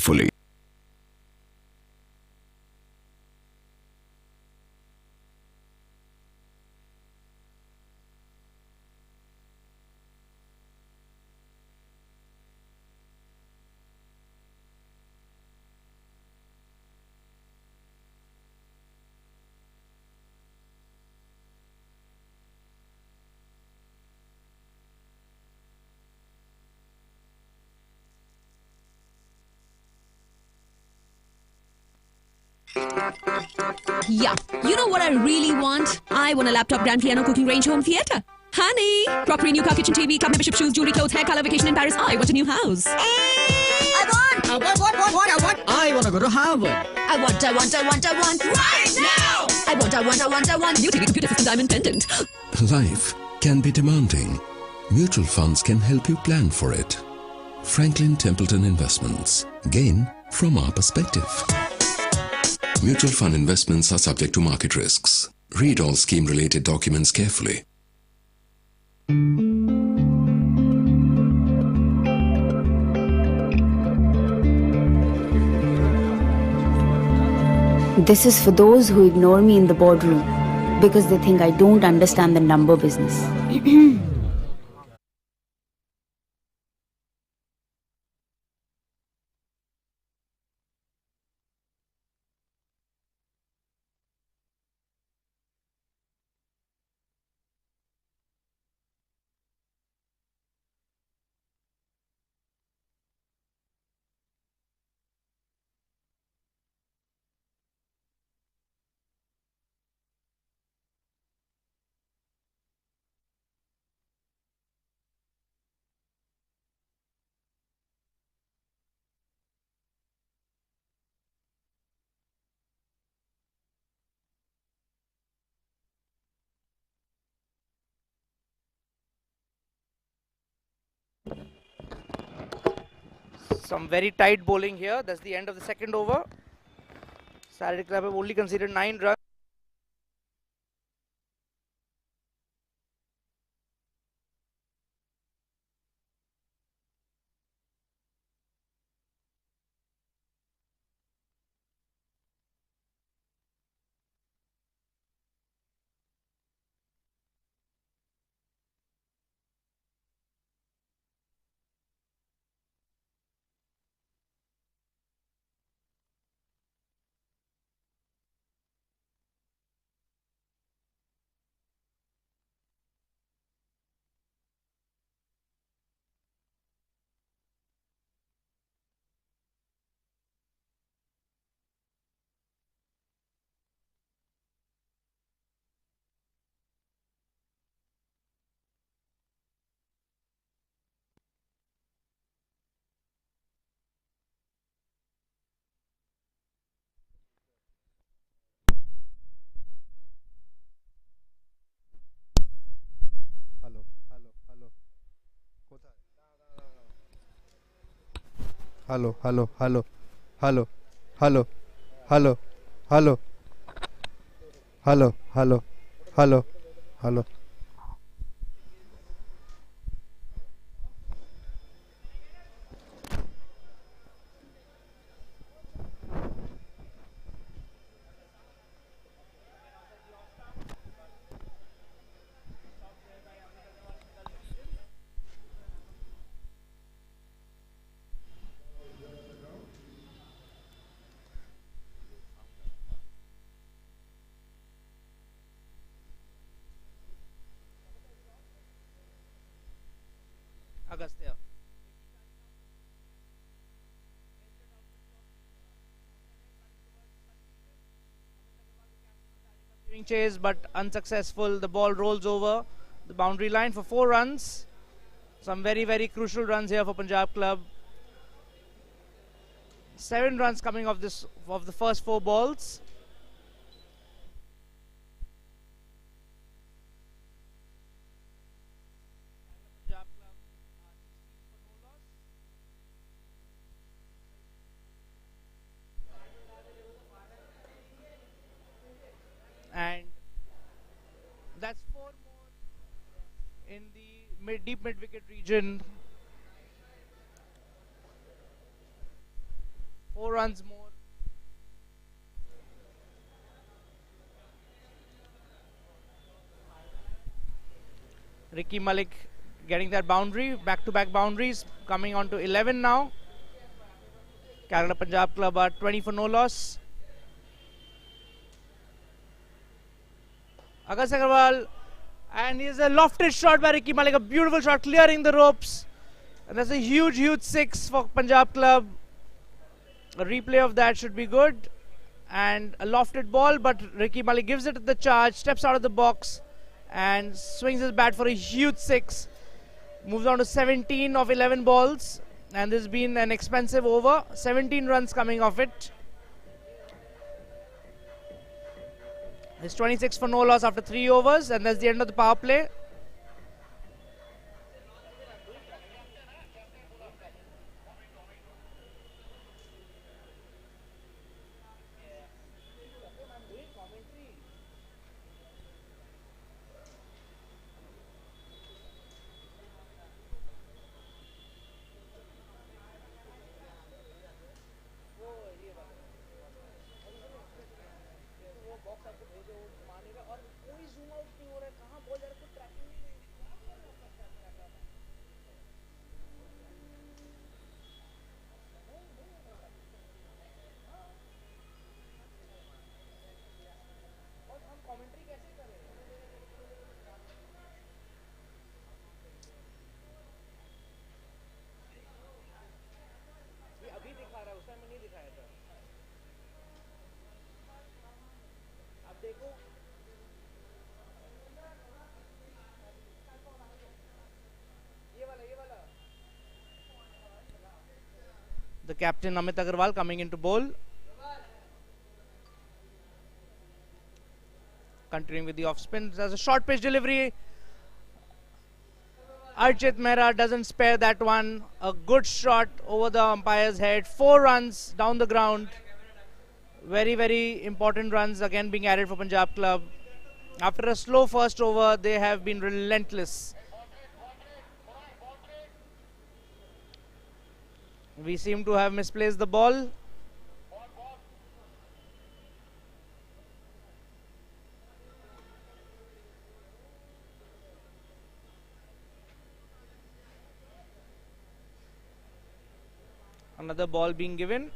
carefully. Yeah, you know what I really want? I want a laptop, grand piano, cooking range, home theatre. Honey, crockery, new car, kitchen, TV, club membership, shoes, jewelry, clothes, hair color, vacation in Paris. I want a new house. I want! I want to go to Harvard. I want. Right now! I want. New TV, computer system, diamond pendant. Life can be demanding. Mutual funds can help you plan for it. Franklin Templeton Investments. Gain from our perspective. Mutual fund investments are subject to market risks. Read all scheme-related documents carefully. This is for those who ignore me in the boardroom because they think I don't understand the number business. Some very tight bowling here. That's the end of the second over. Saturday Club have only conceded 9 runs. Hello. Hello. Agastya. Chase but unsuccessful. The ball rolls over the boundary line for 4 runs. Some very crucial runs here for Punjab Club. 7 runs coming off the first 4 balls. And that's 4 more in the deep mid wicket region. 4 runs more. Ricky Malik getting that boundary, back-to-back boundaries, coming on to 11 now. Calcutta Punjab Club are 20 for no loss. Agas Agarwal, and here's a lofted shot by Ricky Malik, a beautiful shot clearing the ropes. And that's a huge, huge 6 for Punjab Club. A replay of that should be good. And a lofted ball, but Ricky Malik gives it the charge, steps out of the box and swings his bat for a huge 6. Moves on to 17 of 11 balls. And this has been an expensive over. 17 runs coming off it. It's 26 for no loss after 3 overs, and that's the end of the power play. The captain Amit Agarwal coming into bowl. Continuing with the off spin. There's a short pitch delivery. Archit Mehra doesn't spare that one. A good shot over the umpire's head. 4 runs down the ground. Very, very important runs again being added for Punjab Club. After a slow first over, they have been relentless. We seem to have misplaced the ball. Another ball being given.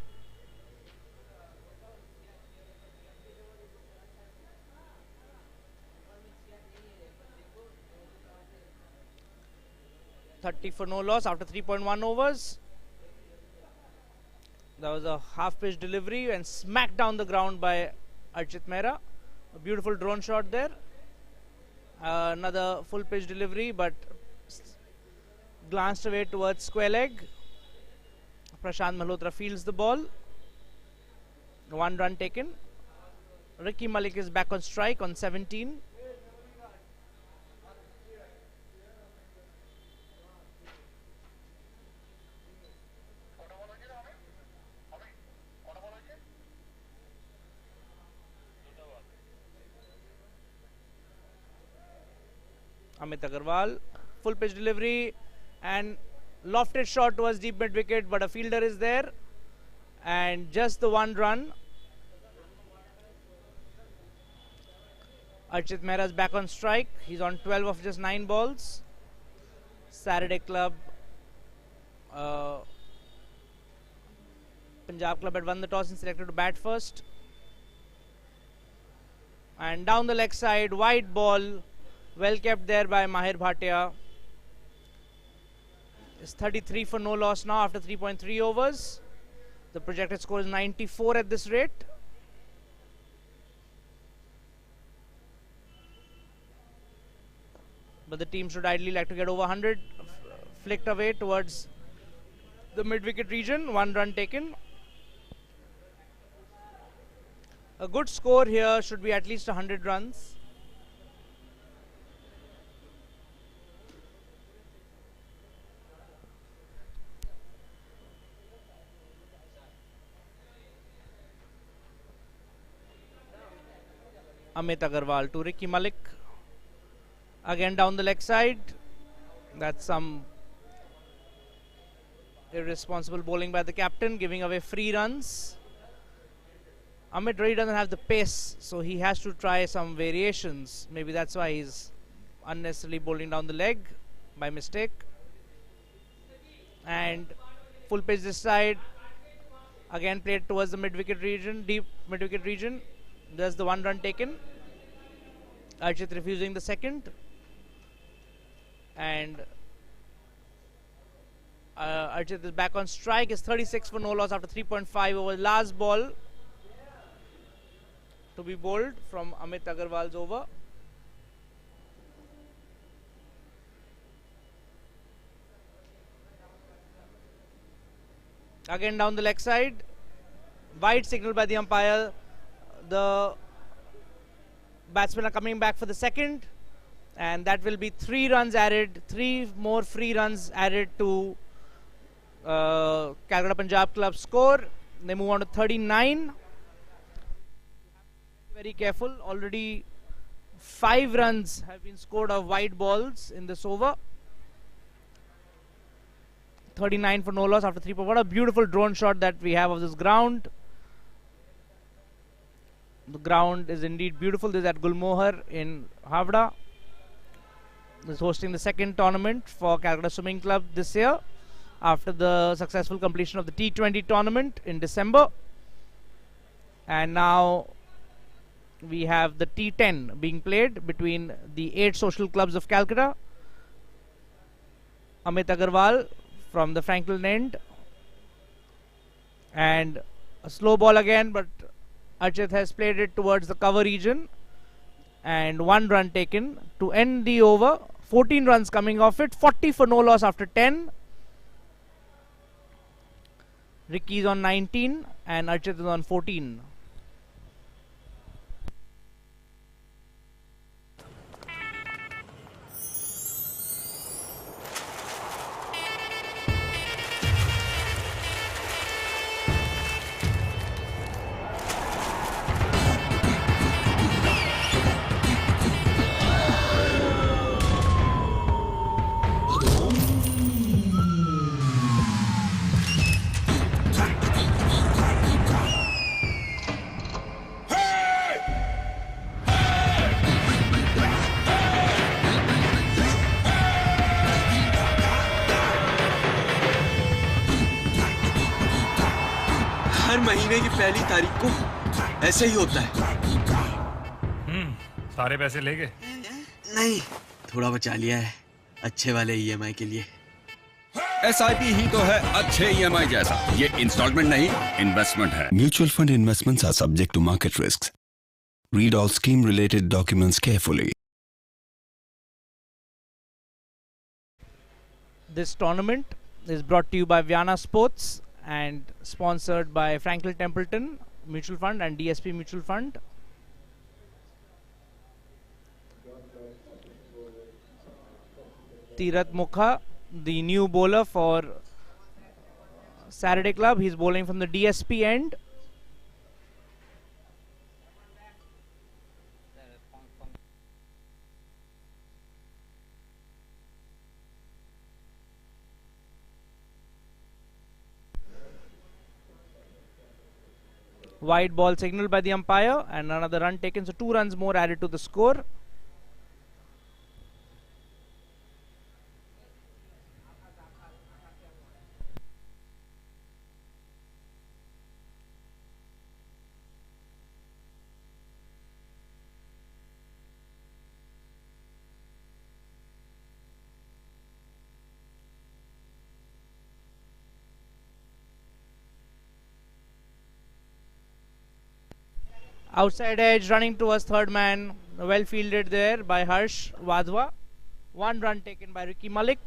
.30 for no loss after 3.1 overs. That was a half-pitch delivery and smacked down the ground by Archit Mehra. A beautiful drone shot there. Another full-pitch delivery, but glanced away towards square leg. Prashant Malhotra fields the ball. 1 run taken. Ricky Malik is back on strike on 17. Amit Agarwal, full pitch delivery and lofted shot towards deep mid wicket, but a fielder is there and just the 1 run. Archit Mehra is back on strike. He's on 12 of just 9 balls. Saturday Club, Punjab Club had won the toss and selected to bat first. And down the leg side, wide ball. Well kept there by Mahir Bhatia. It's 33 for no loss now after 3.3 overs. The projected score is 94 at this rate. But the team should ideally like to get over 100. Flicked away towards the mid-wicket region. 1 run taken. A good score here should be at least 100 runs. Amit Agarwal to Ricky Malik. Again down the leg side. That's some Irresponsible bowling by the captain, giving away free runs. Amit really doesn't have the pace, so he has to try some variations. Maybe that's why he's unnecessarily bowling down the leg by mistake. And full pitch this side. Again played towards the mid-wicket region, deep mid-wicket region. There's the 1 run taken. Archit refusing the second. And Archit is back on strike. Is 36 for no loss after 3.5 over. Last ball to be bowled from Amit Agarwal's over. Again down the leg side. Wide signal by the umpire. The batsmen are coming back for the second. And that will be 3 runs added. 3 more free runs added to Calcutta Punjab Club score. They move on to 39. Very careful. Already 5 runs have been scored of wide balls in this over. 39 for no loss after 3. What a beautiful drone shot that we have of this ground. The ground is indeed beautiful. This is at Gulmohar in Havda. This is hosting the second tournament for Calcutta Swimming Club this year after the successful completion of the T20 tournament in December. And now we have the T10 being played between the 8 social clubs of Calcutta. Amit Agarwal from the Franklin end. And a slow ball again, but Archit has played it towards the cover region. And 1 run taken to end the over. 14 runs coming off it. 40 for no loss after 10. Ricky is on 19 and Archit is on 14. हर महीने की पहली तारीख को ऐसे ही होता है। सारे पैसे ले गए? नहीं, थोड़ा बचा लिया है अच्छे वाले ईएमआई के लिए। एसआईपी ही तो है अच्छे ईएमआई जैसा। ये इंस्टॉलमेंट नहीं, इन्वेस्टमेंट है। Mutual fund investments are subject to market risks. Read all scheme related documents carefully. This tournament is brought to you by Viana Sports and sponsored by Franklin Templeton Mutual Fund and DSP Mutual Fund. Tirath Mukha, the new bowler for Saturday Club. He's bowling from the DSP end. Wide ball signaled by the umpire and another run taken, so 2 runs more added to the score. Outside edge running towards third man, well fielded there by Harsh Wadhwa. 1 run taken by Ricky Malik.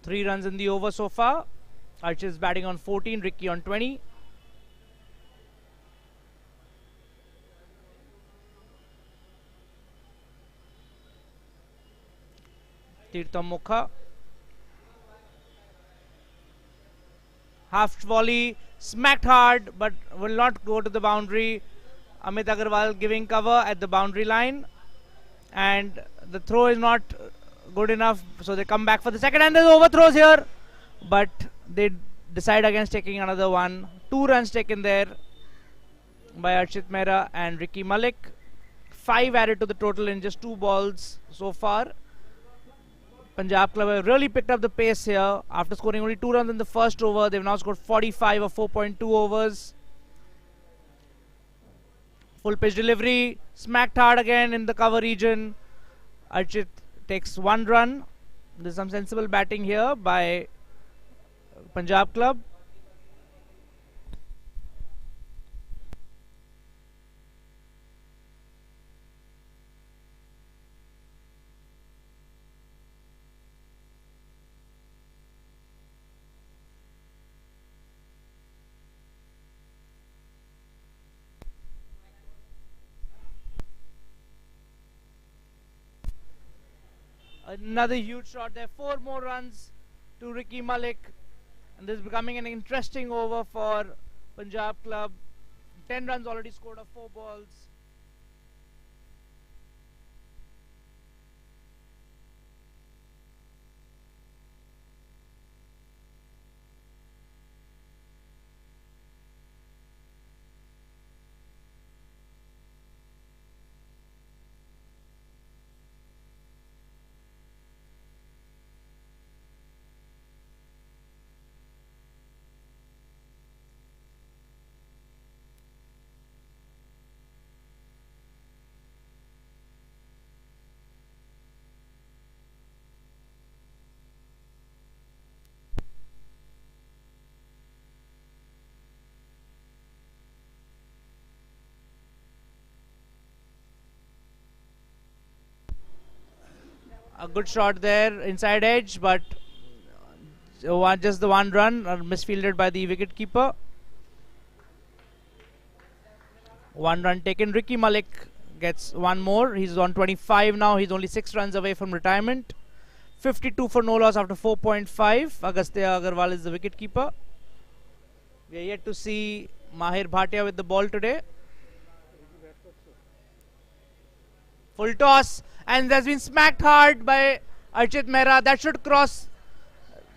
3 runs in the over so far. Harsh is batting on 14, Ricky on 20. Tirtham Mukha. Half volley, smacked hard, but will not go to the boundary. Amit Agarwal giving cover at the boundary line, and the throw is not good enough. So they come back for the second, and there's overthrows here. But they decide against taking another one. 2 runs taken there by Archit Mehra and Ricky Malik. 5 added to the total in just 2 balls so far. Punjab Club have really picked up the pace here. After scoring only 2 runs in the first over, they've now scored 45 of 4.2 overs. Full pitch delivery, smacked hard again in the cover region. Archit takes 1 run. There's some sensible batting here by Punjab Club. Another huge shot there. 4 more runs to Ricky Malik. And this is becoming an interesting over for Punjab Club. 10 runs already scored of 4 balls. A good shot there, inside edge, but just the 1 run misfielded by the wicket keeper. 1 run taken. Ricky Malik gets 1 more. He's on 25 now. He's only 6 runs away from retirement. 52 for no loss after 4.5. Agastya Agarwal is the wicket keeper. We are yet to see Mahir Bhatia with the ball today. Full toss, and that's been smacked hard by Archit Mehra. That should cross,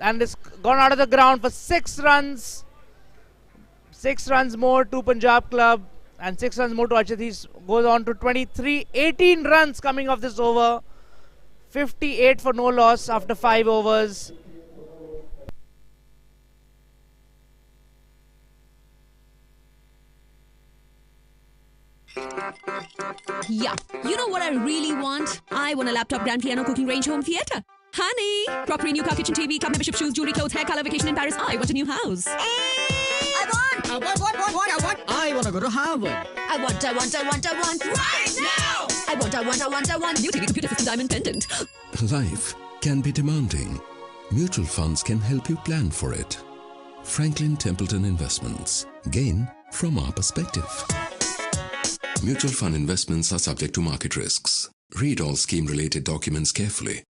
and it's gone out of the ground for 6 runs. 6 runs more to Punjab Club, and 6 runs more to Archit. He goes on to 23. 18 runs coming off this over. 58 for no loss after 5 overs. Yeah, you know what I really want? I want a laptop, grand piano, cooking range, home theatre. Honey, proper new car, kitchen, TV, club membership, shoes, jewelry, clothes, hair color, vacation in Paris. I want a new house. I want. I want to go to Harvard. I want. Right now! I want. New TV, computer system, diamond pendant. Life can be demanding. Mutual funds can help you plan for it. Franklin Templeton Investments. Gain from our perspective. Mutual fund investments are subject to market risks. Read all scheme-related documents carefully.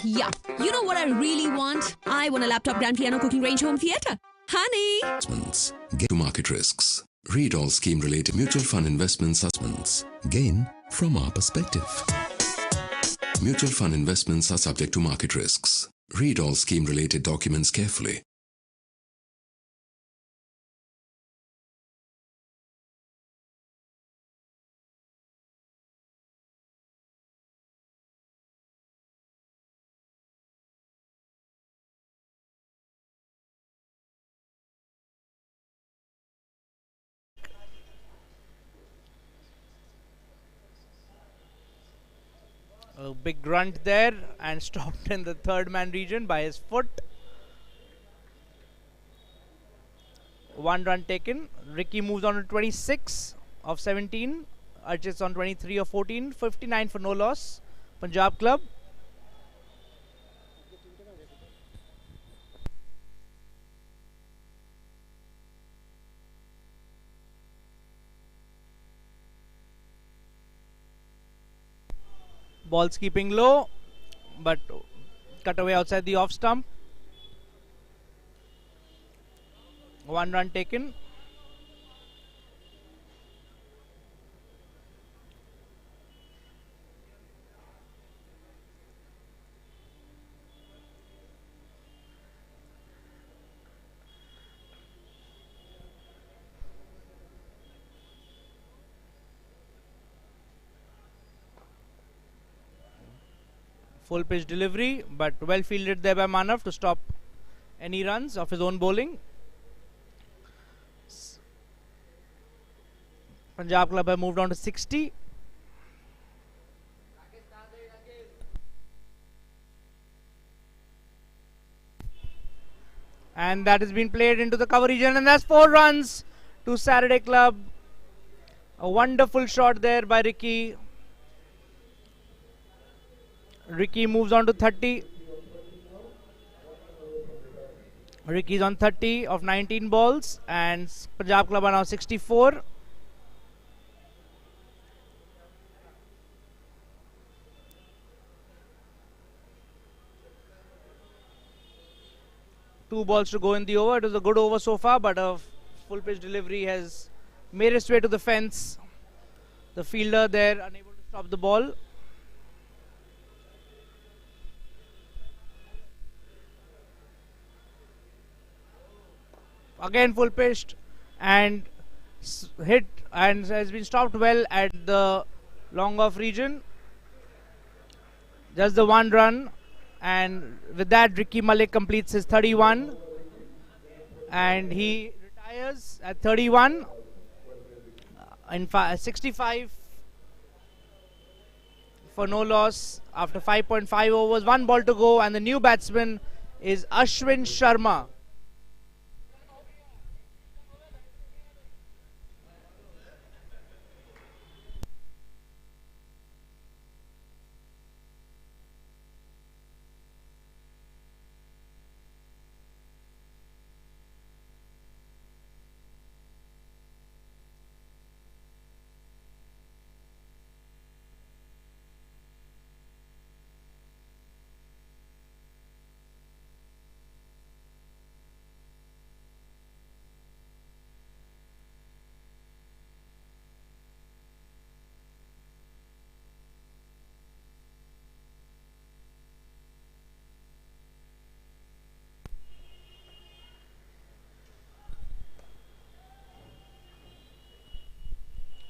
Yeah, you know what I really want? I want a laptop, grand piano, cooking range, home theatre. Honey! Investments. Get to market risks. Read all scheme-related mutual fund investment assessments. Gain from our perspective. Mutual fund investments are subject to market risks. Read all scheme-related documents carefully. A big grunt there and stopped in the 3rd man region by his foot. 1 run taken. Ricky moves on to 26 of 17. Archit's on 23 of 14. 59 for no loss. Punjab Club. Ball's keeping low, but cut away outside the off stump. 1 run taken. Full pitch delivery, but well fielded there by Manav to stop any runs of his own bowling. Punjab Club have moved on to 60. And that has been played into the cover region, and that's 4 runs to Saturday Club. A wonderful shot there by Ricky. Ricky moves on to 30. Ricky's on 30 of 19 balls, and Punjab Club are now 64. Two balls to go in the over. It was a good over so far, but a full pitch delivery has made its way to the fence. The fielder there unable to stop the ball. Again full pitched and hit, and has been stopped well at the long off region. Just the 1 run, and with that Ricky Malik completes his 31, and he retires at 31 in 65 for no loss after 5.5 overs. 1 ball to go, and the new batsman is Ashwin Sharma.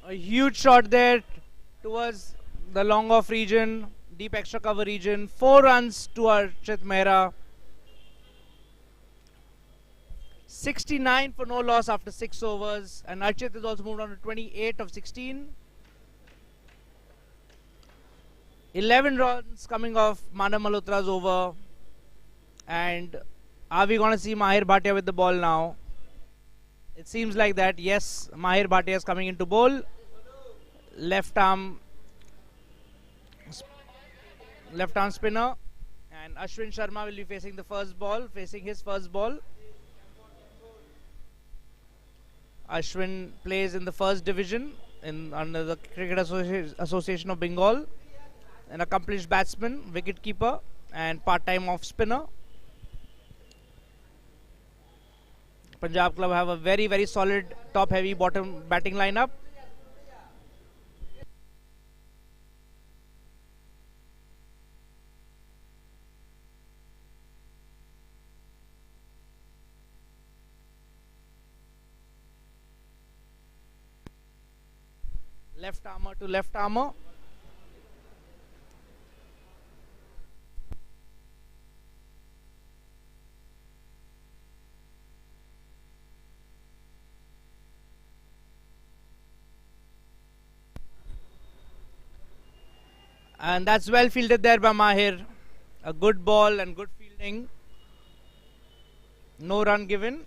A huge shot there towards the long off region, deep extra cover region. 4 runs to Archit Mehra. 69 for no loss after 6 overs, and Archit has also moved on to 28 of 16. 11 runs coming off Manav Malhotra's over, and are we going to see Mahir Bhatia with the ball now? It seems like that. Yes, Mahir Bhatia is coming into bowl. Left arm spinner, and Ashwin Sharma will be facing his first ball. Ashwin plays in the first division under the Cricket Association of Bengal, an accomplished batsman, wicket keeper, and part-time off spinner. Punjab Club have a very, very solid top-heavy bottom batting lineup. Left armour to left armour. And that's well fielded there by Mahir. A good ball and good fielding. No run given.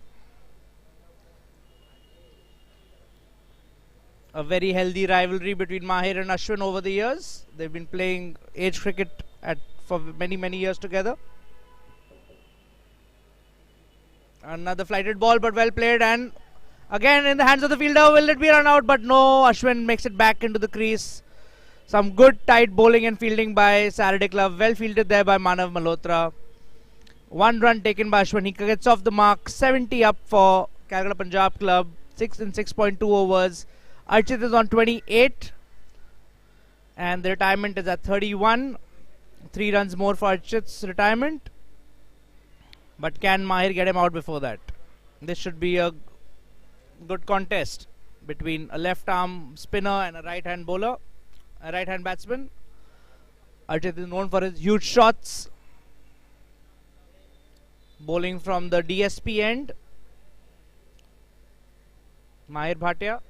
A very healthy rivalry between Mahir and Ashwin over the years. They've been playing age cricket for many, many years together. Another flighted ball, but well played, and again in the hands of the fielder. Will it be run out? But no, Ashwin makes it back into the crease. Some good tight bowling and fielding by Saturday Club. Well fielded there by Manav Malhotra. 1 run taken by Ashwin. He gets off the mark. 70 up for Calcutta Punjab Club. 6 in 6.2 overs. Archit is on 28. And the retirement is at 31. 3 runs more for Archit's retirement. But can Mahir get him out before that? This should be a good contest between a left arm spinner and a right hand bowler, a right hand batsman. Archit is known for his huge shots, bowling from the DSP end. Mahir Bhatia.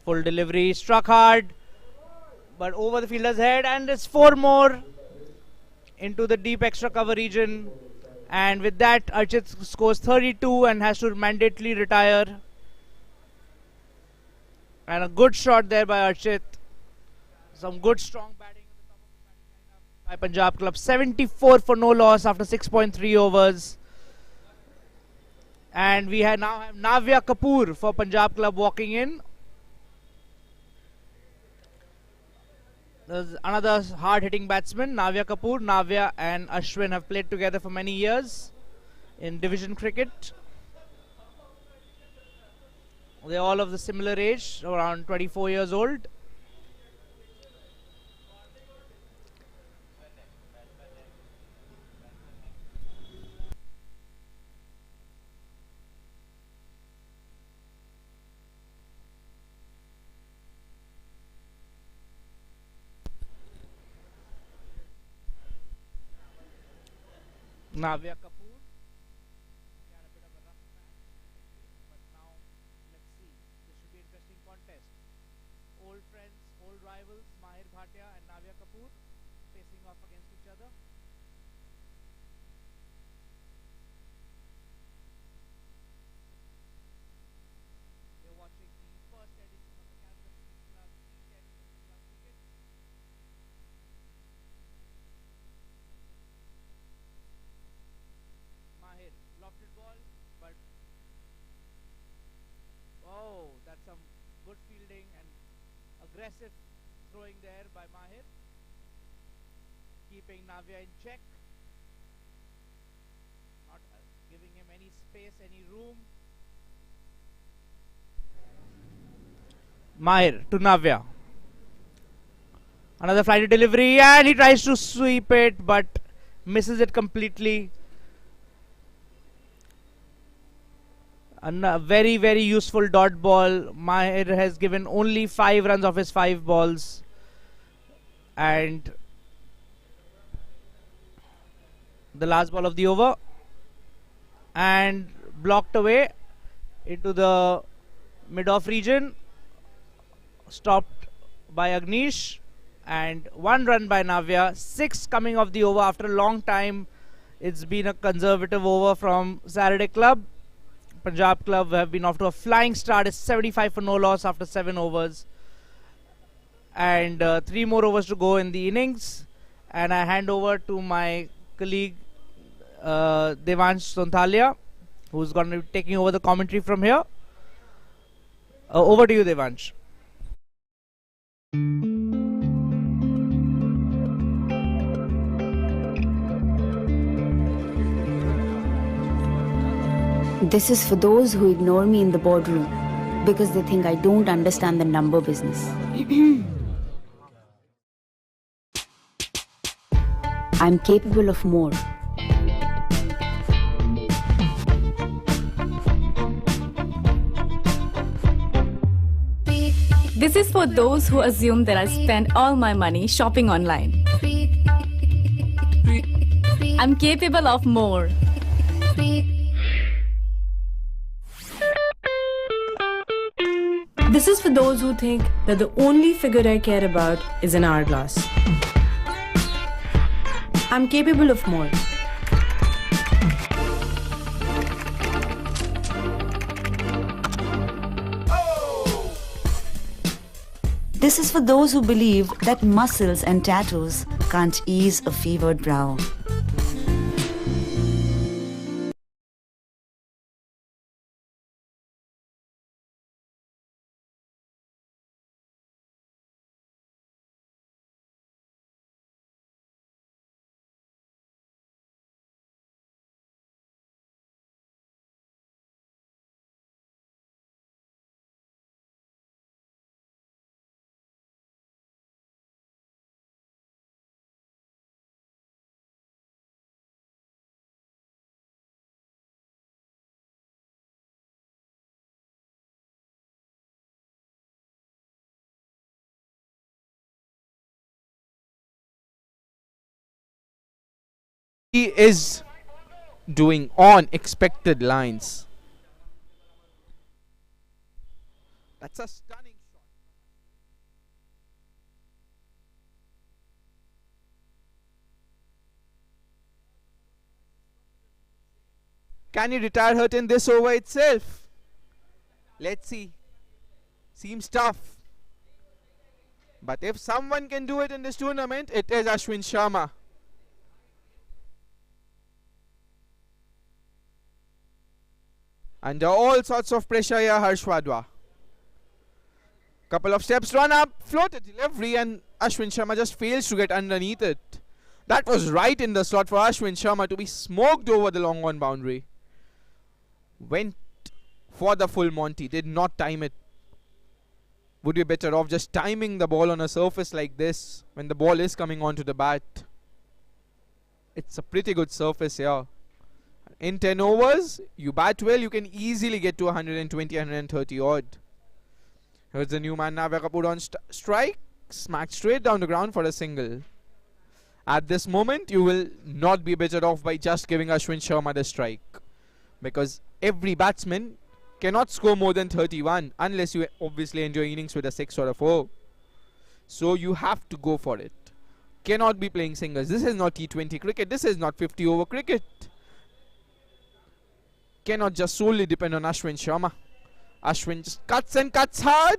Full delivery, struck hard, but over the fielder's head, and it's 4 more into the deep extra cover region. And with that, Archit scores 32 and has to mandatorily retire. And a good shot there by Archit. Some good strong batting at the top of the batting lineup by Punjab Club. 74 for no loss after 6.3 overs. And we now have Navya Kapoor for Punjab Club walking in. There's another hard-hitting batsman, Navya Kapoor. Navya and Ashwin have played together for many years in division cricket. They're all of the similar age, around 24 years old. Navya Kapoor. He had a bit of a rough match, but now let's see. This should be an interesting contest. Old friends, old rivals, Mahir Bhatia and Navya Kapoor facing off against each other. You're watching the first edition of the Calcutta Club T10 Inter Club Cricket. Mahir, lofted ball, but oh, that's some good fielding and aggressive throwing there by Mahir, keeping Navya in check, not giving him any space, any room. Mahir to Navya, another flighty delivery, and he tries to sweep it but misses it completely. A very, very useful dot ball. Mahir has given only 5 runs off his 5 balls. And the last ball of the over. And blocked away into the mid-off region. Stopped by Agnish. And 1 run by Navya. 6 coming off the over after a long time. It's been a conservative over from Saturday Club. Punjab Club have been off to a flying start. It's 75 for no loss after 7 overs. And 3 more overs to go in the innings. And I hand over to my colleague Devansh Sonthalia, who's going to be taking over the commentary from here. Over to you, Devansh. This is for those who ignore me in the boardroom because they think I don't understand the number business. I'm capable of more. This is for those who assume that I spend all my money shopping online. I'm capable of more. This is for those who think that the only figure I care about is an hourglass. I'm capable of more. This is for those who believe that muscles and tattoos can't ease a fevered brow. He is doing unexpected lines. That's a stunning shot. Can he retire hurt in this over itself? Let's see. Seems tough. But if someone can do it in this tournament, it is Ashwin Sharma. Under all sorts of pressure here, Harsh Wadhwa. Couple of steps run up, floated delivery, and Ashwin Sharma just fails to get underneath it. That was right in the slot for Ashwin Sharma to be smoked over the long on boundary. Went for the full Monty, did not time it. Would be better off just timing the ball on a surface like this when the ball is coming onto the bat. It's a pretty good surface here. In 10 overs, you bat well, you can easily get to 120, 130 odd. Here's the new man Navya Kapoor on strike. Smacked straight down the ground for a single. At this moment, you will not be better off by just giving Ashwin Sharma the strike. Because every batsman cannot score more than 31 unless you obviously enjoy innings with a 6 or a 4. So you have to go for it. Cannot be playing singles. This is not T20 cricket. This is not 50 over cricket. Cannot just solely depend on Ashwin Sharma. Ashwin just cuts and cuts hard.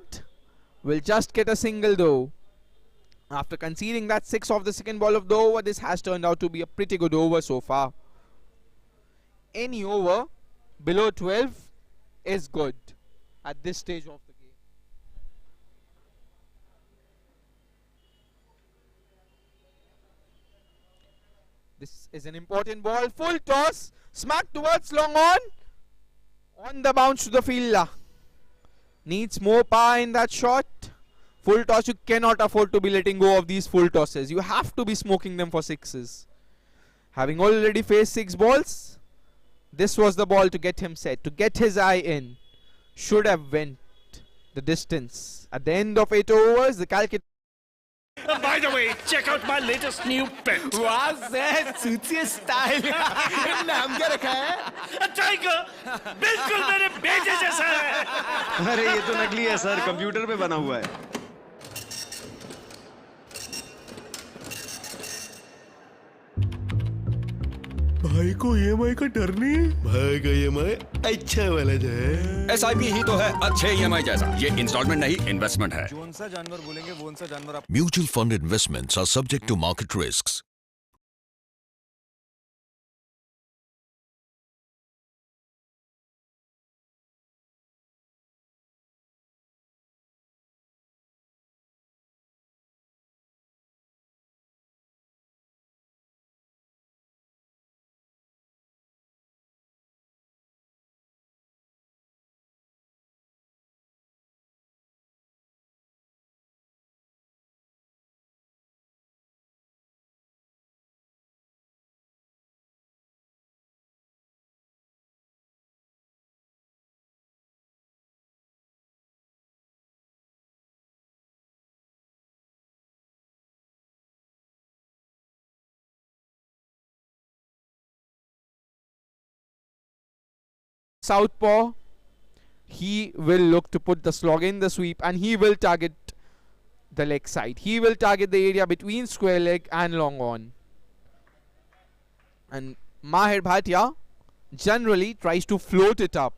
Will just get a single though. After conceding that 6 off the second ball of the over, this has turned out to be a pretty good over so far. Any over below 12 is good at this stage of the game. This is an important ball. Full toss. Smack towards long on. On the bounce to the fielder. Needs more power in that shot. Full toss, you cannot afford to be letting go of these full tosses. You have to be smoking them for 6s. Having already faced 6 balls, this was the ball to get him set, to get his eye in. Should have went the distance. At the end of 8 overs, the calculator. By the way, check out my latest new pet. Wow, sir, suits your style. नाम क्या रखा है? Tiger, बिल्कुल मेरे बेटे जैसा है। अरे ये तो नकली है सर, कंप्यूटर पे बना हुआ है। भाई को EMI का डर नहीं है? भाई का EMI अच्छा वाला जो है। SIP ही तो है अच्छे EMI जैसा। ये इंस्टॉलमेंट नहीं, इन्वेस्टमेंट है। कौन सा जानवर बोलेंगे वो सा जानवर आप। Mutual fund investments are subject to market risks. Southpaw, he will look to put the slog in the sweep and he will target the leg side. He will target the area between square leg and long on. And Mahir Bhatia generally tries to float it up,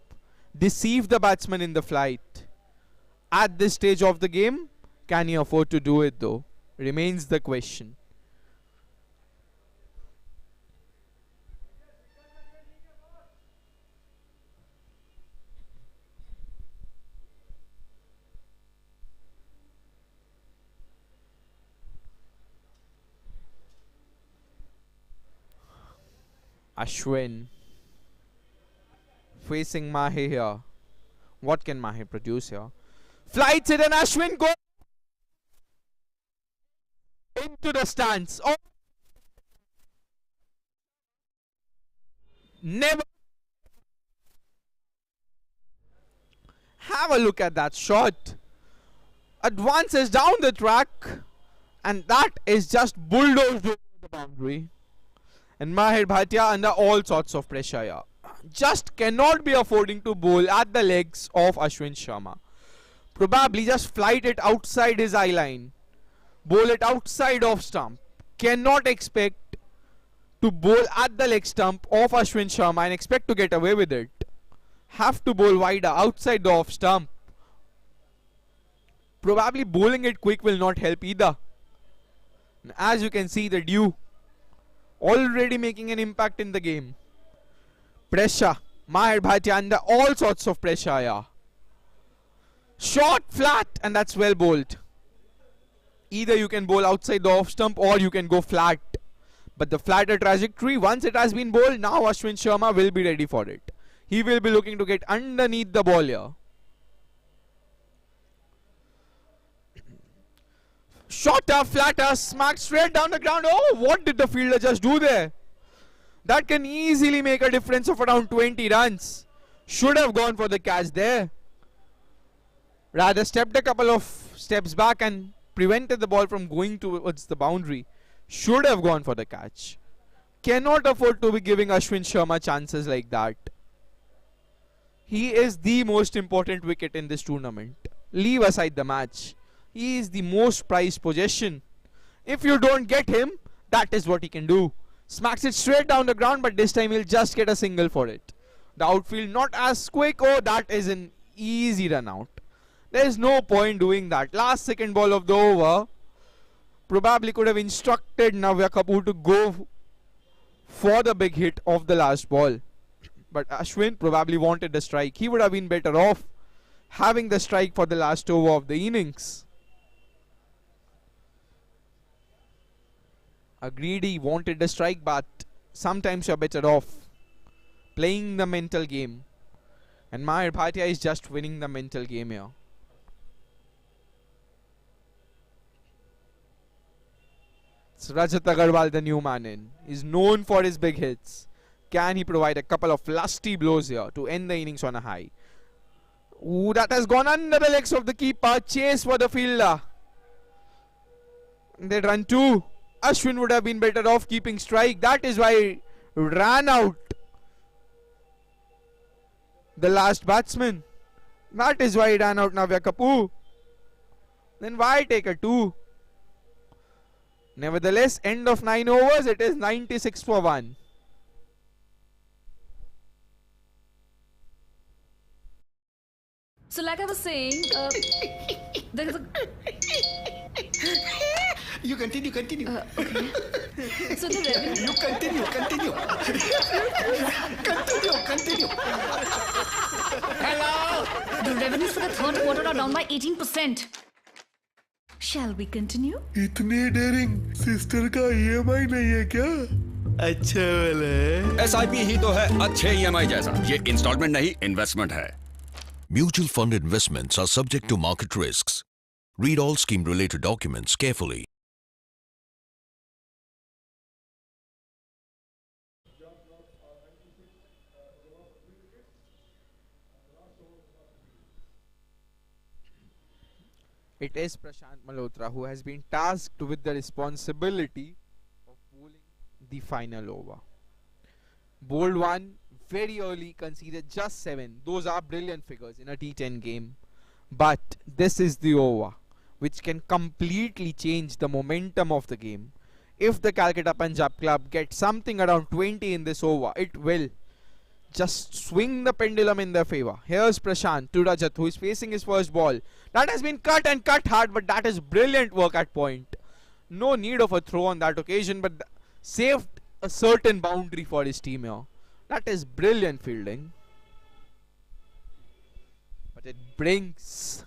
deceive the batsman in the flight. At this stage of the game, Can he afford to do it though? Remains the question. Ashwin facing Mahe here. What can Mahe produce here? Flights it and Ashwin go into the stands. Oh, never. Have a look at that shot. Advances down the track, and that is just bulldozed over the boundary. And Mahir Bhatia under all sorts of pressure here. Just cannot be affording to bowl at the legs of Ashwin Sharma. Probably just flight it outside his eye line. Bowl it outside off stump. Cannot expect to bowl at the leg stump of Ashwin Sharma and expect to get away with it. Have to bowl wider outside the off stump. Probably bowling it quick will not help either. As you can see, the dew already making an impact in the game. Pressure. Mahir Bhatia under all sorts of pressure here. Shot flat, and that's well bowled. Either you can bowl outside the off stump or you can go flat. But the flatter trajectory, once it has been bowled, now Ashwin Sharma will be ready for it. He will be looking to get underneath the ball here. Shorter, flatter, smacked straight down the ground. Oh, what did the fielder just do there? That can easily make a difference of around 20 runs. Should have gone for the catch there. Rather stepped a couple of steps back and prevented the ball from going towards the boundary. Should have gone for the catch. Cannot afford to be giving Ashwin Sharma chances like that. He is the most important wicket in this tournament. Leave aside the match. He is the most prized possession. If you don't get him, that is what he can do. Smacks it straight down the ground, but this time he'll just get a single for it. The outfield not as quick. Oh, that is an easy run out. There is no point doing that. Last second ball of the over. Probably could have instructed Navya Kapoor to go for the big hit of the last ball. But Ashwin probably wanted the strike. He would have been better off having the strike for the last over of the innings. Agreed, he wanted the strike, but sometimes you're better off playing the mental game. And Mahir Bhatia is just winning the mental game here. It's Rajat Agarwal, the new man in. He's known for his big hits. Can he provide a couple of lusty blows here to end the innings on a high? Ooh, that has gone under the legs of the keeper. Chase for the fielder. And they run two. Ashwin would have been better off keeping strike. That is why he ran out the last batsman. That is why he ran out Navya Kapoor. Then why take a 2? Nevertheless, end of 9 overs, it is 96 for 1. So like I was saying, there is a... You continue. Okay. So the revenue... You continue. Continue. Hello! The revenues for the third quarter are down by 18%. Shall we continue? इतने daring sister का EMI नहीं है क्या? अच्छा वाला है। SIP ही तो है अच्छे EMI जैसा। ये इंस्टॉलमेंट नहीं, इन्वेस्टमेंट है। Mutual fund investments are subject to market risks. Read all scheme-related documents carefully. It is Prashant Malhotra who has been tasked with the responsibility of bowling the final over. Bowled one very early, conceded just 7. Those are brilliant figures in a T10 game. But this is the over which can completely change the momentum of the game. If the Calcutta Punjab club gets something around 20 in this over, it will just swing the pendulum in their favor. Here's Prashant to Rajat, who is facing his first ball. That has been cut and cut hard, but that is brilliant work at point. No need of a throw on that occasion, but saved a certain boundary for his team here. That is brilliant fielding. But it brings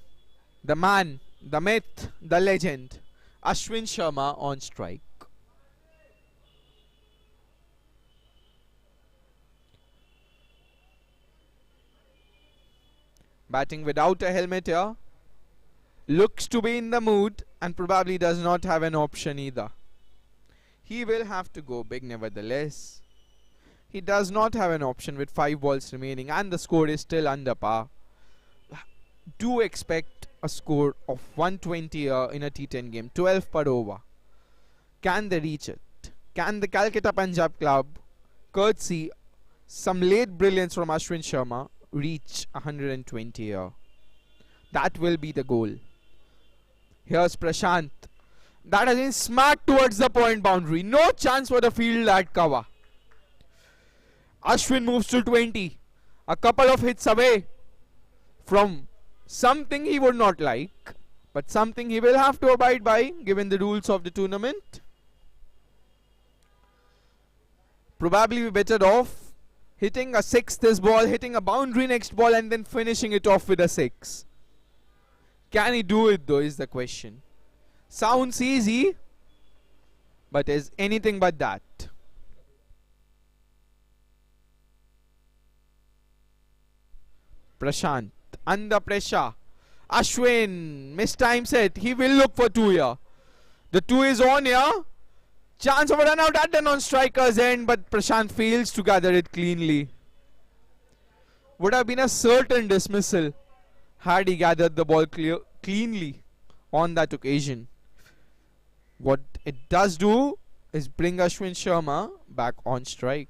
the man, the myth, the legend, Ashwin Sharma on strike. Batting without a helmet here. Looks to be in the mood and probably does not have an option either. He will have to go big nevertheless. He does not have an option with 5 balls remaining and the score is still under par. Do expect a score of 120 here in a T10 game. 12 per over. Can they reach it? Can the Calcutta Punjab Club, courtesy some late brilliance from Ashwin Sharma, reach 120 here? That will be the goal. Here's Prashant. That has been smacked towards the point boundary. No chance for the field at cover. Ashwin moves to 20. A couple of hits away from something he would not like, but something he will have to abide by given the rules of the tournament. Probably be better off hitting a 6 this ball, hitting a boundary next ball and then finishing it off with a 6. Can he do it though is the question. Sounds easy, but is anything but that. Prashant under pressure. Ashwin mistimes it. He will look for 2 here. The 2 is on here. Chance of a run out at the non-striker's end, but Prashant fails to gather it cleanly. Would have been a certain dismissal had he gathered the ball cleanly on that occasion. What it does do is bring Ashwin Sharma back on strike.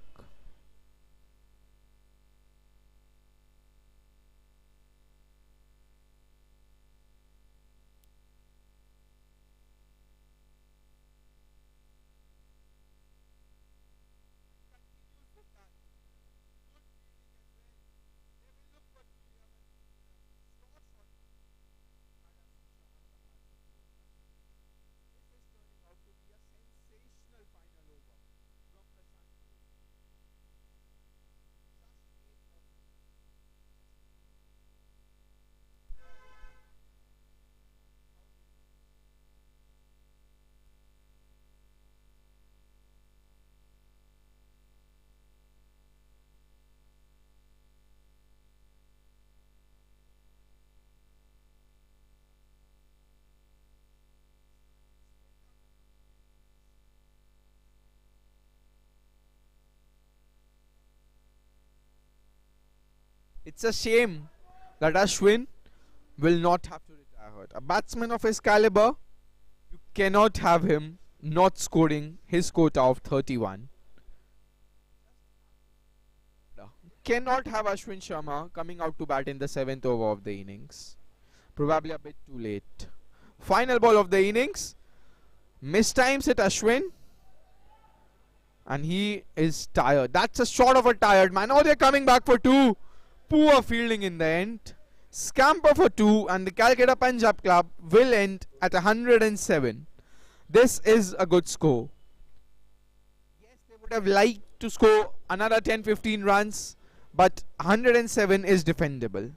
It's a shame that Ashwin will not have to retire hurt. A batsman of his caliber, you cannot have him not scoring his quota of 31. Cannot have Ashwin Sharma coming out to bat in the 7th over of the innings. Probably a bit too late. Final ball of the innings. Mistimes it Ashwin. And he is tired. That's a shot of a tired man. Oh, they're coming back for 2. Poor fielding in the end. Scamper for 2 and the Calcutta Punjab Club will end at 107. This is a good score. Yes, they would have liked to score another 10-15 runs, but 107 is defendable.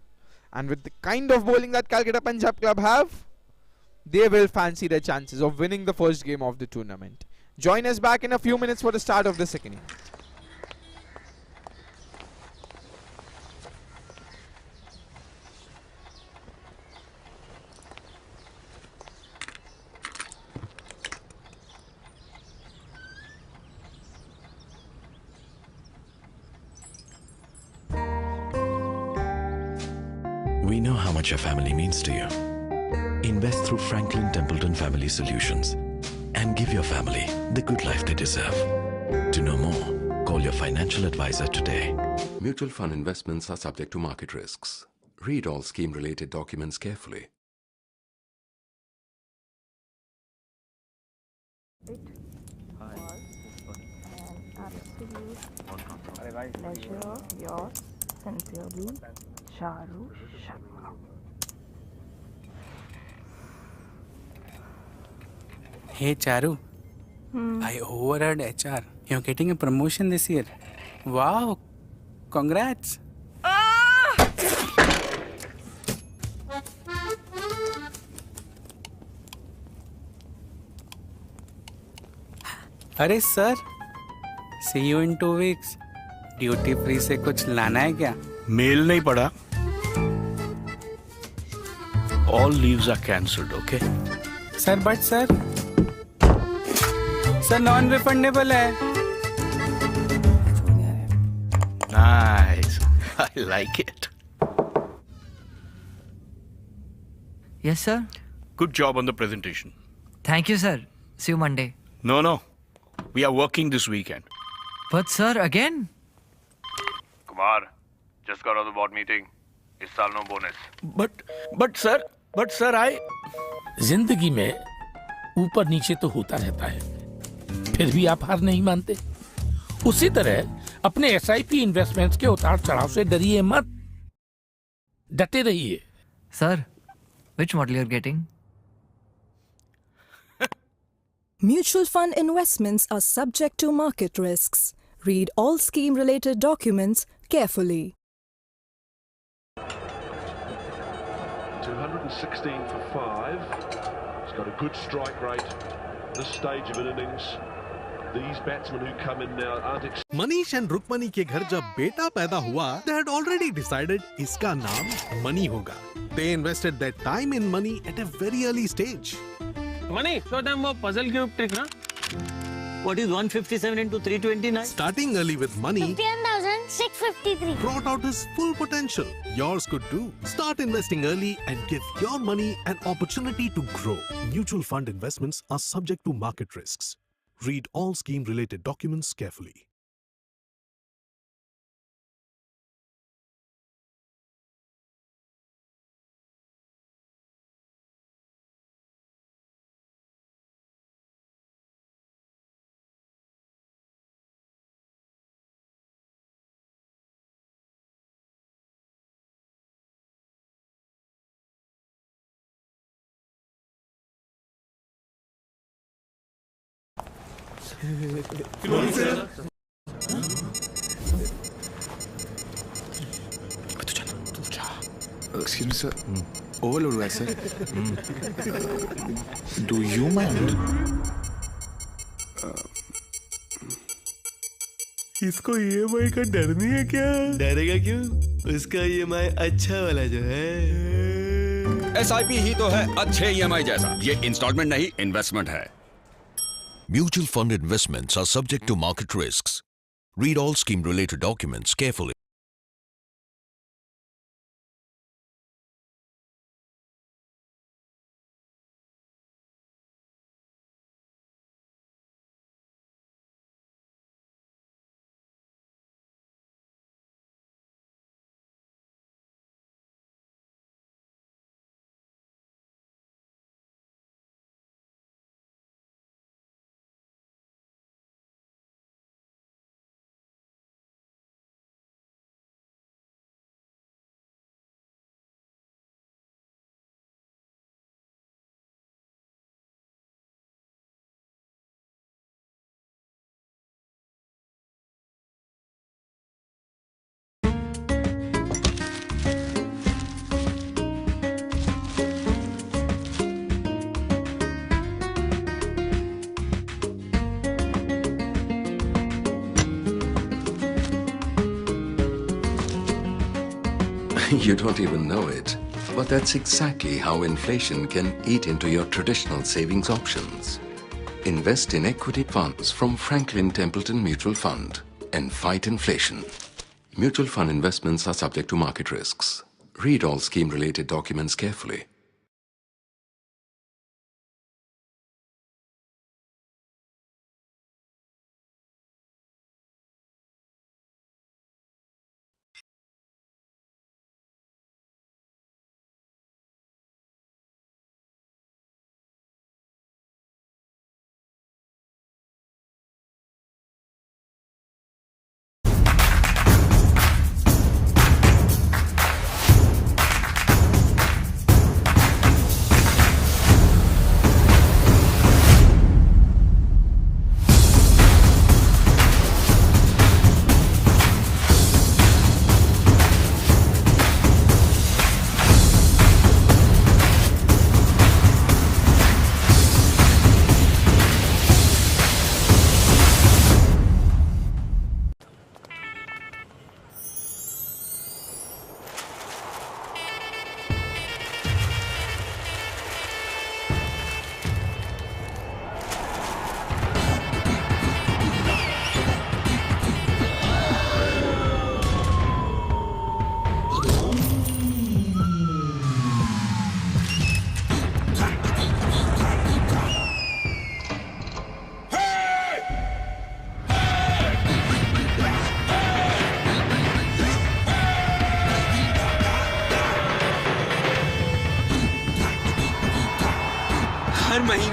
And with the kind of bowling that Calcutta Punjab Club have, they will fancy their chances of winning the first game of the tournament. Join us back in a few minutes for the start of the second innings. We know how much your family means to you. Invest through Franklin Templeton Family Solutions and give your family the good life they deserve. To know more, call your financial advisor today. Mutual fund investments are subject to market risks. Read all scheme-related documents carefully. It was an Pleasure, yours sincerely, Charu Sharma. Hey Charu, I overheard HR. You're getting a promotion this year. Wow, congrats. अरे sir, see you in 2 weeks. Duty free से कुछ लाना है क्या? Mail नहीं पड़ा. All leaves are cancelled, okay? Sir but sir non refundable है. Nice. I like it. Yes, sir. Good job on the presentation. Thank you, sir. See you Monday. No. We are working this weekend. But, sir, again? Kumar, just got out of the board meeting. इस साल no bonus. But sir, I... जिंदगी में ऊपर नीचे तो होता रहता है, फिर भी आप हार नहीं मानते. उसी तरह अपने एसआईपी इन्वेस्टमेंट्स के उतार चढ़ाव से डरिए मत, डटे रहिए. Sir, which model you're getting? Mutual fund investments are subject to market risks. Read all scheme-related documents carefully. 216 for 5. He's got a good strike rate this stage of an innings. These batsmen who come in now aren't... Manish and Rukmani के घर जब बेटा पैदा हुआ, they had already decided इसका नाम money होगा. They invested their time in money at a very early stage. Money, show them वो puzzle cube trick ना? What is 157 into 329? Starting early with money 51,653 brought out his full potential. Yours could too. Start investing early and give your money an opportunity to grow. Mutual fund investments are subject to market risks. Read all scheme-related documents carefully. Excuse me, sir. Overload हुआ है, sir. Do you mind? इसको EMI का डर नहीं है क्या? डरेगा क्यों? उसका EMI अच्छा वाला जो है. SIP ही तो है अच्छे EMI जैसा. ये इंस्टॉलमेंट नहीं, इन्वेस्टमेंट है. Mutual fund investments are subject to market risks. Read all scheme-related documents carefully. You don't even know it, but that's exactly how inflation can eat into your traditional savings options. Invest in equity funds from Franklin Templeton Mutual Fund and fight inflation. Mutual fund investments are subject to market risks. Read all scheme-related documents carefully.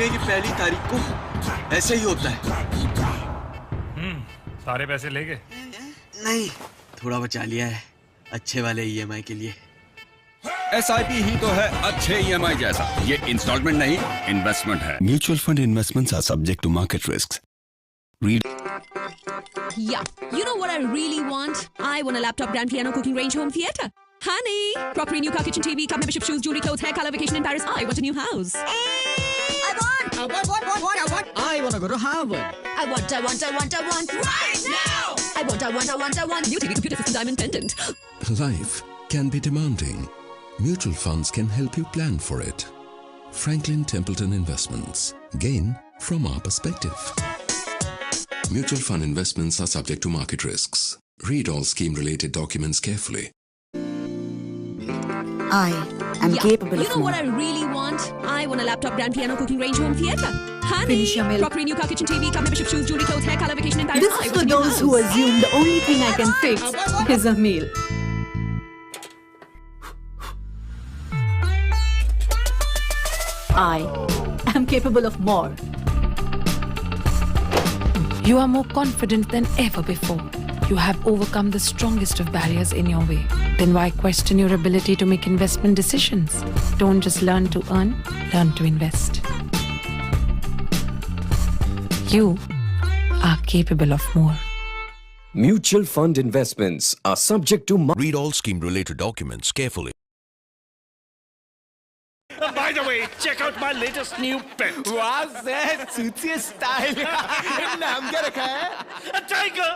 महीने की पहली तारीख को ऐसे ही होता है। सारे पैसे ले गए? नहीं, थोड़ा बचा लिया है अच्छे वाले ईएमआई के लिए। SIP ही तो है अच्छे EMI जैसा। ये इंस्टॉलमेंट नहीं, इन्वेस्टमेंट है। Mutual fund investments are subject to market risks. Read. Yeah, you know what I really want? I want a laptop, grand piano, cooking range, home theater. Honey, crockery, new car, kitchen, TV, club membership, shoes, jewelry, clothes, hair, color, vacation in Paris. I want a new house. I want. I want to go to Harvard. I want. Right now! I want. New TV, computer system, diamond pendant. Life can be demanding. Mutual funds can help you plan for it. Franklin Templeton Investments. Gain from our perspective. Mutual fund investments are subject to market risks. Read all scheme-related documents carefully. I am capable You of know more. what I really want? I want a laptop, grand piano, cooking range, home theater. Honey, Finish your milk. crockery, new car, kitchen, TV, club membership, shoes, jewelry, clothes, hair, color, vacation in Paris. This I is want for a new those who house. assume the only thing I can fix is a meal. I am capable of more. You are more confident than ever before. You have overcome the strongest of barriers in your way. Then why question your ability to make investment decisions? Don't just learn to earn, learn to invest. You are capable of more. Mutual fund investments are subject to read all scheme-related documents carefully. By the way, check out my latest new pet. वाह sir, suits your style. नाम क्या रखा है? Tiger,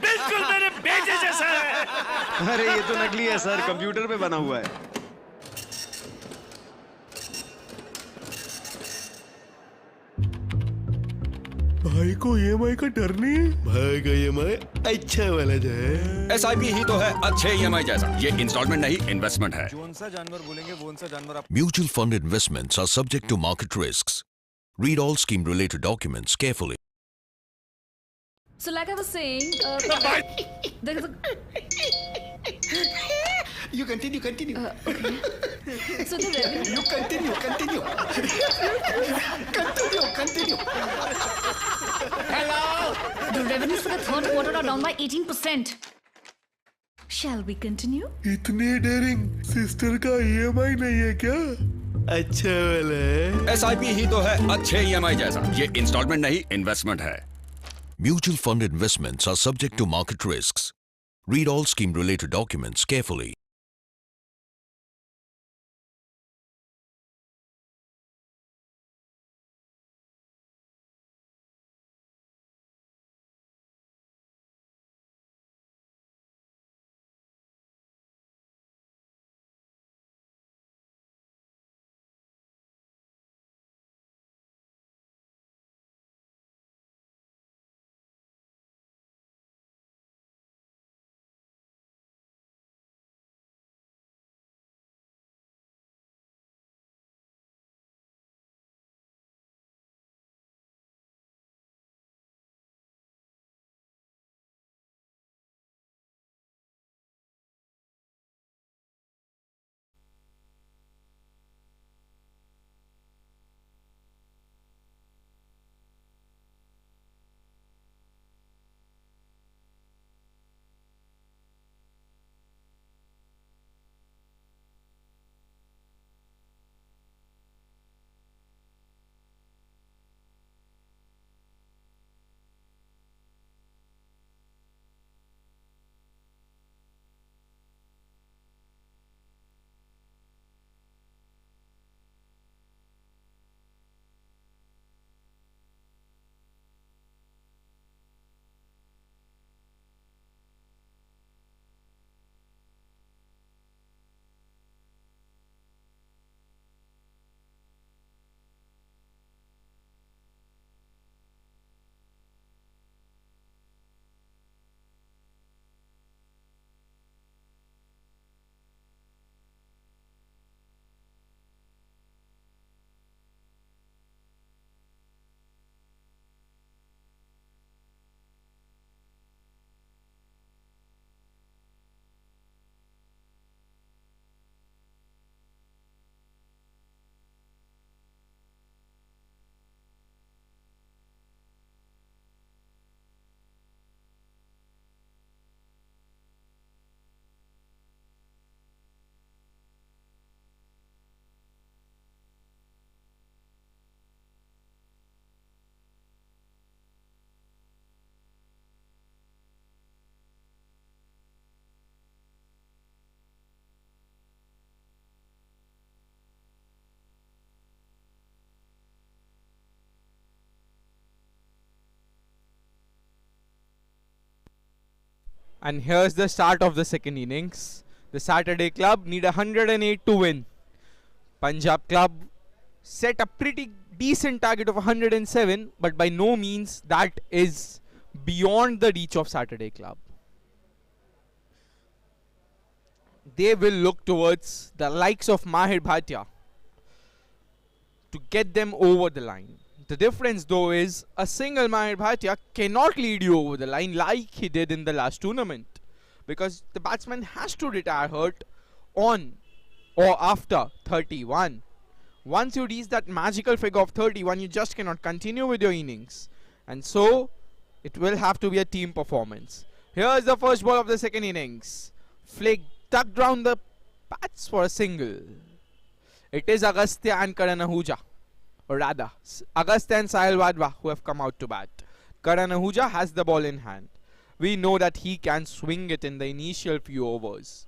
बिल्कुल मेरे बेटे जैसा है। अरे ये तो नकली है सर, कंप्यूटर पे बना हुआ है। भाई को EMI का डर नहीं है? भाई का EMI अच्छा वाला जो है। SIP ही तो है अच्छे EMI जैसा। ये इंस्टॉलमेंट नहीं, इन्वेस्टमेंट है। कौन सा जानवर बोलेंगे वो उनसा जानवर आप। Mutual fund investments are subject to market risks. Read all scheme-related documents carefully. So, like I was saying, there is a. You continue. Okay. So the revenue. You continue. Continue. Hello. The revenues for the third quarter are down by 18%. Shall we continue? इतनी daring sister का EMI नहीं है क्या? अच्छा वाला है। SIP ही तो है अच्छे EMI जैसा। ये इंस्टॉलमेंट नहीं, इन्वेस्टमेंट है। Mutual fund investments are subject to market risks. Read all scheme-related documents carefully. And here's the start of the second innings. The Saturday club need 108 to win. Punjab club set a pretty decent target of 107, but by no means that is beyond the reach of Saturday club. They will look towards the likes of Mahir Bhatia to get them over the line. The difference though is a single Mahir Bhatia cannot lead you over the line like he did in the last tournament, because the batsman has to retire hurt on or after 31. Once you reach that magical figure of 31, you just cannot continue with your innings, and so it will have to be a team performance. Here's the first ball of the second innings. Flick tucked round the bats for a single. It is Agastya and Karan Ahuja, or rather Agastya and Sahil Wadhwa, who have come out to bat. Karan Ahuja has the ball in hand. We know that he can swing it in the initial few overs.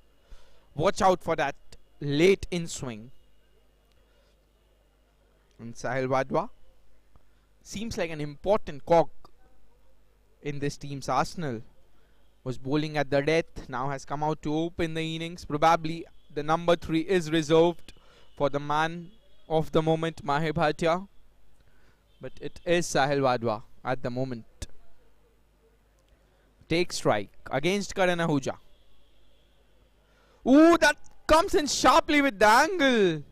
Watch out for that late in swing. And Sahil Wadhwa seems like an important cog in this team's arsenal. Was bowling at the death, now has come out to open the innings. Probably the number 3 is reserved for the man of the moment, Mahir Bhatia. But it is Sahil Wadhwa at the moment. Take strike against Karan Ahuja. Ooh, that comes in sharply with the angle.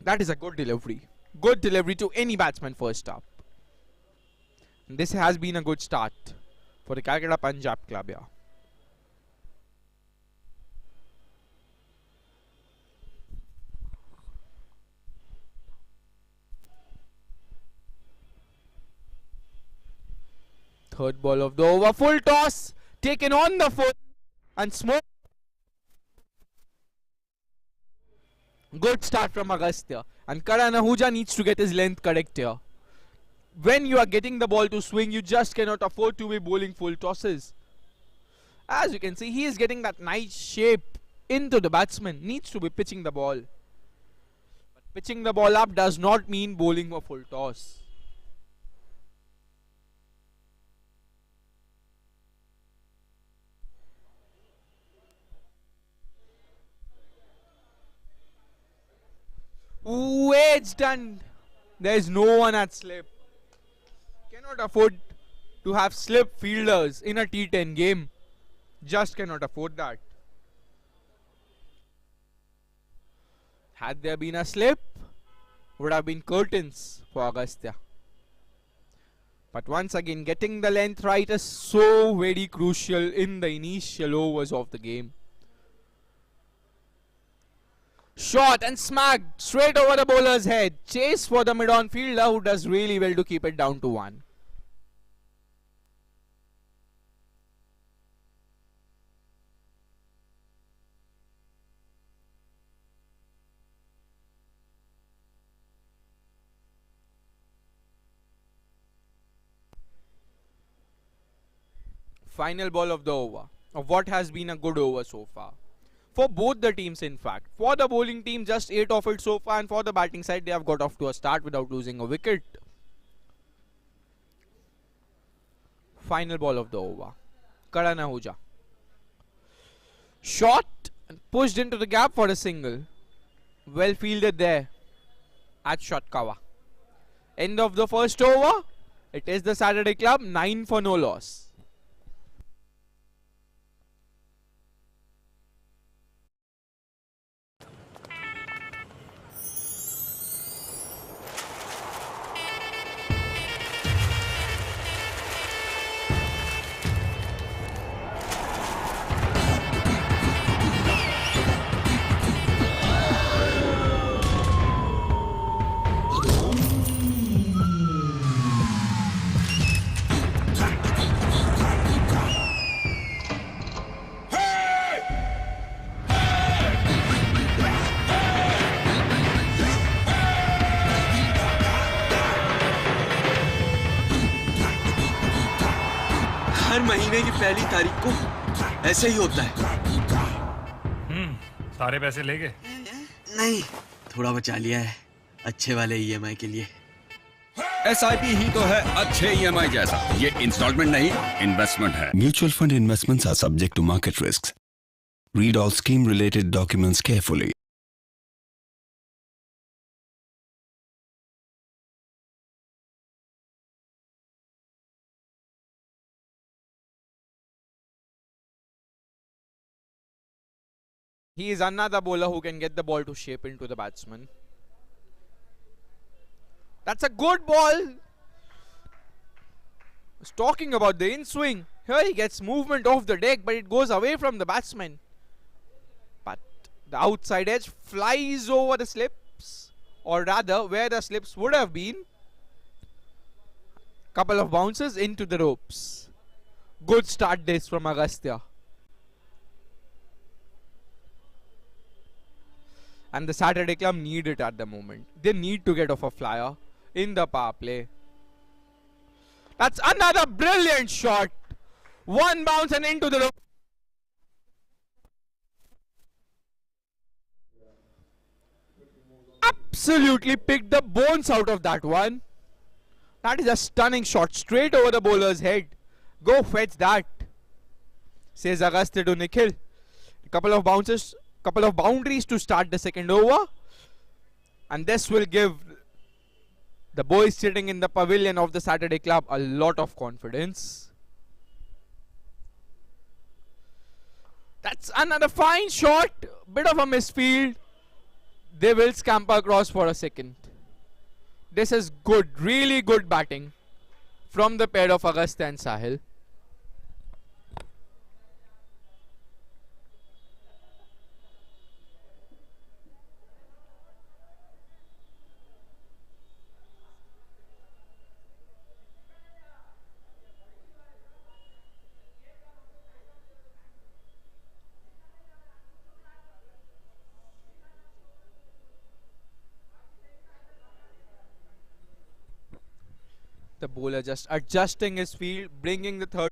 That is a good delivery. Good delivery to any batsman first up. And this has been a good start for the Calcutta Punjab club here. Third ball of the over. Full toss. Taken on the foot. And smoke. Good start from Agastya. And Karan Ahuja needs to get his length correct here. When you are getting the ball to swing, you just cannot afford to be bowling full tosses. As you can see, he is getting that nice shape into the batsman. Needs to be pitching the ball. But pitching the ball up does not mean bowling a full toss. Ooh, edged, and there is no one at slip. Cannot afford to have slip fielders in a T10 game. Just cannot afford that. Had there been a slip, would have been curtains for Agastya. But once again, getting the length right is so very crucial in the initial overs of the game. Shot and smacked straight over the bowler's head. Chase for the mid-on fielder, who does really well to keep it down to 1. Final ball of the over, of what has been a good over so far. For both the teams, in fact. For the bowling team, just 8 of it so far, and for the batting side, they have got off to a start without losing a wicket. Final ball of the over. Karan Ahuja. Shot and pushed into the gap for a single. Well fielded there at shot cover. End of the first over. It is the Saturday club, 9 for no loss. हर महीने की पहली तारीख को ऐसे ही होता है। सारे पैसे ले गए? नहीं, थोड़ा बचा लिया है अच्छे वाले EMI के लिए। SIP ही तो है अच्छे EMI जैसा। ये इंस्टॉलमेंट नहीं, इन्वेस्टमेंट है। Mutual fund investments are subject to market risks. Read all scheme-related documents carefully. He is another bowler who can get the ball to shape into the batsman. That's a good ball. I was talking about the in-swing. Here he gets movement off the deck, but it goes away from the batsman. But the outside edge flies over the slips, or rather where the slips would have been. Couple of bounces into the ropes. Good start this from Agastya. And the Saturday Club need it at the moment. They need to get off a flyer in the power play. That's another brilliant shot. One bounce and into the rope. Absolutely picked the bones out of that one. That is a stunning shot straight over the bowler's head. Go fetch that, says Agastya to Nikhil. A couple of bounces, couple of boundaries to start the second over, and this will give the boys sitting in the pavilion of the Saturday Club a lot of confidence. That's another fine shot. Bit of a misfield. They will scamper across for a second. This is good, really good batting from the pair of Agastya and Sahil. The bowler just adjusting his field, bringing the third.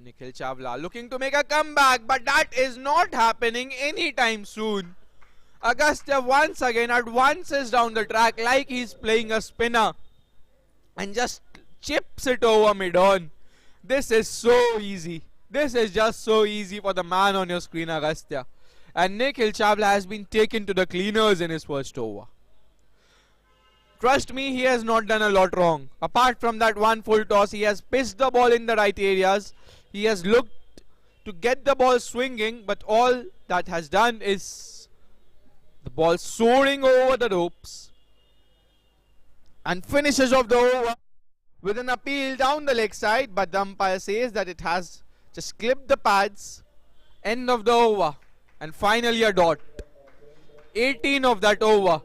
Nikhil Chawla looking to make a comeback, but that is not happening anytime soon. Agastya once again advances down the track like he's playing a spinner and just chips it over mid-on. This is so easy. This is just so easy for the man on your screen, Agastya. And Nikhil Chawla has been taken to the cleaners in his first over. Trust me, he has not done a lot wrong. Apart from that one full toss, he has pitched the ball in the right areas. He has looked to get the ball swinging, but all that has done is the ball soaring over the ropes and finishes off the over with an appeal down the leg side, but the umpire says that it has just clipped the pads. End of the over, and finally a dot. 18 of that over.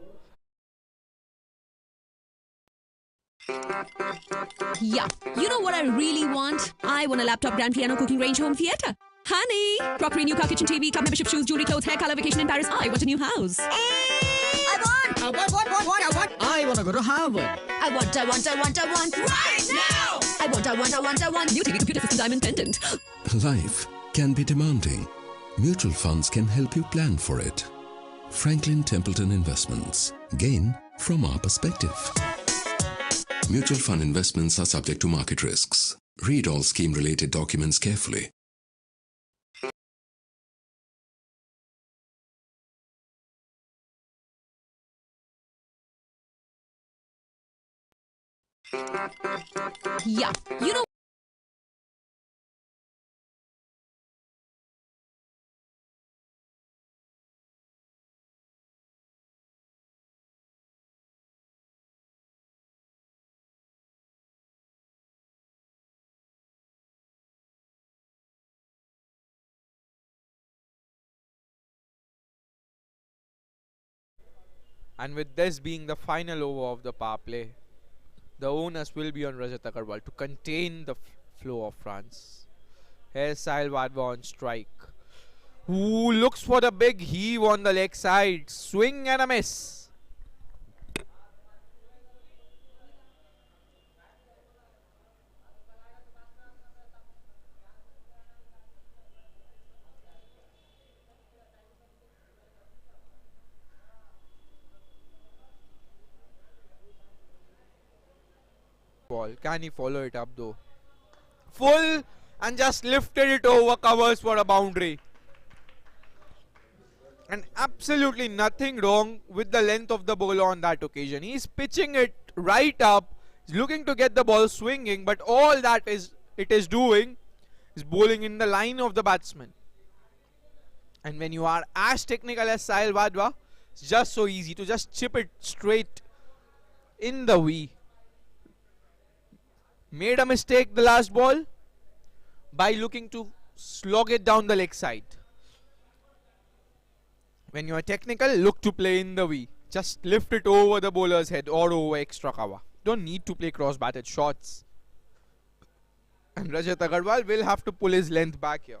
Yeah, you know what I really want? I want a laptop, grand piano, cooking range, home theatre. Honey, crockery, new car, kitchen, TV, club membership, shoes, jewelry, clothes, hair, color, vacation in Paris. I want a new house. I want. I want to go to Harvard. I want. Right now! I want. New TV, computer system, diamond pendant. Life can be demanding. Mutual funds can help you plan for it. Franklin Templeton Investments. Gain from our perspective. Mutual fund investments are subject to market risks. Read all scheme-related documents carefully. Yeah, you know. And with this being the final over of the power play, the onus will be on Rajat Agarwal to contain the flow of runs. Here's Sahil Wadhwa on strike. who looks for the big heave on the leg side. Swing and a miss. Ball. Can he follow it up though? Full and just lifted it over covers for a boundary. And absolutely nothing wrong with the length of the ball on that occasion. He's pitching it right up. He's looking to get the ball swinging, but all that it is doing is bowling in the line of the batsman. And when you are as technical as Sahil Wadhwa, it's just so easy to just chip it straight in the V. Made a mistake the last ball by looking to slog it down the leg side. When you are technical, look to play in the V. Just lift it over the bowler's head or over extra cover. Don't need to play cross-batted shots. And Rajat Agarwal will have to pull his length back here.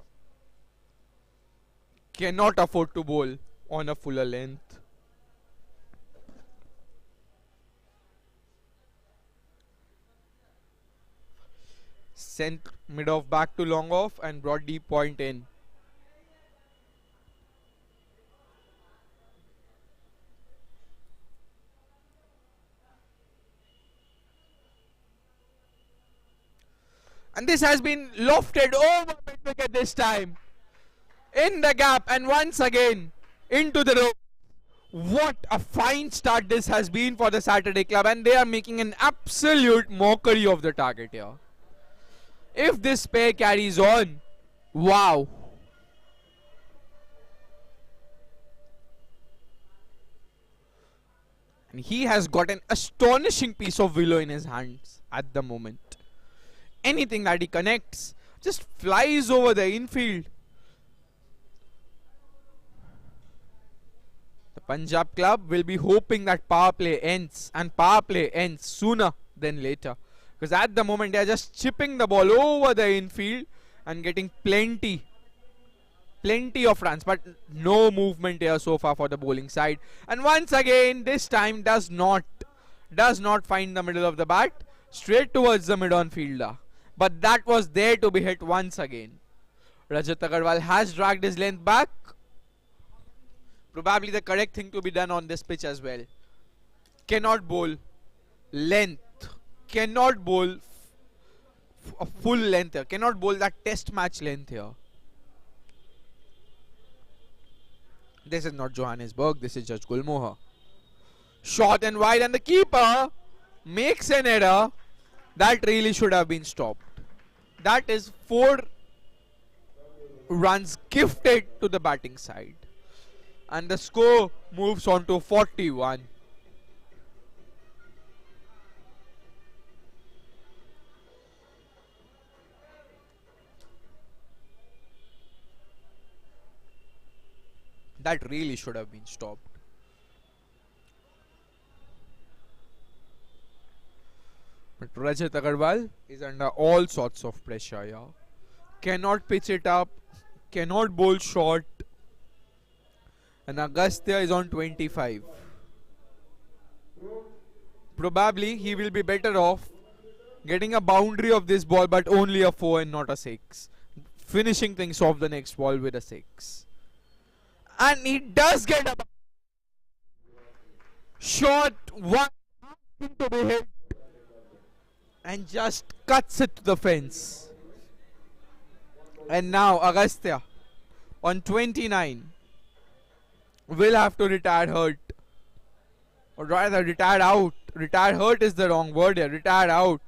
Cannot afford to bowl on a fuller length. Sent mid-off back to long-off and brought deep point in. And this has been lofted over mid-wicket this time. In the gap and once again into the row. What a fine start this has been for the Saturday club, and they are making an absolute mockery of the target here. If this pair carries on, wow. And he has got an astonishing piece of willow in his hands at the moment. Anything that he connects just flies over the infield. The Punjab club will be hoping that power play ends, and power play ends sooner than later. Because at the moment they are just chipping the ball over the infield and getting plenty of runs, but no movement here so far for the bowling side. And once again, this time does not find the middle of the bat, straight towards the mid-on fielder. But that was there to be hit once again. Rajat Agarwal has dragged his length back. Probably the correct thing to be done on this pitch as well. Cannot bowl length. Cannot bowl a full length here. Cannot bowl that test match length here. This is not Johannesburg. This is Judge Gulmohar. Short and wide, and the keeper makes an error. That really should have been stopped. That is 4 runs gifted to the batting side. And the score moves on to 41. That really should have been stopped. But Rajat Agarwal is under all sorts of pressure here. Cannot pitch it up. Cannot bowl short. And Agastya is on 25. Probably he will be better off getting a boundary of this ball, but only a 4 and not a 6. Finishing things off the next ball with a 6. And he does get a short one to be hit and just cuts it to the fence. And now Agastya on 29 will have to retire hurt, or rather retire out. Retire hurt is the wrong word here. Retire out.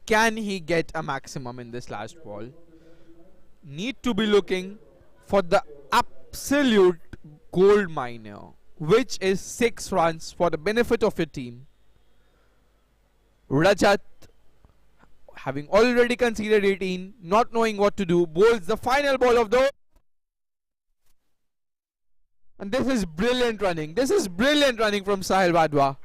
Can he get a maximum in this last ball? Need to be looking for the absolute gold mine here, which is 6 runs for the benefit of your team. Rajat, having already conceded 18, not knowing what to do, bowls the final ball of the... And this is brilliant running. This is brilliant running from Sahil Wadhwa.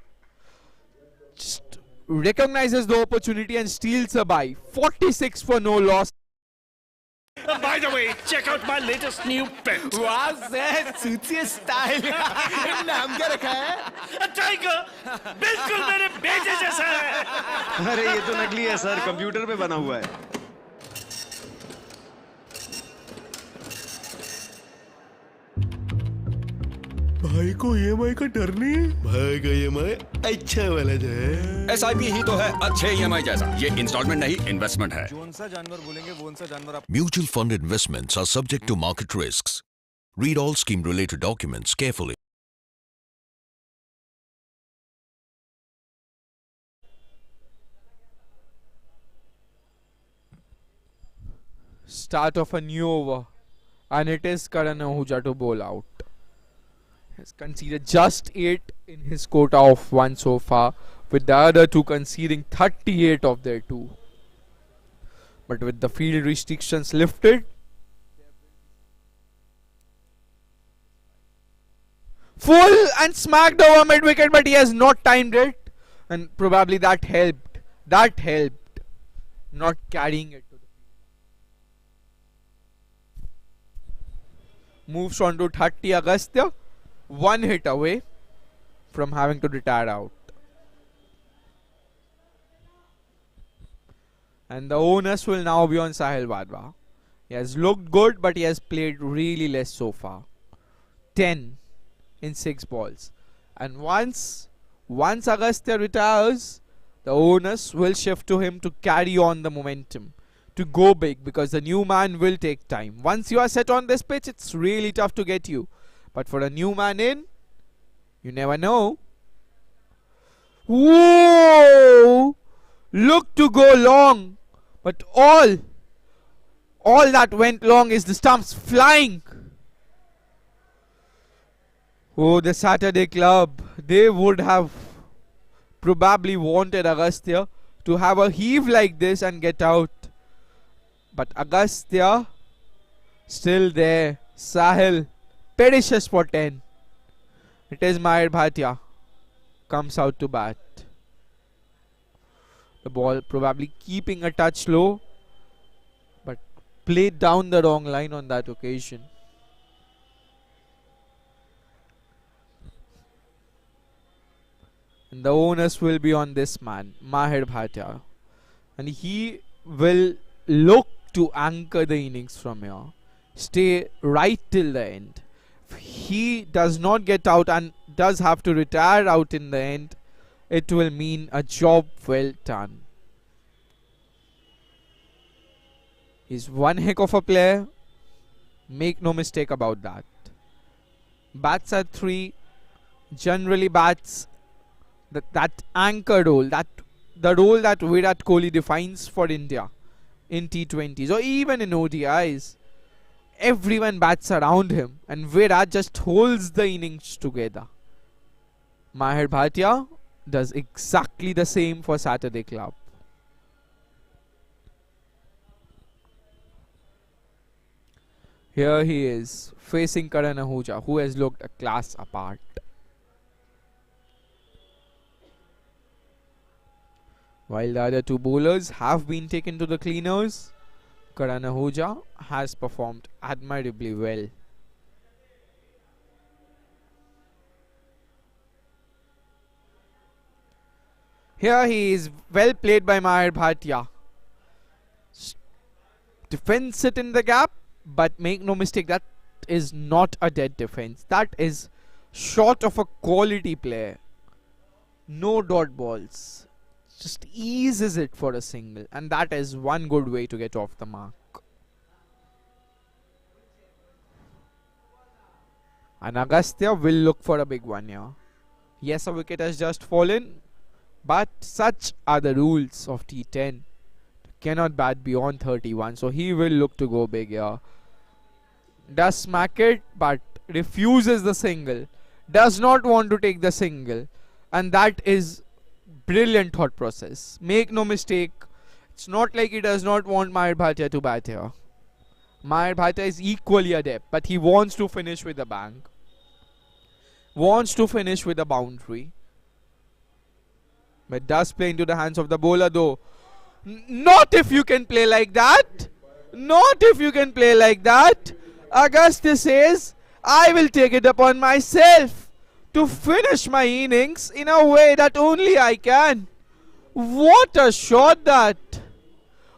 Just recognizes the opportunity and steals a bye. 46 for no loss. By the way, check out my latest new pet. वाह sir, सूची style. नाम क्या रखा है? Tiger, बिल्कुल मेरे बेटे जैसा है। अरे ये तो नकली है सर, कंप्यूटर पे बना हुआ है। भाई को EMI का डर नहीं है। भाई का EMI अच्छा वाला जो है। SIP ही तो है अच्छे EMI जैसा। ये इंस्टॉलमेंट नहीं, इन्वेस्टमेंट है। कौन सा जानवर बोलेंगे, वो सा जानवर आप। Mutual fund investments are subject to market risks. Read all scheme-related documents carefully. Start of a new over, and it is Karan Ahuja to bowl out. Has conceded just 8 in his quota of 1 so far, with the other two conceding 38 of their 2. But with the field restrictions lifted, full and smacked over mid wicket, but he has not timed it, and probably that helped. That helped, not carrying it. Moves on to 30 Agastya, 1 hit away from having to retire out. And the onus will now be on Sahil Wadhwa. He has looked good, but he has played really less so far. 10 in 6 balls. And once Agastya retires, the onus will shift to him to carry on the momentum, to go big, because the new man will take time. Once you are set on this pitch, it's really tough to get you. But for a new man in, you never know. Whoa! Look to go long, but all that went long is the stumps flying. Oh, the Saturday club, they would have probably wanted Agastya to have a heave like this and get out. But Agastya still there. Sahil perishes for 10. It is Mahir Bhatia comes out to bat. The ball probably keeping a touch low, but played down the wrong line on that occasion. And the onus will be on this man, Mahir Bhatia. And he will look to anchor the innings from here. Stay right till the end. If he does not get out and does have to retire out in the end, it will mean a job well done. He's one heck of a player. Make no mistake about that. Bats at 3. Generally bats that anchor role, the role that Virat Kohli defines for India in T20s or even in ODIs. Everyone bats around him and Virat just holds the innings together. Mahir Bhatia does exactly the same for Saturday club. Here he is facing Karan Ahuja, who has looked a class apart. While the other two bowlers have been taken to the cleaners, Karan Ahuja has performed admirably well. Here he is, well played by Mahir Bhatia. Defends it in the gap, but make no mistake, that is not a dead defense. That is short of a quality player. No dot balls. Just eases it for a single, and that is one good way to get off the mark. And Agastya will look for a big one here. Yes, a wicket has just fallen, but such are the rules of T10. Cannot bat beyond 31, so he will look to go big here. Does smack it, but refuses the single. Does not want to take the single, and that is brilliant thought process. Make no mistake, it's not like he does not want Mahir Bhatia to bat here. Mahir Bhatia is equally adept, but he wants to finish with a bang. Wants to finish with a boundary. But does play into the hands of the bowler though. Not if you can play like that. Not if you can play like that. Agastya says, I will take it upon myself to finish my innings in a way that only I can. What a shot that!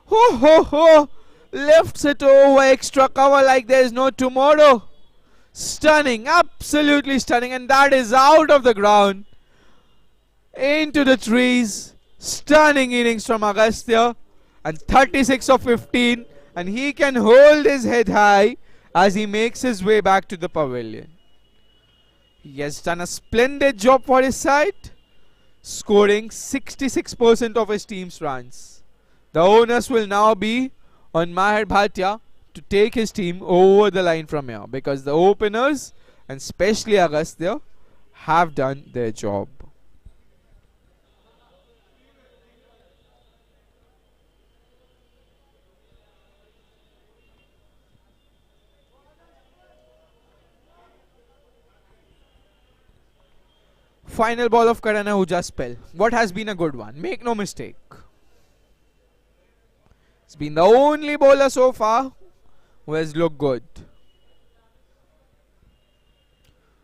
Ho ho ho! Lifts it over extra cover like there is no tomorrow. Stunning, absolutely stunning, and that is out of the ground. Into the trees. Stunning innings from Agastya. And 36 of 15, and he can hold his head high as he makes his way back to the pavilion. He has done a splendid job for his side, scoring 66% of his team's runs. The onus will now be on Mahir Bhatia to take his team over the line from here, because the openers, and especially Agastya, have done their job. Final ball of Karan Ahuja's spell. What has been a good one? Make no mistake. It's been the only bowler so far who has looked good.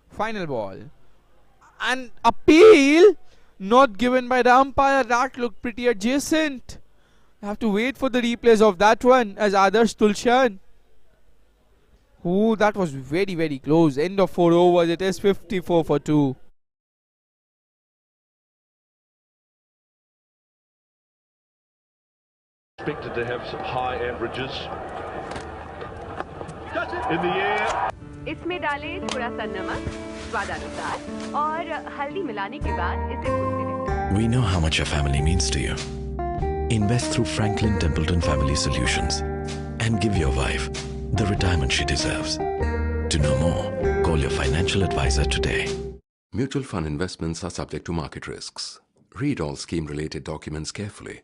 Final ball. An appeal not given by the umpire. That looked pretty adjacent. I have to wait for the replays of that one as Adarsh Tulshan. Ooh, that was very, very close. End of 4 overs. It is 54 for 2. Expected to have some high averages. In the air. इसमें डालें थोड़ा सा नमक स्वादानुसार और हल्दी मिलाने के बाद इसे भूनते रहें. We know how much your family means to you. Invest through Franklin Templeton Family Solutions and give your wife the retirement she deserves. To know more, call your financial advisor today. Mutual fund investments are subject to market risks. Read all scheme-related documents carefully.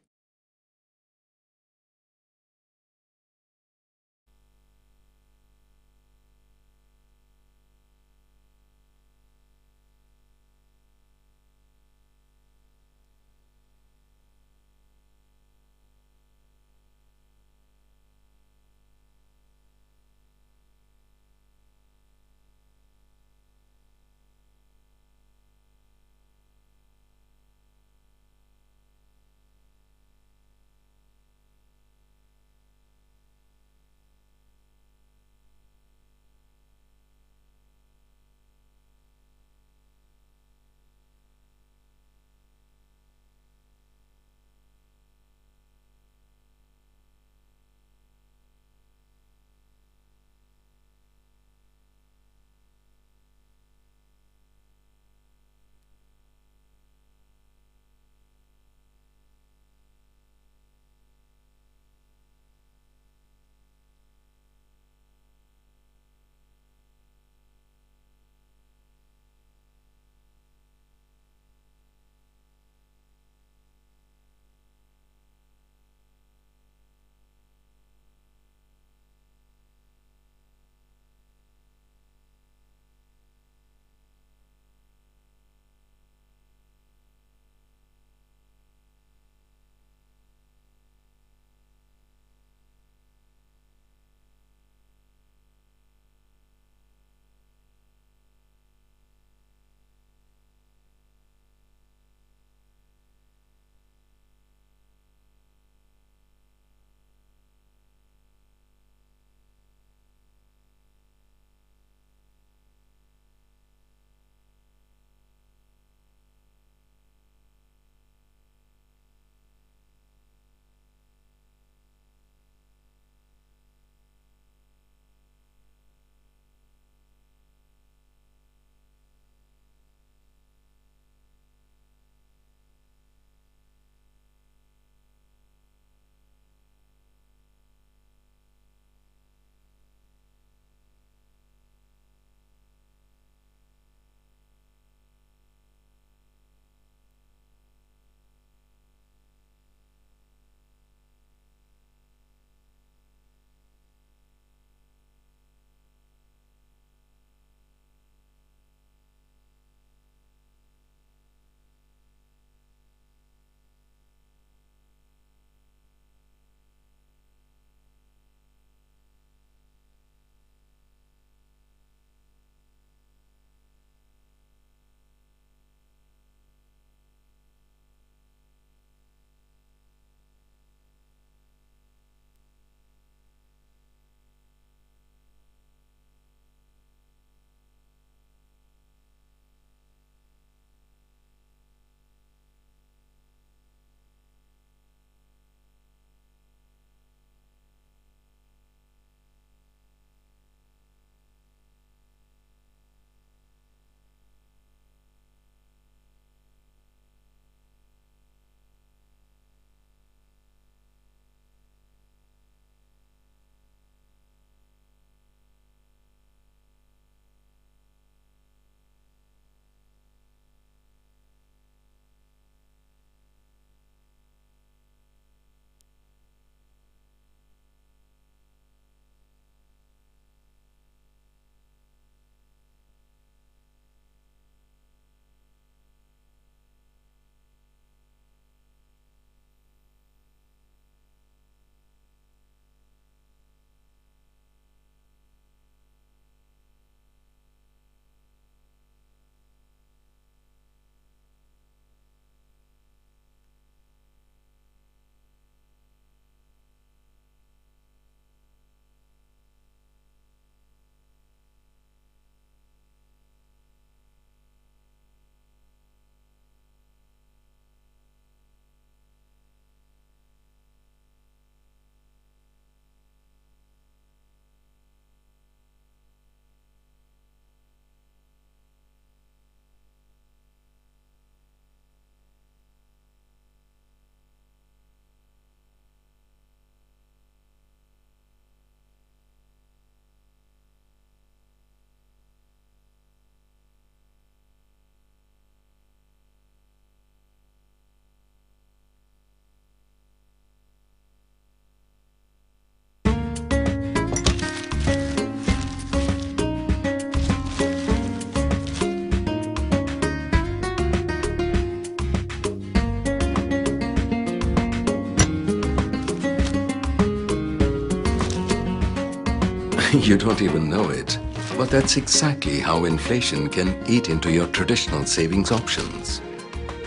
You don't even know it, but that's exactly how inflation can eat into your traditional savings options.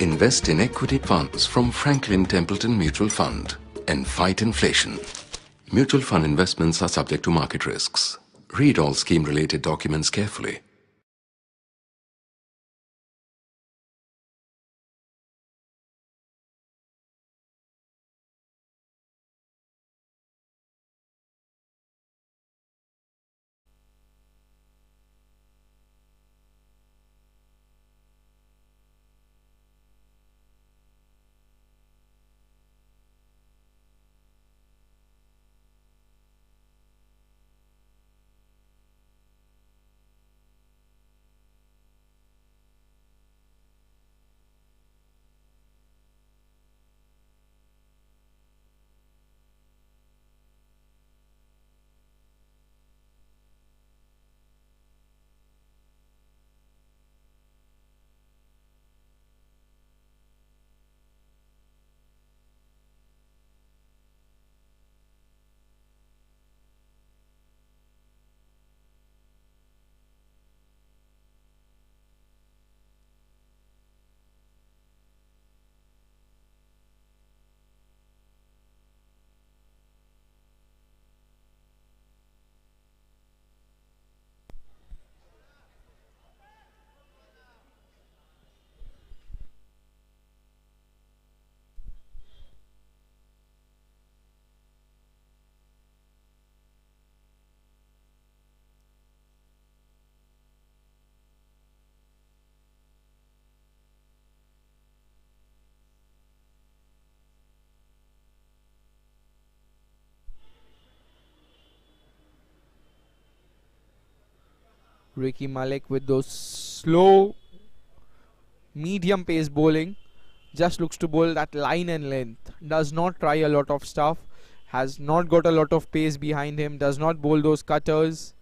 Invest in equity funds from Franklin Templeton Mutual Fund and fight inflation. Mutual fund investments are subject to market risks. Read all scheme-related documents carefully. Ricky Malik with those slow, medium pace bowling. Just looks to bowl that line and length. Does not try a lot of stuff. Has not got a lot of pace behind him. Does not bowl those cutters.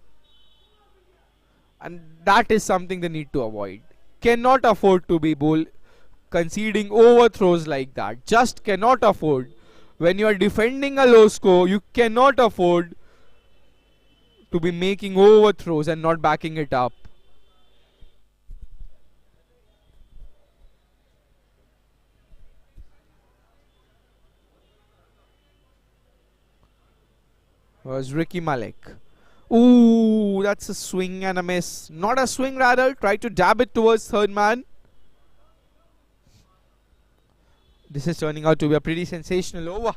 And that is something they need to avoid. Cannot afford to be conceding overthrows like that. Just cannot afford. When you are defending a low score, you cannot afford to be making overthrows and not backing it up. Was Ricky Malik. Ooh, that's a swing and a miss. Not a swing, rather. Try to dab it towards third man. This is turning out to be a pretty sensational over.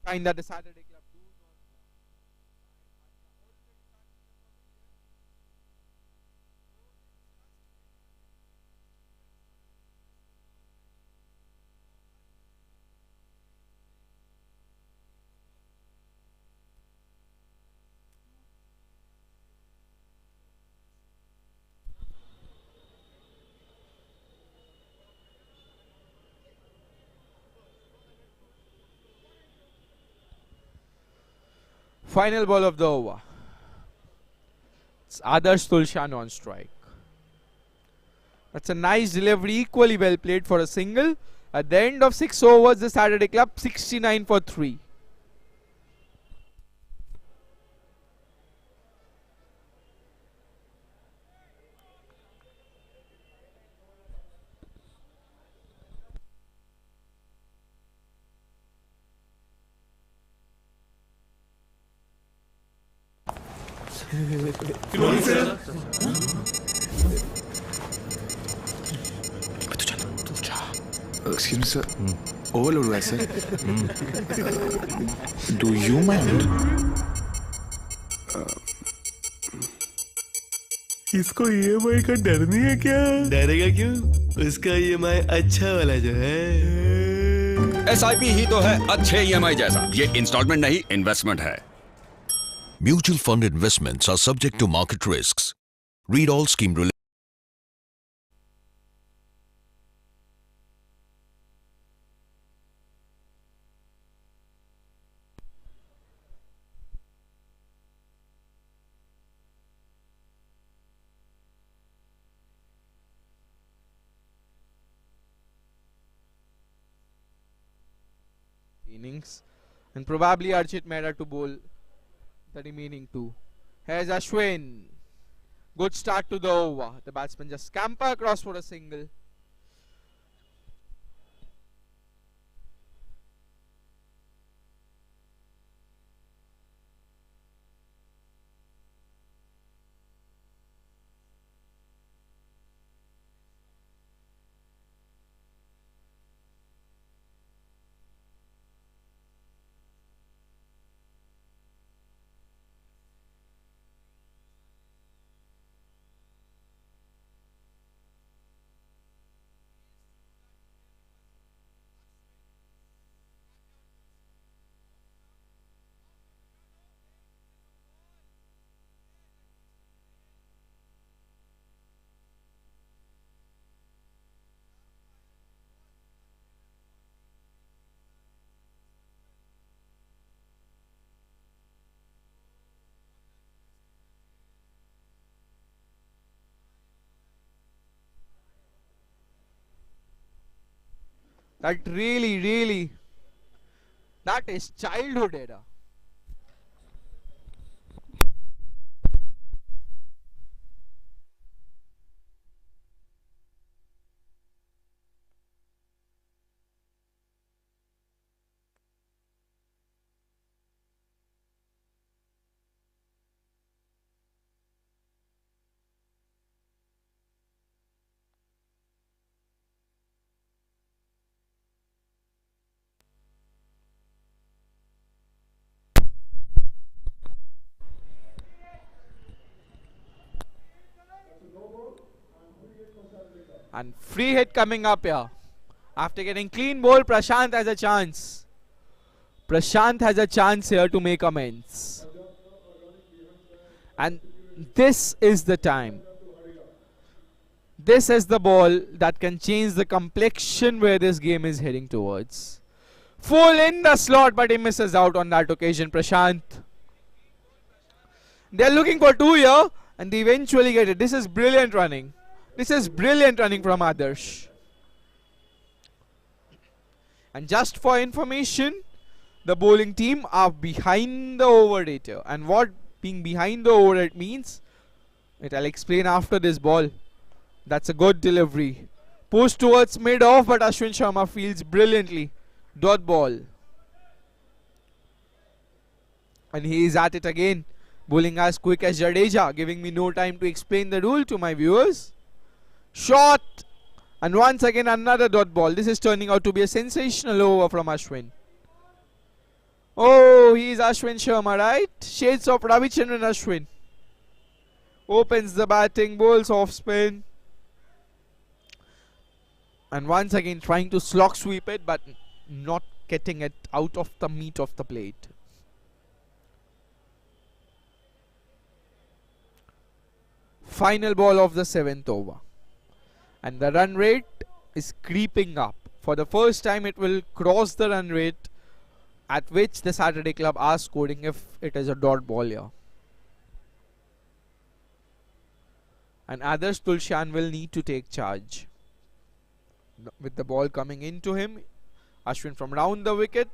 Kind that the Saturday Club do. Final ball of the over. It's Adarsh Tulshan on strike. That's a nice delivery, equally well played for a single. At the end of 6 overs, the Saturday Club 69 for 3. Good morning, sir. Excuse me, sir. Overload हुआ है, sir. Do you mind? इसको EMI का डर नहीं है क्या? डरेगा क्यों? उसका EMI अच्छा वाला जो है। SIP ही तो है अच्छे EMI जैसा। ये इंस्टॉलमेंट नहीं, इन्वेस्टमेंट है। Mutual fund investments are subject to market risks. Read all scheme related. innings, and probably Archit Mehra to bowl the remaining 2. Here's Ashwin. Good start to the over. The batsman just scamper across for a single. That really, that is childhood era. And free hit coming up here. After getting clean bowl, Prashant has a chance. Prashant has a chance here to make amends. And this is the time. This is the ball that can change the complexion where this game is heading towards. Full in the slot, but he misses out on that occasion, Prashant. They're looking for 2 here, and they eventually get it. This is brilliant running. This is brilliant running from Adarsh. And just for information, the bowling team are behind the over rate here. And what being behind the over rate means, I'll explain after this ball. That's a good delivery. Push towards mid-off, but Ashwin Sharma fields brilliantly. Dot ball. And he is at it again. Bowling as quick as Jadeja, giving me no time to explain the rule to my viewers. Shot. And once again another dot ball. This is turning out to be a sensational over from Ashwin. Oh, he is Ashwin Sharma, right? Shades of Ravichandran Ashwin. Opens the batting, bowls off spin. And once again trying to slog sweep it, but not getting it out of the meat of the plate. Final ball of the 7th over. And the run rate is creeping up. For the first time it will cross the run rate at which the Saturday club are scoring if it is a dot ball here. And Adarsh Tulshan will need to take charge. With the ball coming into him, Ashwin from round the wicket,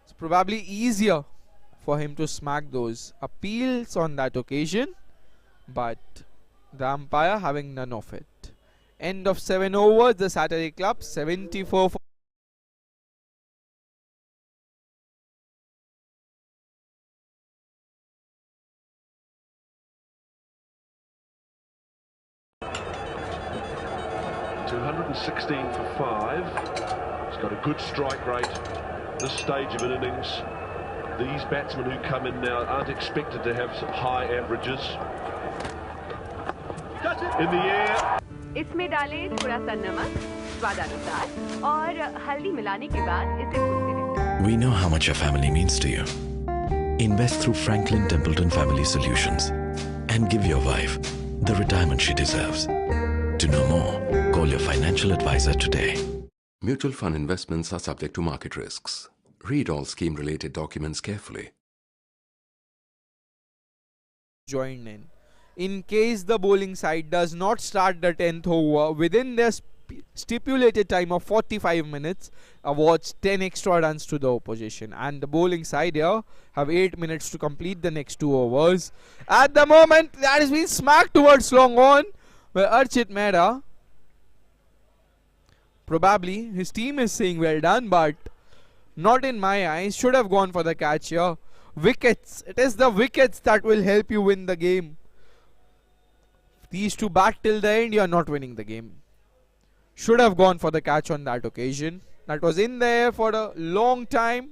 it's probably easier for him to smack those appeals on that occasion, but the umpire having none of it. End of 7 overs, the Saturday club 74 for .216 for 5. He's got a good strike rate this stage of an innings. These batsmen who come in now aren't expected to have some high averages. In the air. इसमें डालें थोड़ा सा नमक, स्वादानुसार, और हल्दी मिलाने के बाद इसे भूनते रहें। We know how much your family means to you. Invest through Franklin Templeton Family Solutions and give your wife the retirement she deserves. To know more, call your financial advisor today. Mutual fund investments are subject to market risks. Read all scheme-related documents carefully. Joined in case the bowling side does not start the 10th over within their stipulated time of 45 minutes awards 10 extra runs to the opposition, and the bowling side here have 8 minutes to complete the next 2 overs. At the moment, that has been smacked towards long on, where Archit Mehra, probably his team is saying well done, but not in my eyes. Should have gone for the catch here. Wickets. It is the wickets that will help you win the game. These two bat till the end, you are not winning the game. Should have gone for the catch on that occasion. That was in there for a long time.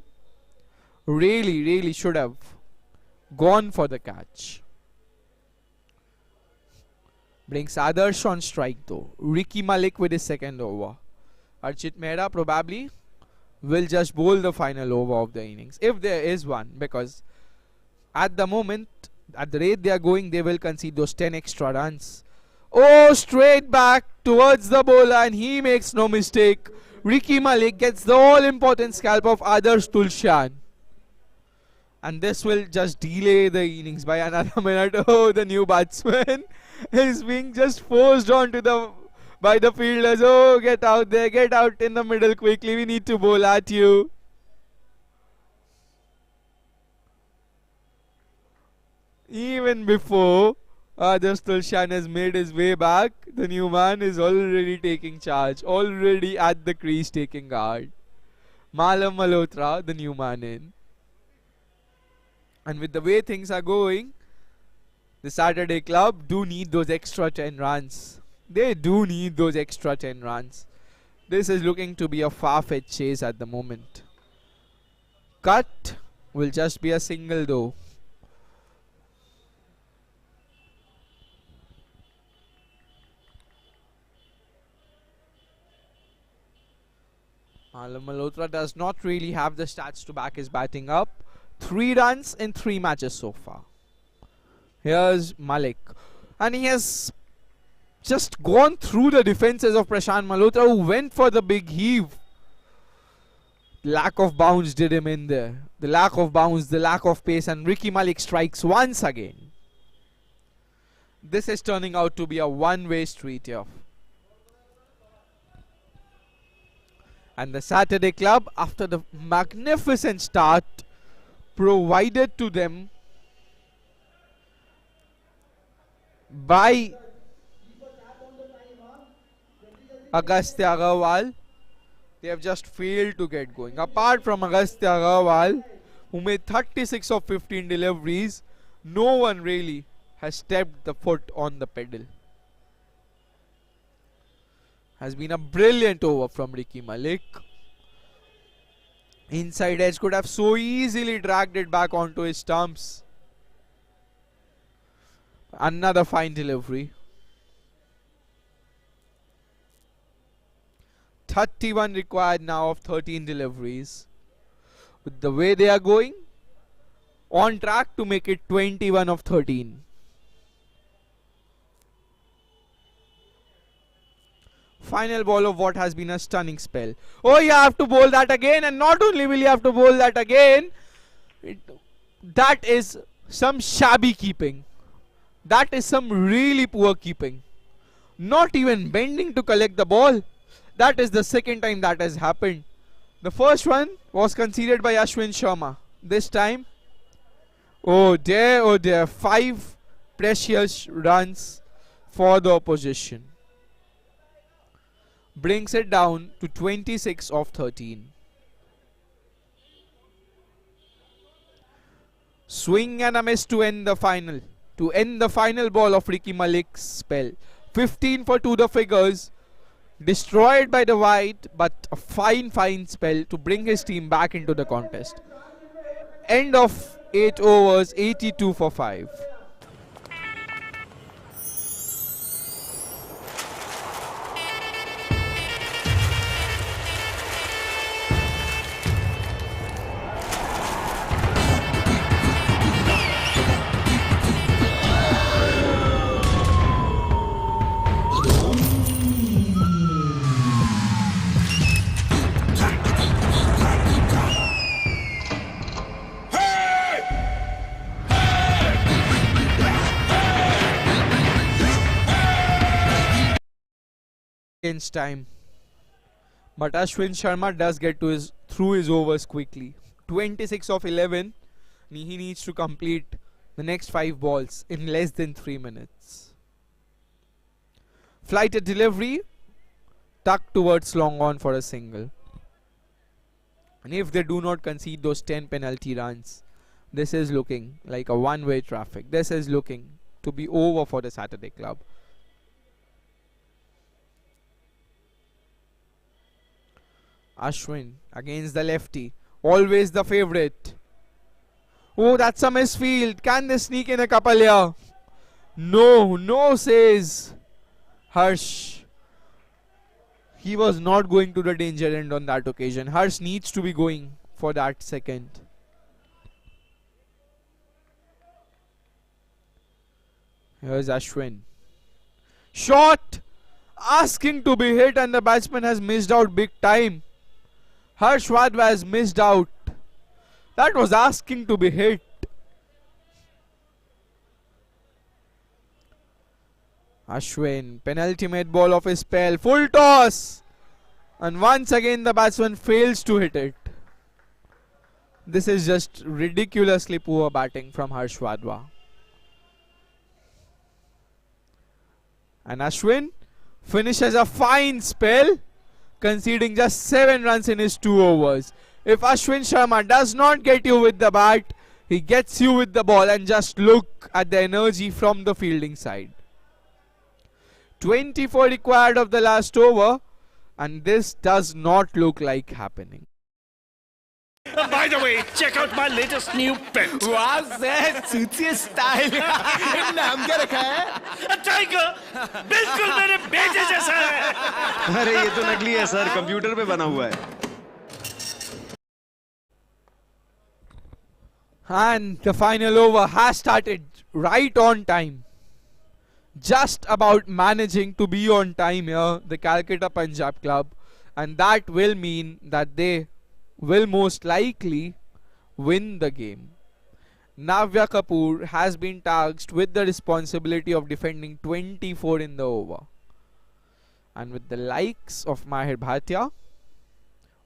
Really should have gone for the catch. Brings Adarsh on strike though. Ricky Malik with his second over. Archit Mehra probably will just bowl the final over of the innings, if there is one, because at the moment, at the rate they are going, they will concede those 10 extra runs. Oh, straight back towards the bowler, and he makes no mistake. Ricky Malik gets the all-important scalp of Adarsh Tulshan. And this will just delay the innings by another minute. Oh, the new batsman is being just forced onto by the fielders. Oh, get out there, get out in the middle quickly. We need to bowl at you. Even before Adarsh Tulshan has made his way back, the new man is already taking charge, already at the crease taking guard. Malam Malhotra, the new man in. And with the way things are going, the Saturday club do need those extra 10 runs. They do need those extra 10 runs. This is looking to be a far-fetched chase at the moment. Cut will just be a single though. Malam Malhotra does not really have the stats to back his batting up. 3 runs in 3 matches so far. Here's Malik. And he has just gone through the defenses of Prashant Malhotra, who went for the big heave. Lack of bounce did him in there. The lack of bounce, the lack of pace, and Ricky Malik strikes once again. This is turning out to be a one-way street here. And the Saturday club, after the magnificent start provided to them by Agastya Agarwal, they have just failed to get going. Apart from Agastya Agarwal, who made 36 of 15 deliveries, no one really has stepped the foot on the pedal. Has been a brilliant over from Ricky Malik. Inside edge could have so easily dragged it back onto his stumps. Another fine delivery. 31 required now of 13 deliveries. With the way they are going, on track to make it 21 of 13. Final ball of what has been a stunning spell. Oh, you have to bowl that again, and not only will you have to bowl that again, that is some shabby keeping. That is some really poor keeping. Not even bending to collect the ball. That is the second time that has happened. The first one was conceded by Ashwin Sharma. This time, oh dear, 5 precious runs for the opposition. Brings it down to 26 of 13. Swing and a miss to end the final. To end the final ball of Ricky Malik's spell. 15 for 2 the figures. Destroyed by the wide, but a fine spell to bring his team back into the contest. End of 8 overs, 82 for 5. seconds time. But Ashwin Sharma does get through his overs quickly. 26 of 11. He needs to complete the next 5 balls in less than 3 minutes. Flighted delivery, tucked towards long on for a single. And if they do not concede those 10 penalty runs, this is looking like a one-way traffic. This is looking to be over for the Saturday club. Ashwin against the lefty, always the favourite. Oh, that's a misfield. Can they sneak in a couple here? No, says Harsh. He was not going to the danger end on that occasion. Harsh needs to be going for that second. Here's Ashwin. Shot! Asking to be hit, and the batsman has missed out big time. Harsh Wadhwa has missed out. That was asking to be hit. Ashwin, penultimate ball of his spell. Full toss. And once again the batsman fails to hit it. This is just ridiculously poor batting from Harsh Wadhwa. And Ashwin finishes a fine spell, conceding just 7 runs in his 2 overs. If Ashwin Sharma does not get you with the bat, he gets you with the ball, and just look at the energy from the fielding side. 24 required of the last over, and this does not look like happening. By the way, check out my latest new pet. Wow, sir, suits your style. नाम क्या रखा है? Tiger, बिल्कुल मेरे बेटे जैसा है। अरे ये तो नकली है सर, कंप्यूटर पे बना हुआ है। And the final over has started right on time. Just about managing to be on time here, the Calcutta Punjab club, and that will mean that they will most likely win the game. Navya Kapoor has been tasked with the responsibility of defending 24 in the over. And with the likes of Mahir Bhatia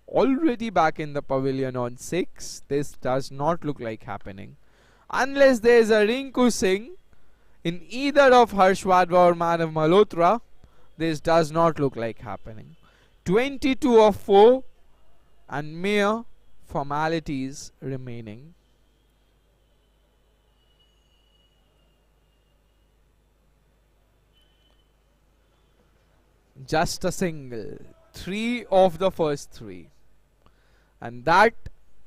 already back in the pavilion on 6, this does not look like happening. Unless there is a Rinku Singh in either of Harsh Wadhwa or Manav Malhotra, this does not look like happening. 22 of 4 and mere formalities remaining. Just a single. 3 of the first 3. And that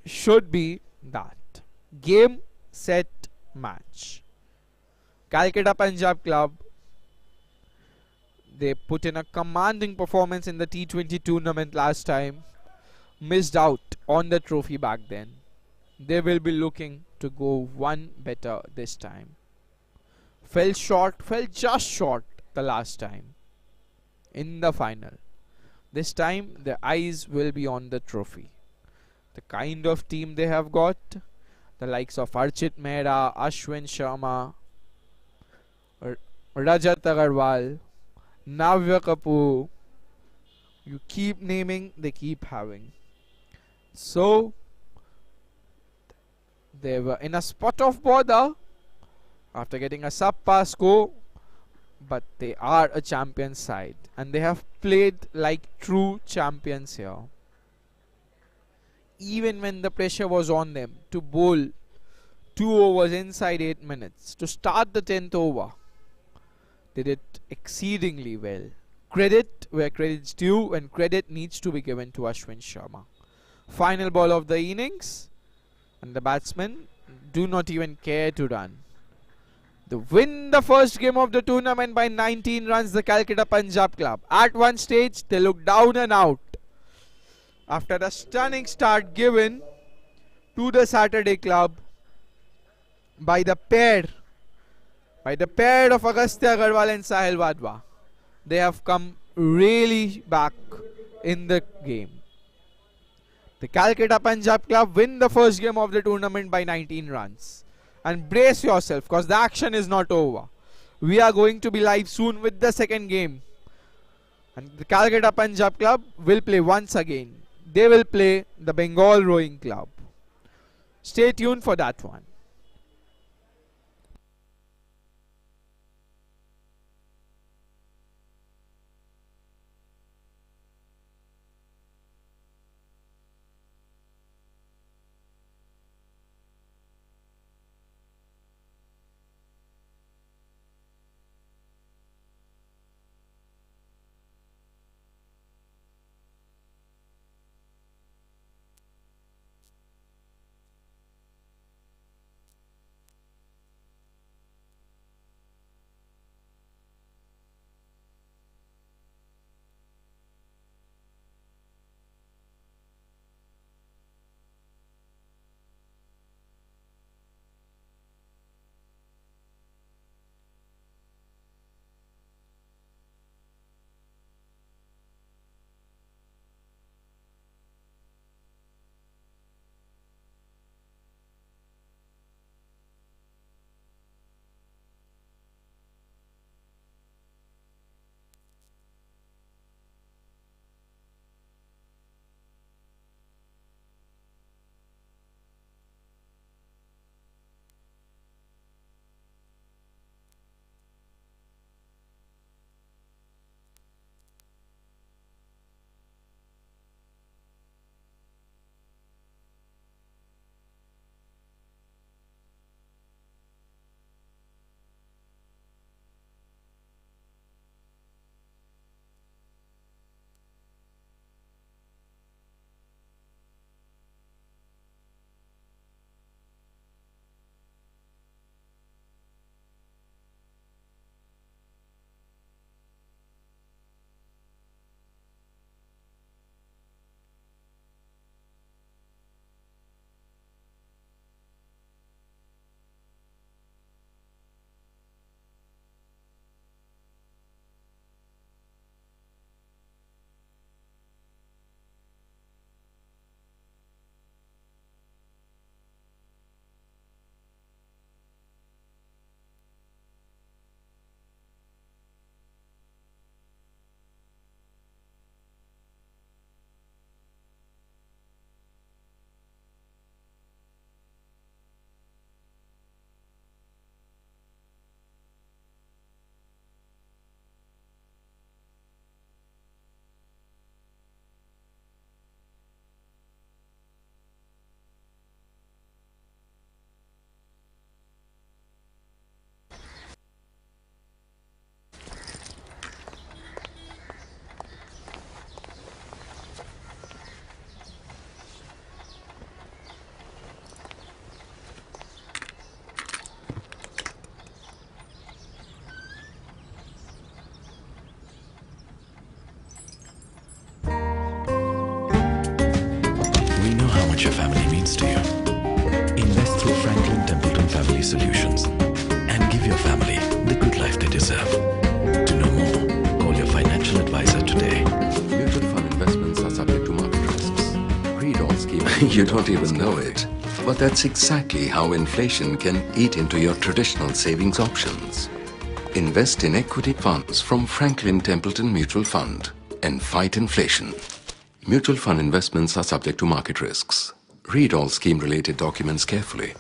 should be that. Game, set, match. Calcutta Punjab club, they put in a commanding performance in the T20 tournament last time. Missed out on the trophy back then. They will be looking to go one better this time. Fell just short the last time in the final. This time their eyes will be on the trophy. The kind of team they have got, the likes of Archit Mehra, Ashwin Sharma, Rajat Agarwal, Navya Kapoor, you keep naming, they keep having. So they were in a spot of bother after getting a subpar score, but they are a champion side and they have played like true champions here. Even when the pressure was on them to bowl 2 overs inside 8 minutes to start the 10th over, they did exceedingly well. Credit where credit's due, and credit needs to be given to Ashwin Sharma. Final ball of the innings, and the batsmen do not even care to run. They win the first game of the tournament by 19 runs, the Calcutta Punjab club. At one stage, they look down and out after a stunning start given to the Saturday club by the pair of Agastya Agarwal and Sahil Wadhwa. They have come really back in the game. The Calcutta Punjab club win the first game of the tournament by 19 runs. And brace yourself, because the action is not over. We are going to be live soon with the second game. And the Calcutta Punjab Club will play once again. They will play the Bengal Rowing Club. Stay tuned for that one. We know how much your family means to you. Invest through Franklin Templeton Family Solutions and give your family the good life they deserve. To know more, call your financial advisor today. Mutual fund investments are subject to market risks. Read all schemes. You don't even know it. But that's exactly how inflation can eat into your traditional savings options. Invest in equity funds from Franklin Templeton Mutual Fund and fight inflation. Mutual fund investments are subject to market risks. Read all scheme-related documents carefully.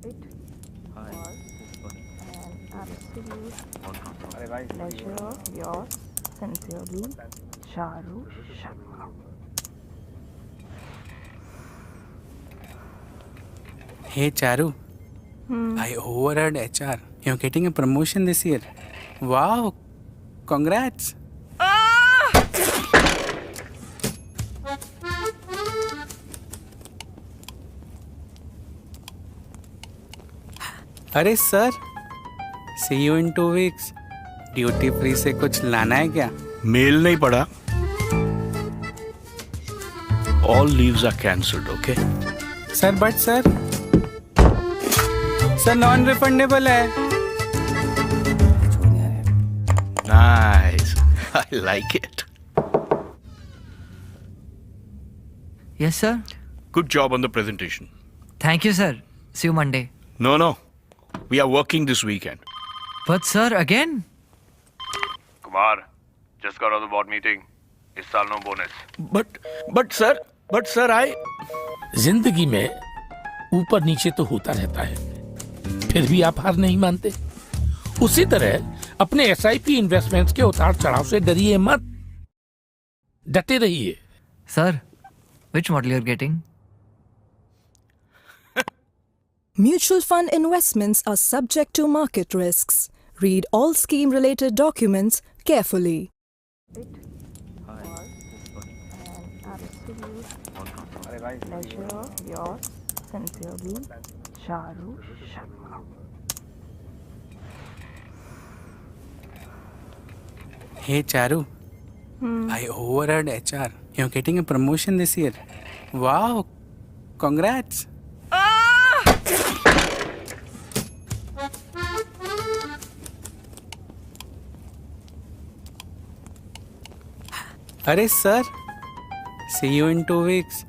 It was an absolute pleasure of yours Sincerely, Charu Sharma. Hey Charu, I overheard HR. You're getting a promotion this year. Wow, congrats. अरे sir, see you in 2 weeks. Duty free से कुछ लाना है क्या? Mail नहीं पड़ा. All leaves are cancelled, okay? Sir but sir non refundable है. Nice. I like it. Yes, sir. Good job on the presentation. Thank you, sir. See you Monday. No. We are working this weekend. But, sir, again? Kumar, just got out of the board meeting. इस साल no bonus. But sir, I... जिंदगी में ऊपर नीचे तो होता रहता है, फिर भी आप हार नहीं मानते. उसी तरह अपने एसआईपी इन्वेस्टमेंट्स के उतार चढ़ाव से डरिए मत, डटे रहिए. Sir, which model you're getting? Mutual fund investments are subject to market risks. Read all scheme-related documents carefully. Pleasure, yours sincerely, Charu Sharma. Hey Charu, I overheard HR. You're getting a promotion this year. Wow, congrats. अरे sir, see you in 2 weeks.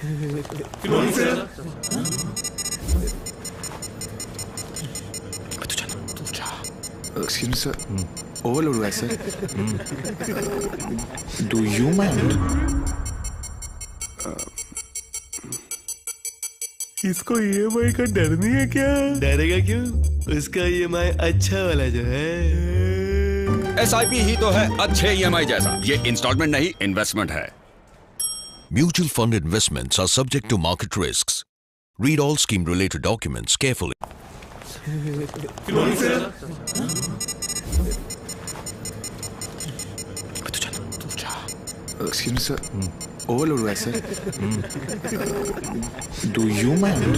Good morning, sir. Excuse me, sir. Overload हुआ है, sir. Do you mind? इसको EMI का डर नहीं है क्या? डरेगा क्यों? उसका ईएमआई अच्छा वाला जो है. एसआईपी ही तो है अच्छे ईएमआई जैसा. ये इंस्टॉलमेंट नहीं, इन्वेस्टमेंट है. Mutual fund investments are subject to market risks. Read all scheme-related documents carefully. Good morning, sir. Excuse me, sir. Overload हुआ है, sir. Do you mind?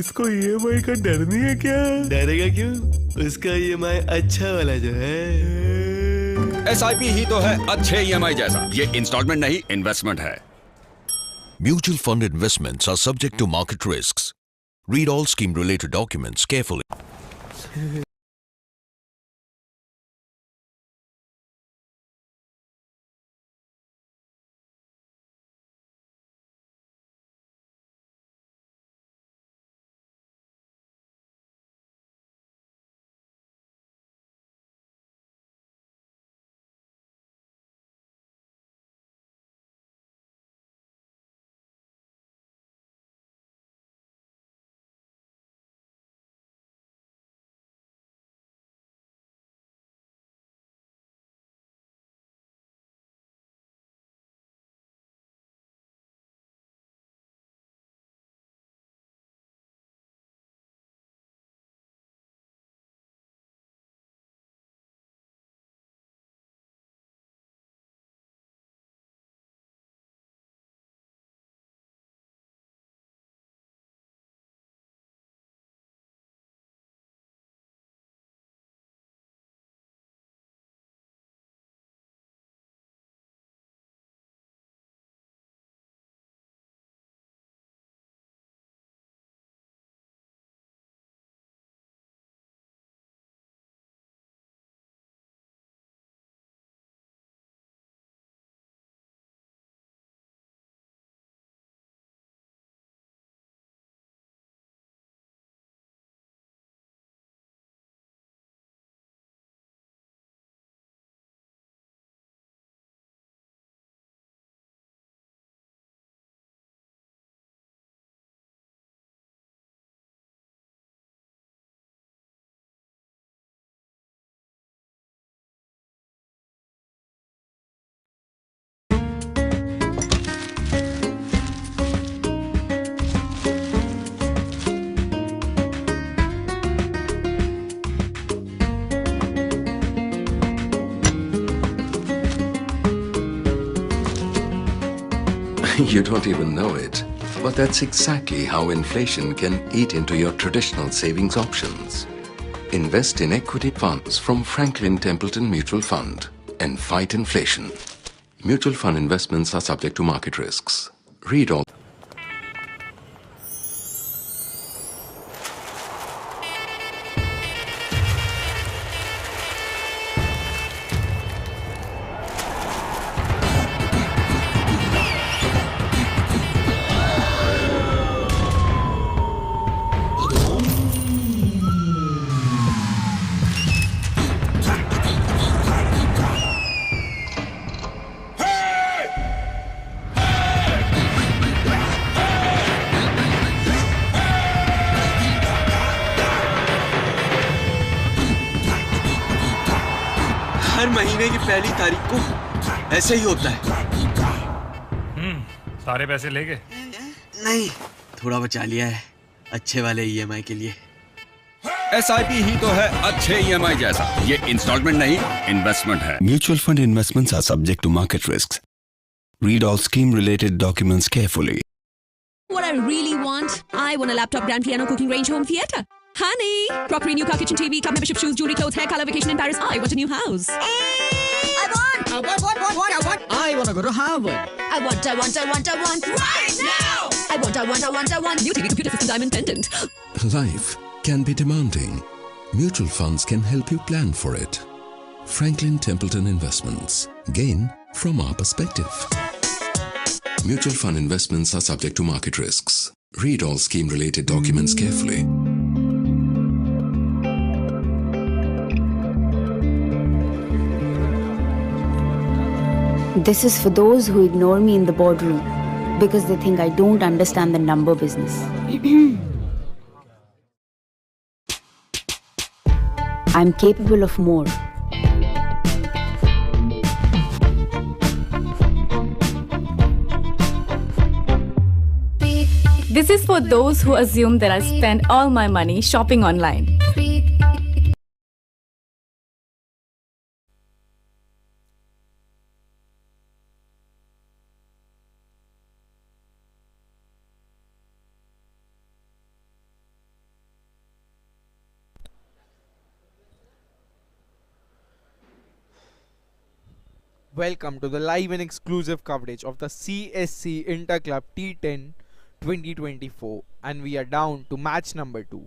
इसको ईएमआई का डर नहीं है क्या? डरेगा क्यों? उसका ईएमआई अच्छा वाला जो है. एसआईपी ही तो है अच्छे ईएमआई जैसा. ये इंस्टॉलमेंट नहीं, इन्वेस्टमेंट है. Mutual fund investments are subject to market risks. Read all scheme-related documents carefully. You don't even know it. But that's exactly how inflation can eat into your traditional savings options. Invest in equity funds from Franklin Templeton Mutual Fund and fight inflation. Mutual fund investments are subject to market risks. Read all. हर महीने की पहली तारीख को ऐसे ही होता है। सारे पैसे ले गए? नहीं, थोड़ा बचा लिया है अच्छे वाले ईएमआई के लिए। SIP ही तो है अच्छे EMI जैसा। ये इंस्टॉलमेंट नहीं, इन्वेस्टमेंट है। Mutual fund investments are subject to market risks. Read all scheme-related documents carefully. What I really want? I want a laptop, grand piano, cooking range, home theater. Honey, crockery, new car, kitchen, TV, club membership, shoes, jewelry, clothes, hair color, vacation in Paris. I want a new house. I want. I want to go to Harvard. I want. Right now! I want. New TV, computer system, diamond pendant. Life can be demanding. Mutual funds can help you plan for it. Franklin Templeton Investments. Gain from our perspective. Mutual fund investments are subject to market risks. Read all scheme-related documents carefully. This is for those who ignore me in the boardroom because they think I don't understand the number business. I'm capable of more. This is for those who assume that I spend all my money shopping online. Welcome to the live and exclusive coverage of the CSC Inter Club T10 2024, and we are down to match number 2.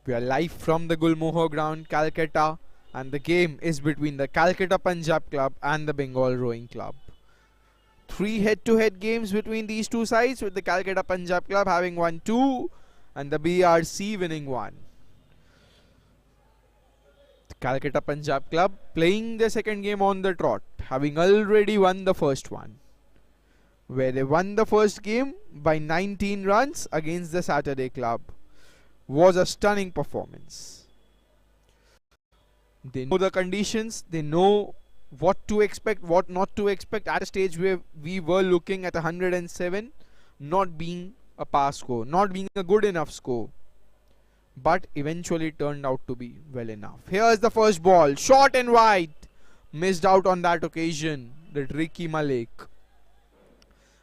We are live from the Gulmohar ground, Calcutta, and the game is between the Calcutta Punjab Club and the Bengal Rowing Club. 3 head-to-head games between these two sides, with the Calcutta Punjab Club having won 2 and the BRC winning 1. Calcutta Punjab Club playing their second game on the trot, having already won the first one, where they won the first game by 19 runs against the Saturday Club. Was a stunning performance. They know the conditions, they know what to expect, what not to expect at a stage where we were looking at 107 not being a pass score, not being a good enough score. But eventually turned out to be well enough. Here's the first ball, short and wide. Missed out on that occasion, that Ricky Malik.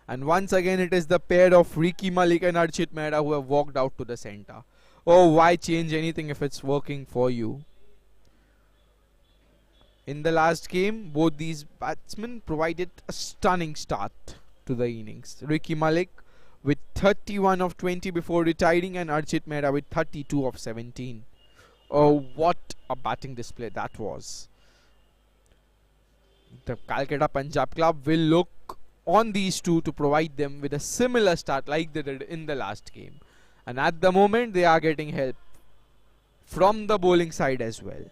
And once again it is the pair of Ricky Malik and Archit Mehra who have walked out to the center. Oh, why change anything if it's working for you? In the last game, both these batsmen provided a stunning start to the innings. Ricky Malik with 31 of 20 before retiring, and Archit Mehra with 32 of 17. Oh, what a batting display that was. The Calcutta Punjab Club will look on these two to provide them with a similar start like they did in the last game. And at the moment they are getting help from the bowling side as well.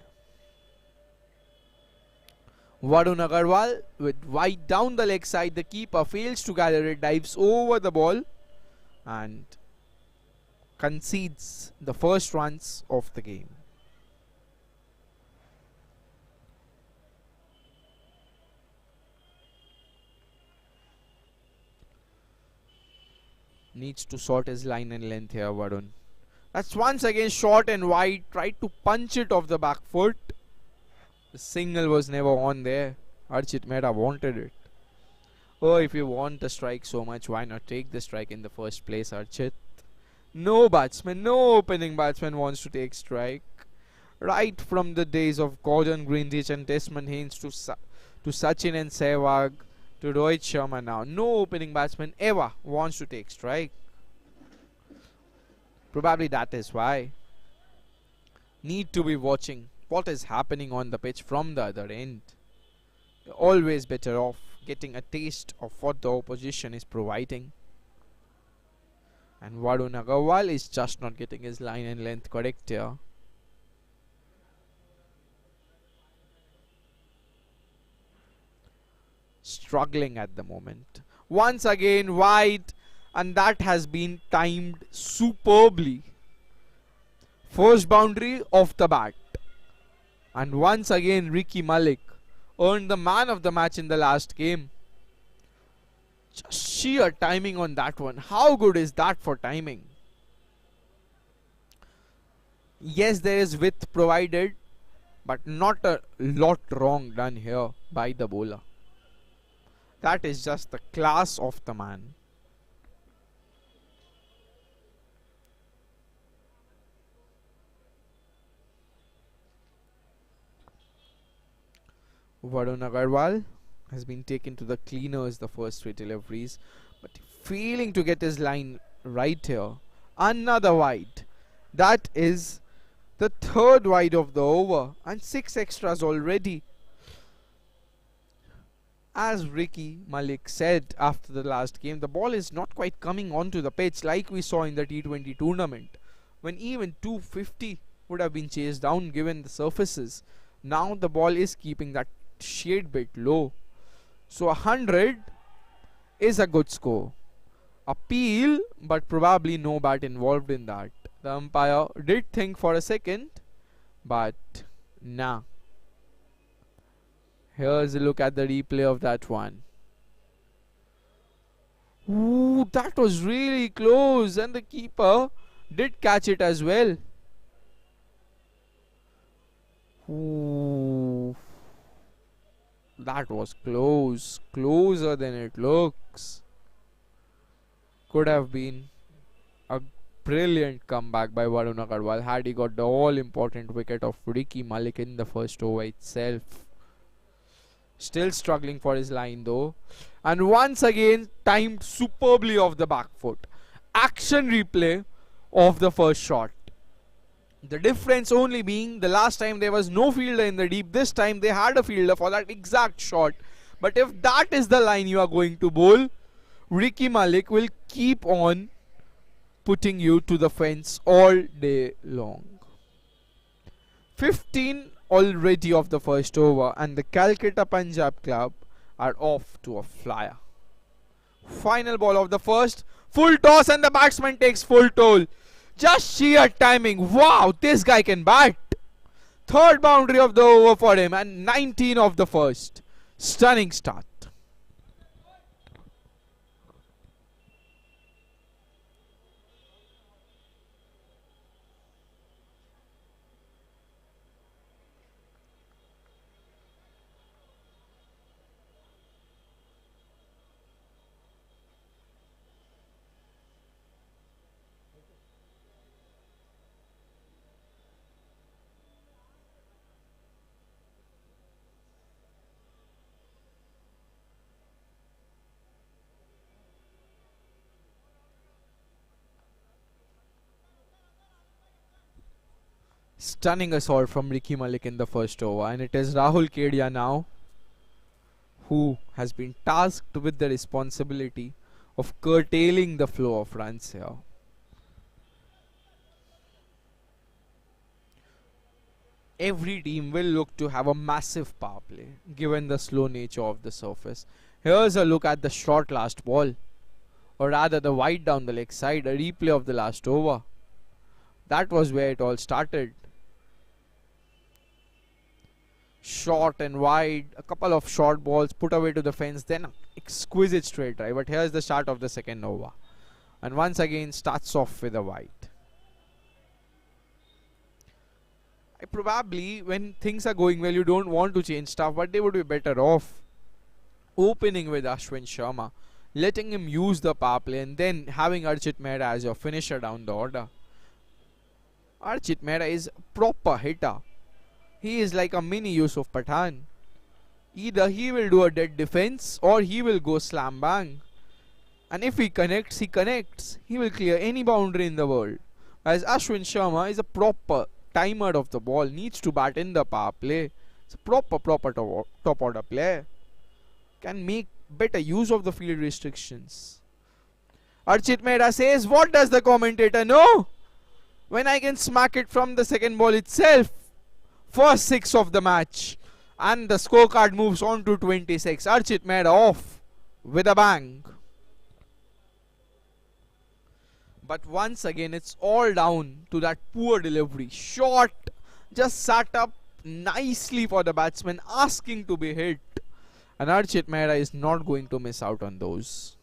Varun Agarwal with wide down the leg side. The keeper fails to gather it, dives over the ball and concedes the first runs of the game. Needs to sort his line and length here, Varun. That's once again short and wide. Tried to punch it off the back foot. The single was never on there. Archit Mehra wanted it. Oh, if you want the strike so much, why not take the strike in the first place, Archit? No batsman, no opening batsman wants to take strike. Right from the days of Gordon Greenidge and Desmond Haynes to Sachin and Sehwag to Rohit Sharma now, no opening batsman ever wants to take strike. Probably that is why. Need to be watching what is happening on the pitch from the other end. You're always better off getting a taste of what the opposition is providing. And Varun Agarwal is just not getting his line and length correct here. Struggling at the moment. Once again wide, and that has been timed superbly. First boundary off the bat. And once again Ricky Malik earned the man of the match in the last game. Just sheer timing on that one. How good is that for timing? Yes, there is width provided, but not a lot wrong done here by the bowler. That is just the class of the man. Varun Agarwal has been taken to the cleaners the first three deliveries, but failing to get his line right here. Another wide. That is the third wide of the over and 6 extras already. As Ricky Malik said after the last game, the ball is not quite coming onto the pitch like we saw in the T20 tournament, when even 250 would have been chased down given the surfaces. Now the ball is keeping that shade bit low. So 100 is a good score. Appeal, but probably no bat involved in that. The umpire did think for a second, but nah. Here's a look at the replay of that one. Ooh, that was really close, and the keeper did catch it as well. Ooh, that was close, closer than it looks. Could have been a brilliant comeback by Varun Agarwal had he got the all-important wicket of Ricky Malik in the first over itself. Still struggling for his line though, and once again timed superbly off the back foot. Action replay of the first shot. The difference only being the last time there was no fielder in the deep, this time they had a fielder for that exact shot. But if that is the line you are going to bowl, Ricky Malik will keep on putting you to the fence all day long. 15 already of the first over, and the Calcutta Punjab club are off to a flyer. Final ball of the first, full toss, and the batsman takes full toll. Just sheer timing. Wow, this guy can bat. Third boundary of the over for him, and 19 of the first. Stunning start. Stunning assault from Ricky Malik in the first over, and it is Rahul Kedia now who has been tasked with the responsibility of curtailing the flow of runs here. Every team will look to have a massive power play given the slow nature of the surface. Here's a look at the short last ball, or rather the wide down the leg side, a replay of the last over. That was where it all started. Short and wide, a couple of short balls put away to the fence, then exquisite straight drive. But here's the start of the second over, and once again starts off with a wide. Probably when things are going well, you don't want to change stuff, but they would be better off Opening with Ashwin Sharma, letting him use the power play, and then having Archit Mehta as your finisher down the order. Archit Mehta is a proper hitter. He is like a mini Yusuf Pathan. Either he will do a dead defense or he will go slam bang. And if he connects, he connects. He will clear any boundary in the world. As Ashwin Sharma is a proper timer of the ball, needs to bat in the power play. It's a proper top order player. Can make better use of the field restrictions. Archit Mehta says, what does the commentator know? When I can smack it from the second ball itself. First 6 of the match. And the scorecard moves on to 26. Archit Mehta off with a bang. But once again, it's all down to that poor delivery. Shot just sat up nicely for the batsman, asking to be hit. And Archit Mehta is not going to miss out on those.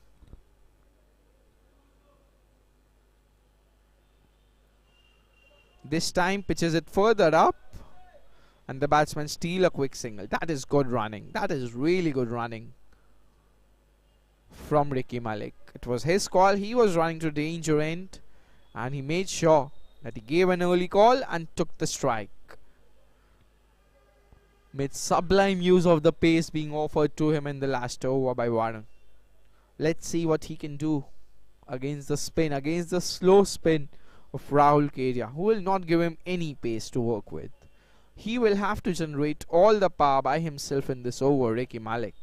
This time pitches it further up. And the batsman steal a quick single. That is good running. That is really good running from Ricky Malik. It was his call. He was running to danger end. And he made sure that he gave an early call and took the strike. Made sublime use of the pace being offered to him in the last over by Warren. Let's see what he can do against the spin, against the slow spin of Rahul Kedia, who will not give him any pace to work with. He will have to generate all the power by himself in this over, Ricky Malik.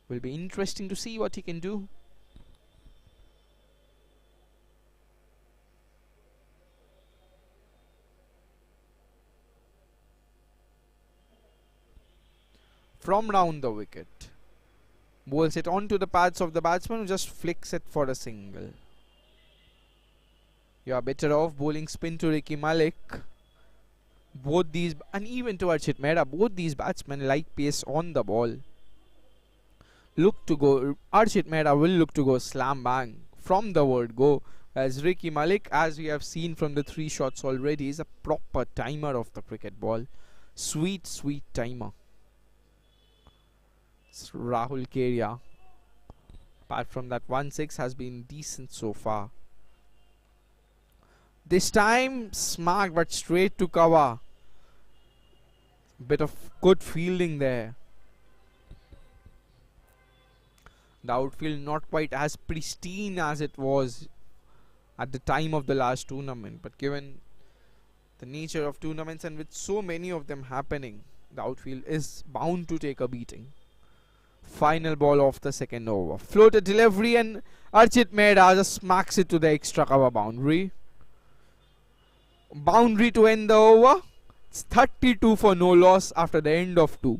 Will be interesting to see what he can do. From round the wicket, bowls it onto the pads of the batsman, who just flicks it for a single. You are better off bowling spin to Ricky Malik. Both these, and even to Archit Mehta, both these batsmen like pace on the ball. Look to go, Archit Mehta will look to go slam bang from the word go, as Ricky Malik, as we have seen from the 3 shots already, is a proper timer of the cricket ball. Sweet, sweet timer. It's Rahul Kedia, apart from that 1-6, has been decent so far. This time smart but straight to cover. Bit of good fielding there. The outfield not quite as pristine as it was at the time of the last tournament, but given the nature of tournaments and with so many of them happening, the outfield is bound to take a beating. Final ball of the second over. Floater delivery and Archit Mehta just smacks it to the extra cover boundary. Boundary to end the over. It's 32 for no loss after the end of 2.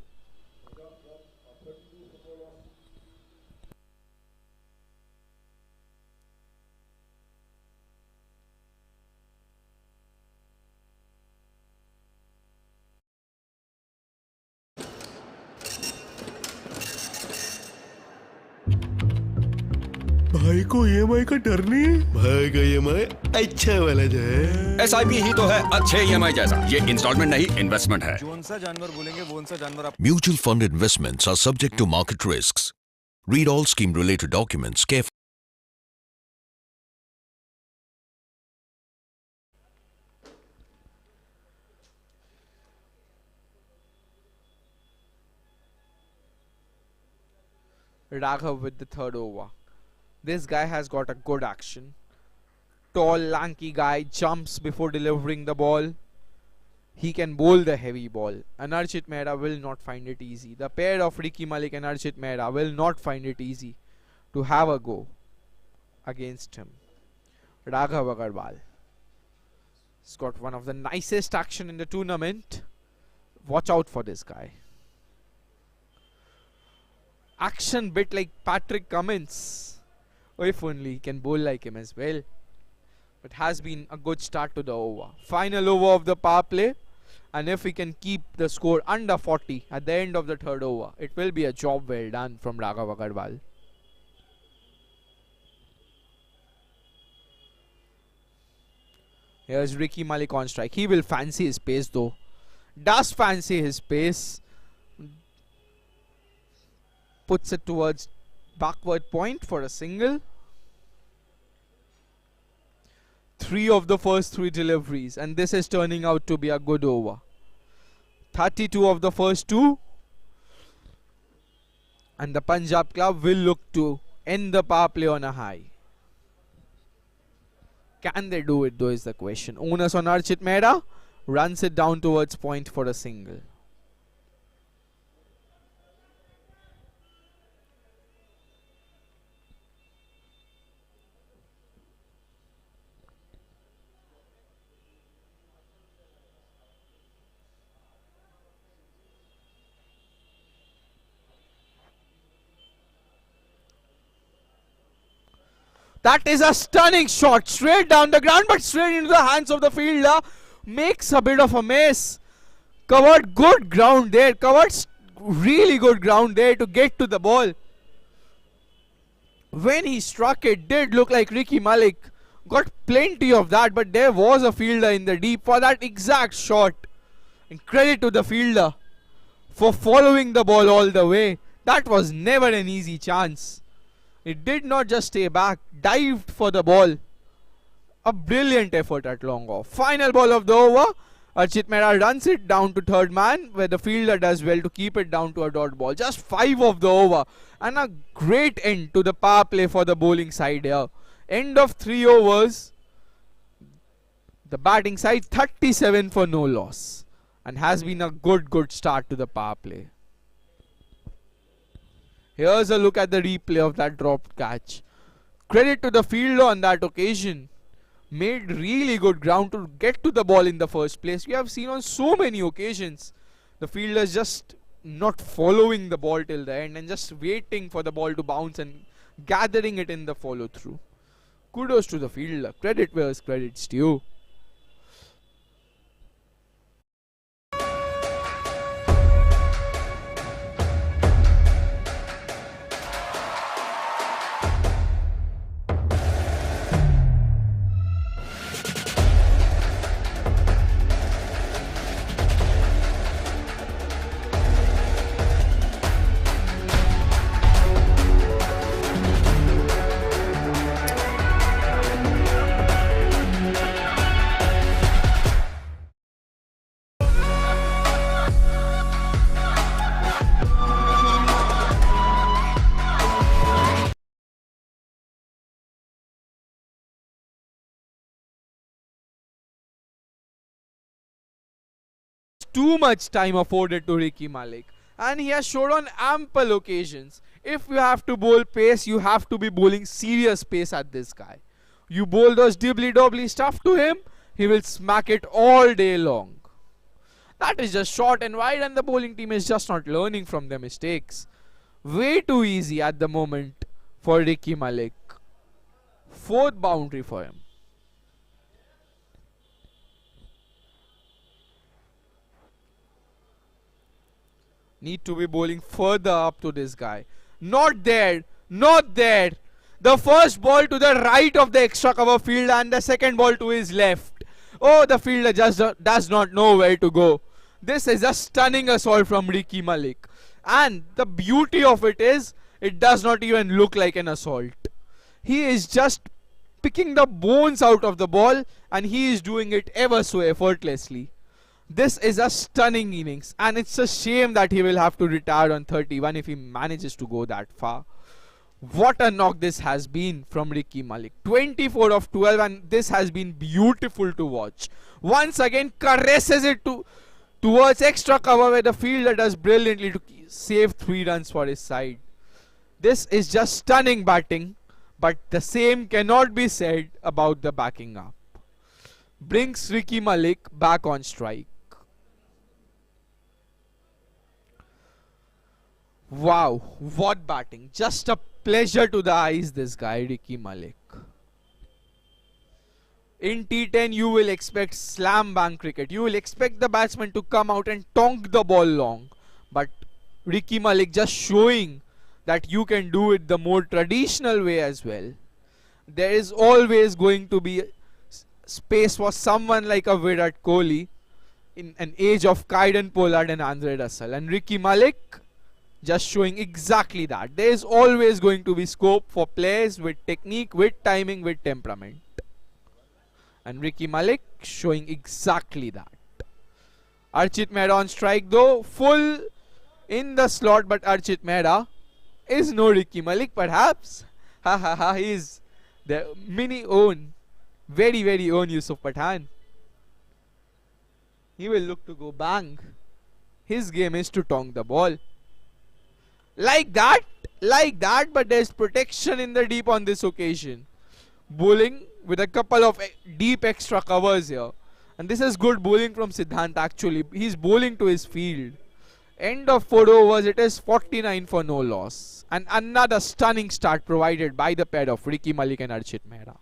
भाई को EMI का डर नहीं है? भाई का EMI अच्छा वाला जो है। SIP ही तो है अच्छे EMI जैसा। ये इंस्टॉलमेंट नहीं, इन्वेस्टमेंट है। कौन सा जानवर बोलेंगे वो सा जानवर आप। Mutual fund investments are subject to market risks. Read all scheme-related documents carefully. Raghav with the third over. This guy has got a good action. Tall, lanky guy, jumps before delivering the ball. He can bowl the heavy ball. And Archit Mehta will not find it easy. The pair of Ricky Malik and Archit Mehta will not find it easy to have a go against him. Raghav Agarwal. He's got one of the nicest action in the tournament. Watch out for this guy. Action bit like Patrick Cummins. If only he can bowl like him as well. But has been a good start to the over. Final over of the power play. And if we can keep the score under 40 at the end of the third over, it will be a job well done from Raghav Agarwal. Here's Ricky Malik on strike. He will fancy his pace though. Does fancy his pace. puts it towards backward point for a single. 3 of the first 3 deliveries, and this is turning out to be a good over. 32 of the first 2, and the Punjab club will look to end the power play on a high. Can they do it though is the question. Onus on Archit Mehra, runs it down towards point for a single. That is a stunning shot, straight down the ground, but straight into the hands of the fielder. Makes a bit of a mess. Covered good ground there, covered really good ground there to get to the ball. When he struck it, did look like Ricky Malik got plenty of that, but there was a fielder in the deep for that exact shot. And credit to the fielder for following the ball all the way. That was never an easy chance. It did not just stay back, dived for the ball. A brilliant effort at long off. Final ball of the over. Archit Mehra runs it down to third man, where the fielder does well to keep it down to a dot ball. Just 5 of the over. And a great end to the power play for the bowling side here. End of 3 overs. The batting side 37 for no loss. And has been a good start to the power play. Here's a look at the replay of that dropped catch. Credit to the fielder on that occasion. Made really good ground to get to the ball in the first place. We have seen on so many occasions the fielders just not following the ball till the end and just waiting for the ball to bounce and gathering it in the follow through. Kudos to the fielder. Credit where credit's due. Too much time afforded to Ricky Malik, and he has showed on ample occasions. If you have to bowl pace, you have to be bowling serious pace at this guy. You bowl those dibbly-dobbly stuff to him, he will smack it all day long. That is just short and wide, and the bowling team is just not learning from their mistakes. Way too easy at the moment for Ricky Malik. 4th boundary for him. Need to be bowling further up to this guy. Not there. Not there. The first ball to the right of the extra cover fielder and the second ball to his left. Oh, the fielder just does not know where to go. This is a stunning assault from Ricky Malik. And the beauty of it is, it does not even look like an assault. He is just picking the bones out of the ball, and he is doing it ever so effortlessly. This is a stunning innings, and it's a shame that he will have to retire on 31 if he manages to go that far. What a knock this has been from Ricky Malik. 24 of 12, and this has been beautiful to watch. Once again caresses it towards extra cover, where the fielder does brilliantly to save 3 runs for his side. This is just stunning batting, but the same cannot be said about the backing up. Brings Ricky Malik back on strike. Wow, what batting. Just a pleasure to the eyes, this guy, Ricky Malik. In T10, you will expect slam bang cricket. You will expect the batsman to come out and tonk the ball long. But Ricky Malik just showing that you can do it the more traditional way as well. There is always going to be space for someone like a Virat Kohli in an age of Kaiden Pollard and Andre Russell. And Ricky Malik just showing exactly that. There is always going to be scope for players with technique, with timing, with temperament. And Ricky Malik showing exactly that. Archit Mehra on strike though, full in the slot, but Archit Mehra is no Ricky Malik perhaps. Ha ha ha, he is the mini own, very very own Yusuf Pathan. He will look to go bang. His game is to tonk the ball. Like that, but there's protection in the deep on this occasion. Bowling with a couple of deep extra covers here. And this is good bowling from Siddhant actually. He's bowling to his field. End of 4 overs, it is 49 for no loss. And another stunning start provided by the pair of Ricky Malik and Archit Mehra.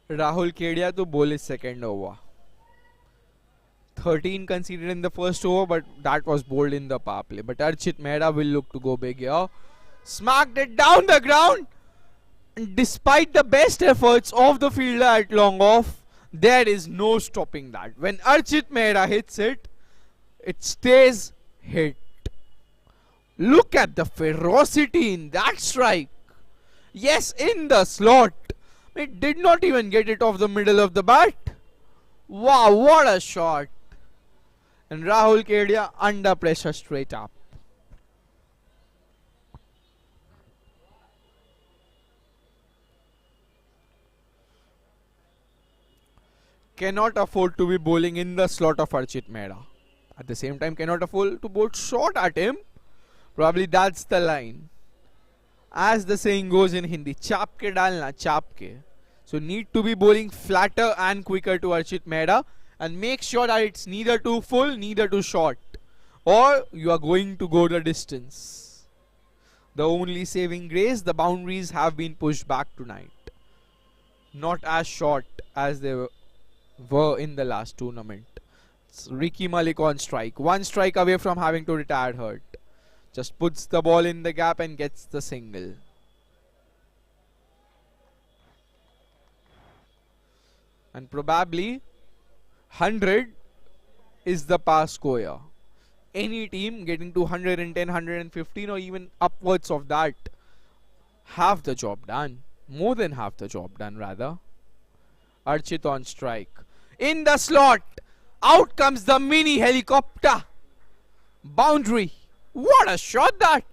Rahul Kedia to bowl his second over. 13 conceded in the first over, but that was bowled in the power play. But Archit Mehra will look to go big here. Smacked it down the ground. And despite the best efforts of the fielder at long off, there is no stopping that. When Archit Mehra hits it, it stays hit. Look at the ferocity in that strike. Yes, in the slot. It did not even get it off the middle of the bat. Wow, what a shot. And Rahul Kedia under pressure straight up. Cannot afford to be bowling in the slot of Archit Mehra. At the same time, cannot afford to bowl short at him. Probably that's the line. As the saying goes in Hindi, chap ke dalna, chap ke. So need to be bowling flatter and quicker to Archit Mehra and make sure that it's neither too full, neither too short, or you are going to go the distance. The only saving grace, the boundaries have been pushed back tonight. Not as short as they were in the last tournament. It's Ricky Malik on strike. One strike away from having to retire hurt. Just puts the ball in the gap and gets the single. And probably 100 is the pass score here. Any team getting to 110, 115 or even upwards of that, half the job done. More than half the job done rather. Archit on strike. In the slot. Out comes the mini helicopter. Boundary. What a shot that!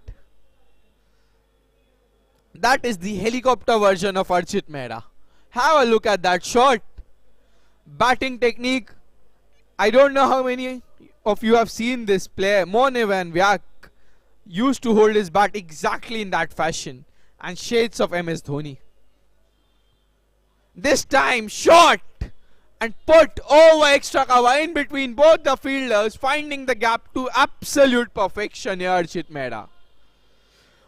That is the helicopter version of Archit Mehra. Have a look at that shot. Batting technique. I don't know how many of you have seen this player. Mone van Wijk used to hold his bat exactly in that fashion. And shades of MS Dhoni. This time shot and put over extra cover in between both the fielders, finding the gap to absolute perfection here, Archit Mehra.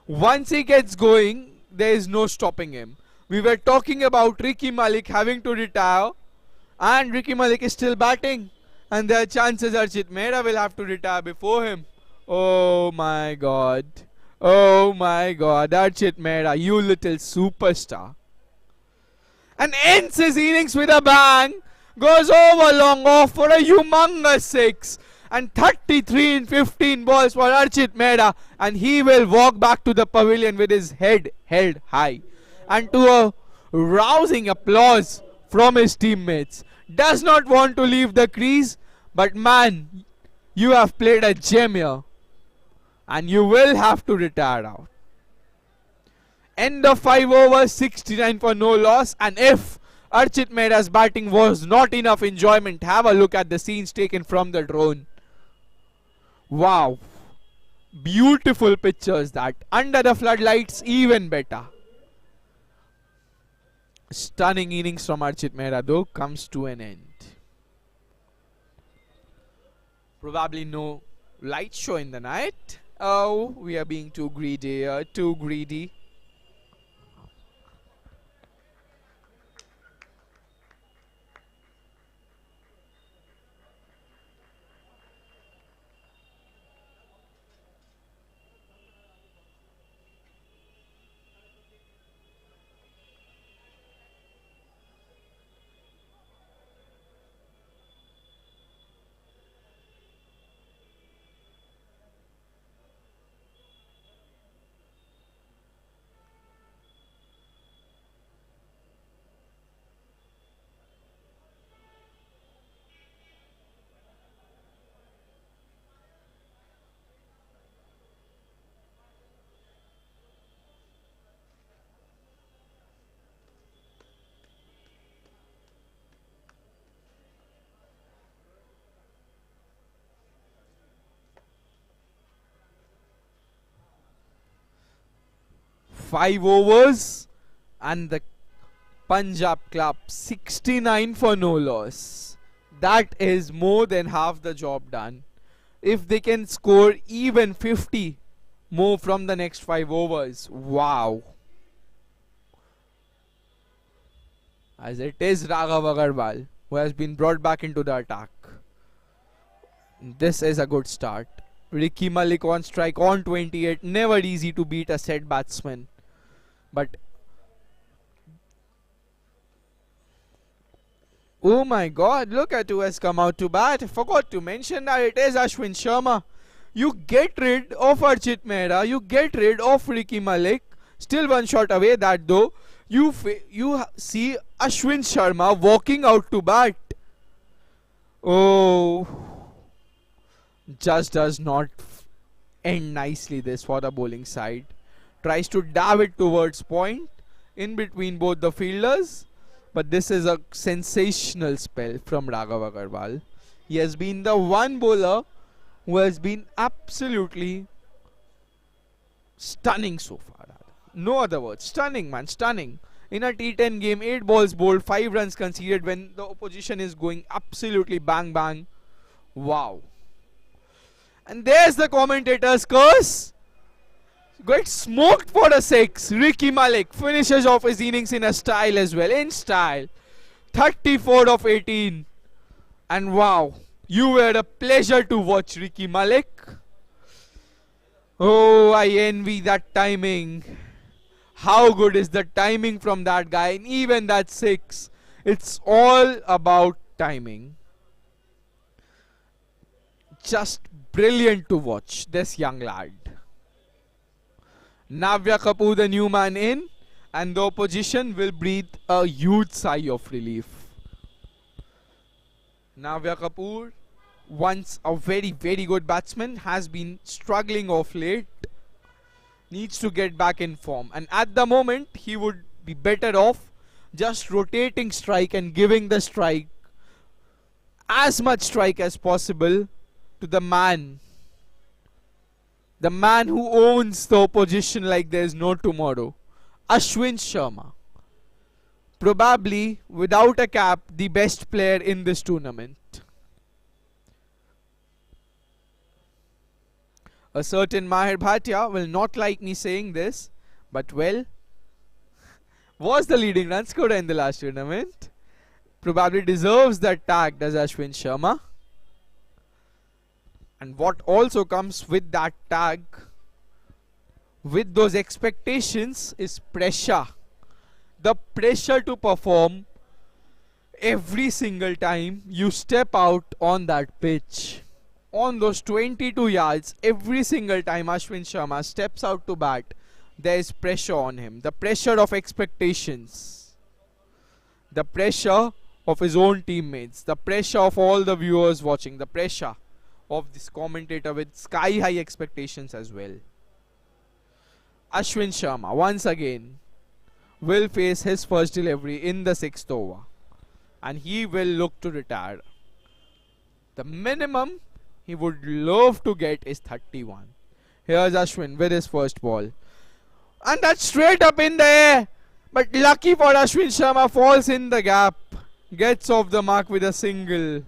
Once he gets going, there is no stopping him. We were talking about Ricky Malik having to retire, and Ricky Malik is still batting, and there are chances Archit Mehra will have to retire before him. Oh my God. Oh my God. Archit Mehra, you little superstar. And ends his innings with a bang. Goes over long off for a humongous 6. And 33 in 15 balls for Archit Mehra. And he will walk back to the pavilion with his head held high. And to a rousing applause from his teammates. Does not want to leave the crease. But man, You have played a gem here, and you will have to retire out. End of 5 overs, 69 for no loss. And if Archit Mehra's batting was not enough enjoyment, have a look at the scenes taken from the drone. Wow. Beautiful pictures that. Under the floodlights, even better. Stunning innings from Archit Mehra though comes to an end. Probably no light show in the night. Oh, we are being too greedy here, too greedy. Five overs and the Punjab club 69 for no loss. That is more than half the job done. If they can score even 50 more from the next 5 overs, wow. As it is Raghav Agarwal who has been brought back into the attack. This is a good start. Ricky Malik on strike on 28. Never easy to beat a set batsman. But oh my god, look at who has come out to bat. I forgot to mention that it is Ashwin Sharma. You get rid of Archit Mehra, you get rid of Ricky Malik. Still one shot away that though. You see Ashwin Sharma walking out to bat. Oh, just does not end nicely this for the bowling side. Tries to dab it towards point in between both the fielders. But this is a sensational spell from Raghav Agarwal. He has been the one bowler who has been absolutely stunning so far. No other words. Stunning, man. Stunning. In a T10 game, 8 balls bowled, 5 runs conceded when the opposition is going absolutely bang bang. Wow. And there's the commentator's curse. Got smoked for a 6. Ricky Malik finishes off his innings in a style as well. In style. 34 of 18. And wow. You were a pleasure to watch, Ricky Malik. Oh, I envy that timing. How good is the timing from that guy? And even that 6. It's all about timing. Just brilliant to watch this young lad. Navya Kapoor, the new man in, and the opposition will breathe a huge sigh of relief. Navya Kapoor, once a very, very good batsman, has been struggling of late. Needs to get back in form. And at the moment, he would be better off just rotating strike and giving the strike, as much strike as possible, to the man. The man who owns the opposition like there's no tomorrow. Ashwin Sharma. Probably, without a cap, the best player in this tournament. A certain Mahir Bhatia will not like me saying this, but well, was the leading run scorer in the last tournament. Probably deserves that tag, does Ashwin Sharma. And what also comes with that tag, with those expectations, is pressure. The pressure to perform every single time you step out on that pitch. On those 22 yards, every single time Ashwin Sharma steps out to bat, there is pressure on him. The pressure of expectations. The pressure of his own teammates. The pressure of all the viewers watching. The pressure of this commentator with sky high expectations as well. Ashwin Sharma once again will face his first delivery in the 6th over, and he will look to retire. The minimum he would love to get is 31. Here's Ashwin with his first ball, and that's straight up in the air, but lucky for Ashwin Sharma, falls in the gap, gets off the mark with a single,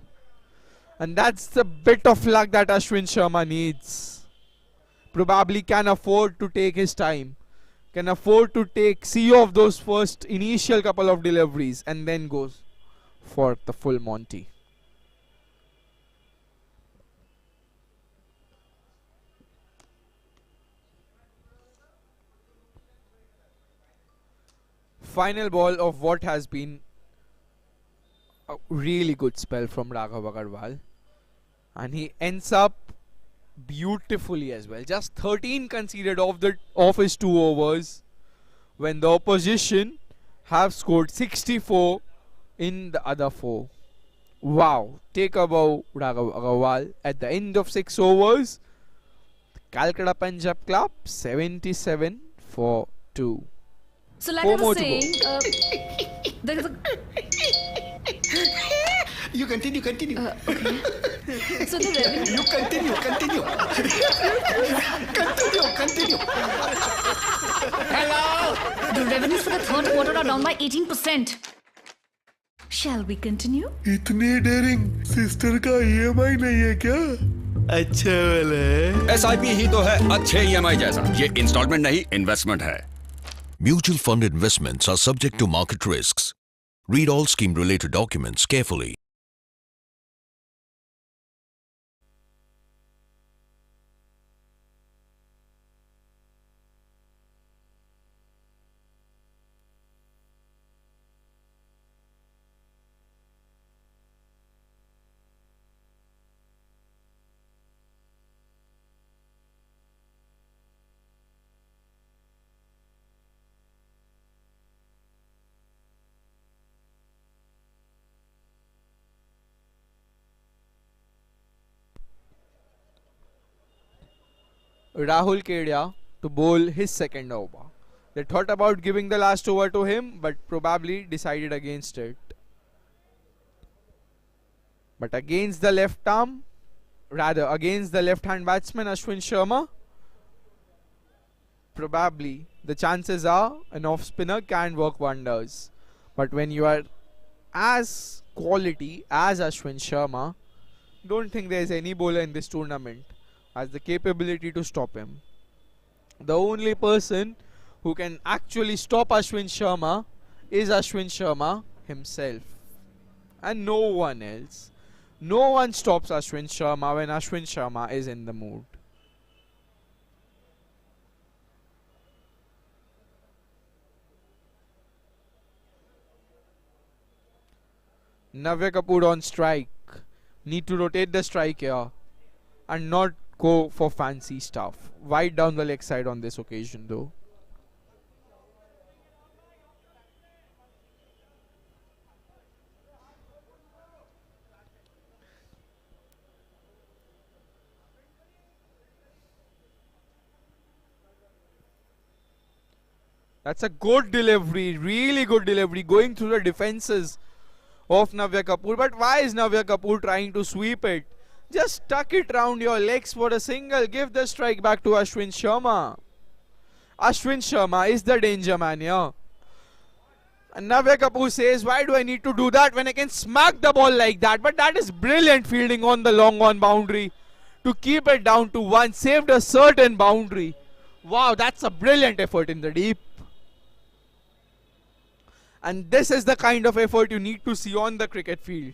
and that's the bit of luck that Ashwin Sharma needs. Probably can afford to take his time, can afford to see off those first initial couple of deliveries, and then goes for the full Monty. Final ball of what has been a really good spell from Raghav Agarwal, and he ends up beautifully as well. Just 13 conceded off his 2 overs when the opposition have scored 64 in the other 4. Wow, take a bow, Raghav Agarwal at the end of 6 overs. Calcutta Punjab Club 77 for 2. So like I was saying, there is a... You continue. Okay. So the revenue... You continue. Continue. Hello! The revenues for the 3rd quarter are down by 18%. Shall we continue? इतनी dairying sister का EMI नहीं है क्या? अच्छा वाला है। SIP ही तो है अच्छे EMI जैसा। ये इंस्टॉलमेंट नहीं, इन्वेस्टमेंट है। Mutual fund investments are subject to market risks. Read all scheme-related documents carefully. Rahul Kedia to bowl his 2nd over. They thought about giving the last over to him, but probably decided against it. But against the left hand batsman Ashwin Sharma, probably the chances are an off spinner can work wonders. But when you are as quality as Ashwin Sharma, don't think there is any bowler in this tournament has the capability to stop him. The only person who can actually stop Ashwin Sharma is Ashwin Sharma himself, and no one else. No one stops Ashwin Sharma when Ashwin Sharma is in the mood. Navya Kapoor on strike. Need to rotate the strike here and not go for fancy stuff. Wide down the leg side on this occasion though. That's a good delivery, really good delivery, going through the defenses of Navya Kapoor. But why is Navya Kapoor trying to sweep it? Just tuck it round your legs for a single. Give the strike back to Ashwin Sharma. Ashwin Sharma is the danger man here. And Navya Kapoor says, why do I need to do that when I can smack the ball like that? But that is brilliant fielding on the long on boundary to keep it down to 1. Saved a certain boundary. Wow, that's a brilliant effort in the deep. And this is the kind of effort you need to see on the cricket field.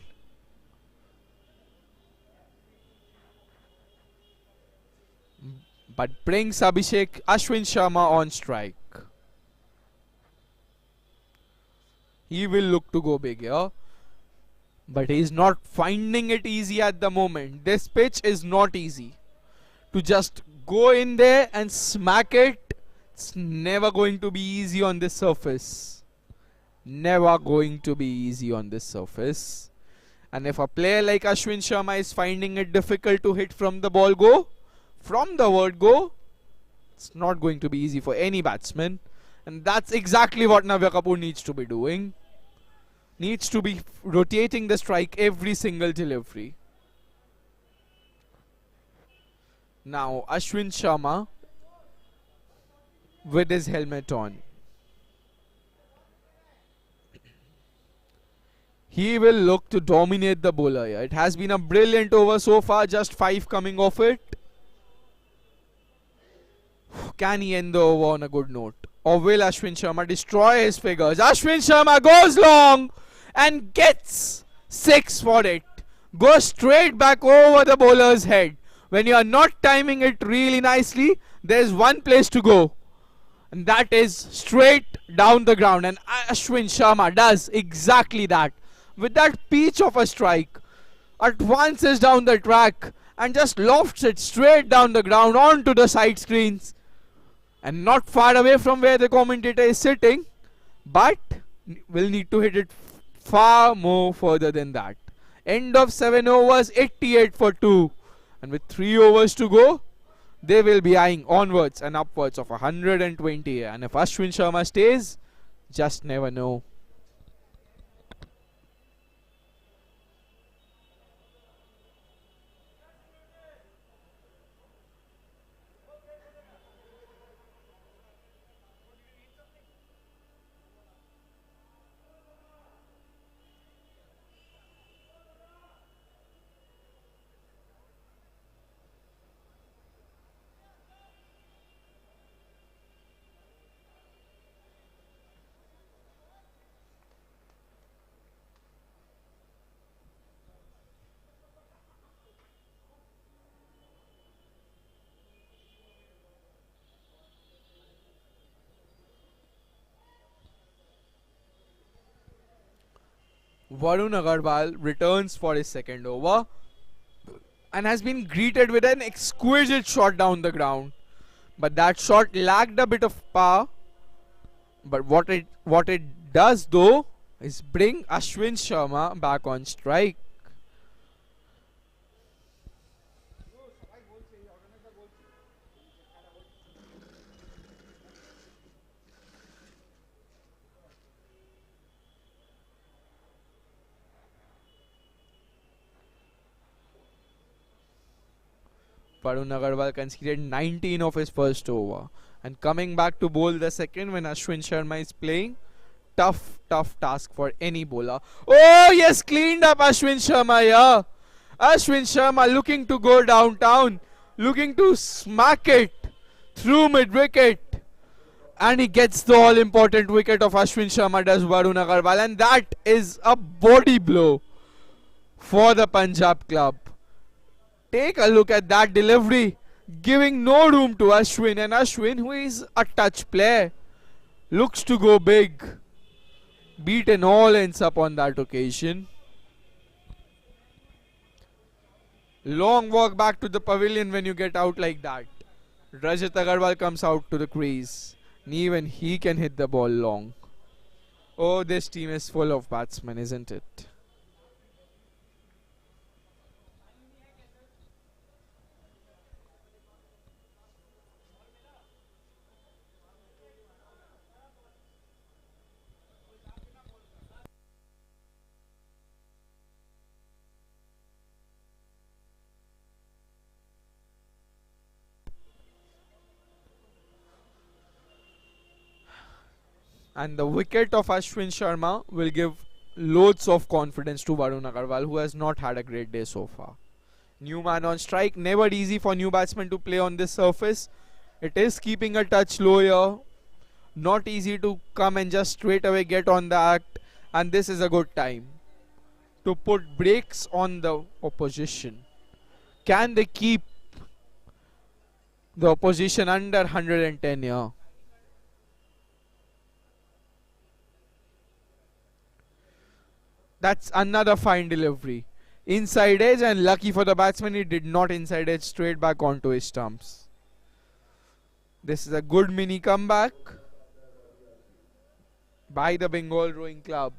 But brings Abhishek Ashwin Sharma on strike. He will look to go big here. But he is not finding it easy at the moment. This pitch is not easy. To just go in there and smack it, it's never going to be easy on this surface. Never going to be easy on this surface. And if a player like Ashwin Sharma is finding it difficult to hit from the ball go, from the word go, it's not going to be easy for any batsman. And that's exactly what Navya Kapoor needs to be doing. Needs to be rotating the strike every single delivery. Now Ashwin Sharma with his helmet on. He will look to dominate the bowler here. It has been a brilliant over so far, just 5 coming off it. Can he end the over on a good note? Or will Ashwin Sharma destroy his figures? Ashwin Sharma goes long and gets 6 for it. Goes straight back over the bowler's head. When you are not timing it really nicely, there's one place to go. And that is straight down the ground. And Ashwin Sharma does exactly that. With that peach of a strike, advances down the track and just lofts it straight down the ground onto the side screens. And not far away from where the commentator is sitting, but will need to hit it far more further than that. End of 7 overs, 88 for 2. And with 3 overs to go, they will be eyeing onwards and upwards of 120. And if Ashwin Sharma stays, just never know. Varun Agarwal returns for his second over and has been greeted with an exquisite shot down the ground. But that shot lacked a bit of power. But what it does though is bring Ashwin Sharma back on strike. Varun Agarwal conceded 19 of his first over. And coming back to bowl the second when Ashwin Sharma is playing, tough task for any bowler. Oh yes, cleaned up Ashwin Sharma here. Ashwin Sharma looking to go downtown, looking to smack it through mid-wicket. And he gets the all-important wicket of Ashwin Sharma, does Varun Agarwal. And that is a body blow for the Punjab club. Take a look at that delivery, giving no room to Ashwin. And Ashwin, who is a touch player, looks to go big. Beaten all ends up on that occasion. Long walk back to the pavilion when you get out like that. Rajat Agarwal comes out to the crease. And even he can hit the ball long. Oh, this team is full of batsmen, isn't it? And the wicket of Ashwin Sharma will give loads of confidence to Varun Agarwal, who has not had a great day so far. New man on strike. Never easy for new batsmen to play on this surface. It is keeping a touch low here. Not easy to come and just straight away get on the act. And this is a good time to put brakes on the opposition. Can they keep the opposition under 110 here? That's another fine delivery. Inside edge, and lucky for the batsman, he did not inside edge, straight back onto his stumps. This is a good mini comeback by the Bengal Rowing Club.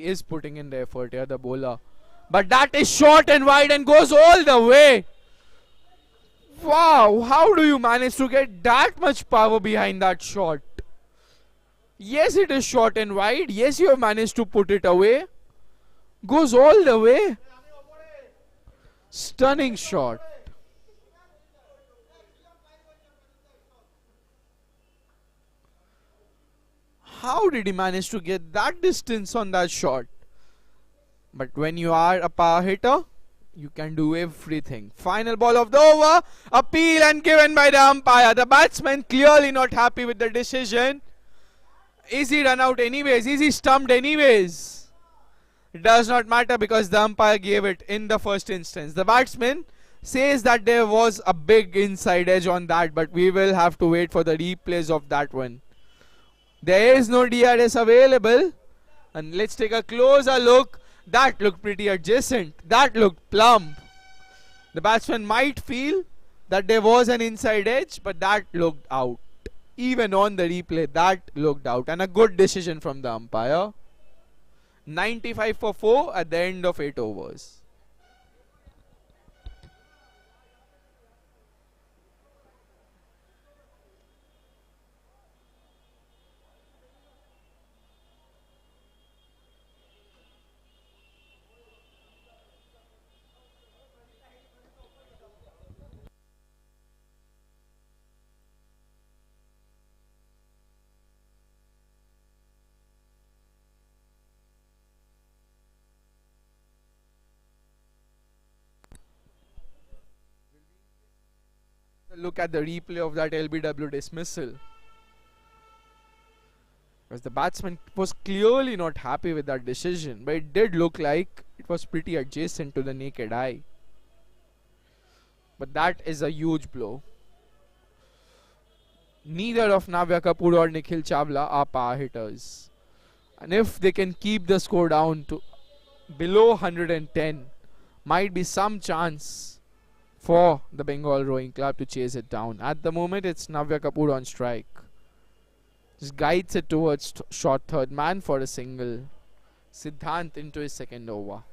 He is putting in the effort here, the bowler. But that is short and wide and goes all the way. Wow, how do you manage to get that much power behind that shot? Yes, it is short and wide. Yes, you have managed to put it away. Goes all the way. Stunning shot. How did he manage to get that distance on that shot? But when you are a power hitter, you can do everything. Final ball of the over. Appeal and given by the umpire. The batsman clearly not happy with the decision. Is he run out anyways? Is he stumped anyways? It does not matter because the umpire gave it in the first instance. The batsman says that there was a big inside edge on that, but we will have to wait for the replays of that one. There is no DRS available. And let's take a closer look. That looked pretty adjacent. That looked plump. The batsman might feel that there was an inside edge, but that looked out. Even on the replay, that looked out. And a good decision from the umpire. 95 for 4 at the end of 8 overs. Look at the replay of that LBW dismissal. Because the batsman was clearly not happy with that decision, but it did look like it was pretty adjacent to the naked eye. But that is a huge blow. Neither of Navya Kapoor or Nikhil Chawla are power hitters. And if they can keep the score down to below 110, might be some chance for the Bengal Rowing Club to chase it down. At the moment, it's Navya Kapoor on strike. Just guides it towards short third man for a single. Siddhant into his second over.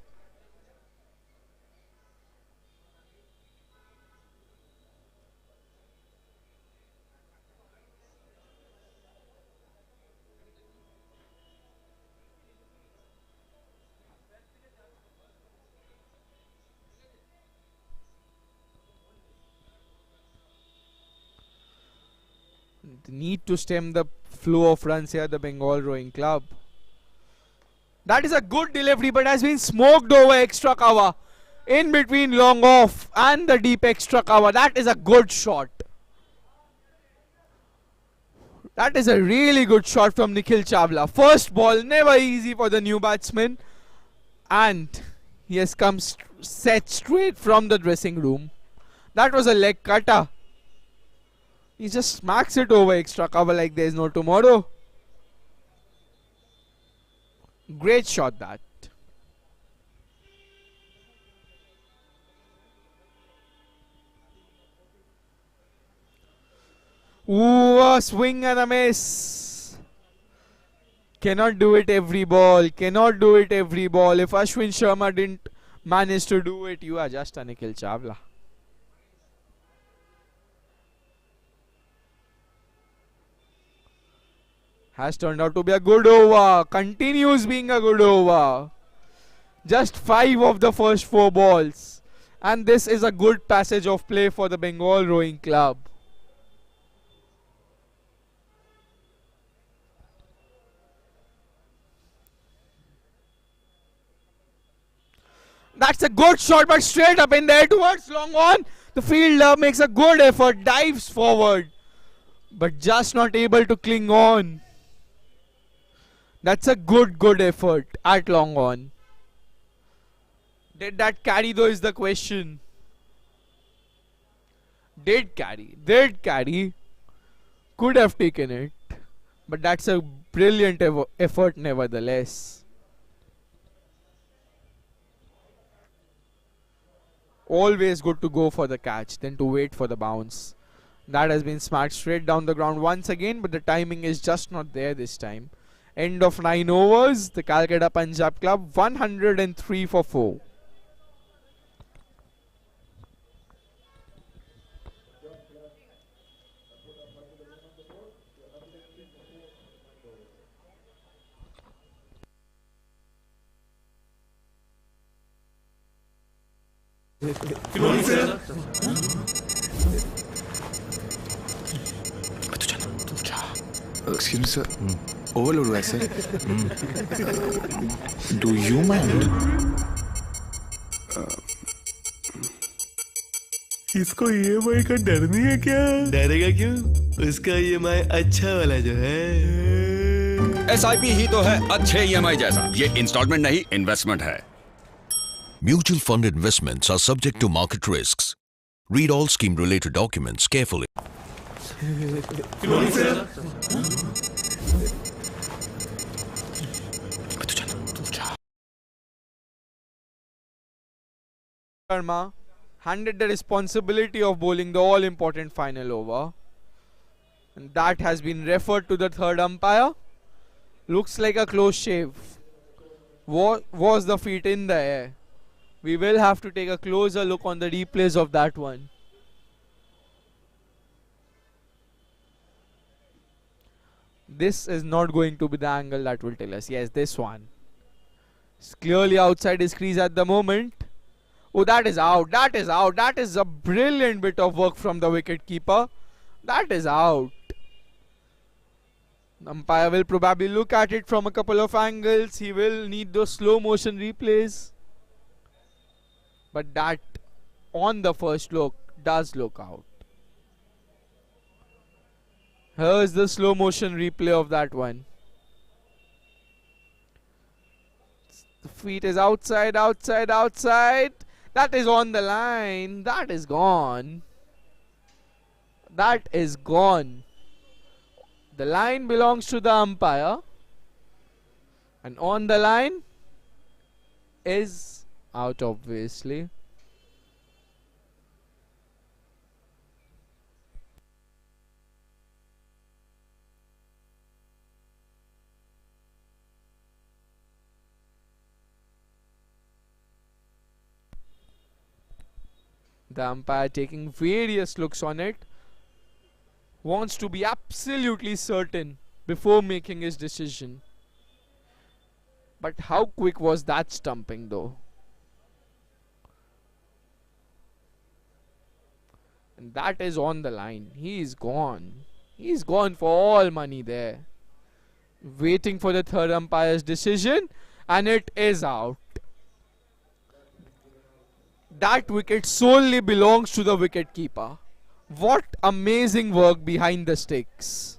They need to stem the flow of runs here, the Bengal Rowing Club. That is a good delivery, but has been smoked over extra cover. In between long off and the deep extra cover. That is a good shot. That is a really good shot from Nikhil Chawla. First ball, never easy for the new batsman. And he has come set straight from the dressing room. That was a leg cutter. He just smacks it over extra cover like there is no tomorrow. Great shot that. Ooh, a swing and a miss. Cannot do it every ball. Cannot do it every ball. If Ashwin Sharma didn't manage to do it, you are just a Nikhil Chawla. Has turned out to be a good over. Continues being a good over. Just 5 of the first 4 balls. And this is a good passage of play for the Bengal Rowing Club. That's a good shot, but straight up in there towards long on. The fielder makes a good effort, dives forward, but just not able to cling on. That's a good effort at long on. Did that carry though is the question. Did carry. Could have taken it. But that's a brilliant effort nevertheless. Always good to go for the catch than to wait for the bounce. That has been smacked straight down the ground once again, but the timing is just not there this time. End of 9 overs. The Calcutta Punjab Club 103 for 4. Excuse me, sir. Overload हुआ है, sir. Do you mind? इसको EMI का डर नहीं है क्या? डरेगा क्यों? उसका EMI अच्छा वाला जो है. SIP ही तो है अच्छे EMI जैसा. ये इंस्टॉलमेंट नहीं, इन्वेस्टमेंट है. Mutual fund investments are subject to market risks. Read all scheme-related documents carefully. Sharma handed the responsibility of bowling the all-important final over, and that has been referred to the third umpire. Looks like a close shave. Was the feet in the air? We will have to take a closer look on the replays of that one. This is not going to be the angle that will tell us. Yes, this one. It's clearly outside his crease at the moment. Oh, that is out. That is out. That is a brilliant bit of work from the wicket keeper. That is out. The umpire will probably look at it from a couple of angles. He will need those slow motion replays. But that on the first look does look out. Here's the slow motion replay of that one. The feet is outside, outside, outside. That is on the line. That is gone. That is gone. The line belongs to the umpire. And on the line is out, obviously. The umpire taking various looks on it. Wants to be absolutely certain before making his decision. But how quick was that stumping though? And that is on the line. He is gone. He is gone for all money there. Waiting for the third umpire's decision, and it is out. That wicket solely belongs to the wicket keeper. What amazing work behind the sticks.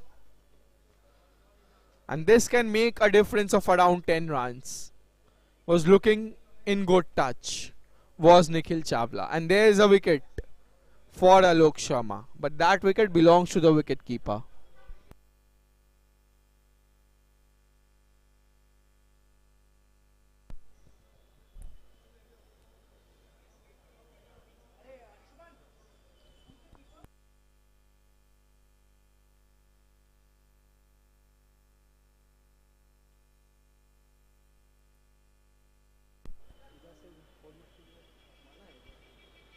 And this can make a difference of around 10 runs. Was looking in good touch. Was Nikhil Chawla. And there is a wicket for Alok Sharma. But that wicket belongs to the wicket keeper.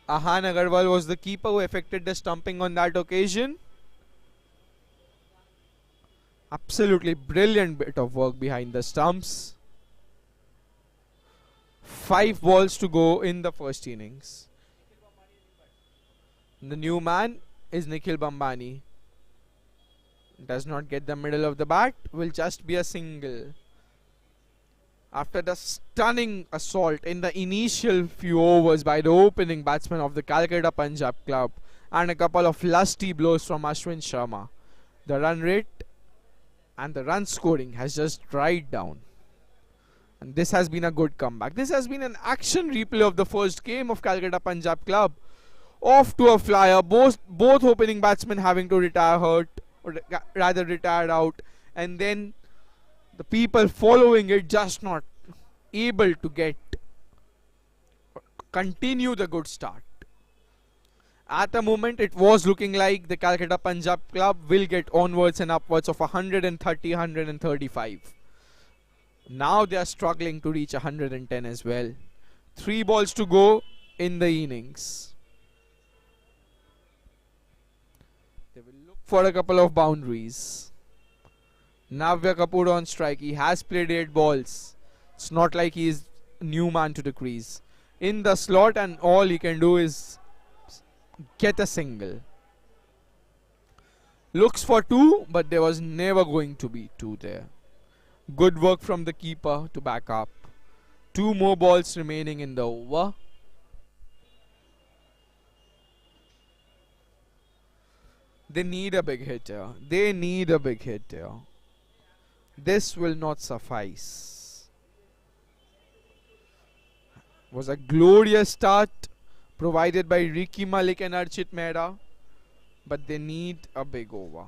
Ahan Agarwal was the keeper who effected the stumping on that occasion. Absolutely brilliant bit of work behind the stumps. 5 balls to go in the first innings. The new man is Nikhil Bambani. Does not get the middle of the bat. Will just be a single. After the stunning assault in the initial few overs by the opening batsman of the Calcutta Punjab Club and a couple of lusty blows from Ashwin Sharma, the run rate and the run scoring has just dried down. And this has been a good comeback. This has been an action replay of the first game of Calcutta Punjab Club. Off to a flyer, both opening batsmen having to retire hurt, or rather retired out, and then the people following it just not able to continue the good start. At the moment, it was looking like the Calcutta Punjab Club will get onwards and upwards of 130, 135. Now they are struggling to reach 110 as well. 3 balls to go in the innings. They will look for a couple of boundaries. Navya Kapoor on strike. He has played 8 balls. It's not like he is a new man to the crease. In the slot, and all he can do is get a single. Looks for 2, but there was never going to be 2 there. Good work from the keeper to back up. 2 more balls remaining in the over. They need a big hitter. They need a big hitter. This will not suffice. Was a glorious start provided by Ricky Malik and Archit Mehra, but they need a big over.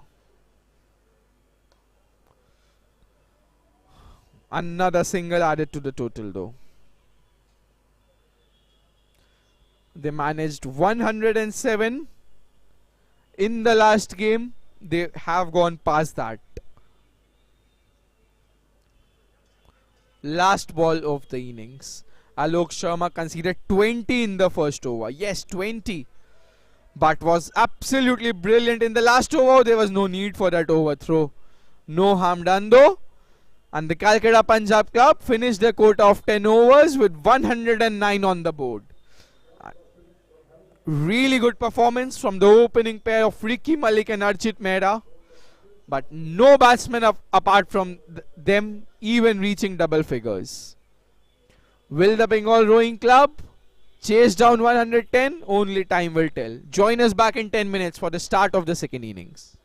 Another single added to the total though. They managed 107 in the last game. They have gone past that. Last ball of the innings. Alok Sharma conceded 20 in the first over. Yes, 20. But was absolutely brilliant in the last over. There was no need for that overthrow. No harm done though. And the Calcutta Punjab club finished their quota of 10 overs with 109 on the board. Really good performance from the opening pair of Ricky Malik and Archit Mehra. But no batsman apart from them even reaching double figures. Will the Bengal Rowing Club chase down 110? Only time will tell. Join us back in 10 minutes for the start of the second innings.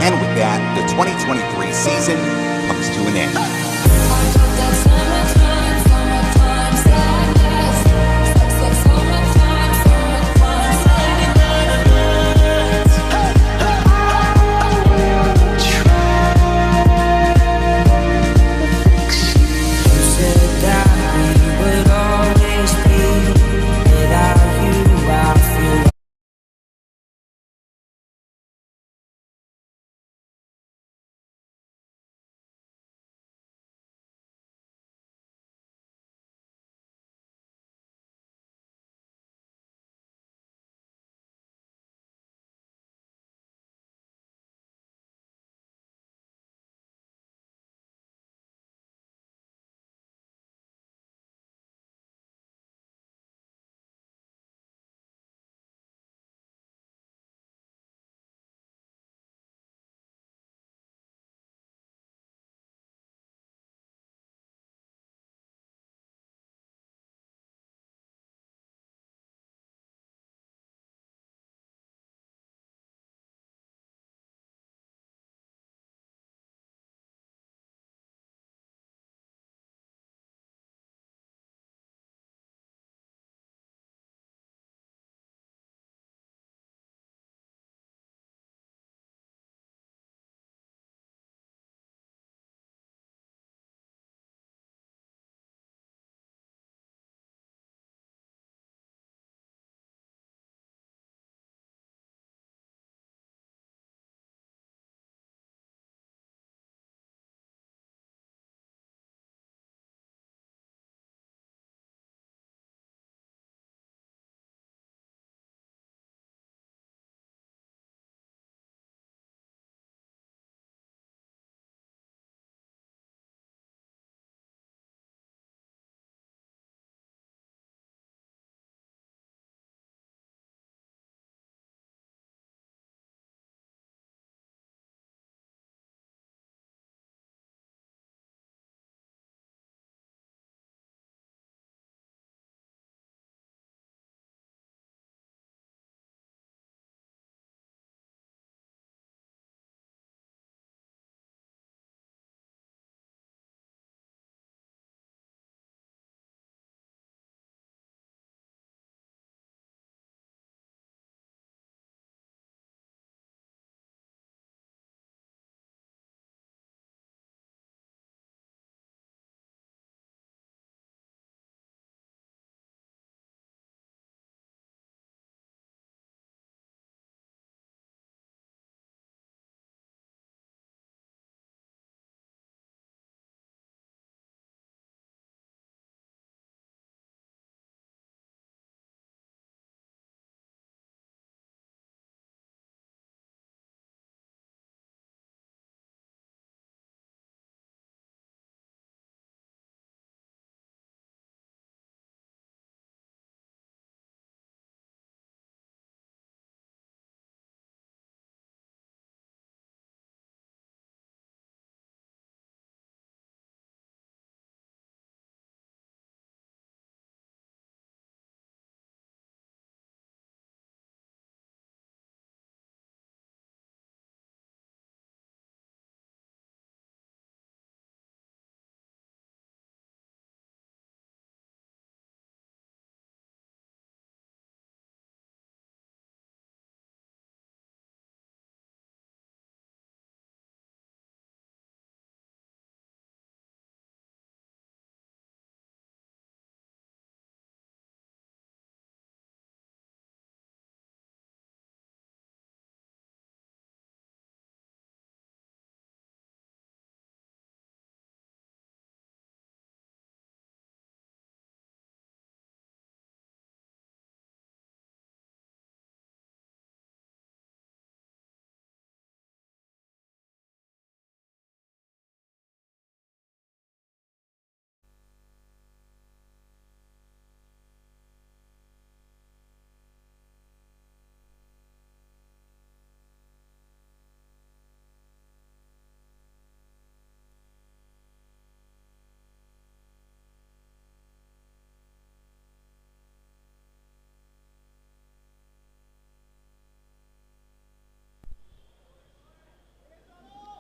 And with that, the 2023 season comes to an end.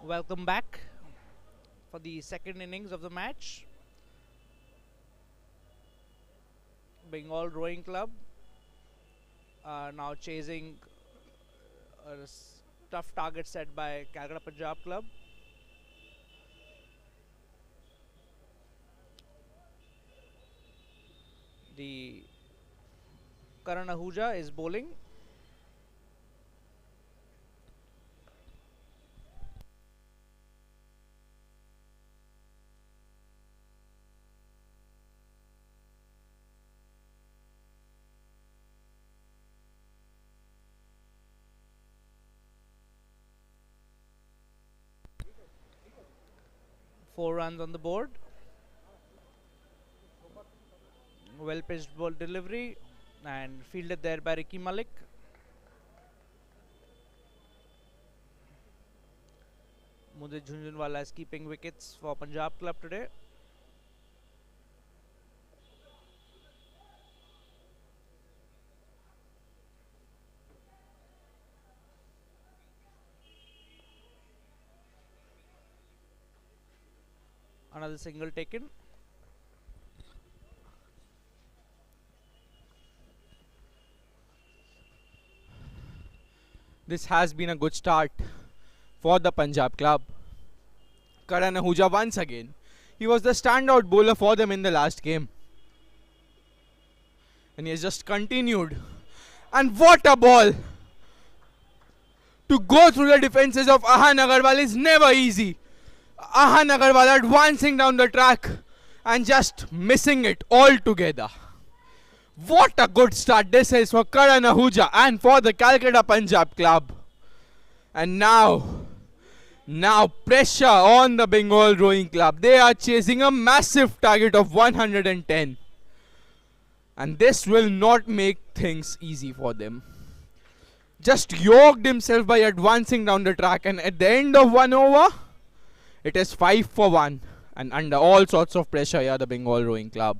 Welcome back for the second innings of the match. Bengal Rowing Club are now chasing a tough target set by Calcutta Punjab Club. The Karan Ahuja is bowling. Four runs on the board. Well pitched ball delivery and fielded there by Ricky Malik. Mudit Jhunjhunwala is keeping wickets for Punjab Club today. Another single taken. This has been a good start for the Punjab Club. Karan Ahuja once again. He was the standout bowler for them in the last game. And he has just continued. And what a ball! To go through the defenses of Ahan Agarwal is never easy. Ahan Agarwal advancing down the track and just missing it altogether. What a good start this is for Karan Ahuja and for the Calcutta Punjab Club. And now pressure on the Bengal Rowing Club. They are chasing a massive target of 110. And this will not make things easy for them. Just yoked himself by advancing down the track, and at the end of 1 over, it is 5 for 1. And under all sorts of pressure here, the Bengal Rowing Club.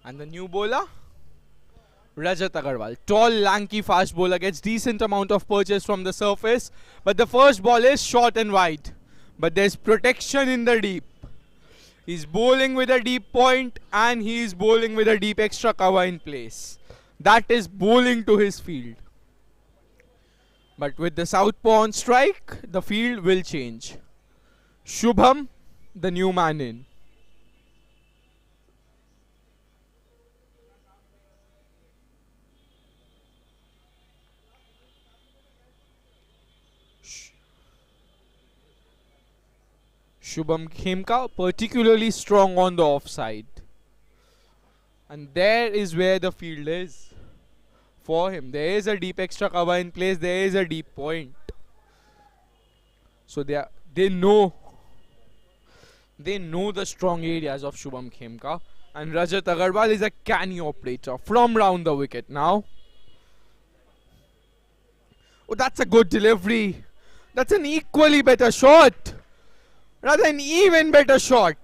And the new bowler, Rajat Agarwal. Tall, lanky, fast bowler, gets decent amount of purchase from the surface. But the first ball is short and wide. But there's protection in the deep. He's bowling with a deep point and he's bowling with a deep extra cover in place. That is bowling to his field. But with the southpaw on strike, the field will change. Shubham, the new man in. Shubham Khemka particularly strong on the offside. And there is where the field is for him. There is a deep extra cover in place. There is a deep point. So they know the strong areas of Shubham Khemka. And Rajat Agarwal is a canny operator from round the wicket now. Oh, that's a good delivery. That's an equally better shot. Rather an even better shot.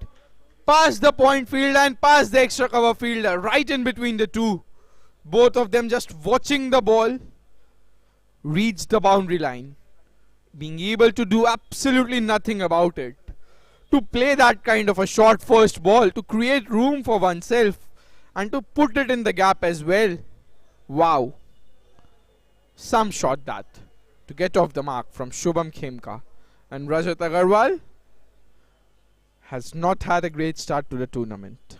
Past the point fielder and past the extra cover fielder. Right in between the two. Both of them just watching the ball reach the boundary line. Being able to do absolutely nothing about it. To play that kind of a short first ball. To create room for oneself. And to put it in the gap as well. Wow. Some shot that. To get off the mark from Shubham Khemka. And Rajat Agarwal has not had a great start to the tournament.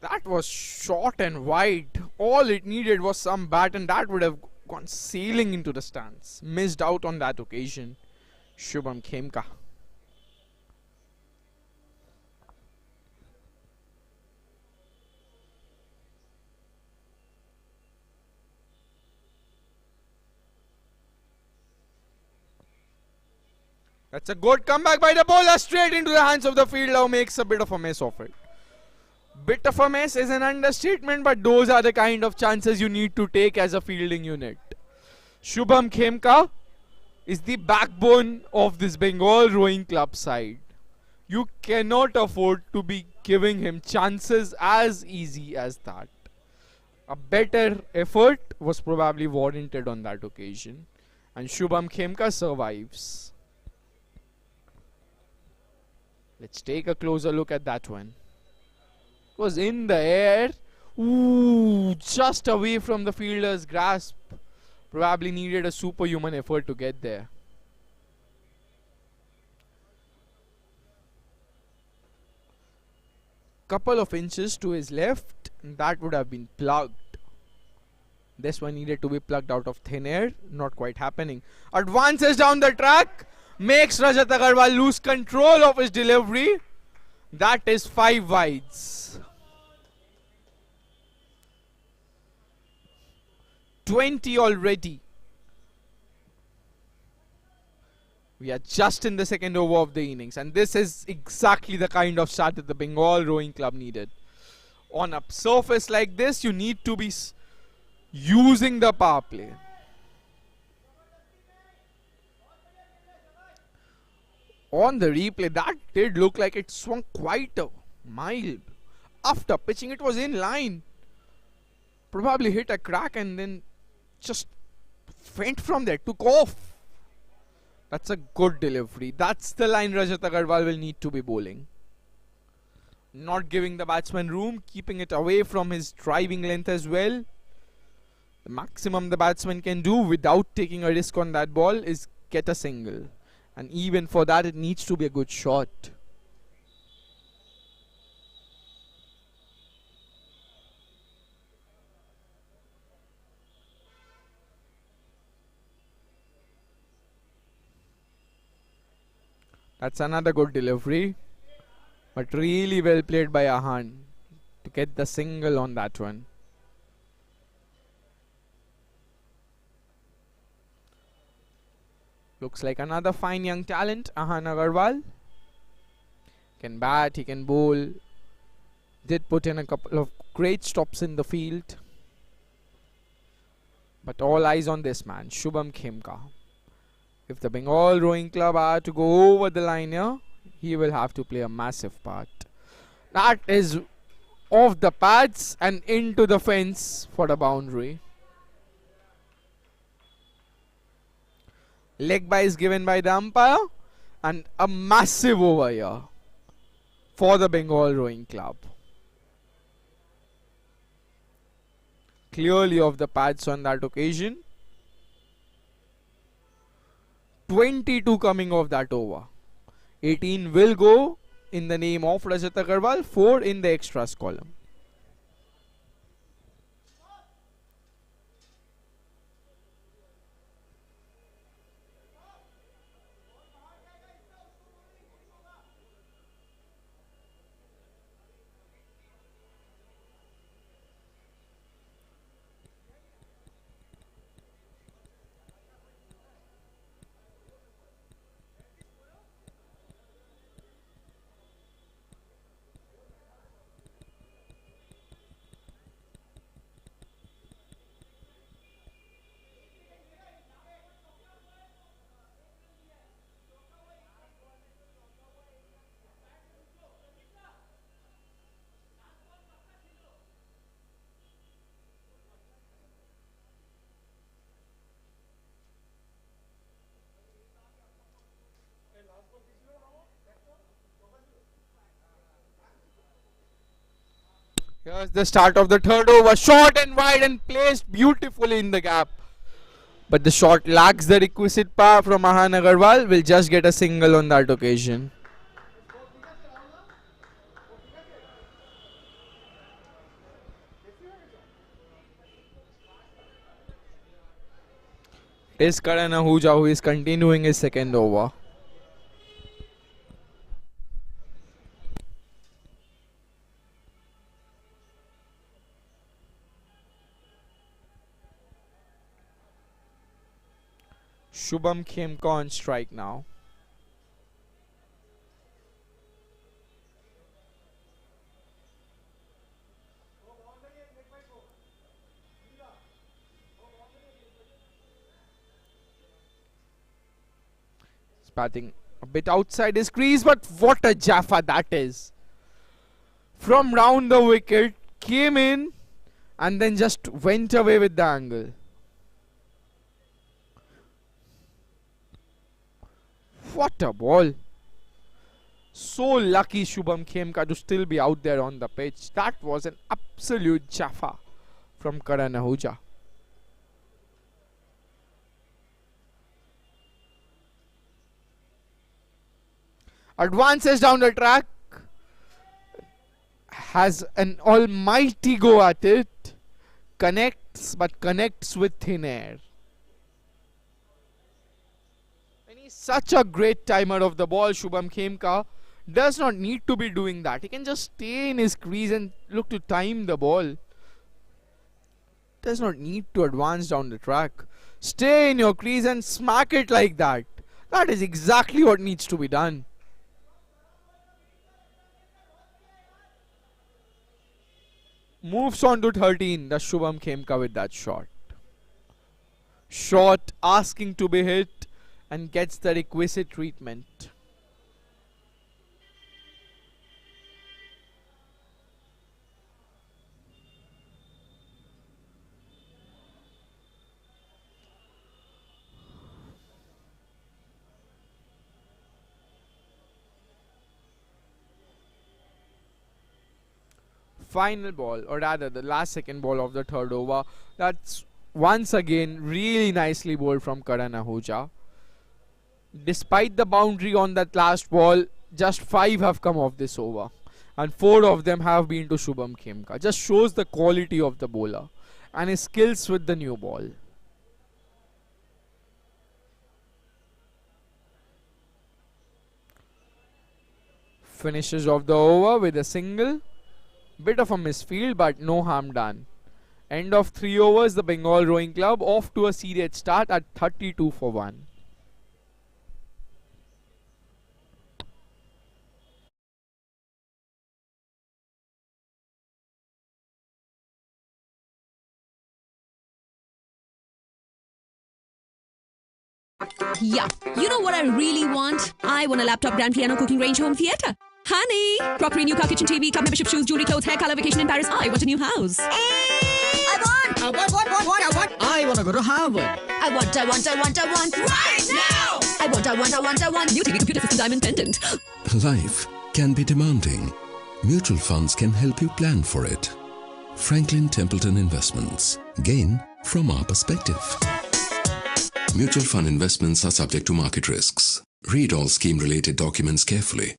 That was short and wide. All it needed was some bat and that would have gone sailing into the stands. Missed out on that occasion. Shubham Khemka. That's a good comeback by the bowler, straight into the hands of the fielder, who makes a bit of a mess of it. Bit of a mess is an understatement, but those are the kind of chances you need to take as a fielding unit. Shubham Khemka is the backbone of this Bengal rowing club side. You cannot afford to be giving him chances as easy as that. A better effort was probably warranted on that occasion, and Shubham Khemka survives. Let's take a closer look at that one. It was in the air. Ooh, just away from the fielder's grasp. Probably needed a superhuman effort to get there. Couple of inches to his left, and that would have been plugged. This one needed to be plugged out of thin air. Not quite happening. Advances down the track. Makes Rajat Agarwal lose control of his delivery. That is 5 wides. 20 already. We are just in the second over of the innings, and this is exactly the kind of start that the Bengal rowing club needed. On a surface like this, you need to be using the power play. On the replay, that did look like it swung quite a mile. After pitching, it was in line. Probably hit a crack and then just went from there, took off. That's a good delivery. That's the line Rajat Agarwal will need to be bowling. Not giving the batsman room, keeping it away from his driving length as well. The maximum the batsman can do without taking a risk on that ball is get a single. And even for that, it needs to be a good shot. That's another good delivery. But really well played by Ahan to get the single on that one. Looks like another fine young talent, Ahan Agarwal. Can bat, he can bowl. Did put in a couple of great stops in the field. But all eyes on this man, Shubham Khemka. If the Bengal rowing club are to go over the line here, he will have to play a massive part. That is off the pads and into the fence for the boundary. Leg by is given by the umpire, and a massive over here for the Bengal rowing club. Clearly off the pads on that occasion. 22 coming off that over. 18 will go in the name of Rajat Agarwal, 4 in the extras column. Here's the start of the third over. Short and wide and placed beautifully in the gap. But the shot lacks the requisite power from Ahan Agarwal. Will just get a single on that occasion. is Karan Ahuja, who is continuing his second over. Shubham Khemka on strike now. He's batting a bit outside his crease, but what a Jaffa that is. From round the wicket, came in and then just went away with the angle. What a ball. So lucky Shubham Khemka to still be out there on the pitch. That was an absolute Jaffa from Karan Ahuja. Advances down the track. Has an almighty go at it. Connects, but connects with thin air. And he's such a great timer of the ball, Shubham Khemka. Does not need to be doing that. He can just stay in his crease and look to time the ball. Does not need to advance down the track. Stay in your crease and smack it like that. That is exactly what needs to be done. Moves on to 13, the Shubham Khemka with that shot. Shot asking to be hit and gets the requisite treatment. Final ball, or rather the last second ball of the third over. That's once again really nicely bowled from Karan Ahuja. Despite the boundary on that last ball, just 5 have come off this over. And 4 of them have been to Shubham Khemka. Just shows the quality of the bowler and his skills with the new ball. Finishes off the over with a single. Bit of a misfield, but no harm done. End of 3 overs, the Bengal Rowing Club off to a serious start at 32 for 1. Yeah, you know what I really want? I want a laptop, grand piano, cooking range, home theater. Honey, crockery, new car, kitchen, TV, club membership, shoes, jewelry, clothes, hair color, vacation in Paris. I want a new house. I want. I want to go to Harvard. I want. Right now! I want. New TV, computer system, diamond pendant. Life can be demanding. Mutual funds can help you plan for it. Franklin Templeton Investments. Gain from our perspective. Mutual fund investments are subject to market risks. Read all scheme-related documents carefully.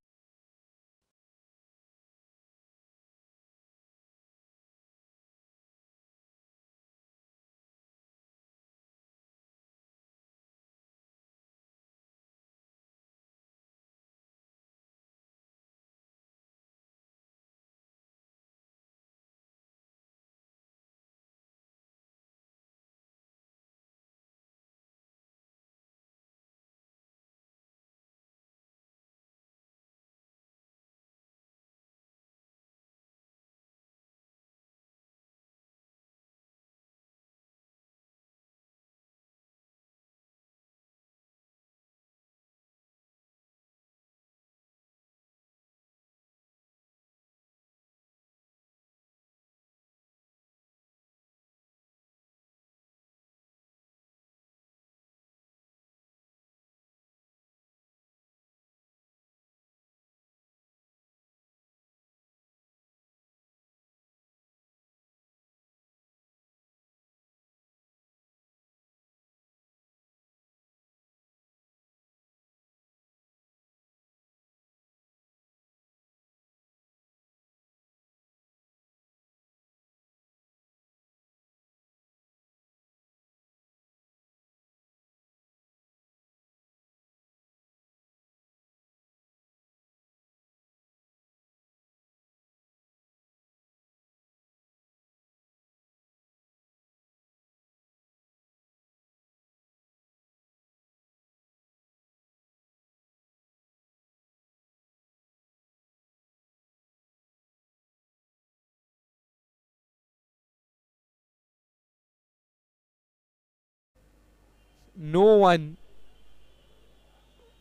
No one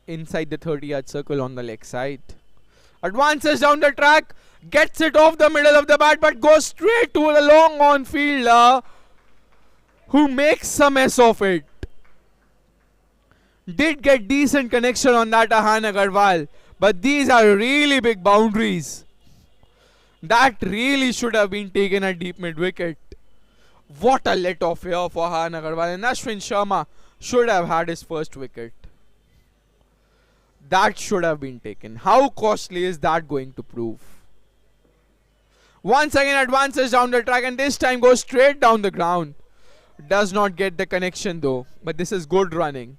inside the 30-yard circle on the leg side. Advances down the track, gets it off the middle of the bat, but goes straight to the long on fielder who makes a mess of it. Did get decent connection on that Ahan Agarwal, but these are really big boundaries. That really should have been taken at deep mid wicket. What a let off here for Ahan Agarwal, and Ashwin Sharma should have had his first wicket. That should have been taken. How costly is that going to prove? Once again advances down the track, and this time goes straight down the ground. Does not get the connection though, but this is good running.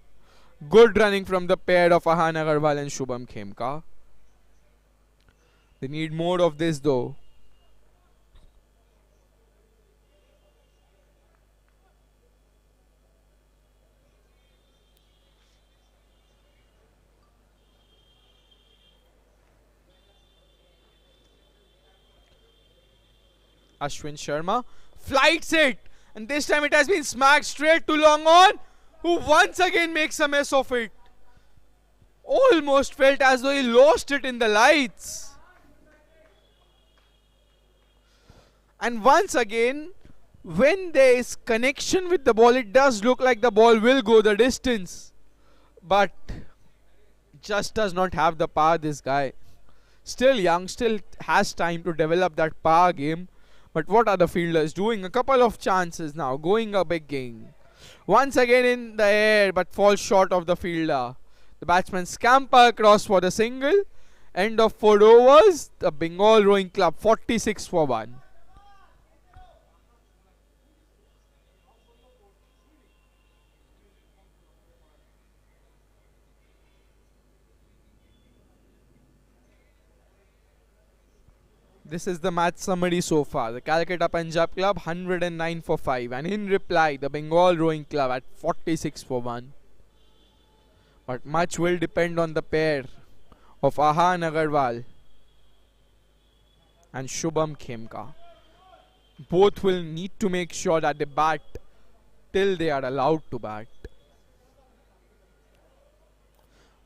Good running from the pair of Ahan Agarwal and Shubham Khemka. They need more of this though. Ashwin Sharma flights it, and this time it has been smacked straight to long on, who once again makes a mess of it. Almost felt as though he lost it in the lights. And once again, when there is connection with the ball, it does look like the ball will go the distance, but just does not have the power. This guy, still young, still has time to develop that power game. But what are the fielders doing? A couple of chances now, going a big game. Once again in the air, but falls short of the fielder. The batsman scamper across for the single. End of 4 overs. The Bengal Rowing Club 46 for 1. This is the match summary so far. The Calcutta Punjab Club 109 for 5, and in reply the Bengal Rowing Club at 46 for 1. But much will depend on the pair of Ahan Agarwal and Shubham Khemka. Both will need to make sure that they bat till they are allowed to bat.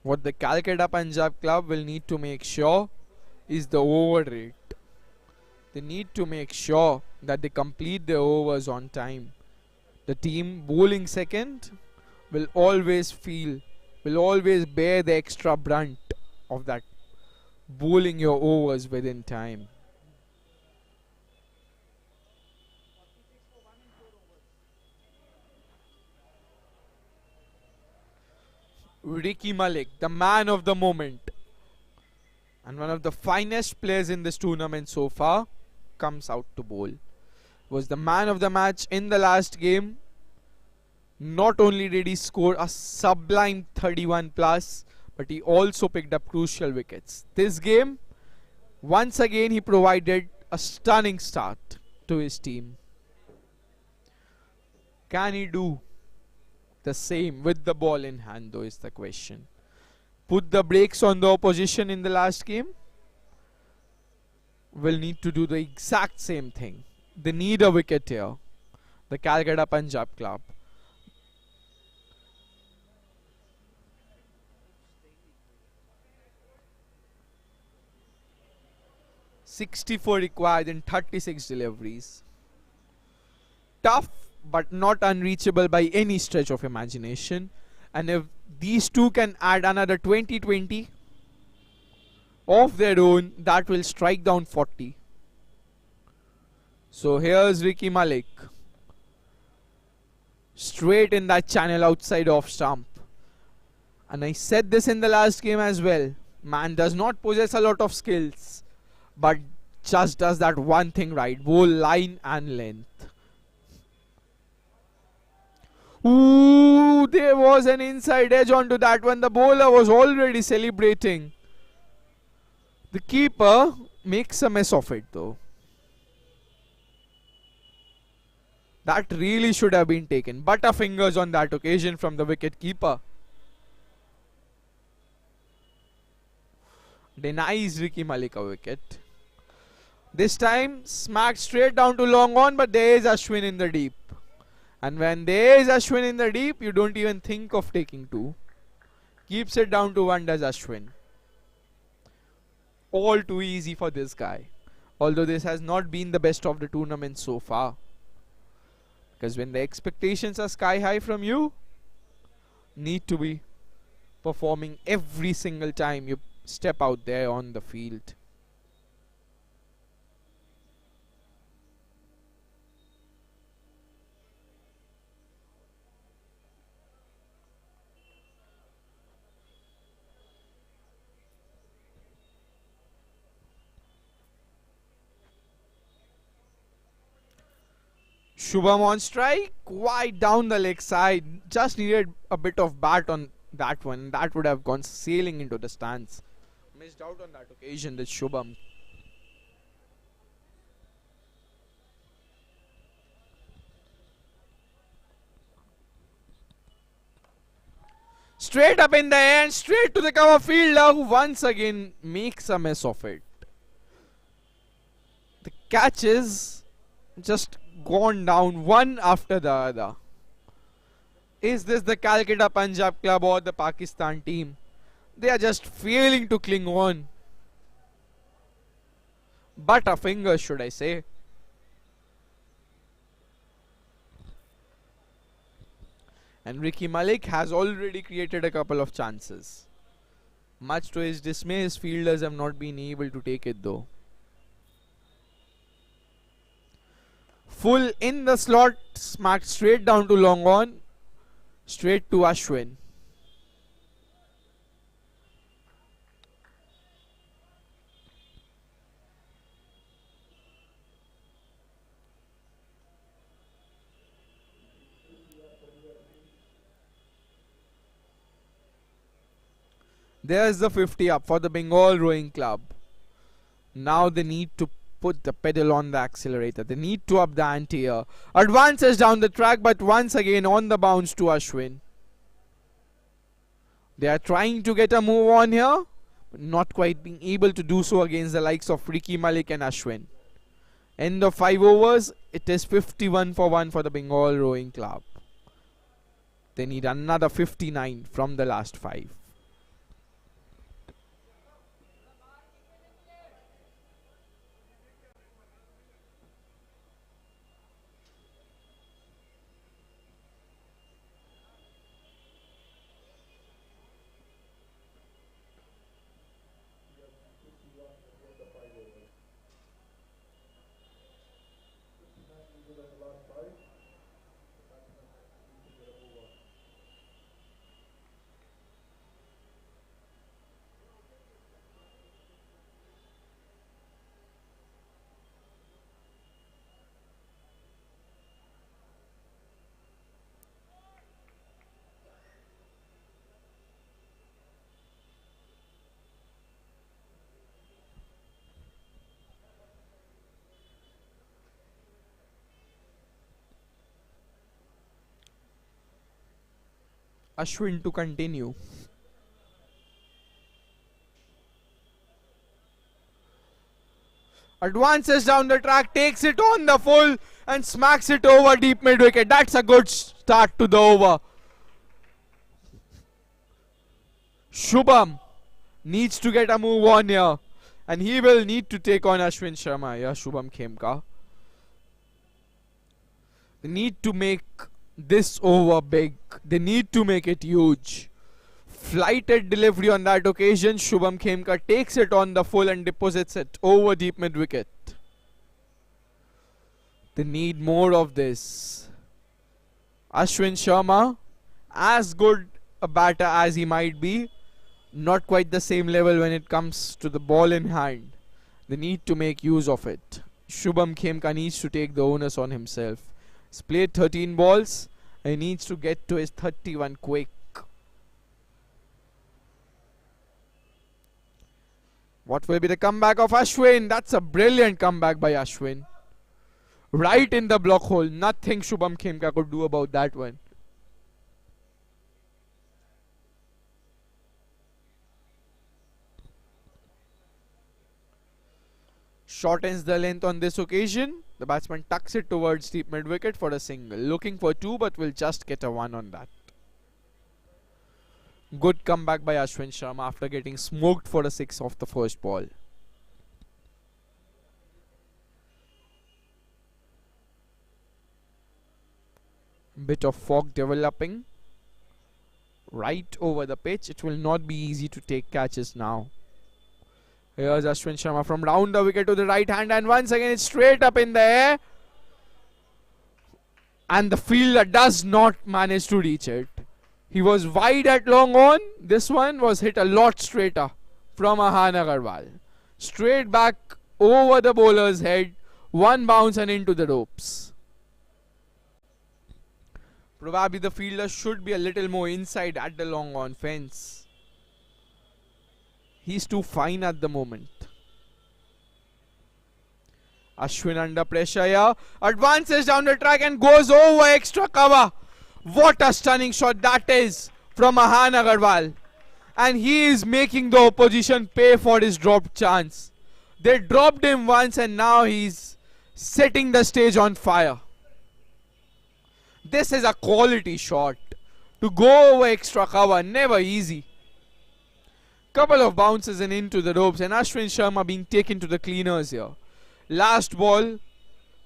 What the Calcutta Punjab Club will need to make sure is the over rate. They need to make sure that they complete their overs on time. The team bowling second will always bear the extra brunt of that, bowling your overs within time. Ricky Malik, the man of the moment and one of the finest players in this tournament so far, comes out to bowl. Was the man of the match in the last game. Not only did he score a sublime 31 plus, but he also picked up crucial wickets. This game, once again he provided a stunning start to his team. Can he do the same with the ball in hand though, is the question. Put the brakes on the opposition in the last game? Will need to do the exact same thing. They need a wicket here. The Calcutta Punjab Club. (64) required in 36 deliveries. Tough but not unreachable by any stretch of imagination. And if these two can add another 20-20 of their own, that will strike down 40. So here's Ricky Malik, straight in that channel outside off stump. And I said this in the last game as well. Man does not possess a lot of skills, but just does that one thing right: bowl line and length. Ooh, there was an inside edge onto that one. The bowler was already celebrating. The keeper makes a mess of it though. That really should have been taken. Butterfingers on that occasion from the wicket keeper. Denies Ricky Malik a wicket. This time smacked straight down to long on, but there is Ashwin in the deep. And when there is Ashwin in the deep, you don't even think of taking 2. Keeps it down to 1 does Ashwin. All too easy for this guy. Although this has not been the best of the tournament so far. Because when the expectations are sky high from you, need to be performing every single time you step out there on the field. Shubham on strike, quite down the leg side. Just needed a bit of bat on that one. That would have gone sailing into the stands. Missed out on that occasion, this Shubham. Straight up in the air and straight to the cover fielder, who once again makes a mess of it. The catch is just gone down one after the other. Is this the Calcutta Punjab club or the Pakistan team? They are just failing to cling on. Butterfingers, should I say. And Ricky Malik has already created a couple of chances. Much to his dismay, his fielders have not been able to take it though. Full in the slot, smacked straight down to long on, straight to Ashwin. There's the 50 up for the Bengal Rowing Club. Now they need to put the pedal on the accelerator. They need to up the ante here. Advances down the track, but once again on the bounce to Ashwin. They are trying to get a move on here, but not quite being able to do so against the likes of Ricky Malik and Ashwin. End of 5 overs. It is 51 for 1 for the Bengal Rowing Club. They need another 59 from the last 5. Ashwin to continue. Advances down the track, takes it on the full and smacks it over deep mid wicket. That's a good start to the over. Shubham needs to get a move on here, and he will need to take on Ashwin Sharma here. Shubham Khemka. They need to make this over big. They need to make it huge. Flighted delivery on that occasion. Shubham Khemka takes it on the full and deposits it over deep mid wicket. They need more of this. Ashwin Sharma, as good a batter as he might be, not quite the same level when it comes to the ball in hand. They need to make use of it. Shubham Khemka needs to take the onus on himself. He's played 13 balls. He needs to get to his 31 quick. What will be the comeback of Ashwin? That's a brilliant comeback by Ashwin. Right in the block hole. Nothing Shubham Khemka could do about that one. shortens the length on this occasion. The batsman tucks it towards deep mid wicket for a single. Looking for 2 but will just get a 1 on that. Good comeback by Ashwin Sharma after getting smoked for a 6 off the first ball. Bit of fog developing right over the pitch. It will not be easy to take catches now. Here's Ashwin Sharma from round the wicket to the right hand, and once again it's straight up in the air, and the fielder does not manage to reach it. He was wide at long on. This one was hit a lot straighter from Ahan Agarwal. Straight back over the bowler's head, one bounce and into the ropes. Probably the fielder should be a little more inside at the long on fence. He's too fine at the moment. Ashwin under pressure here. Advances down the track and goes over extra cover. What a stunning shot that is from Ahan Agarwal. And he is making the opposition pay for his dropped chance. They dropped him once and now he's setting the stage on fire. This is a quality shot. To go over extra cover, never easy. Couple of bounces and into the ropes, and Ashwin Sharma being taken to the cleaners here. Last ball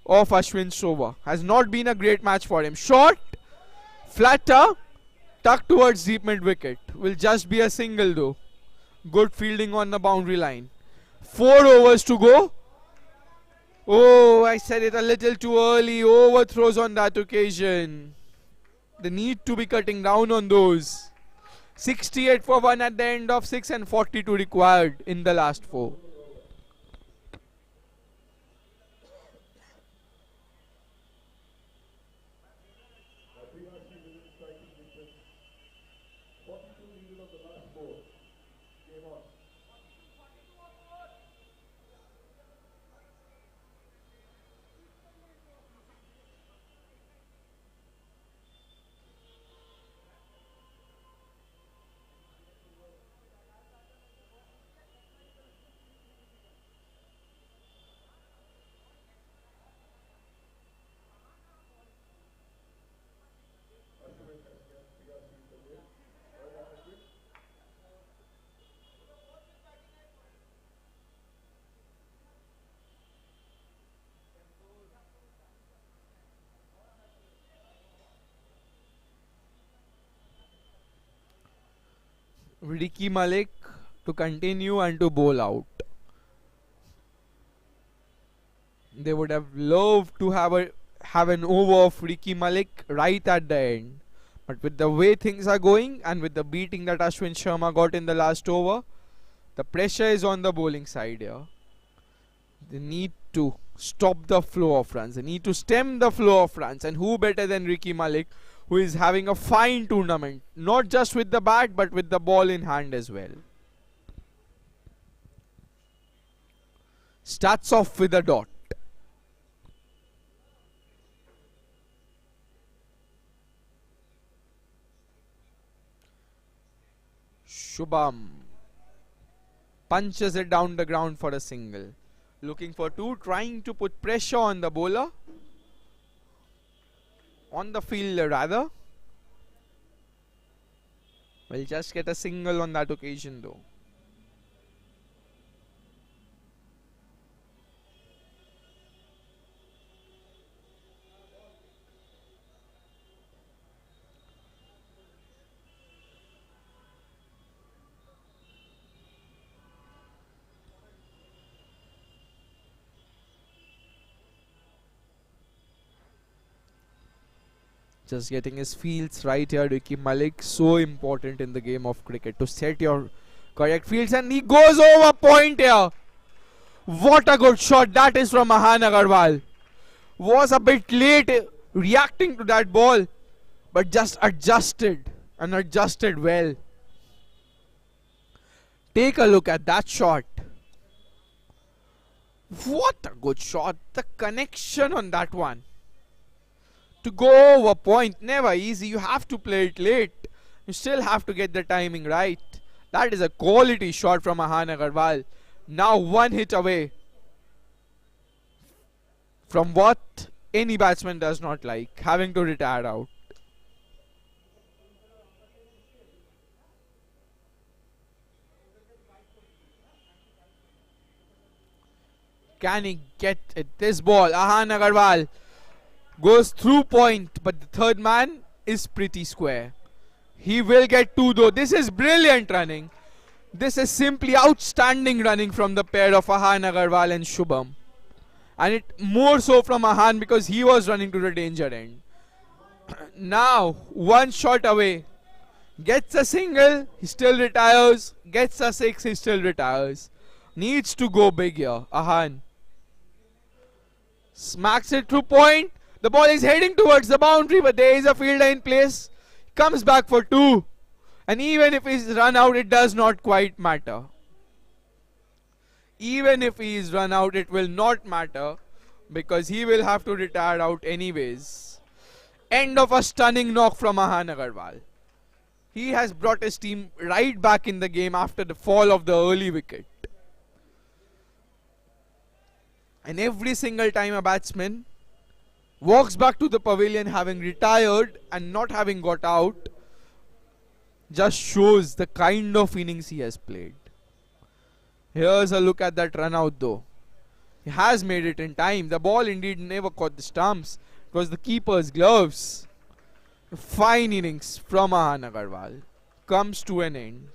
of Ashwin's over. Has not been a great match for him. Short, flatter, tucked towards deep mid wicket. Will just be a single though. Good fielding on the boundary line. 4 overs to go. Oh, I said it a little too early. Overthrows on that occasion. They need to be cutting down on those. 68 for 1 at the end of 6 and 42 required in the last 4. Ricky Malik to continue and to bowl out. They would have loved to have an over of Ricky Malik right at the end. But with the way things are going and with the beating that Ashwin Sharma got in the last over, the pressure is on the bowling side here. They need to stop the flow of runs. They need to stem the flow of runs. And who better than Ricky Malik, who is having a fine tournament, not just with the bat but with the ball in hand as well. Starts off with a dot. Shubham punches it down the ground for a single. Looking for 2, trying to put pressure on the bowler. On the fielder rather. Will just get a single on that occasion though. Just getting his fields right here, Ricky Malik. So important in the game of cricket to set your correct fields. And he goes over point here. What a good shot that is from Ahan Agarwal. Was a bit late reacting to that ball, but just adjusted and adjusted well. Take a look at that shot. What a good shot. The connection on that one. To go over point, never easy. You have to play it late. You still have to get the timing right. That is a quality shot from Ahan Agarwal. Now 1 hit away from what any batsman does not like, having to retire out. Can he get it? This ball, Ahan Agarwal goes through point, but the third man is pretty square. He will get two though. This is brilliant running. This is simply outstanding running from the pair of Ahan Agarwal and Shubham. And it more so from Ahan because he was running to the danger end. Now, one shot away. Gets a single, he still retires. Gets a six, he still retires. Needs to go big here, Ahan. Smacks it through point. The ball is heading towards the boundary, but there is a fielder in place. Comes back for two. And even if he's run out, it does not quite matter. Even if he is run out, it will not matter because he will have to retire out anyways. End of a stunning knock from Ahan Agarwal. He has brought his team right back in the game after the fall of the early wicket. And every single time a batsman walks back to the pavilion having retired and not having got out, just shows the kind of innings he has played. Here's a look at that run out though. He has made it in time. The ball indeed never caught the stumps. It was the keeper's gloves. A fine innings from Ahan Agarwal comes to an end.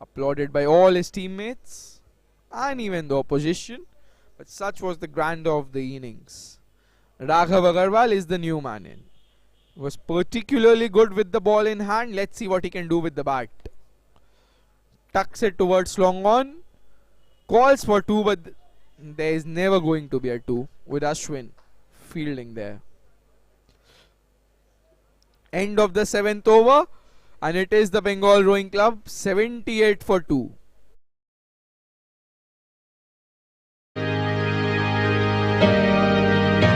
Applauded by all his teammates and even the opposition, but such was the grandeur of the innings. Raghav Agarwal is the new man in. Was particularly good with the ball in hand. Let's see what he can do with the bat. Tucks it towards long on. Calls for two, but there is never going to be a two with Ashwin fielding there. End of the 7th over. And it is the Bengal Rowing Club 78 for 2.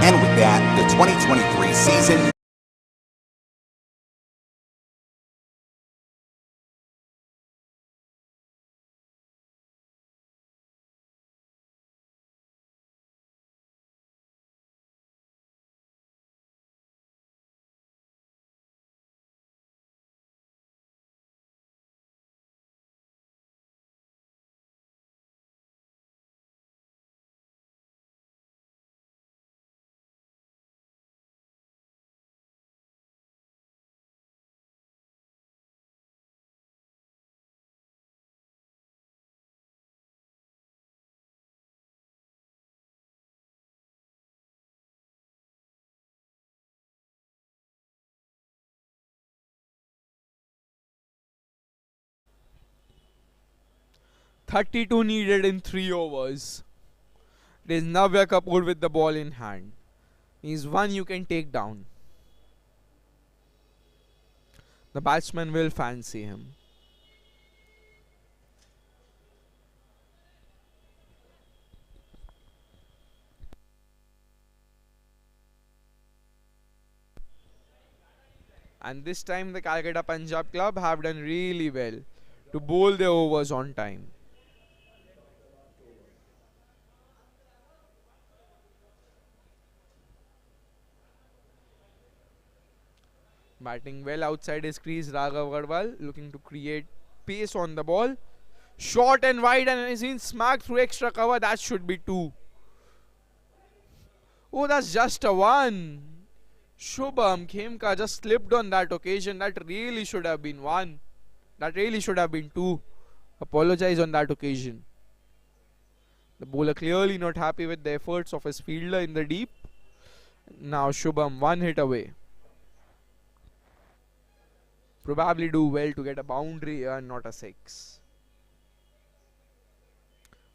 And with that, the 2023 season .32 needed in 3 overs. It is Navya Kapoor with the ball in hand. He's one you can take down. The batsman will fancy him. And this time the Calcutta Punjab Club have done really well to bowl their overs on time. Batting well outside his crease, Raghav Agarwal looking to create pace on the ball. Short and wide and is in smacked through extra cover. That should be 2. Oh, that's just a 1. Shubham Khemka just slipped on that occasion. That really should have been 1. That really should have been 2. Apologize on that occasion. The bowler clearly not happy with the efforts of his fielder in the deep. Now Shubham 1 hit away. Probably do well to get a boundary and not a 6.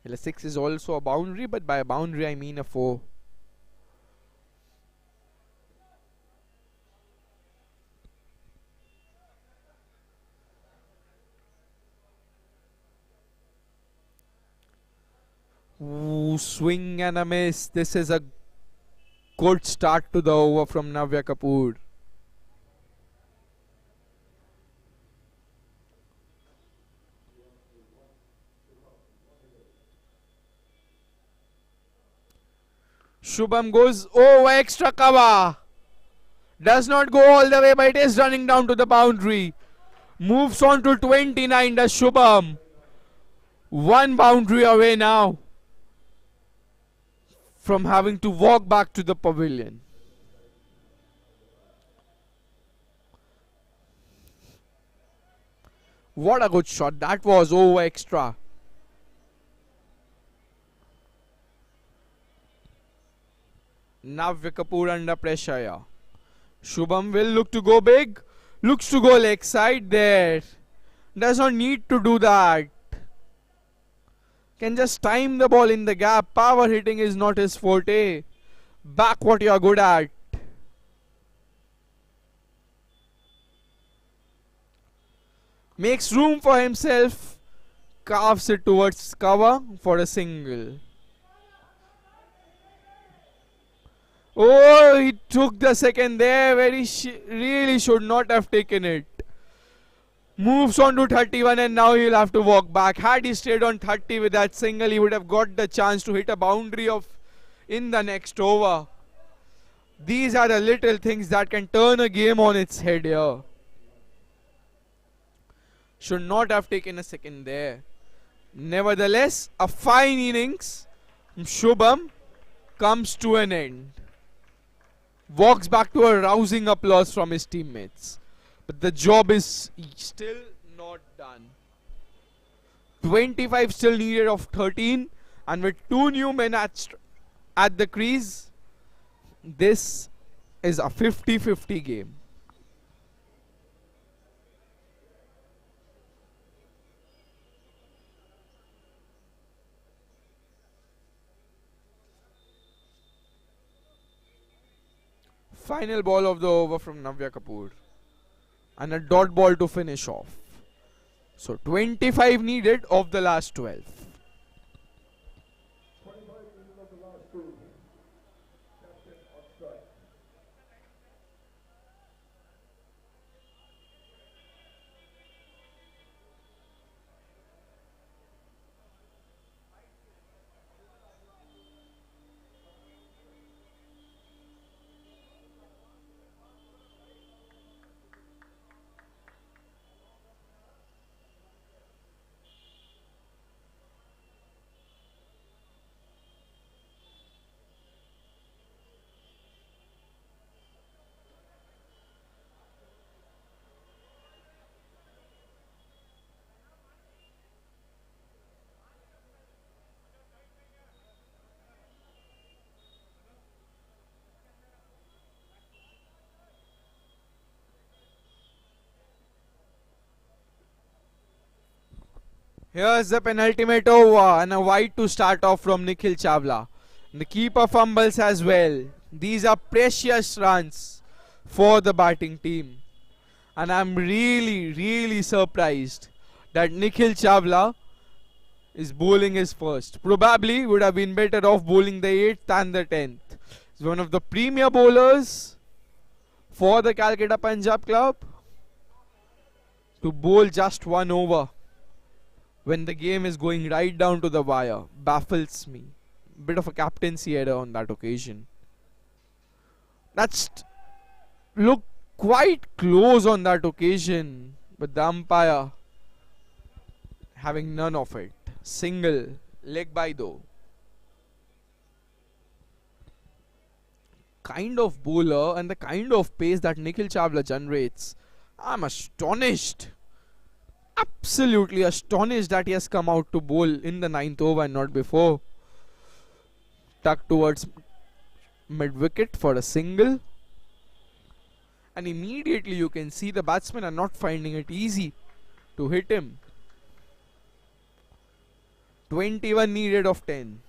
Well, a 6 is also a boundary, but by a boundary I mean a 4. Ooh, swing and a miss. This is a good start to the over from Navya Kapoor. Shubham goes over extra cover. Does not go all the way, but it is running down to the boundary. Moves on to 29, does Shubham. One boundary away now from having to walk back to the pavilion. What a good shot. That was over extra. Navya Kapoor under pressure here. Shubham will look to go big. Looks to go leg side there. Does not need to do that. Can just time the ball in the gap. Power hitting is not his forte. Back what you are good at. Makes room for himself. Carves it towards cover for a single. Oh, he took the second there where he really should not have taken it. Moves on to 31 and now he'll have to walk back. Had he stayed on 30 with that single, he would have got the chance to hit a boundary of in the next over. These are the little things that can turn a game on its head here. Should not have taken a second there. Nevertheless, a fine innings. Shubham comes to an end. Walks back to a rousing applause from his teammates. But the job is still not done. 25 still needed of 13. And with 2 new men at the crease, this is a 50-50 game. Final ball of the over from Navya Kapoor. And a dot ball to finish off. So 25 needed of the last 12. Here's the penultimate over and a wide to start off from Nikhil Chawla. The keeper fumbles as well. These are precious runs for the batting team. And I'm really surprised that Nikhil Chawla is bowling his first. Probably would have been better off bowling the 8th and the 10th. He's one of the premier bowlers for the Calcutta Punjab club. To bowl just 1 over when the game is going right down to the wire baffles me. Bit of a captaincy error on that occasion. That's looked quite close on that occasion, but the umpire having none of it. Single, leg by though. Kind of bowler and the kind of pace that Nikhil Chawla generates, I'm astonished. Absolutely astonished that he has come out to bowl in the 9th over and not before. Tucked towards mid-wicket for a single. And immediately you can see the batsmen are not finding it easy to hit him. 21 needed of 10.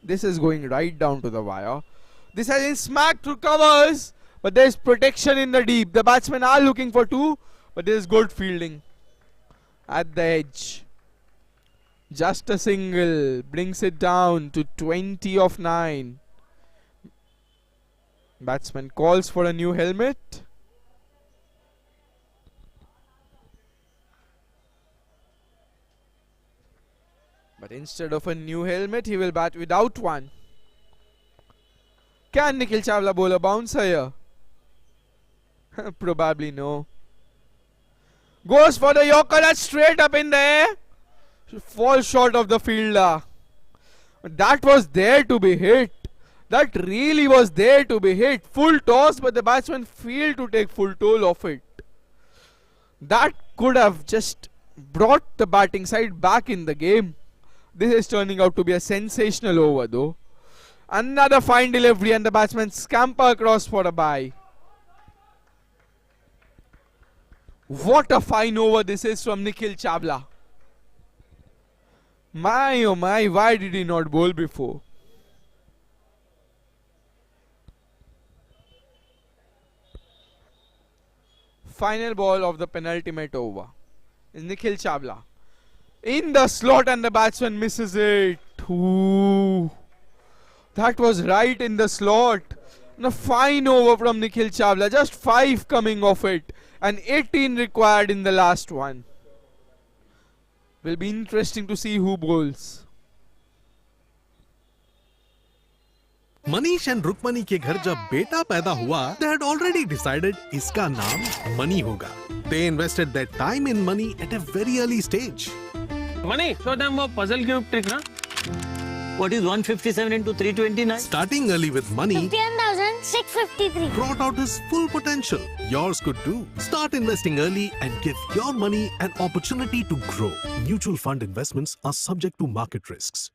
This is going right down to the wire. This has been smacked through covers, but there is protection in the deep. The batsmen are looking for 2, but there is good fielding at the edge. Just a single brings it down to 20 of 9. Batsman calls for a new helmet. But instead of a new helmet, he will bat without one. Can Nikhil Chawla bowl a bouncer here? Probably no. Goes for the Yorker, that's straight up in the air. Falls short of the fielder. That was there to be hit. That really was there to be hit. Full toss, but the batsman failed to take full toll of it. That could have just brought the batting side back in the game. This is turning out to be a sensational over though. Another fine delivery and the batsman scamper across for a bye. What a fine over this is from Nikhil Chawla. My oh my, why did he not bowl before? Final ball of the penultimate over is Nikhil Chawla. In the slot and the batsman misses it. Ooh. That was right in the slot. And a fine over from Nikhil Chawla. Just 5 coming off it. And 18 required in the last one. Will be interesting to see who bowls. Manish and Rukmani के घर जब बेटा पैदा हुआ, they had already decided इसका नाम money होगा. They invested their time in money at a very early stage. Money, show them वो puzzle cube trick ना? What is 157 into 329? Starting early with money 51,653 brought out his full potential. Yours could too. Start investing early and give your money an opportunity to grow. Mutual fund investments are subject to market risks.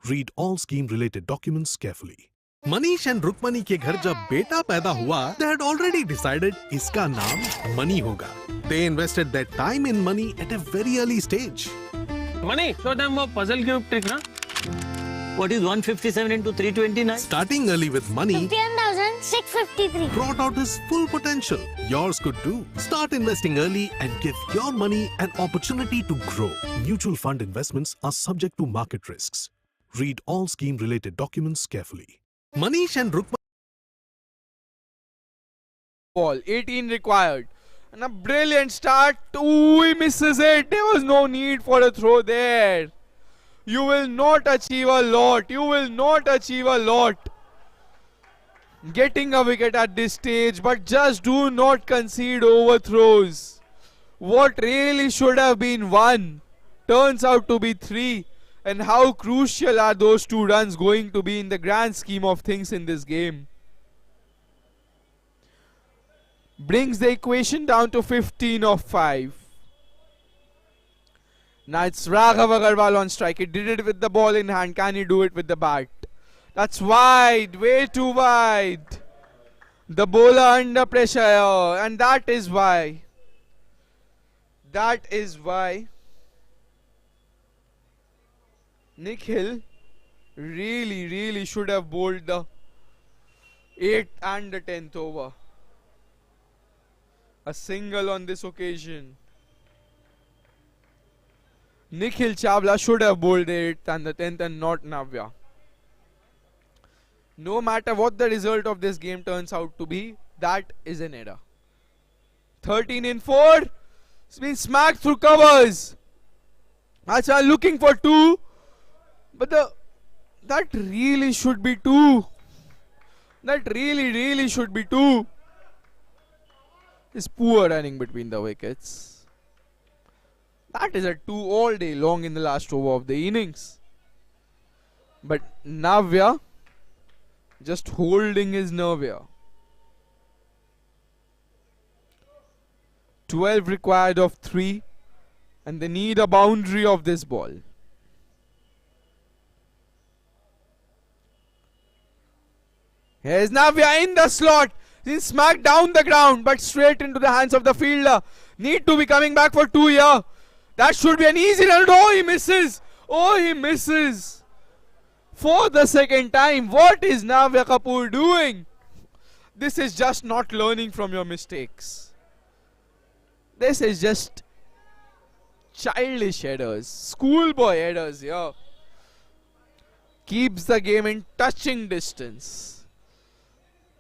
Read all scheme-related documents carefully. Manish and Rukmani के घर जब बेटा पैदा हुआ, they had already decided इसका नाम money होगा. They invested their time in money at a very early stage. Money, show them वो puzzle cube trick ना? What is 157 into 329? Starting early with money 51,653 brought out his full potential. Yours could too. Start investing early and give your money an opportunity to grow. Mutual fund investments are subject to market risks. Read all scheme-related documents carefully. Manish and Rukma. Ball 18 required. And a brilliant start. Ooh, he misses it. There was no need for a throw there. You will not achieve a lot. You will not achieve a lot getting a wicket at this stage, but just do not concede overthrows. What really should have been 1 turns out to be 3. And how crucial are those 2 runs going to be in the grand scheme of things in this game? Brings the equation down to 15 of 5. Now it's Raghav Agarwal on strike. He did it with the ball in hand. Can he do it with the bat? That's wide. Way too wide. The bowler under pressure here. And that is why. That is why Nikhil really should have bowled the 8th and the 10th over. A single on this occasion. Nikhil Chawla should have bowled the 8th and the 10th and not Navya. No matter what the result of this game turns out to be, that is an error. 13 in 4. It's been smacked through covers. Acha looking for 2. But that really should be 2. That really should be 2. It's poor running between the wickets. That is a 2 all day long in the last over of the innings. But Navya just holding his nerve here. 12 required of 3. And they need a boundary of this ball. Here's Navya in the slot. He's smacked down the ground, but straight into the hands of the fielder. Need to be coming back for 2 here. That should be an easy run. Oh, he misses. Oh, he misses. For the second time. What is Navya Kapoor doing? This is just not learning from your mistakes. This is just childish headers. Schoolboy headers here. Keeps the game in touching distance.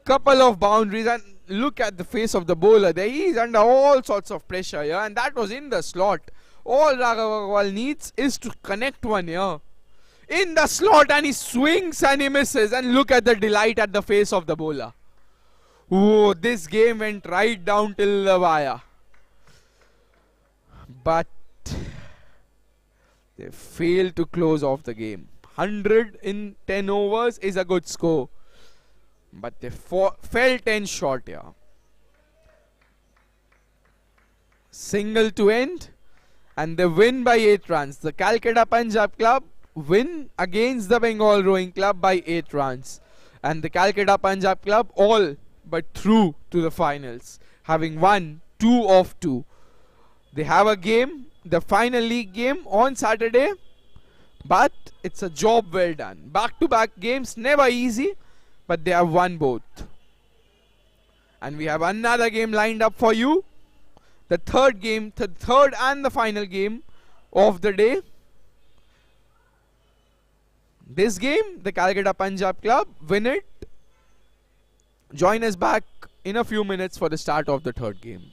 Couple of boundaries, and look at the face of the bowler there. He is under all sorts of pressure here, and that was in the slot. All Raghav Agarwal needs is to connect one here. in the slot, and he swings and he misses. And look at the delight at the face of the bowler. Oh, this game went right down till the wire. But they failed to close off the game. 100 in 10 overs is a good score. But they fell 10 short here. Single to end. And they win by 8 runs. The Calcutta Punjab Club win against the Bengal Rowing Club by 8 runs. And the Calcutta Punjab Club all but through to the finals, having won 2 of 2. They have a game, the final league game on Saturday, but it's a job well done. Back-to-back games, never easy, but they have won both. And we have another game lined up for you. The third game, the third and the final game of the day. This game, the Calcutta Punjab Club win it. Join us back in a few minutes for the start of the third game.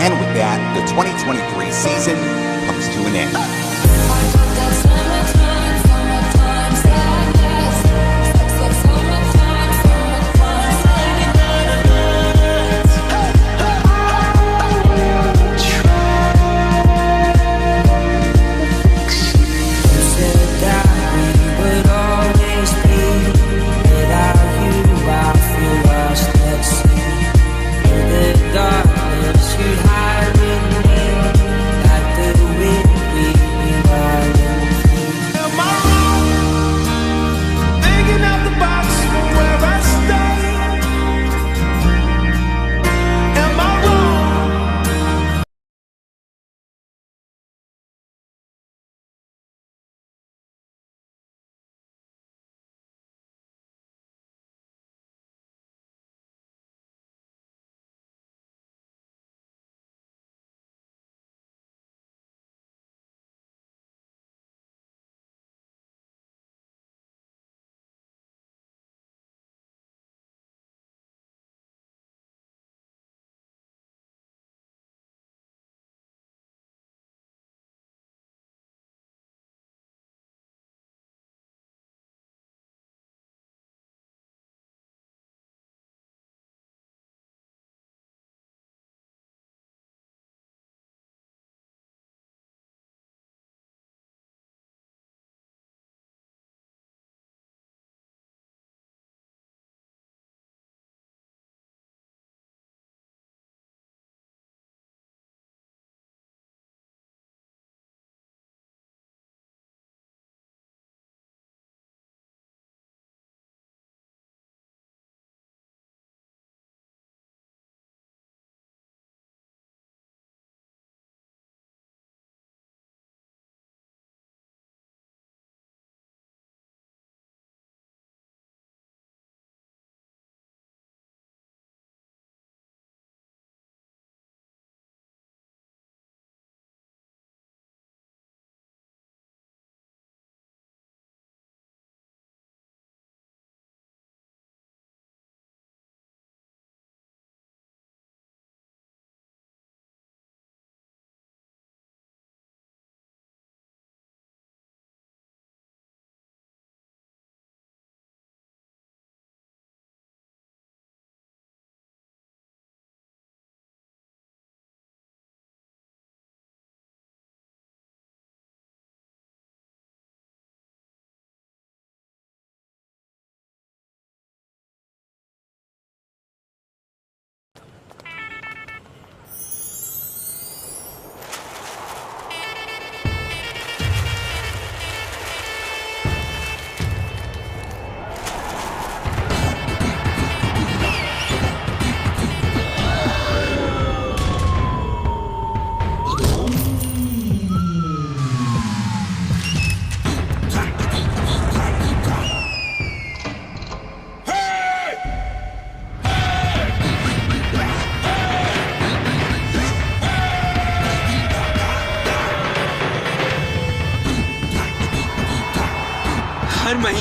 And with that, the 2023 season comes to an end. Darkness, you hide with me like the wind we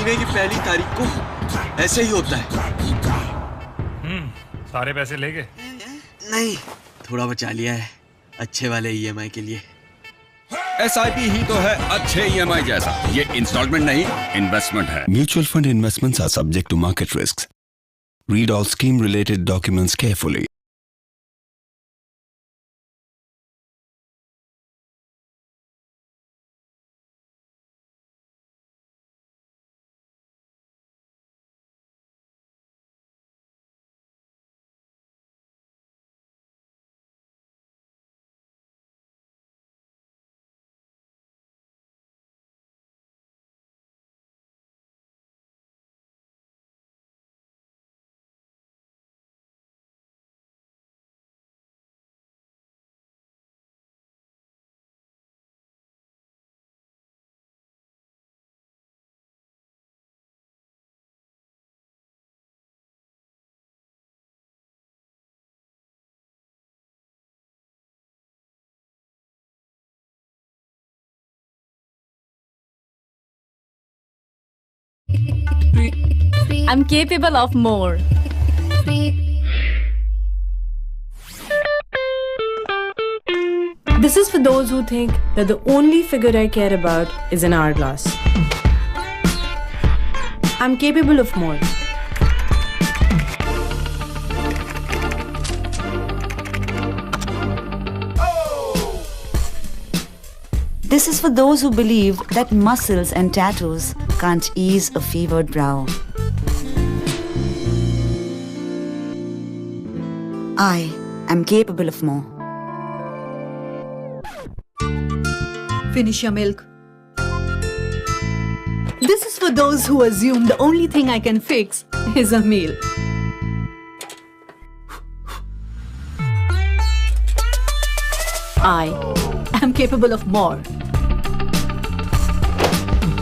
महीने की पहली तारीख को ऐसे ही होता है। सारे पैसे ले गए? नहीं, थोड़ा बचा लिया है अच्छे वाले ईएमआई के लिए। SIP ही तो है अच्छे EMI जैसा। ये इंस्टॉलमेंट नहीं, इन्वेस्टमेंट है। Mutual fund investments are subject to market risks. Read all scheme related documents carefully. I'm capable of more. This is for those who think that the only figure I care about is an hourglass. I'm capable of more. This is for those who believe that muscles and tattoos can't ease a fevered brow. I am capable of more. Finish your milk. This is for those who assume the only thing I can fix is a meal. I am capable of more.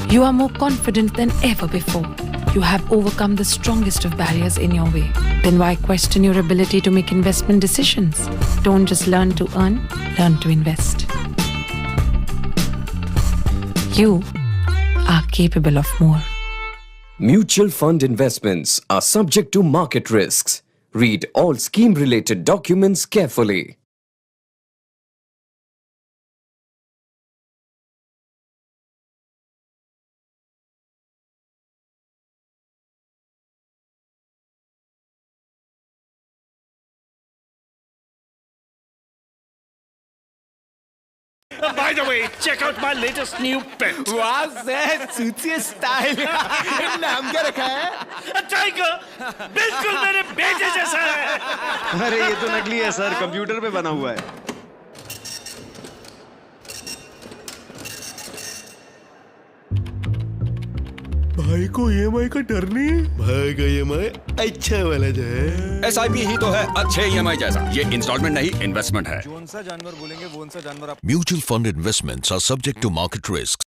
You are more confident than ever before. You have overcome the strongest of barriers in your way. Then why question your ability to make investment decisions? Don't just learn to earn, learn to invest. You are capable of more. Mutual fund investments are subject to market risks. Read all scheme-related documents carefully. By the way, check out my latest new pet. वाह sir, सूची style. नाम क्या रखा है? Tiger, बिल्कुल मेरे बेटे जैसा है। अरे ये तो नकली है सर, कंप्यूटर पे बना हुआ है। भाई को EMI का डर नहीं है? भाई का EMI अच्छा वाला जो है। SIP ही तो है अच्छे EMI जैसा। ये इंस्टॉलमेंट नहीं, इन्वेस्टमेंट है। कौन सा जानवर बोलेंगे, कौन सा जानवर आप? Mutual fund investments are subject to market risks.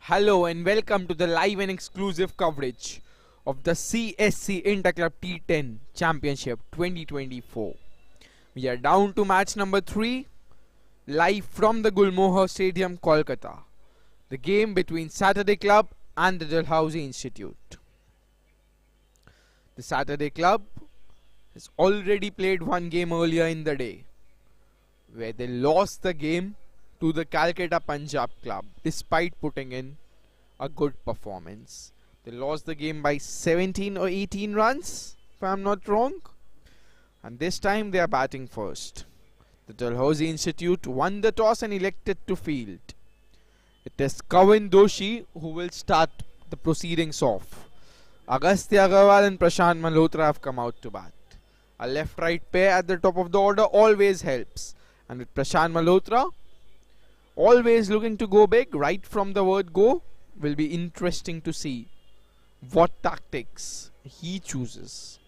Hello and welcome to the live and exclusive coverage of the CSC Inter Club T10 Championship 2024. We are down to match number 3, live from the Gulmohar Stadium, Kolkata. The game between Saturday Club and the Dalhousie Institute. The Saturday Club has already played one game earlier in the day, where they lost the game to the Calcutta Punjab Club despite putting in a good performance. They lost the game by 17 or 18 runs, if I'm not wrong. And this time they are batting first. The Dalhousie Institute won the toss and elected to field. It is Kavin Doshi who will start the proceedings off. Agastya Agarwal and Prashant Malhotra have come out to bat. A left-right pair at the top of the order always helps. And with Prashant Malhotra always looking to go big right from the word go, will be interesting to see what tactics he chooses.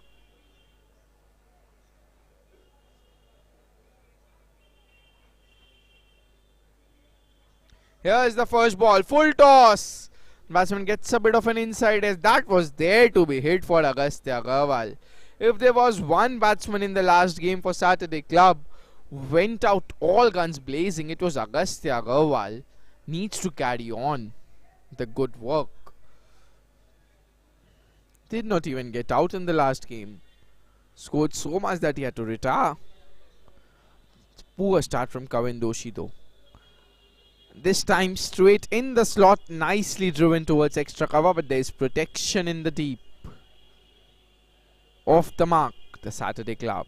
Here is the first ball, full toss. Batsman gets a bit of an inside as that was there to be hit for Agastya Agarwal. If there was one batsman in the last game for Saturday Club went out all guns blazing, it was Agastya Agarwal. Needs to carry on the good work. Did not even get out in the last game. Scored so much that he had to retire. Poor start from Kavin Doshi though. This time straight in the slot, nicely driven towards extra cover, but there is protection in the deep. Off the mark, the Saturday Club.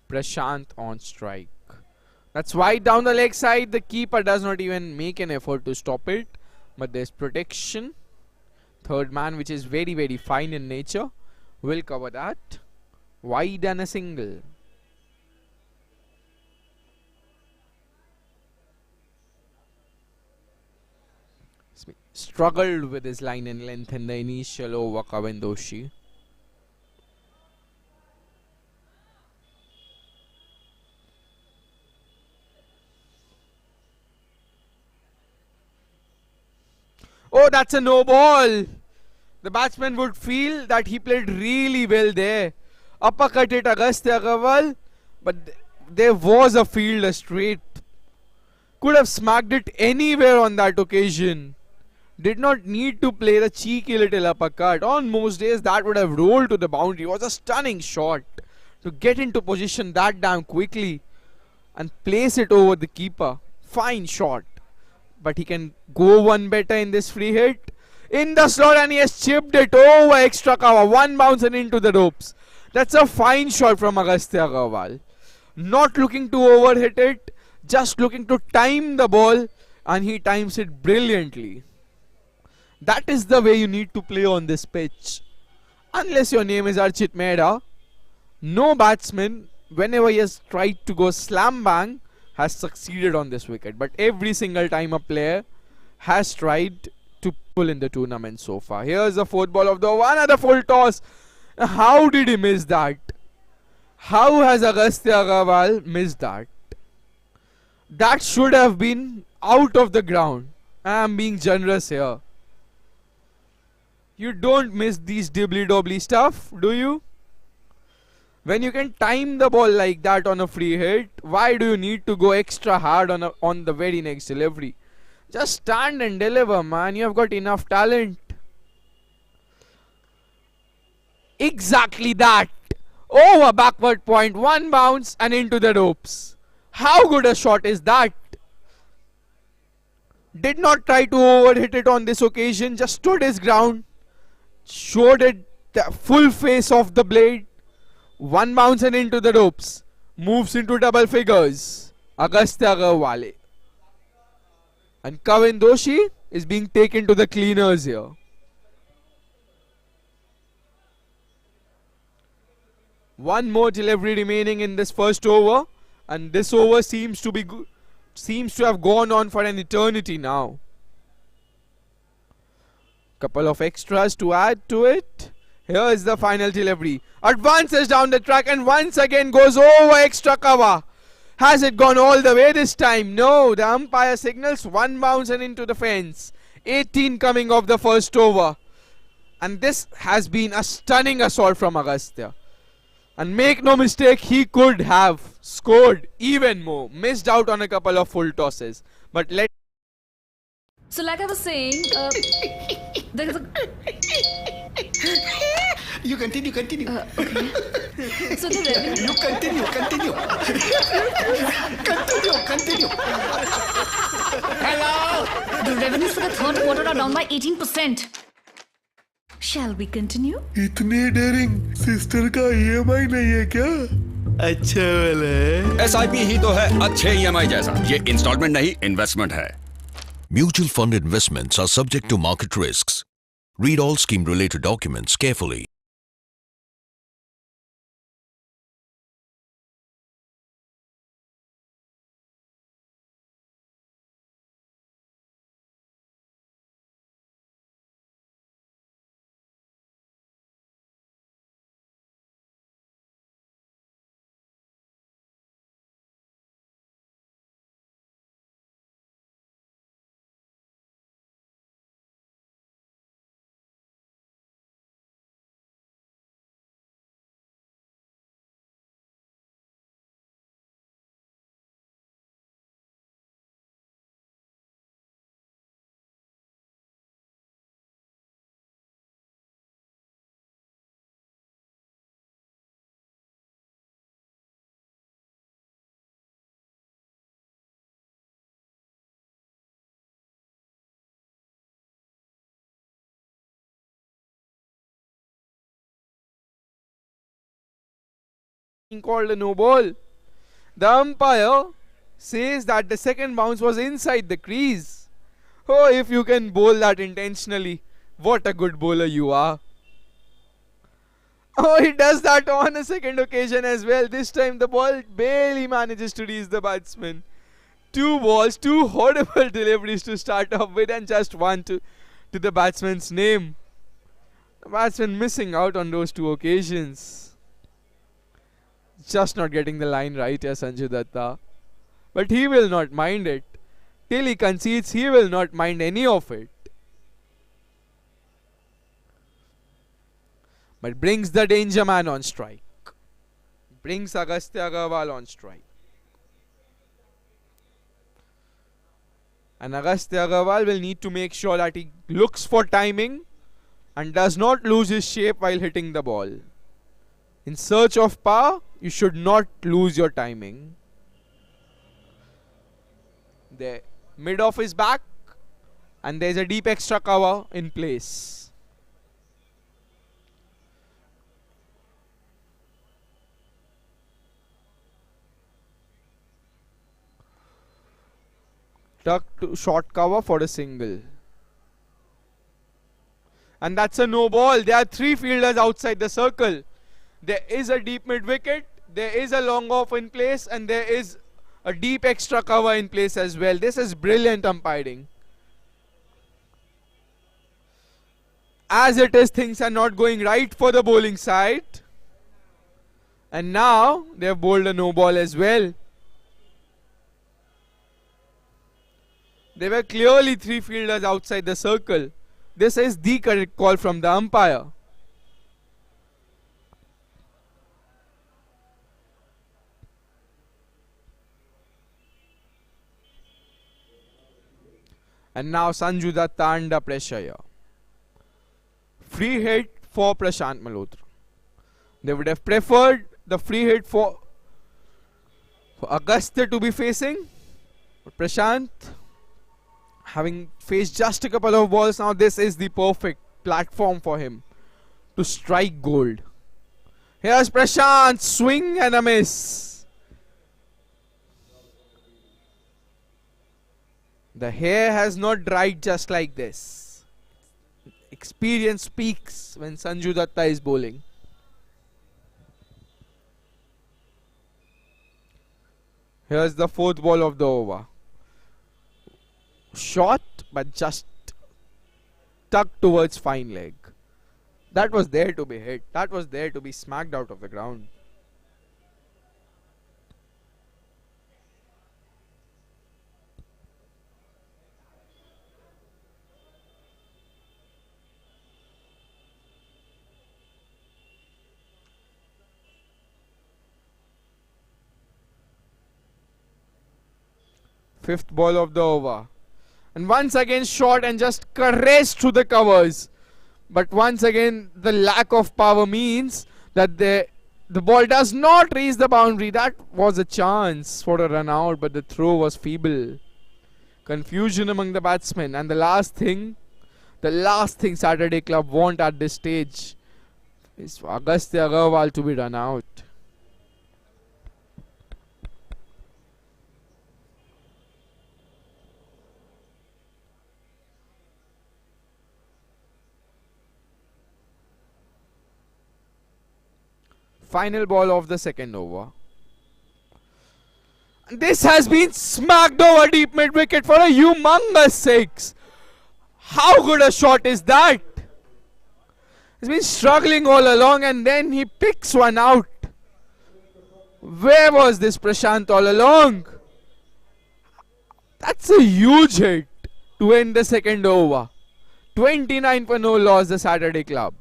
Prashant on strike. That's wide down the leg side. The keeper does not even make an effort to stop it. But there's protection. Third man, which is very, very fine in nature, will cover that. Wide and a single. Struggled with his line and length in the initial over, Kavin Doshi. Oh, that's a no ball. The batsman would feel that he played really well there. Uppercut it Agastya Agarwal, but there was a fielder straight. Could have smacked it anywhere on that occasion. Did not need to play the cheeky little uppercut. On most days that would have rolled to the boundary. It was a stunning shot to get into position that damn quickly and place it over the keeper. Fine shot. But he can go one better in this free hit. In the slot, and he has chipped it over extra cover. One bounce and into the ropes. That's a fine shot from Agastya Agarwal. Not looking to overhit it. Just looking to time the ball. And he times it brilliantly. That is the way you need to play on this pitch. Unless your name is Archit Mehra, no batsman, whenever he has tried to go slam bang, has succeeded on this wicket. But every single time a player has tried to pull in the tournament so far. Here's the fourth ball of the over. Another full toss. How did he miss that? How has Agastya Agarwal missed that? That should have been out of the ground. I am being generous here. You don't miss these dibbly-dobbly stuff, do you? When you can time the ball like that on a free hit, why do you need to go extra hard on the very next delivery? Just stand and deliver, man. You have got enough talent. Exactly that. Over backward point, one bounce and into the ropes. How good a shot is that? Did not try to overhit it on this occasion. Just stood his ground. Showed it the full face of the blade. One bounce and into the ropes. Moves into double figures. Agastya Agarwal. And Kavin Doshi is being taken to the cleaners here. One more delivery remaining in this first over, and this over seems to have gone on for an eternity now. Couple of extras to add to it. Here is the final delivery. Advances down the track and once again goes over extra cover. Has it gone all the way this time? No, the umpire signals one bounce and into the fence. 18 coming off the first over. And this has been a stunning assault from Agastya. And make no mistake, he could have scored even more. Missed out on a couple of full tosses. But So like I was saying, there is a... You continue. Okay. So the revenue... You continue. Continue. Hello! The revenues for the third quarter are down by 18%. Shall we continue? इतने dairying sister का EMI नहीं है क्या? अच्छा वाला है। SIP ही तो है अच्छे EMI जैसा। ये इंस्टॉलमेंट नहीं, इन्वेस्टमेंट है। Mutual fund investments are subject to market risks. Read all scheme-related documents carefully. Called a no ball. The umpire says that the second bounce was inside the crease. Oh, if you can bowl that intentionally, what a good bowler you are. Oh, he does that on a second occasion as well. This time the ball barely manages to reach the batsman. 2 balls, 2 horrible deliveries to start off with, and just one to the batsman's name. The batsman missing out on those 2 occasions. Just not getting the line right here, Sanju Datta. But he will not mind it. Till he concedes, he will not mind any of it. But brings the danger man on strike. Brings Agastya Agarwal on strike. And Agastya Agarwal will need to make sure that he looks for timing and does not lose his shape while hitting the ball. In search of power, you should not lose your timing. The mid off is back, and there is a deep extra cover in place. Tuck to short cover for a single. And that's a no ball. There are 3 fielders outside the circle. There is a deep mid wicket, there is a long off in place, and there is a deep extra cover in place as well. This is brilliant umpiring. As it is, things are not going right for the bowling side. And now they have bowled a no ball as well. There were clearly 3 fielders outside the circle. This is the correct call from the umpire. And now Sanju Datta under pressure here. Free hit for Prashant Malhotra. They would have preferred the free hit for Agastya to be facing. But Prashant, having faced just a couple of balls now, this is the perfect platform for him to strike gold. Here's Prashant, swing and a miss. The hair has not dried just like this. Experience speaks when Sanju Datta is bowling. Here's the fourth ball of the over. Short, but just tucked towards fine leg. That was there to be hit. That was there to be smacked out of the ground. Fifth ball of the over. And once again short and just caressed through the covers. But once again the lack of power means that the ball does not reach the boundary. That was a chance for a run out, but the throw was feeble. Confusion among the batsmen. And the last thing Saturday Club want at this stage is for Agastya Agarwal to be run out. Final ball of the second over. And this has been smacked over deep mid wicket for a humongous six. How good a shot is that? He's been struggling all along and then he picks one out. Where was this Prashant all along? That's a huge hit to end the second over. 29 for no loss, the Saturday Club.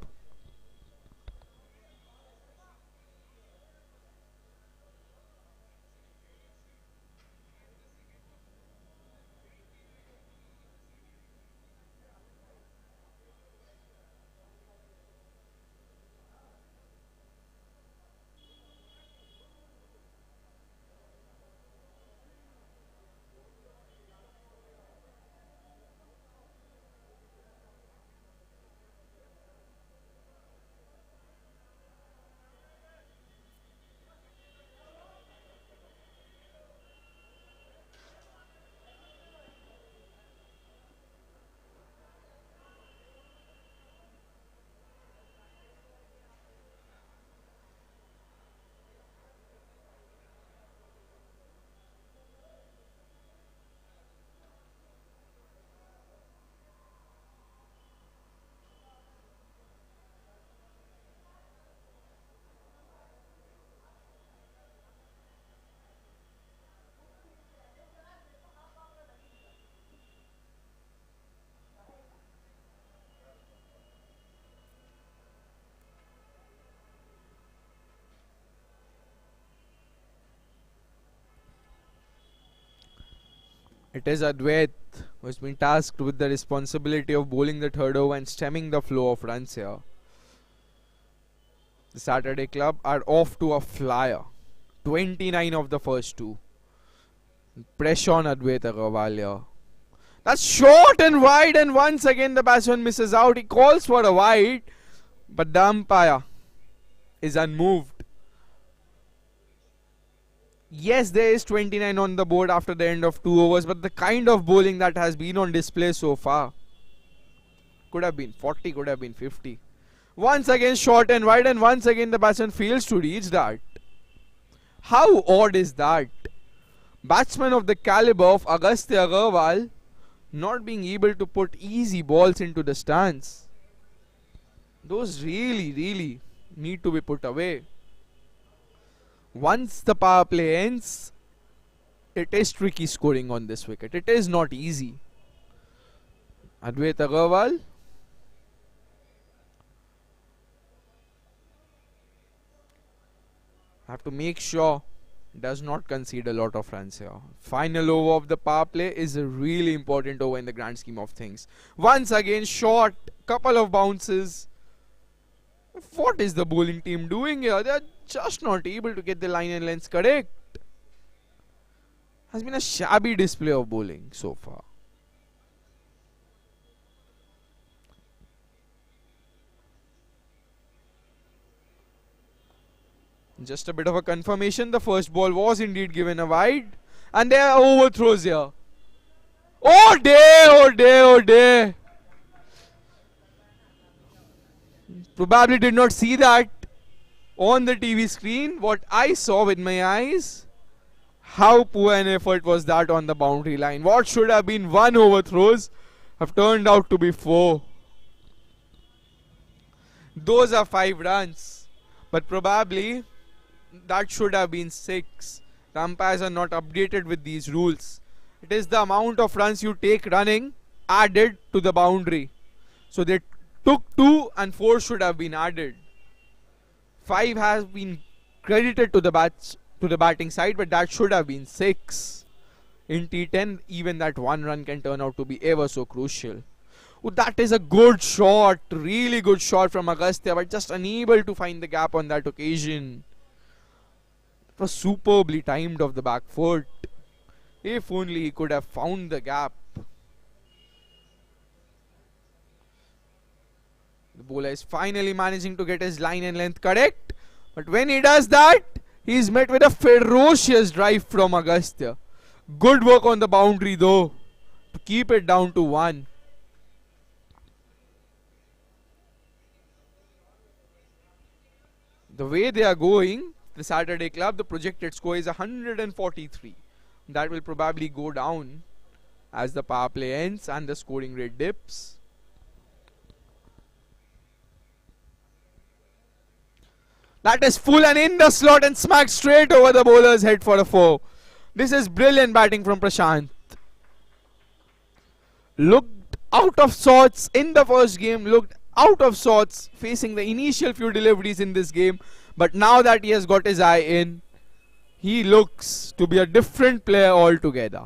It is Advait who has been tasked with the responsibility of bowling the third over and stemming the flow of runs here. The Saturday Club are off to a flyer. 29 of the first two. Pressure on Advait Agarwal here. That's short and wide, and once again the batsman misses out. He calls for a wide, but the umpire is unmoved. Yes, there is 29 on the board after the end of 2 overs, but the kind of bowling that has been on display so far, could have been 40, could have been 50. Once again short and wide, and once again the batsman fails to reach that. How odd is that? Batsman of the caliber of Agastya Agarwal not being able to put easy balls into the stands. Those really need to be put away. Once the power play ends, it is tricky scoring on this wicket. It is not easy. Advait Agarwal have to make sure does not concede a lot of runs here. Final over of the power play is a really important over in the grand scheme of things. Once again short, couple of bounces. What is the bowling team doing here? They are just not able to get the line and lengths correct. Has been a shabby display of bowling so far. Just a bit of a confirmation. The first ball was indeed given a wide, and there are overthrows here. Oh dear, oh dear, oh dear. Probably did not see that on the TV screen. What I saw with my eyes, How poor an effort was that on the boundary line? What should have been 1 overthrows have turned out to be 4. Those are 5 runs. But probably that should have been 6. The umpires are not updated with these rules. It is the amount of runs you take running added to the boundary. So they took 2 and 4 should have been added. 5 has been credited to the batting side, but that should have been 6. In T10, even that 1 run can turn out to be ever so crucial. Oh, that is a good shot, really good shot from Agastya, but just unable to find the gap on that occasion. It was superbly timed off the back foot. If only he could have found the gap. The bowler is finally managing to get his line and length correct, but when he does that, he is met with a ferocious drive from Agastya. Good work on the boundary though, to keep it down to 1. The way they are going, the Saturday club, the projected score is 143. That will probably go down as the power play ends and the scoring rate dips. That is full and in the slot and smacked straight over the bowler's head for a 4. This is brilliant batting from Prashant. Looked out of sorts in the first game, looked out of sorts facing the initial few deliveries in this game, but now that he has got his eye in, he looks to be a different player altogether.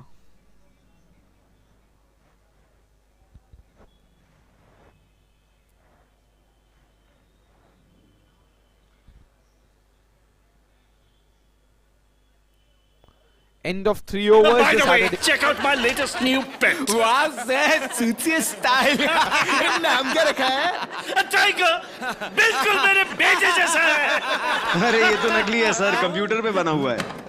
End of 3 overs. By the way, check out my latest new pet. वाह sir, सूची style. नाम क्या रखा है? Tiger. बिल्कुल मेरे बेटे जैसा है. अरे ये तो नकली है सर, कंप्यूटर पे बना हुआ है.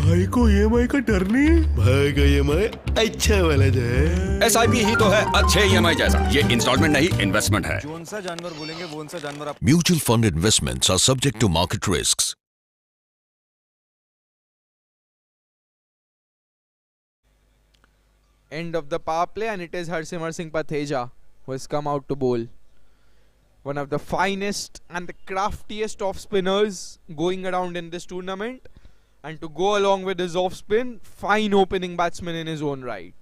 भाई को EMI का डर नहीं है. भाई का EMI अच्छा वाला जो है. SIP ही तो है अच्छे EMI जैसा. ये इंस्टॉलमेंट नहीं, इन्वेस्टमेंट है. कौन सा जानवर बोलेंगे, वो सा जानवर आप. Mutual fund investments are subject to market risks. End of the power play, and it is Harsimar Singh Patheja who has come out to bowl. One of the finest and the craftiest off spinners going around in this tournament. And to go along with his off spin, fine opening batsman in his own right.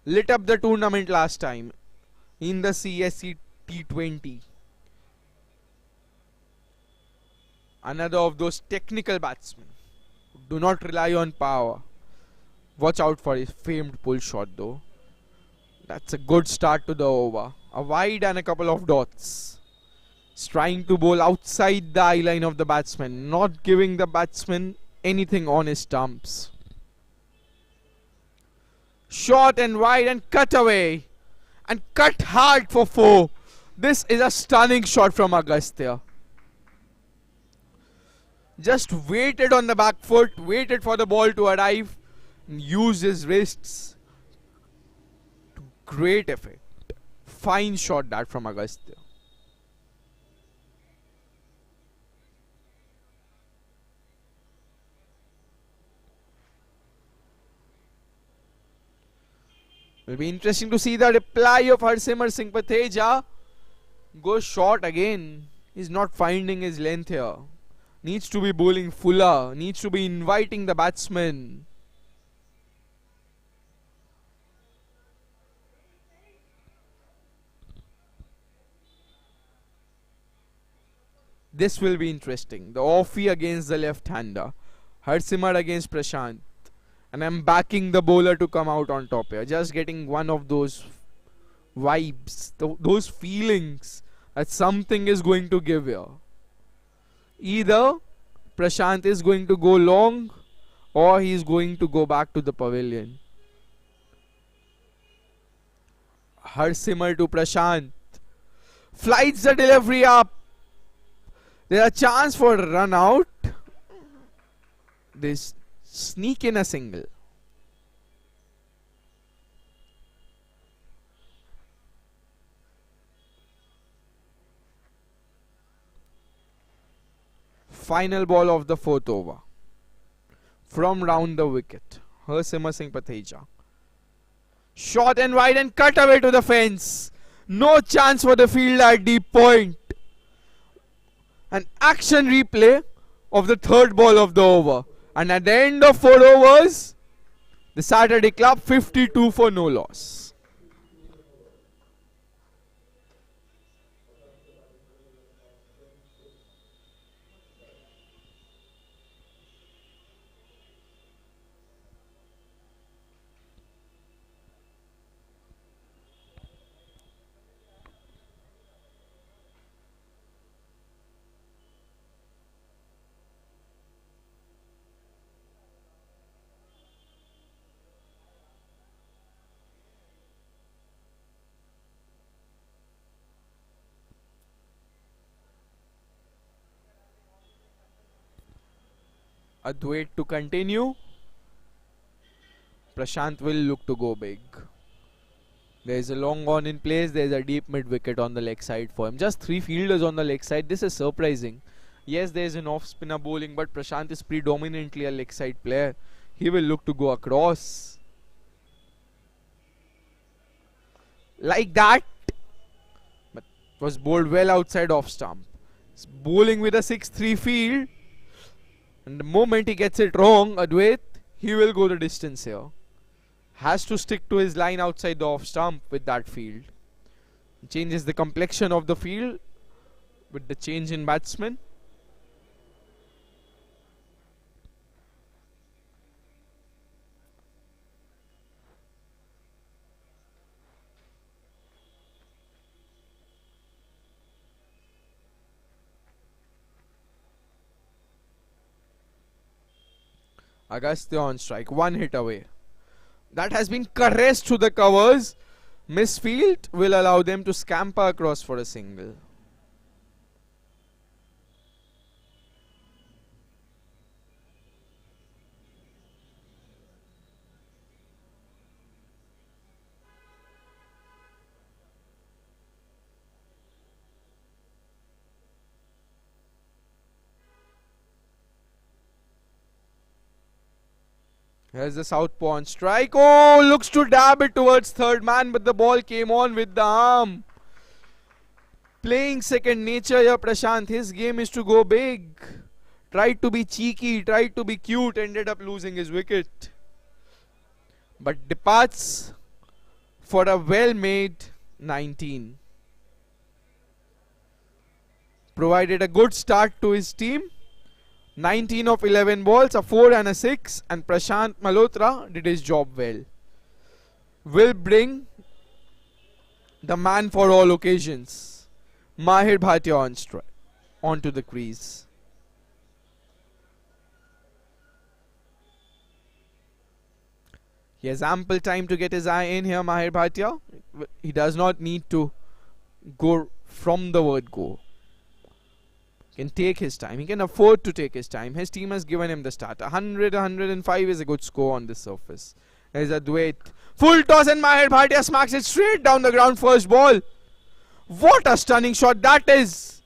Lit up the tournament last time in the CSC T10. Another of those technical batsmen. Do not rely on power. Watch out for his famed pull shot though. That's a good start to the over. A wide and a couple of dots. He's trying to bowl outside the eye line of the batsman, not giving the batsman anything on his stumps. Short and wide and cut away. And cut hard for 4. This is a stunning shot from Agastya. Just waited on the back foot, waited for the ball to arrive, and used his wrists to great effect. Fine shot that from Agastya. Will be interesting to see the reply of Harsimar Singh Patheja. Goes short again. He's not finding his length here. Needs to be bowling fuller. Needs to be inviting the batsman. This will be interesting. The offie against the left-hander. Harsimar against Prashant. And I'm backing the bowler to come out on top here. Just getting one of those vibes, those feelings that something is going to give here. Either Prashant is going to go long or he is going to go back to the pavilion. Harsimar to Prashant. Flights the delivery up. There's a chance for a run out. This sneak in a single. Final ball of the 4th over. From round the wicket, Harsimar Singh Patheja. Shot and wide and cut away to the fence. No chance for the fielder at deep point. An action replay of the 3rd ball of the over. And at the end of 4 overs, the Saturday club 52 for no loss. Advait to continue. Prashant will look to go big. There is a long on in place. There is a deep mid wicket on the leg side for him. Just 3 fielders on the leg side. This is surprising. Yes, there is an off spinner bowling, but Prashant is predominantly a leg side player. He will look to go across. Like that. But was bowled well outside off stump. He's bowling with a 6-3 field. And the moment he gets it wrong, Advait, he will go the distance here. Has to stick to his line outside the off stump with that field. Changes the complexion of the field with the change in batsman. Agastya on strike, 1 hit away. That has been caressed to the covers. Misfield will allow them to scamper across for a single. Here's the southpaw on strike. Oh, looks to dab it towards 3rd man, but the ball came on with the arm. Playing second nature here, Prashant. His game is to go big. Tried to be cheeky, tried to be cute, ended up losing his wicket. But departs for a well-made 19. Provided a good start to his team. 19 of 11 balls, a 4 and a 6, and Prashant Malhotra did his job well. Will bring the man for all occasions, Mahir Bhatia onto the crease. He has ample time to get his eye in here, Mahir Bhatia. He does not need to go from the word go. Can take his time. He can afford to take his time. His team has given him the start. 100, 105 is a good score on this surface. There's Advait. Full toss and Mahir Bhatia smacks it straight down the ground. First ball. What a stunning shot that is.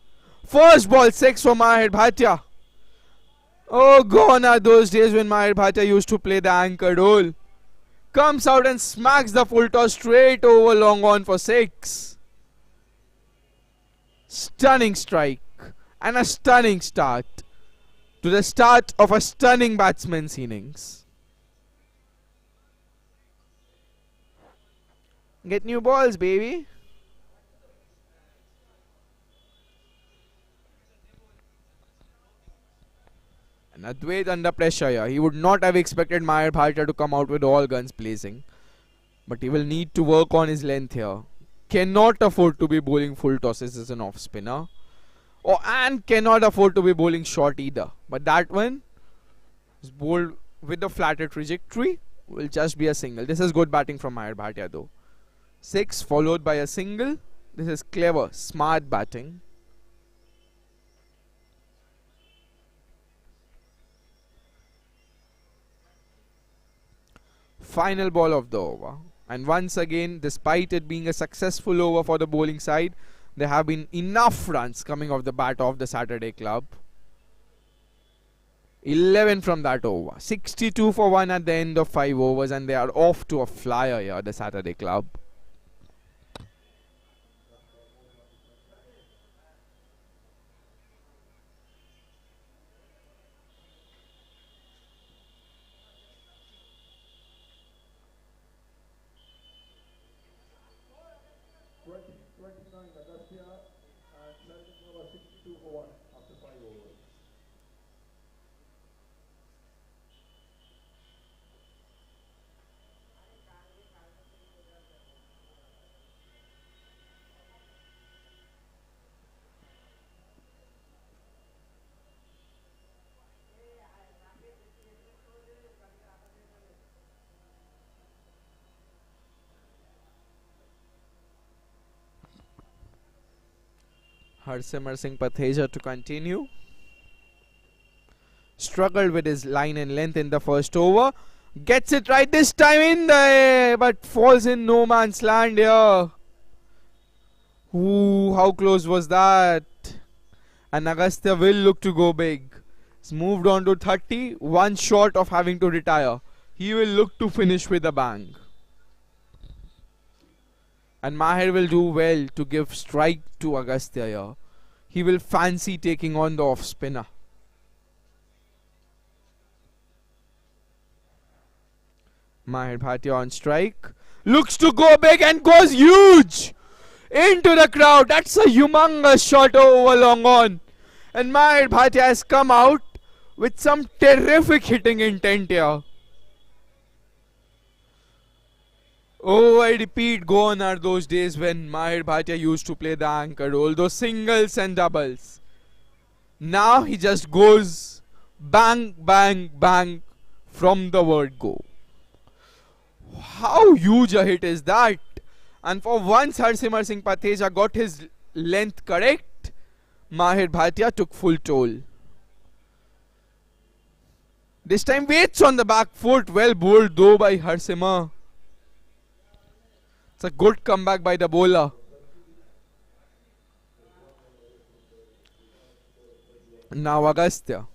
First ball 6 for Mahir Bhatia. Oh, gone are those days when Mahir Bhatia used to play the anchored hole. Comes out and smacks the full toss straight over long on for 6. Stunning strike. And a stunning start to the start of a stunning batsman's innings. Get new balls, baby. And Advait under pressure here. He would not have expected Mahir Bhatia to come out with all guns blazing. But he will need to work on his length here. Cannot afford to be bowling full tosses as an off spinner. And cannot afford to be bowling short either. But that one is bowled with a flatter trajectory. Will just be a single. This is good batting from Mahir Bhatia though. 6 followed by a single. This is clever, smart batting. Final ball of the over. And once again, despite it being a successful over for the bowling side, there have been enough runs coming off the bat of the Saturday club. 11 from that over. 62 for 1 at the end of 5 overs, and they are off to a flyer here, the Saturday club. Harsimar Singh Patheja to continue. Struggled with his line and length in the first over. Gets it right this time in there, but falls in no man's land here. Ooh, how close was that? And Agastya will look to go big. He's moved on to 30, one short of having to retire. He will look to finish with a bang. And Mahir will do well to give strike to Agastya here. He will fancy taking on the off spinner. Mahir Bhatia on strike. Looks to go big and goes huge into the crowd. That's a humongous shot over long on. And Mahir Bhatia has come out with some terrific hitting intent here. Oh, I repeat, gone are those days when Mahir Bhatia used to play the anchor role, those singles and doubles. Now he just goes bang, bang, bang from the word go. How huge a hit is that? And for once Harsimar Singh Patheja got his length correct. Mahir Bhatia took full toll. This time waits on the back foot, well bowled though by Harsimar. It's a good comeback by the bowler. Now Agastya.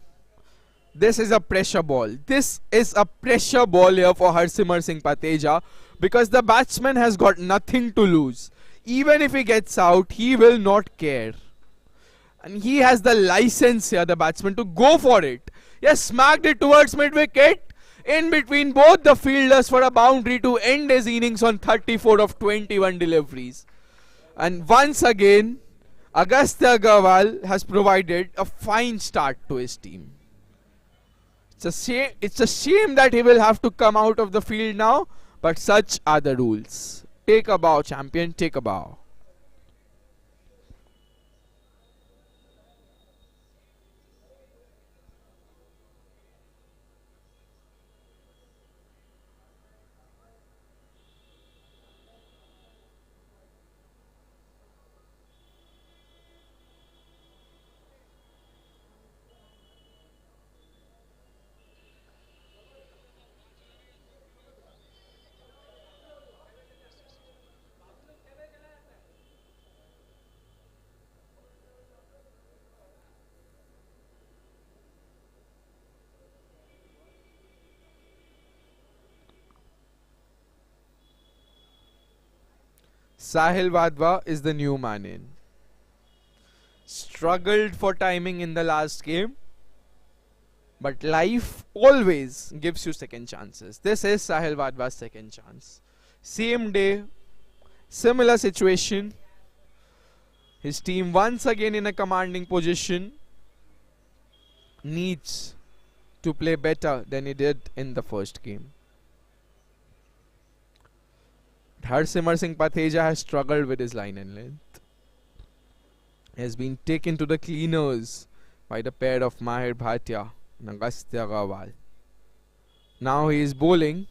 This is a pressure ball. This is a pressure ball here for Harsimar Singh Patheja, because the batsman has got nothing to lose. Even if he gets out, he will not care. And he has the license here, the batsman, to go for it. Yes, smacked it towards mid-wicket. In between both the fielders for a boundary to end his innings on 34 of 21 deliveries. And once again, Agastya Agarwal has provided a fine start to his team. It's a shame that he will have to come out of the field now, but such are the rules. Take a bow, champion, take a bow. Sahil Wadhwa is the new man in. Struggled for timing in the last game, but life always gives you second chances. This is Sahil Wadhwa's second chance. Same day, similar situation. His team once again in a commanding position. Needs to play better than he did in the first game. Harsimar Singh Patheja has struggled with his line and length. He has been taken to the cleaners by the pair of Mahir Bhatia and Agastya Agarwal. Now he is bowling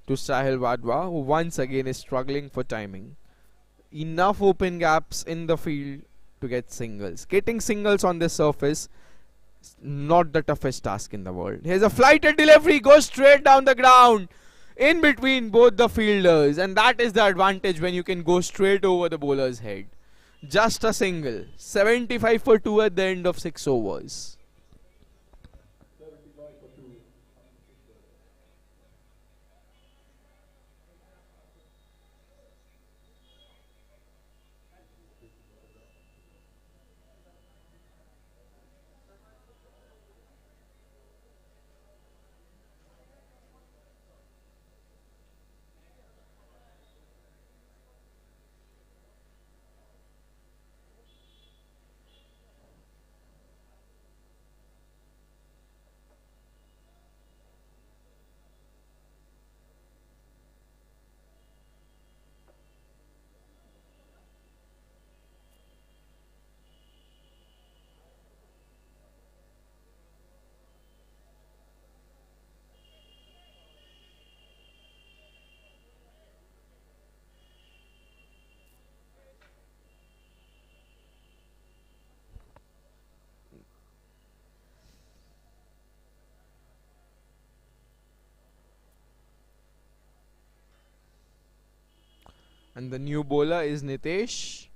to Sahil Wadhwa, who once again is struggling for timing. Enough open gaps in the field to get singles. Getting singles on this surface is not the toughest task in the world. Here's a flighted delivery, goes straight down the ground, in between both the fielders, and that is the advantage when you can go straight over the bowler's head. Just a single. 75 for 2 at the end of 6 overs. And the new bowler is Nitesh.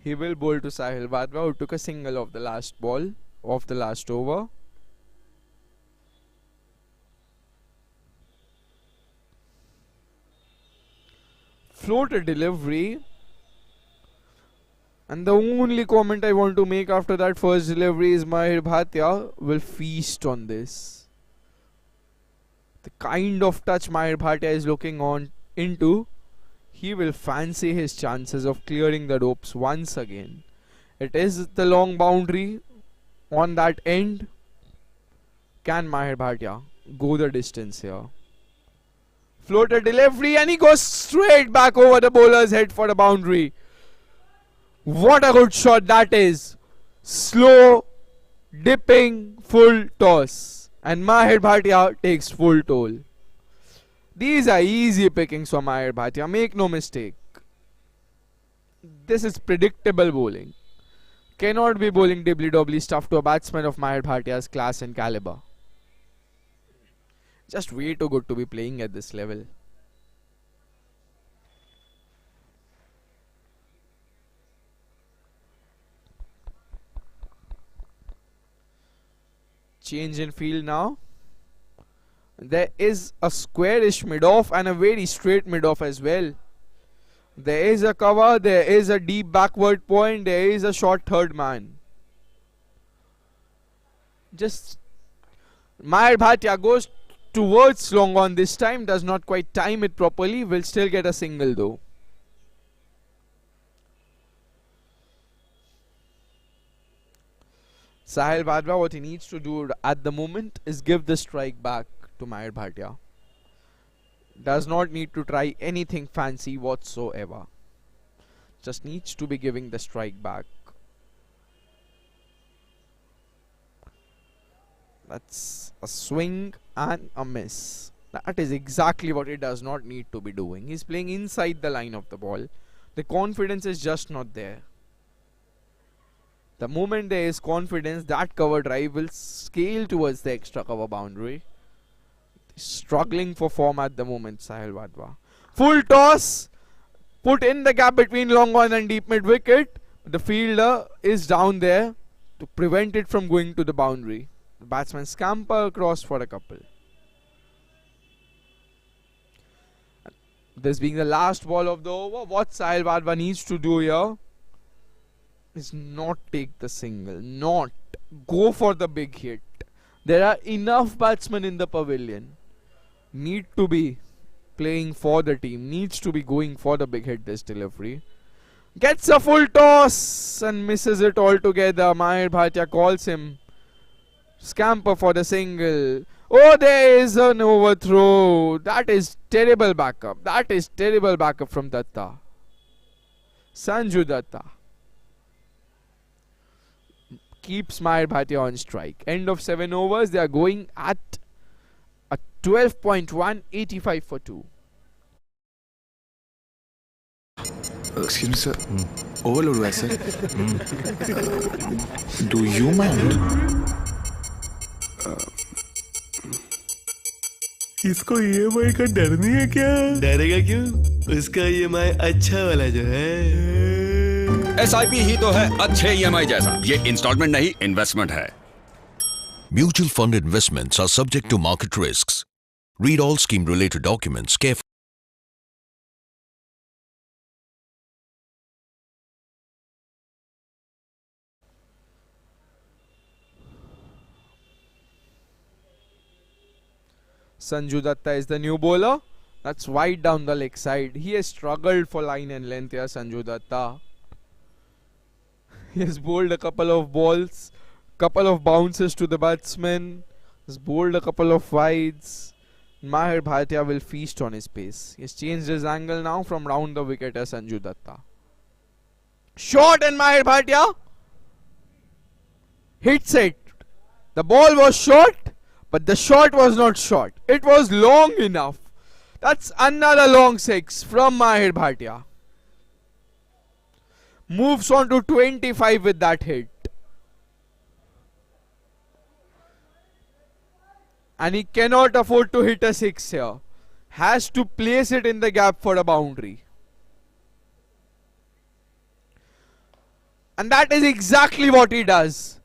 He will bowl to Sahil Wadhwa, who took a single of the last ball of the last over. Floater delivery. And the only comment I want to make after that first delivery is Mahir Bhatia will feast on this. The kind of touch Mahir Bhatia is looking on into, he will fancy his chances of clearing the ropes once again. It is the long boundary on that end. Can Mahir Bhatia go the distance here? Floater delivery and he goes straight back over the bowler's head for the boundary. What a good shot that is. Slow, dipping, full toss. And Mahir Bhatia takes full toll. These are easy pickings for Mahir Bhatia, make no mistake. This is predictable bowling. Cannot be bowling dibbly-dobbly stuff to a batsman of Mahir Bhatia's class and caliber. Just way too good to be playing at this level. Change in field now. There is a squarish mid-off and a very straight mid-off as well. There is a cover, there is a deep backward point, there is a short third man. Just Mahir Bhatia goes towards long on this time, does not quite time it properly, will still get a single though. Sahil Wadhwa, what he needs to do at the moment is give the strike back to Mahir Bhatia. Does not need to try anything fancy whatsoever. Just needs to be giving the strike back. That's a swing and a miss. That is exactly what he does not need to be doing. He's playing inside the line of the ball. The confidence is just not there. The moment there is confidence, that cover drive will scale towards the extra cover boundary. Struggling for form at the moment, Sahil Wadhwa. Full toss. Put in the gap between long on and deep mid wicket. The fielder is down there to prevent it from going to the boundary. The batsman scamper across for a couple. This being the last ball of the over, what Sahil Wadhwa needs to do here is not take the single, not go for the big hit. There are enough batsmen in the pavilion. Need to be playing for the team, needs to be going for the big hit this delivery. Gets a full toss and misses it altogether. Mahir Bhatia calls him. Scamper for the single. Oh, there is an overthrow. That is terrible backup. That is terrible backup from Datta. Sanju Datta keeps Mahir Bhatia on strike. End of 7 overs. They are going at a 12.1, 85 for 2. Excuse me, sir. Overload हुआ है, sir. Do you mind? इसको EMI का डर नहीं है क्या? डरेगा क्यों? उसका EMI अच्छा वाला जो है। SIP ही तो है अच्छे EMI जैसा। ये इंस्टॉलमेंट नहीं, इन्वेस्टमेंट है। Mutual fund investments are subject to market risks. Read all scheme-related documents carefully. Sanju Datta is the new bowler. That's wide down the leg side. He has struggled for line and length here, Sanju Datta. He has bowled a couple of balls, couple of bounces to the batsman. Has bowled a couple of wides. Mahir Bhatia will feast on his pace. He has changed his angle now from round the wicket as Sanju Datta. Shot and Mahir Bhatia hits it. The ball was short, but the shot was not short. It was long enough. That's another long six from Mahir Bhatia. Moves on to 25 with that hit. And he cannot afford to hit a six here. Has to place it in the gap for a boundary. And that is exactly what he does.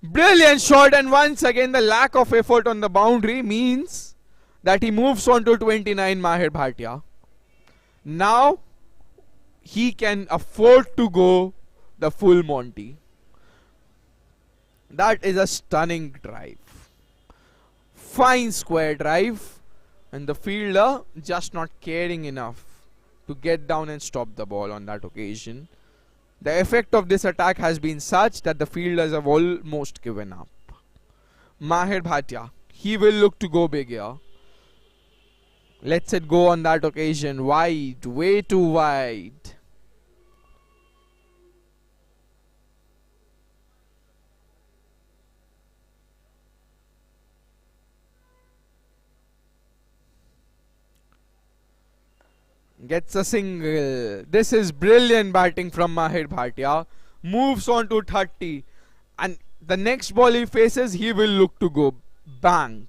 Brilliant shot, and once again the lack of effort on the boundary means that he moves on to 29, Mahir Bhatia. Now he can afford to go the full Monty. That is a stunning drive. Fine square drive, and the fielder just not caring enough to get down and stop the ball on that occasion. The effect of this attack has been such that the fielders have almost given up. Mahir Bhatia, he will look to go big here. Let's it go on that occasion. Wide, way too wide. Gets a single. This is brilliant batting from Mahir Bhatia. Moves on to 30. And the next ball he faces, he will look to go bank.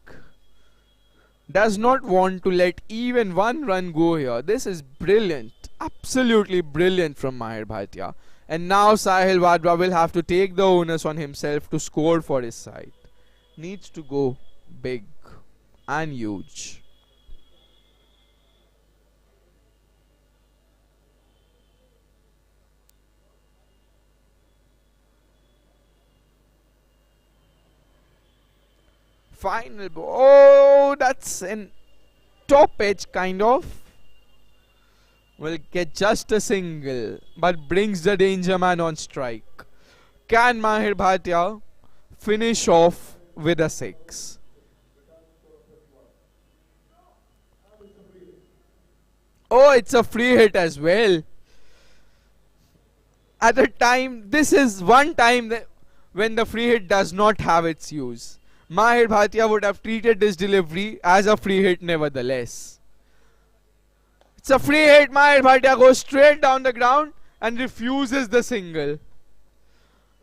Does not want to let even one run go here. This is brilliant. Absolutely brilliant from Mahir Bhatia. And now Sahil Wadhwa will have to take the onus on himself to score for his side. Needs to go big and huge. Final ball. Oh, that's in top edge kind of. Will get just a single, but brings the danger man on strike. Can Mahir Bhatia finish off with a six? Oh, it's a free hit as well. At the time, this is one time that when the free hit does not have its use. Mahir Bhatia would have treated this delivery as a free hit nevertheless. It's a free hit. Mahir Bhatia goes straight down the ground and refuses the single.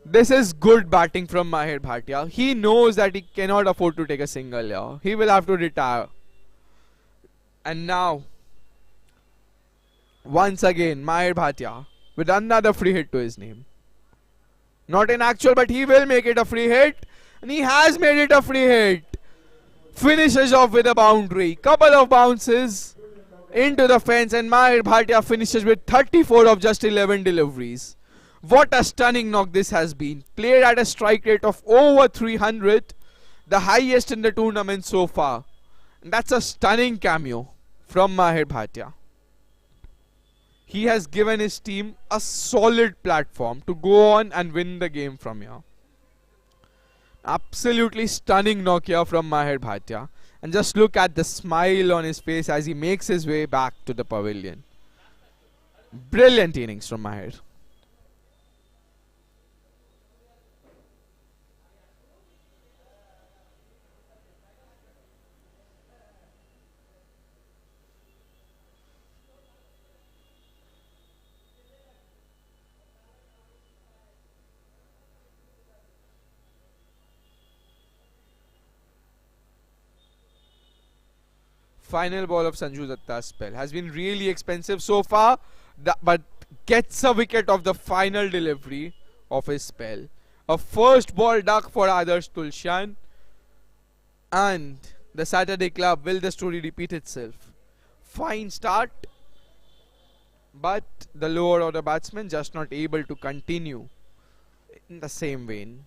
This is good batting from Mahir Bhatia. He knows that he cannot afford to take a single here. He will have to retire. And now, once again, Mahir Bhatia with another free hit to his name. Not in actual, but he will make it a free hit. And he has made it a free hit. Finishes off with a boundary. Couple of bounces into the fence, and Mahir Bhatia finishes with 34 of just 11 deliveries. What a stunning knock this has been. Played at a strike rate of over 300. The highest in the tournament so far. And that's a stunning cameo from Mahir Bhatia. He has given his team a solid platform to go on and win the game from here. Absolutely stunning knock here from Mahir Bhatia. And just look at the smile on his face as he makes his way back to the pavilion. Brilliant innings from Mahir. Final ball of Sanju Datta's spell has been really expensive so far, but gets a wicket of the final delivery of his spell. A first ball duck for Adarsh Tulshan. And the Saturday Club, will the story repeat itself? Fine start, but the lower order batsmen just not able to continue in the same vein.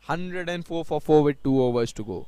"104 for 4 with 2 overs to go.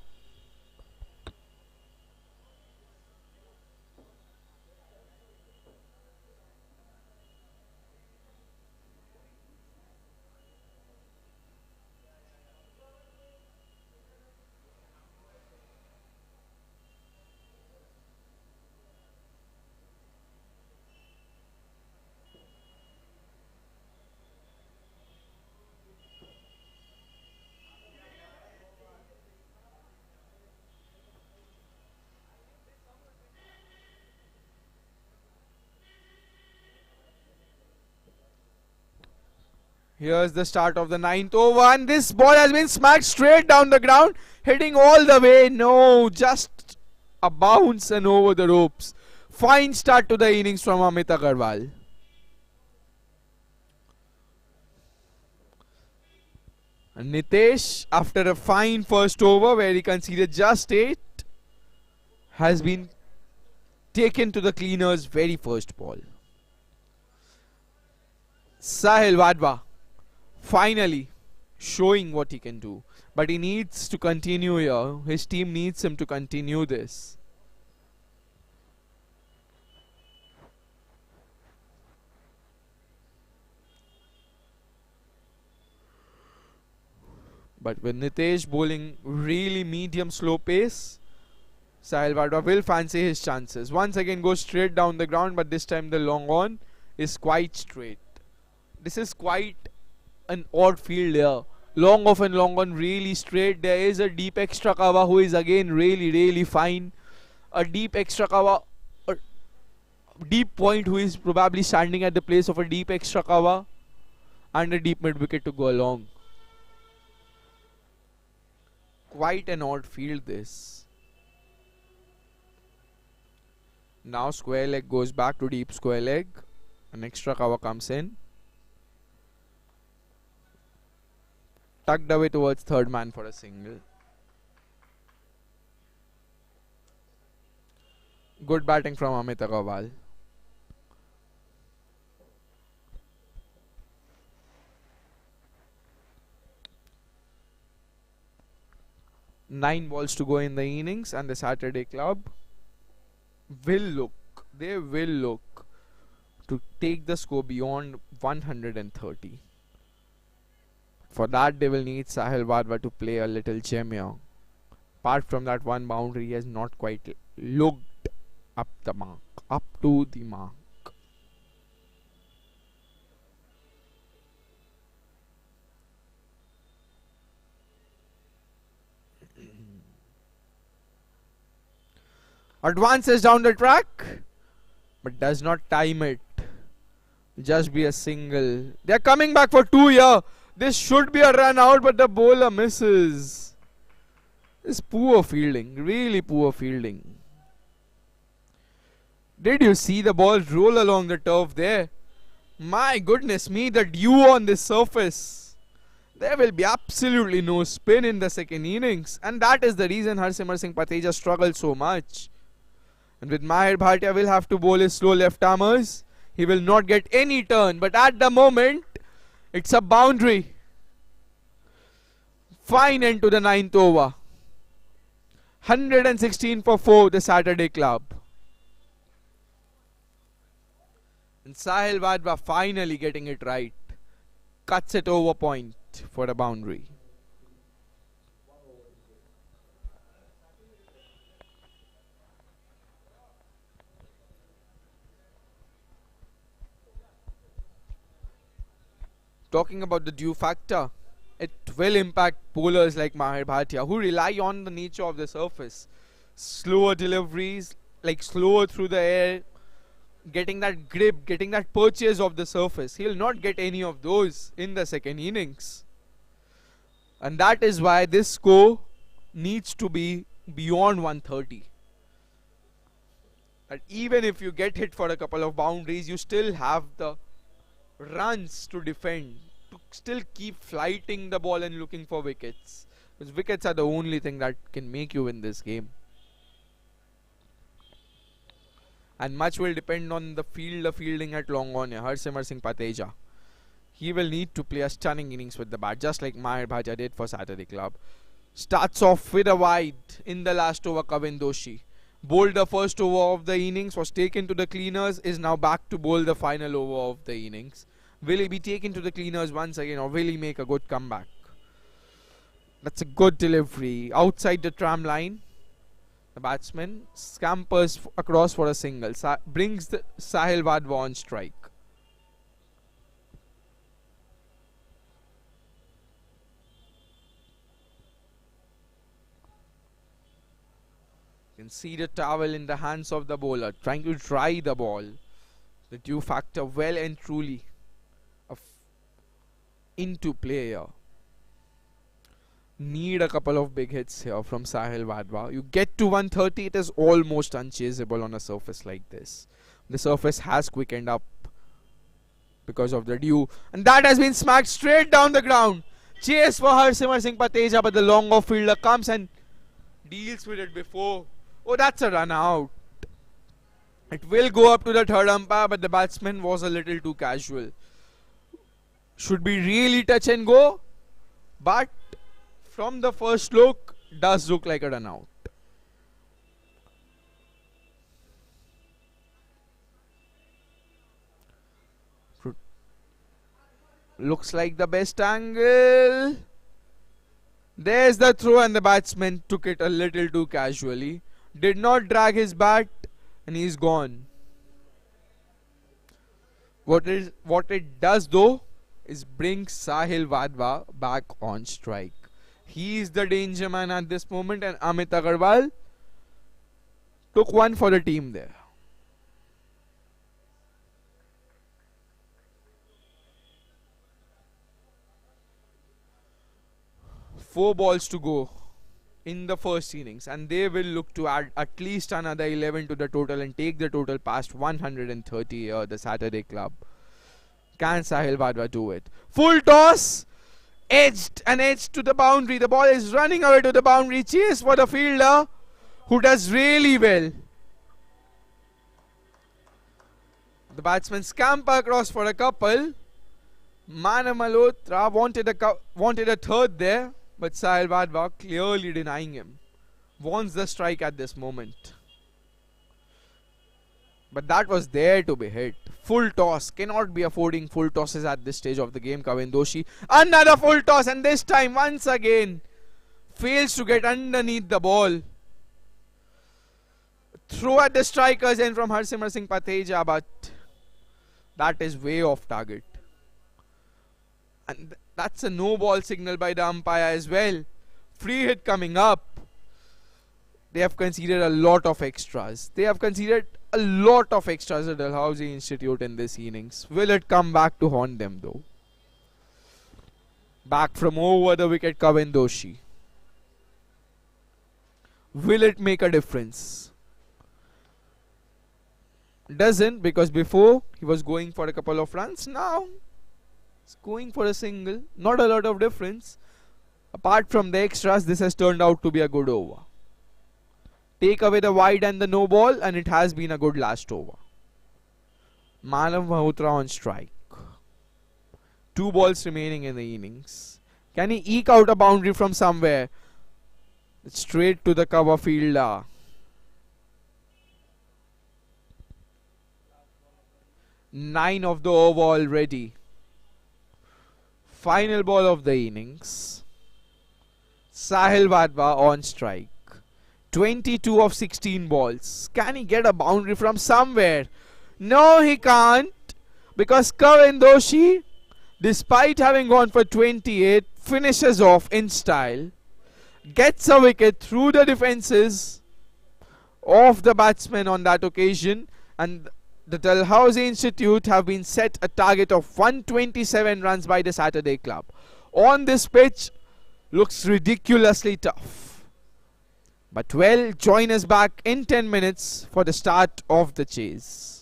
Here's the start of the 9th over, and this ball has been smacked straight down the ground, hitting all the way. No, just a bounce and over the ropes. Fine start to the innings from Amit Agarwal. And Nitesh, after a fine first over where he conceded just 8, has been taken to the cleaners very first ball. Sahil Wadhwa finally showing what he can do, but he needs to continue here. His team needs him to continue this. But with Nitesh bowling really medium slow pace, Sahil Wadhwa will fancy his chances. Once again goes straight down the ground, but this time the long on is quite straight. This is quite an odd field here. Long off and long on really straight. There is a deep extra cover who is again really fine. A deep extra cover, a deep point who is probably standing at the place of a deep extra cover, and a deep mid wicket to go along. Quite an odd field this. Now square leg goes back to deep square leg. An extra cover comes in. Tucked away towards third man for a single. Good batting from Amit Agarwal. Nine balls to go in the innings, and the Saturday Club will look to take the score beyond 130. For that, they will need Sahil Wadhwa to play a little gem here. Apart from that one boundary, he has not quite looked up to the mark. Advances down the track, but does not time it. Just be a single. They're coming back for 2 here. This should be a run out, but the bowler misses. It's poor fielding, really poor fielding. Did you see the ball roll along the turf there? My goodness me, the dew on this surface. There will be absolutely no spin in the second innings, and that is the reason Harsimar Singh Pateja struggled so much. And with Mahir Bhatia will have to bowl his slow left armers. He will not get any turn, but at the moment, it's a boundary. Fine end to the 9th over. 116 for 4, the Saturday Club. And Sahil Wadhwa finally getting it right. Cuts it over point for a boundary. Talking about the dew factor, it will impact bowlers like Mahir Bhatia, who rely on the nature of the surface. Slower deliveries, like slower through the air, getting that grip, getting that purchase of the surface. He'll not get any of those in the second innings. And that is why this score needs to be beyond 130. that even if you get hit for a couple of boundaries, you still have the runs to defend, to still keep flighting the ball and looking for wickets. Because wickets are the only thing that can make you win this game. And much will depend on the fielding at long on here. Harsimar Singh Pateja. He will need to play a stunning innings with the bat, just like Mahir Bhatia did for Saturday Club. Starts off with a wide in the last over. Kavin Doshi bowled the first over of the innings, was taken to the cleaners, is now back to bowl the final over of the innings. Will he be taken to the cleaners once again, or will he make a good comeback? That's a good delivery. Outside the tram line, the batsman scampers across for a single. Brings the Sahil Wadhwa on strike. You can see the towel in the hands of the bowler, trying to dry the ball. The dew factor well and truly into play here. Need a couple of big hits here from Sahil Wadhwa. You get to 130, it is almost unchaseable on a surface like this. The surface has quickened up because of the dew, and that has been smacked straight down the ground. Chase for Harsimar Singh Pateja, but the long off fielder comes and deals with it before. Oh, that's a run out. It will go up to the third umpire, but the batsman was a little too casual. Should be really touch and go, but from the first look, does look like a run out. Looks like the best angle. There's the throw, and the batsman took it a little too casually. Did not drag his bat, and he's gone. What it does though is bring Sahil Wadhwa back on strike. He is the danger man at this moment, and Amit Agarwal took one for the team there. Four balls to go in the first innings, and they will look to add at least another 11 to the total and take the total past 130 here, the Saturday Club. Can Sahil Wadhwa do it? Full toss, edged to the boundary. The ball is running away to the boundary. Chase for the fielder, who does really well. The batsman scamper across for a couple. Mana Malhotra wanted a third there, but Sahil Wadhwa clearly denying him. Wants the strike at this moment. But that was there to be hit. Full toss. Cannot be affording full tosses at this stage of the game. Kavin Doshi. Another full toss, and this time once again fails to get underneath the ball. Throw at the strikers and from Harsimar Singh Pateja, but that is way off target. And that's a no ball signal by the umpire as well. Free hit coming up. They have considered a lot of extras. At Dalhousie Institute in this innings. Will it come back to haunt them though? Back from over the wicket, Kavin Doshi. Will it make a difference? Doesn't, because before he was going for a couple of runs. Now he's going for a single. Not a lot of difference. Apart from the extras, this has turned out to be a good over. Take away the wide and the no ball, and it has been a good last over. Manav Malhotra on strike. 2 balls remaining in the innings. Can he eke out a boundary from somewhere? Straight to the cover fielder. Nine of the over already. Final ball of the innings. Sahil Wadhwa on strike. 22 of 16 balls. Can he get a boundary from somewhere? No, he can't. Because Kavin Doshi, despite having gone for 28, finishes off in style. Gets a wicket through the defences of the batsmen on that occasion. And the Dalhousie Institute have been set a target of 127 runs by the Saturday Club. On this pitch, looks ridiculously tough. But well, join us back in 10 minutes for the start of the chase.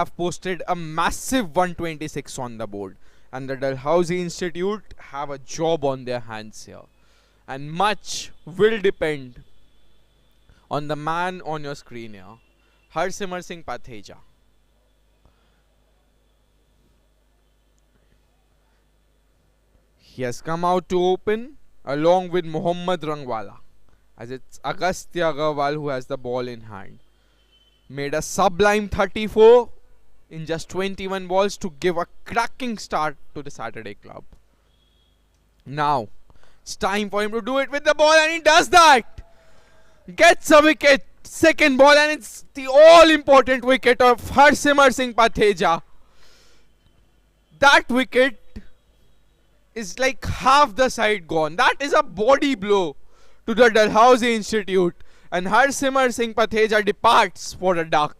have posted a massive 126 on the board, and the Dalhousie Institute have a job on their hands here. And much will depend on the man on your screen here, Harsimar Singh Patheja. He has come out to open along with Mohammad Rangwala, as it's Agastya Agarwal who has the ball in hand. Made a sublime 34 in just 21 balls to give a cracking start to the Saturday club. Now, it's time for him to do it with the ball, and he does that! Gets a wicket, second ball, and it's the all-important wicket of Harsimar Singh Patheja. That wicket is like half the side gone. That is a body blow to the Dalhousie Institute, and Harsimar Singh Patheja departs for a duck.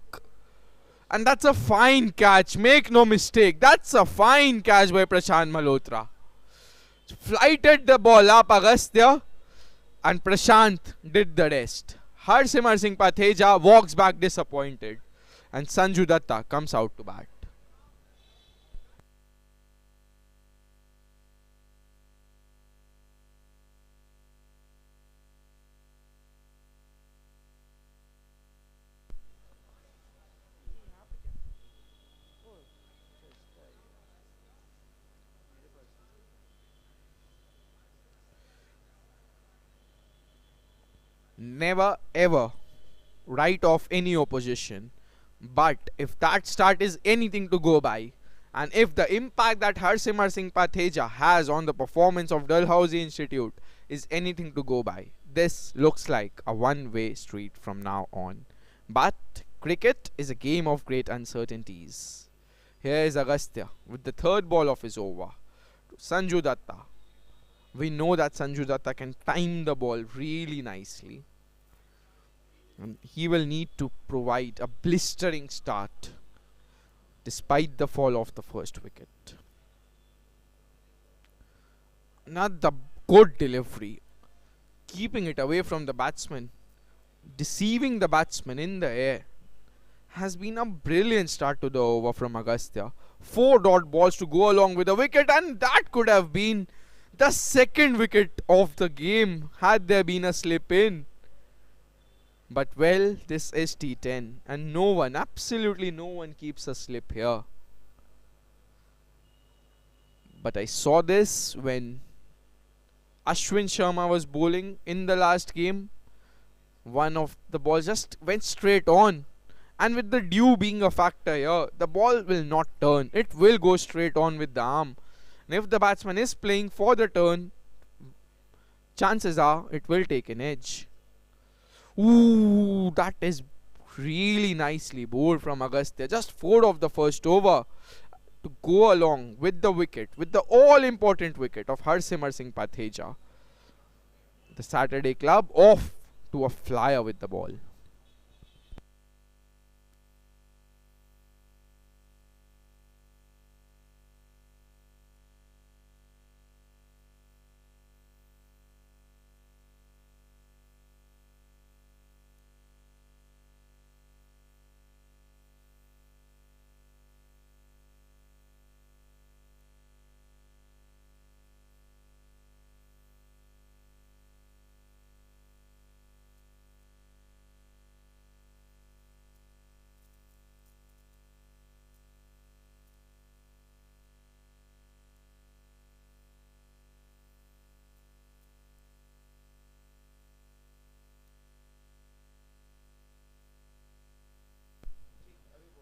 And that's a fine catch, make no mistake. That's a fine catch by Prashant Malhotra. Flighted the ball up Agastya, and Prashant did the rest. Harsimar Singh Patheja walks back disappointed, and Sanju Datta comes out to bat. Never ever write off any opposition, but if that start is anything to go by, and if the impact that Harsimar Singh Patheja has on the performance of Dalhousie Institute is anything to go by, this looks like a one-way street from now on. But cricket is a game of great uncertainties. Here is Agastya with the third ball of his over to Sanju Datta. We know that Sanju Datta can time the ball really nicely, and he will need to provide a blistering start despite the fall of the first wicket. Not the good delivery, keeping it away from the batsman, deceiving the batsman in the air, has been a brilliant start to the over from Agastya. 4 dot balls to go along with the wicket, and that could have been the second wicket of the game had there been a slip in. But well, this is T10, and no one, absolutely no one keeps a slip here. But I saw this when Ashwin Sharma was bowling in the last game. One of the balls just went straight on, and with the dew being a factor here, the ball will not turn. It will go straight on with the arm. And if the batsman is playing for the turn, chances are it will take an edge. Ooh, that is really nicely bowled from Agastya. Just 4 of the first over to go along with the wicket, with the all-important wicket of Harsimar Singh Patheja. The Saturday club off to a flyer with the ball.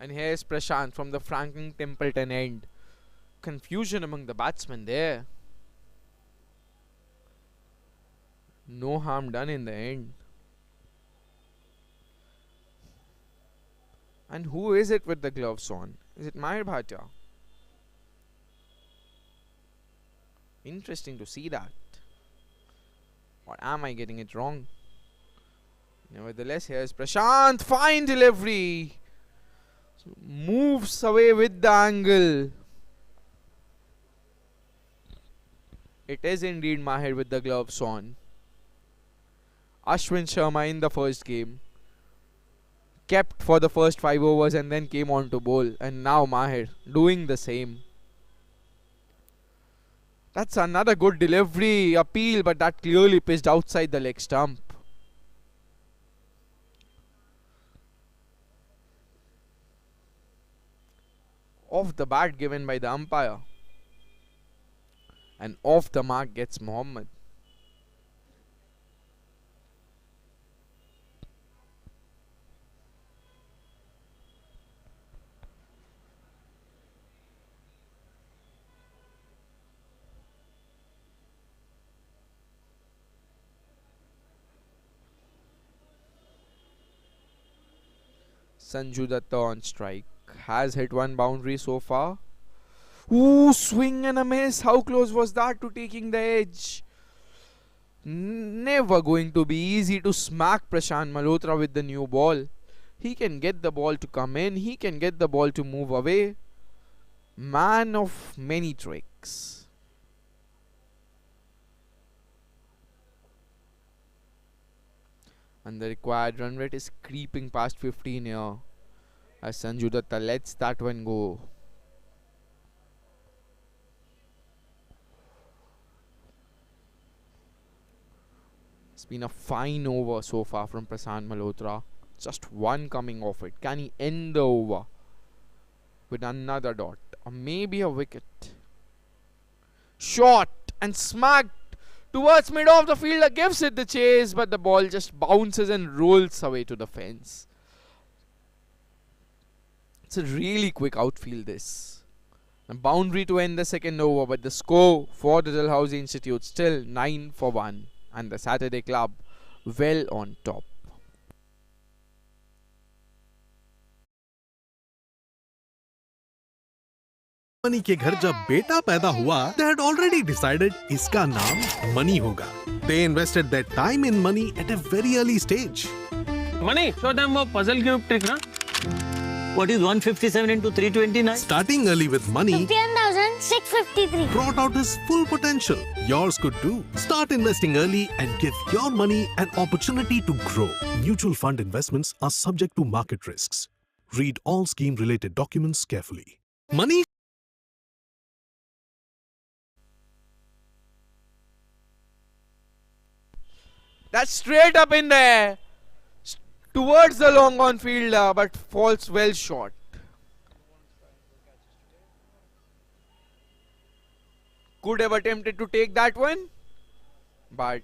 And here's Prashant from the Franklin Templeton end. Confusion among the batsmen there. No harm done in the end. And who is it with the gloves on? Is it Mahir Bhatia? Interesting to see that. Or am I getting it wrong? Nevertheless, here's Prashant. Fine delivery. Moves away with the angle. It is indeed Mahir with the gloves on. Ashwin Sharma in the first game kept for the first 5 overs and then came on to bowl. And now Mahir doing the same. That's another good delivery appeal, but that clearly pitched outside the leg stump. Off the bat given by the umpire. And off the mark gets Mohammad. Sanju Datta on strike. Has hit one boundary so far. Ooh, swing and a miss. How close was that to taking the edge? Never going to be easy to smack Prashant Malhotra with the new ball. He can get the ball to come in. He can get the ball to move away. Man of many tricks. And the required run rate is creeping past 15 here. As Sanju Datta lets that one go. It's been a fine over so far from Prashant Malhotra. Just one coming off it. Can he end the over with another dot? Or maybe a wicket? Shot and smacked towards mid of the fielder. Gives it the chase, but the ball just bounces and rolls away to the fence. It's a really quick outfield this. A boundary to end the second over, but the score for the Dalhousie Institute still 9 for 1. And the Saturday club well on top. Money के घर जब बेटा पैदा हुआ, they had already decided इसका नाम money होगा. They invested their time in money at a very early stage. Money, show them वो puzzle cube trick ना. What is 157 into 329? Starting early with money 51,653 brought out his full potential. Yours could too. Start investing early and give your money an opportunity to grow. Mutual fund investments are subject to market risks. Read all scheme-related documents carefully. Money. That's straight up in there. Towards the long on fielder, but falls well short. Could have attempted to take that one, but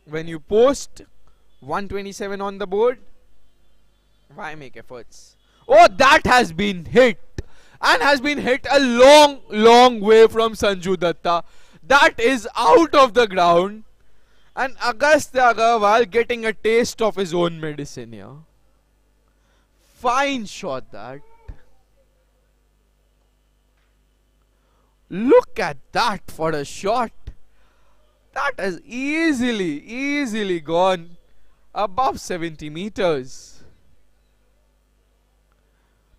when you post 127 on the board, why make efforts? Oh, that has been hit, and has been hit a long way from Sanju Datta. That is out of the ground. And Agastya Agarwal getting a taste of his own medicine here. Fine shot that. Look at that for a shot. That has easily gone above 70 meters.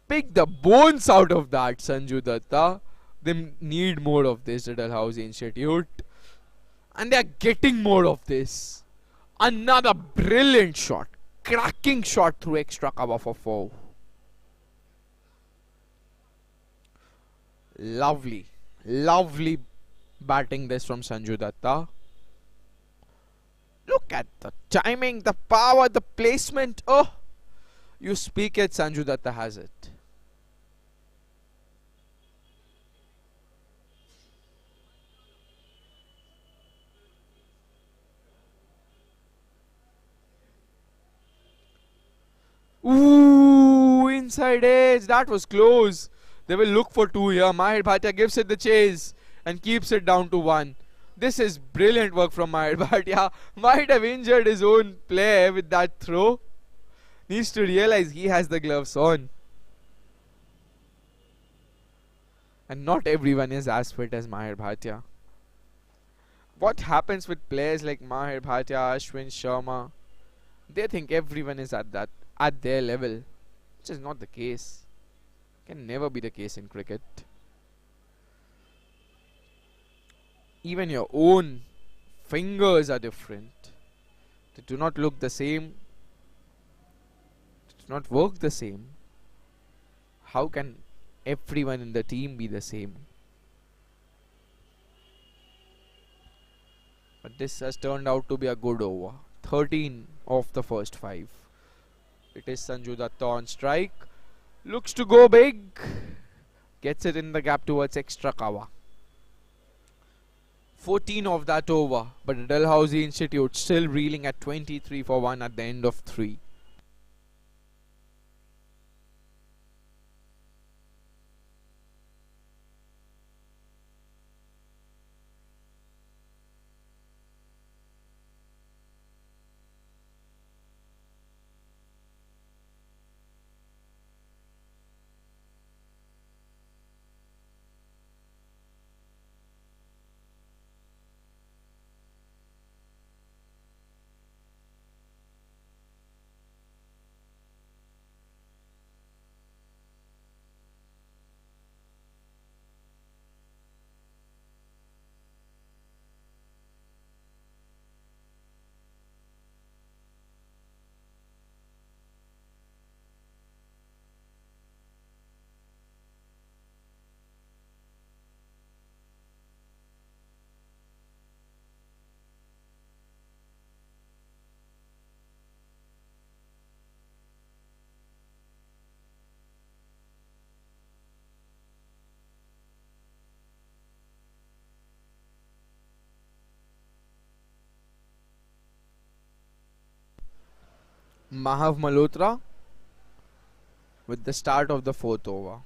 Pick the bones out of that, Sanju Datta. They need more of this at Dalhousie Institute. And they are getting more of this. Another brilliant shot. Cracking shot through extra cover for 4. Lovely batting this from Sanju Datta. Look at the timing, the power, the placement. Oh, you speak it, Sanju Datta has it. Ooh, inside edge. That was close. They will look for 2 here. Mahir Bhatia gives it the chase and keeps it down to 1. This is brilliant work from Mahir Bhatia. Might have injured his own player with that throw. Needs to realize he has the gloves on. And not everyone is as fit as Mahir Bhatia. What happens with players like Mahir Bhatia, Ashwin Sharma? They think everyone is at their level, which is not the case. Can never be the case in cricket. Even your own fingers are different. They do not look the same. not work the same. How can everyone in the team be the same? But this has turned out to be a good over. 13 of the first 5. It is Sanju Datta on strike. Looks to go big. Gets it in the gap towards extra cover. 14 of that over. But the Dalhousie Institute still reeling at 23 for 1 at the end of 3. Mahav Malhotra with the start of the 4th over,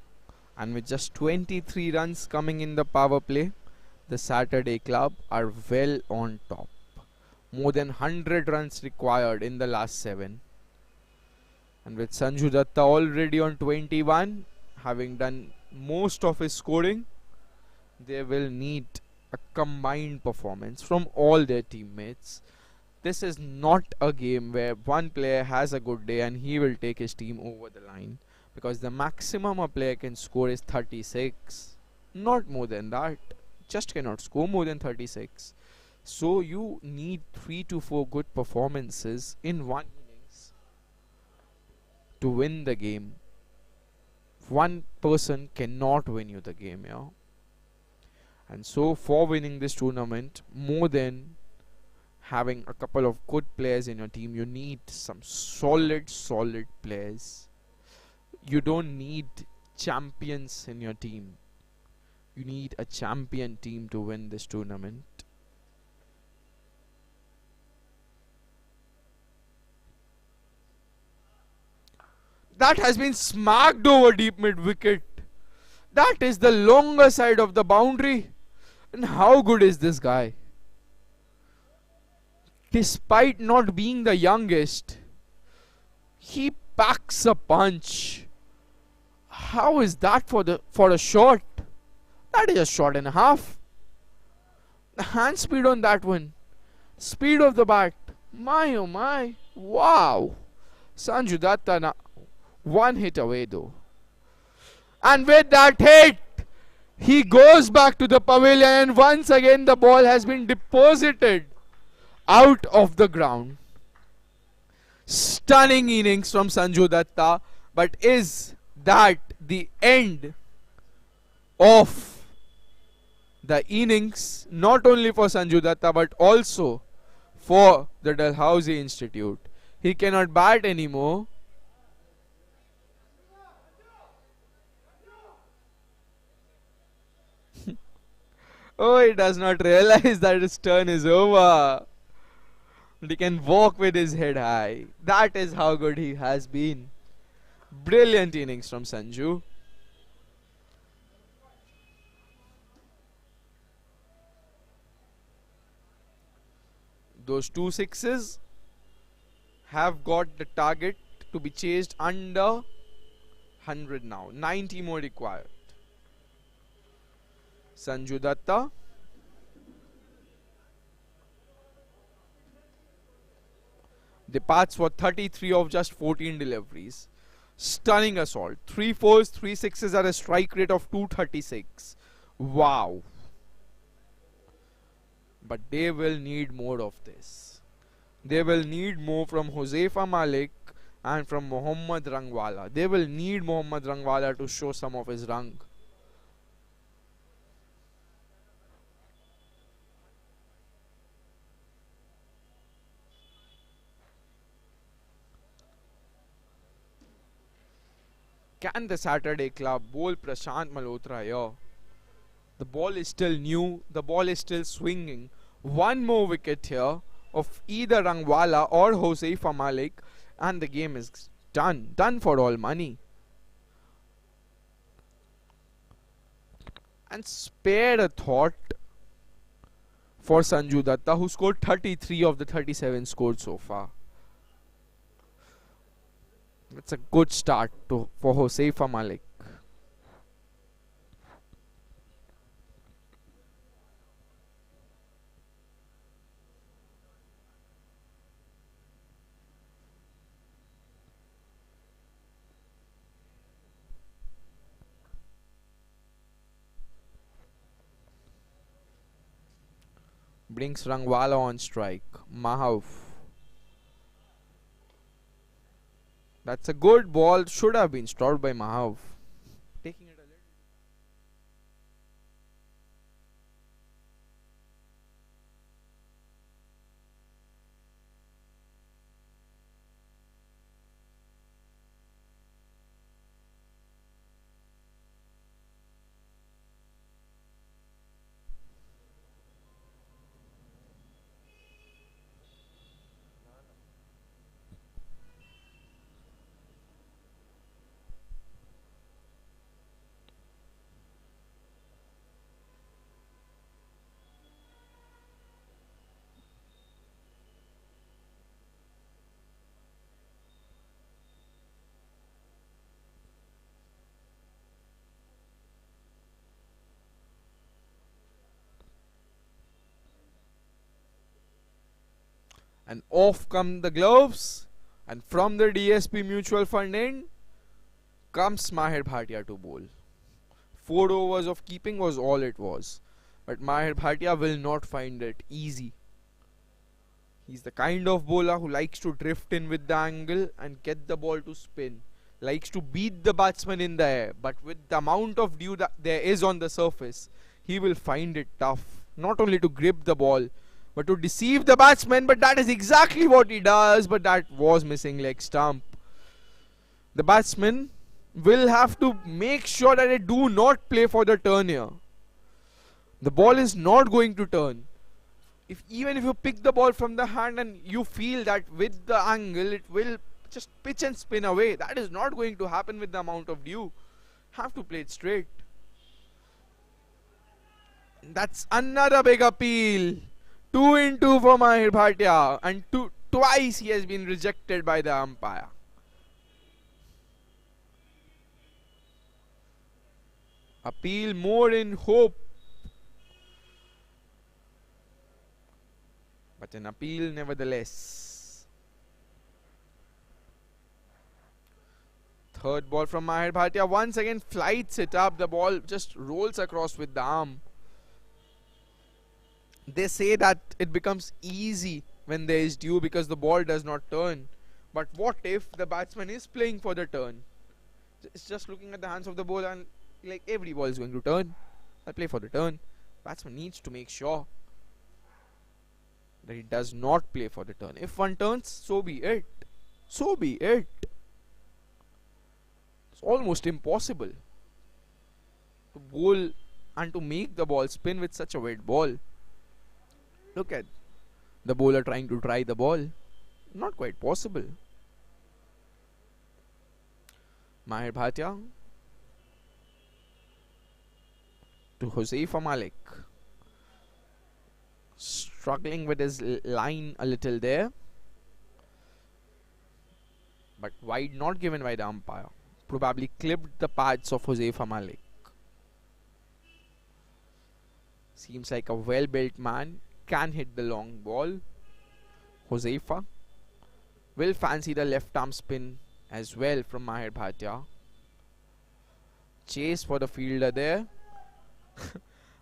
and with just 23 runs coming in the power play, the Saturday club are well on top. More than 100 runs required in the last 7, and with Sanju Datta already on 21, having done most of his scoring, they will need a combined performance from all their teammates. This is not a game where one player has a good day and he will take his team over the line, because the maximum a player can score is 36. Not more than that. Just cannot score more than 36. So you need 3 to 4 good performances in one innings to win the game. One person cannot win you the game, yeah. And so for winning this tournament, more than having a couple of good players in your team, you need some solid players. You don't need champions in your team. You need a champion team to win this tournament. That has been smacked over deep mid wicket. That is the longer side of the boundary. And how good is this guy? Despite not being the youngest, he packs a punch. How is that for a shot? That is a shot and a half. The hand speed on that one, speed of the bat, my oh my, wow. Sanju Datta one hit away though. And with that hit, he goes back to the pavilion, and once again the ball has been deposited out of the ground. Stunning innings from Sanju Datta, but is that the end of the innings, not only for Sanju Datta but also for the Dalhousie Institute? He cannot bat anymore. Oh, he does not realize that his turn is over. He can walk with his head high. That is how good he has been. Brilliant innings from Sanju. Those 2 sixes have got the target to be chased under 100 now. 90 more required. Sanju Datta departs for 33 of just 14 deliveries. Stunning assault. 3 4s, 3 6s at a strike rate of 236. Wow. But they will need more of this. They will need more from Josefa Malik and from Mohammad Rangwala. They will need Mohammad Rangwala to show some of his rang. Can the Saturday club bowl Prashant Malhotra here? The ball is still new. The ball is still swinging. One more wicket here of either Rangwala or Hoseifa Malik, and the game is done. Done for all money. And spare a thought for Sanju Datta, who scored 33 of the 37 scored so far. It's a good start for Hoseifa Malik. Brings Rangwala on strike. Mahav. That's a good ball. Should have been stopped by Mahav. Taking it a little. And off come the gloves, and from the DSP mutual fund end comes Mahir Bhatia to bowl. 4 overs of keeping was all it was, but Mahir Bhatia will not find it easy. He's the kind of bowler who likes to drift in with the angle and get the ball to spin, likes to beat the batsman in the air, but with the amount of dew that there is on the surface, he will find it tough not only to grip the ball but to deceive the batsman. But that is exactly what he does. But that was missing leg stump. The batsman will have to make sure that they do not play for the turn here. The ball is not going to turn. Even if you pick the ball from the hand and you feel that with the angle it will just pitch and spin away, that is not going to happen with the amount of dew. Have to play it straight. That's another big appeal. 2 in 2 for Mahir Bhatia, and twice he has been rejected by the umpire. Appeal more in hope, but an appeal nevertheless. Third ball from Mahir Bhatia. Once again flights it up. The ball just rolls across with the arm. They say that it becomes easy when there is dew because the ball does not turn. But what if the batsman is playing for the turn? It's just looking at the hands of the bowler and like every ball is going to turn. I'll play for the turn. Batsman needs to make sure that he does not play for the turn. If one turns, so be it. So be it. It's almost impossible to bowl and to make the ball spin with such a wet ball. Look at the bowler trying to try the ball. Not quite possible. Mahir Bhatia to Hoseifa Malik. Struggling with his line a little there. But wide not given by the umpire. Probably clipped the pads of Hoseifa Malik. Seems like a well-built man. Can hit the long ball. Hoseifa will fancy the left arm spin as well from Mahir Bhatia. Chase for the fielder there.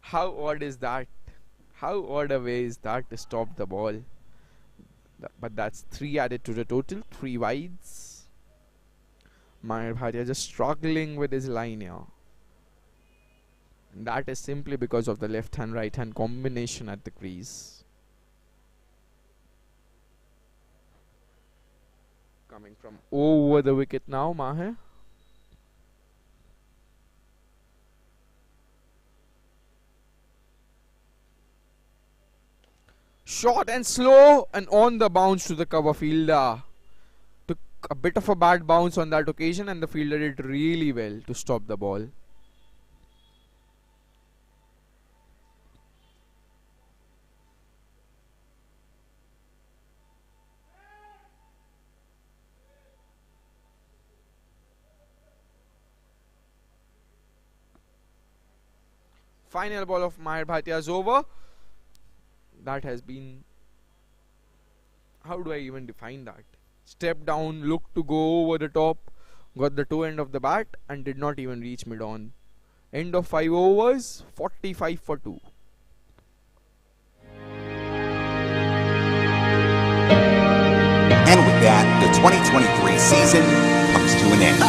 How odd is that? How odd a way is that to stop the ball? But that's 3 added to the total. 3 wides. Mahir Bhatia just struggling with his line here. And that is simply because of the left hand right hand combination at the crease. Coming from over the wicket now, Mahir. Short and slow and on the bounce to the cover fielder. Took a bit of a bad bounce on that occasion and the fielder did really well to stop the ball. Final ball of Mahir Bhatia's over. That has been, how do I even define that? Step down, looked to go over the top, got the toe end of the bat and did not even reach mid on. End of 5 overs, 45 for 2. And with that, the 2023 season comes to an end.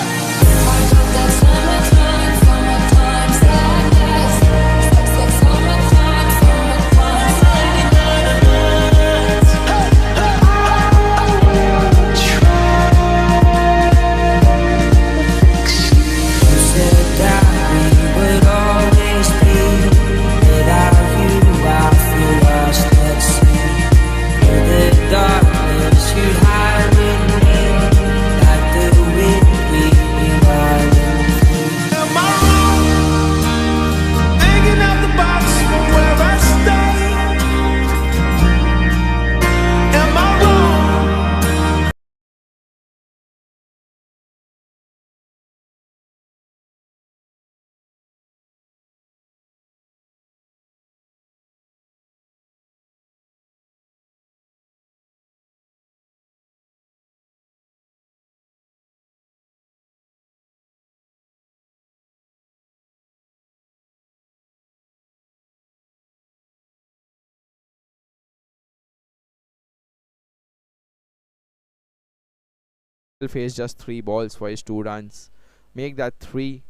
Face just 3 balls for his 2 runs. Make that 3.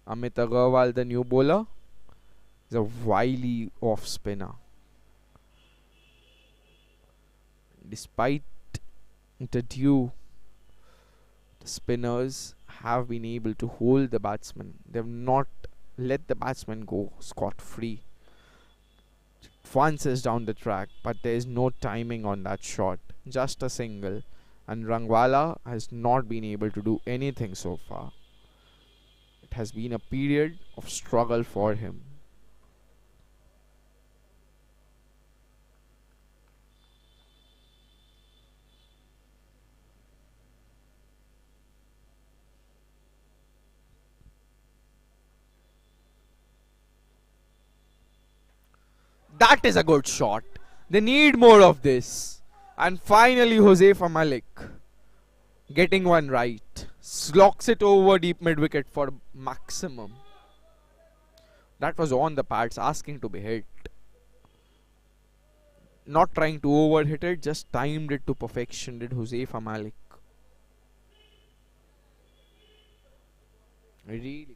Amit Agarwal, the new bowler, is a wily off spinner. Despite the dew, the spinners have been able to hold the batsman. They have not let the batsman go scot-free. Once is down the track, but there is no timing on that shot. Just a single, and Rangwala has not been able to do anything so far. It has been a period of struggle for him. That is a good shot. They need more of this. And finally Josefa Malik getting one right. Slocks it over deep mid-wicket for maximum. That was on the pads, asking to be hit. Not trying to overhit it, just timed it to perfection, did Josefa Malik. Really good.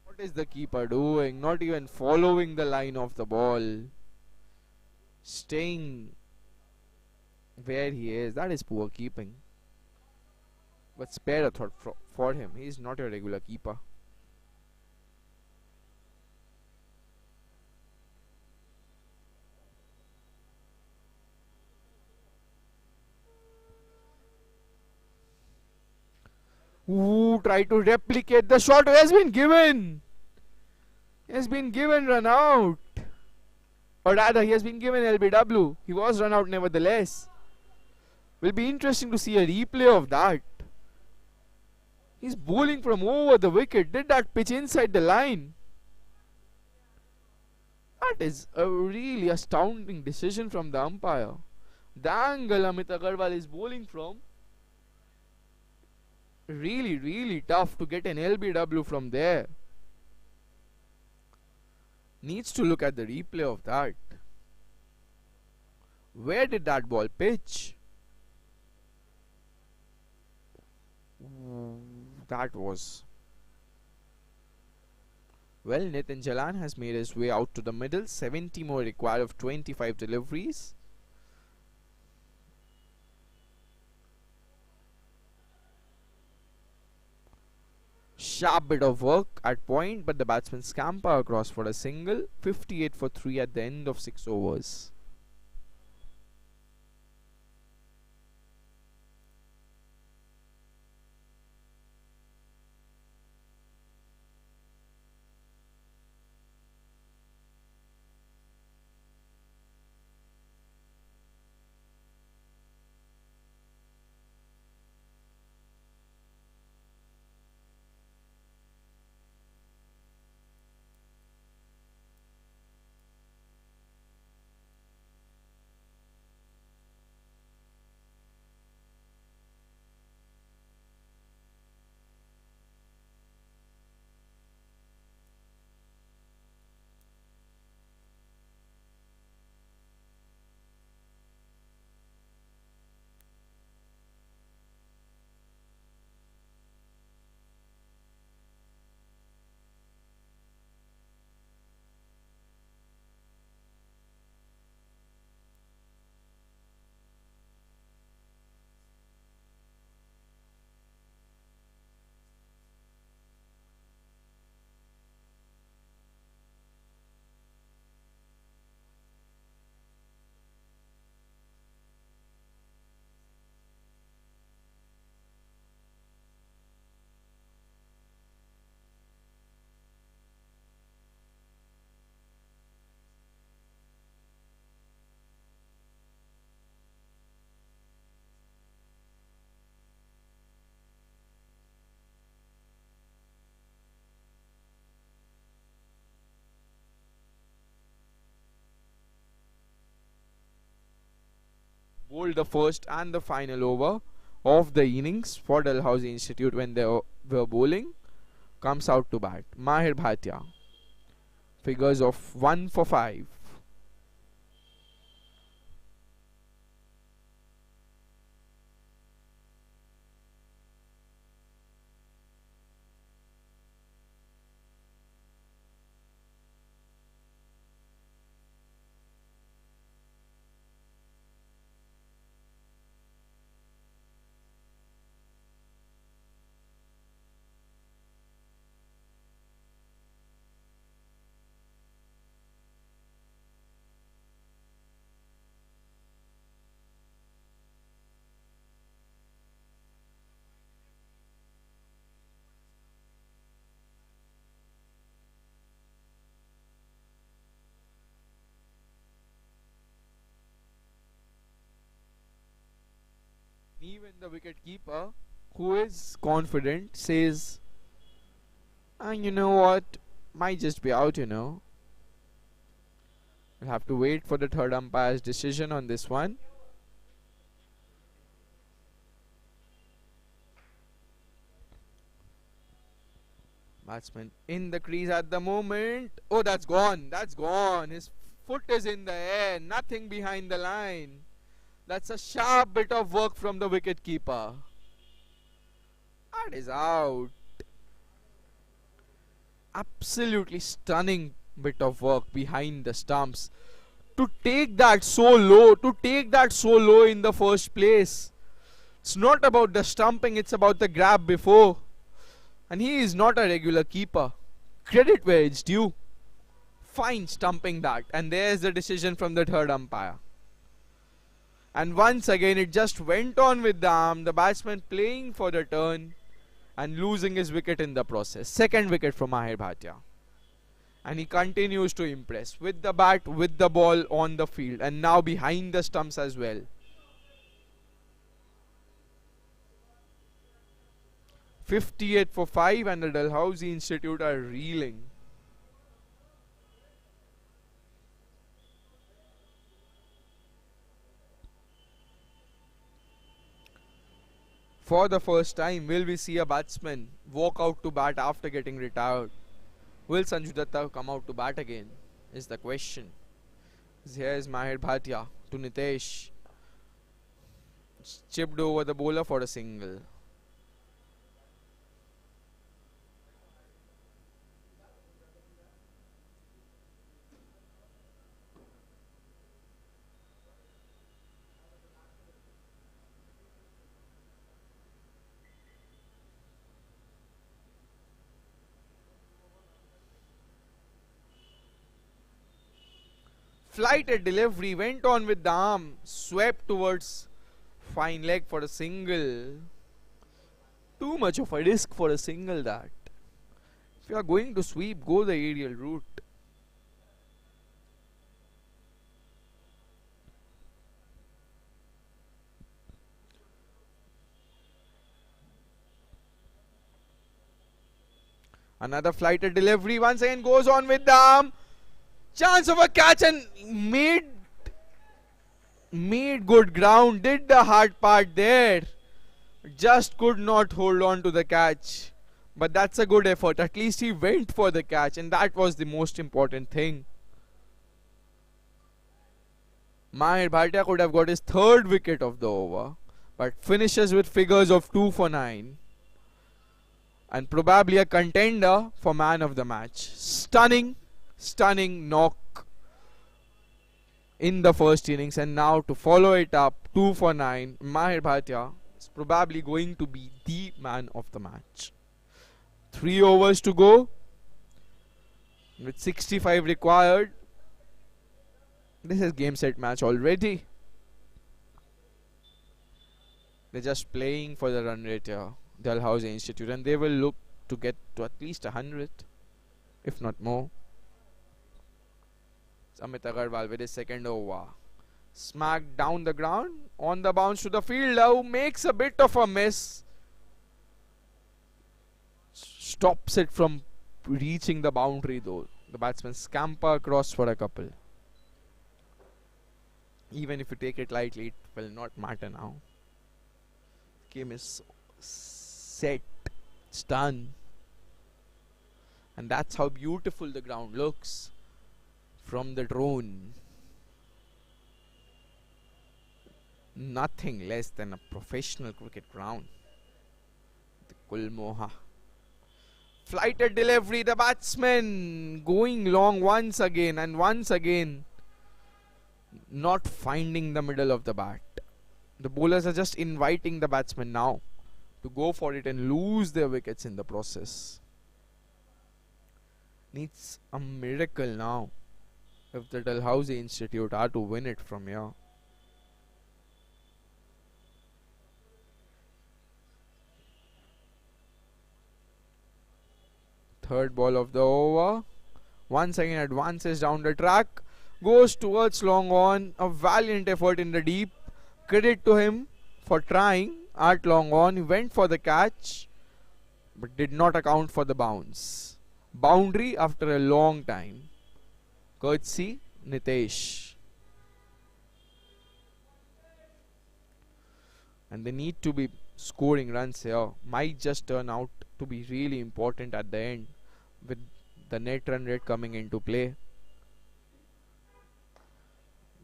What is the keeper doing? Not even following the line of the ball. Staying where he is. That is poor keeping. But spare a thought for him. He is not a regular keeper. Ooh, try to replicate the shot. Has been given. He has been given run out. Or rather, he has been given LBW. He was run out nevertheless. Will be interesting to see a replay of that. He's bowling from over the wicket. Did that pitch inside the line? That is a really astounding decision from the umpire. The angle Amit Agarwal is bowling from, really tough to get an LBW from there. Needs to look at the replay of that. Where did that ball pitch? That was... Well, Nitin Jalan has made his way out to the middle. 70 more required of 25 deliveries. Sharp bit of work at point, but the batsmen scamper across for a single. 58 for 3 at the end of 6 overs. Bowled the first and the final over of the innings for Dalhousie Institute when they were bowling. Comes out to bat. Mahir Bhatia. Figures of 1 for 5. Even the wicket-keeper, who is confident, says, you know what, might just be out, We'll have to wait for the third umpire's decision on this one. Batsman in the crease at the moment. Oh, that's gone. That's gone. His foot is in the air. Nothing behind the line. That's a sharp bit of work from the wicket-keeper. That is out. Absolutely stunning bit of work behind the stumps. To take that so low, in the first place. It's not about the stumping, it's about the grab before. And he is not a regular keeper. Credit where it's due. Fine stumping that. And there's the decision from the third umpire. And once again it just went on with the arm. The batsman playing for the turn and losing his wicket in the process. Second wicket from Mahir Bhatia. And he continues to impress with the bat, with the ball on the field, and now behind the stumps as well. .58 for 5 and the Dalhousie Institute are reeling. For the first time, will we see a batsman walk out to bat after getting retired? Will Sanju Datta come out to bat again? is the question. Here is Mahir Bhatia to Nitesh. Chipped over the bowler for a single. Flighted delivery, went on with the arm, swept towards fine leg for a single. Too much of a risk for a single that. If you are going to sweep, go the aerial route. Another flighted delivery, once again goes on with the arm. Chance of a catch and made good ground, did the hard part there. Just could not hold on to the catch. But that's a good effort. At least he went for the catch, and that was the most important thing. Mahir Bhatia could have got his third wicket of the over, but finishes with figures of 2 for 9. And probably a contender for man of the match. Stunning knock in the first innings, and now to follow it up 2 for 9, Mahir Bhatia is probably going to be the man of the match. 3 overs to go with 65 required. This is game set match already. They're just playing for the run rate here, Dalhousie Institute, and they will look to get to at least 100, if not more. Amit Agarwal with his second over. Smacked down the ground, on the bounce to the fielder, who makes a bit of a miss. Stops it from reaching the boundary though. The batsmen scamper across for a couple. Even if you take it lightly, it will not matter now. Game is set. It's done. And that's how beautiful the ground looks from the drone. Nothing less than a professional cricket ground. The Kulmoha. Flighted delivery, the batsman going long once again, and once again not finding the middle of the bat. The bowlers are just inviting the batsman now to go for it and lose their wickets in the process. Needs a miracle now if the Dalhousie Institute are to win it from here. Third ball of the over. Once again advances down the track. Goes towards long on. A valiant effort in the deep. Credit to him for trying at long on. He went for the catch, but did not account for the bounce. Boundary after a long time. Courtesy Nitesh. And they need to be scoring runs here. Might just turn out to be really important at the end, with the net run rate coming into play.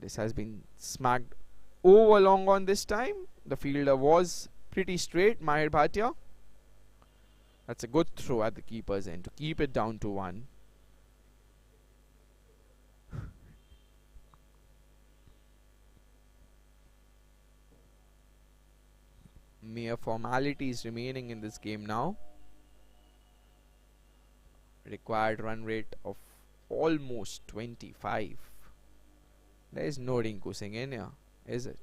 This has been smacked over long on this time. The fielder was pretty straight, Mahir Bhatia. That's a good throw at the keeper's end to keep it down to 1. Mere formalities remaining in this game now. Required run rate of almost 25. There is no Rinku Singh in here, is it?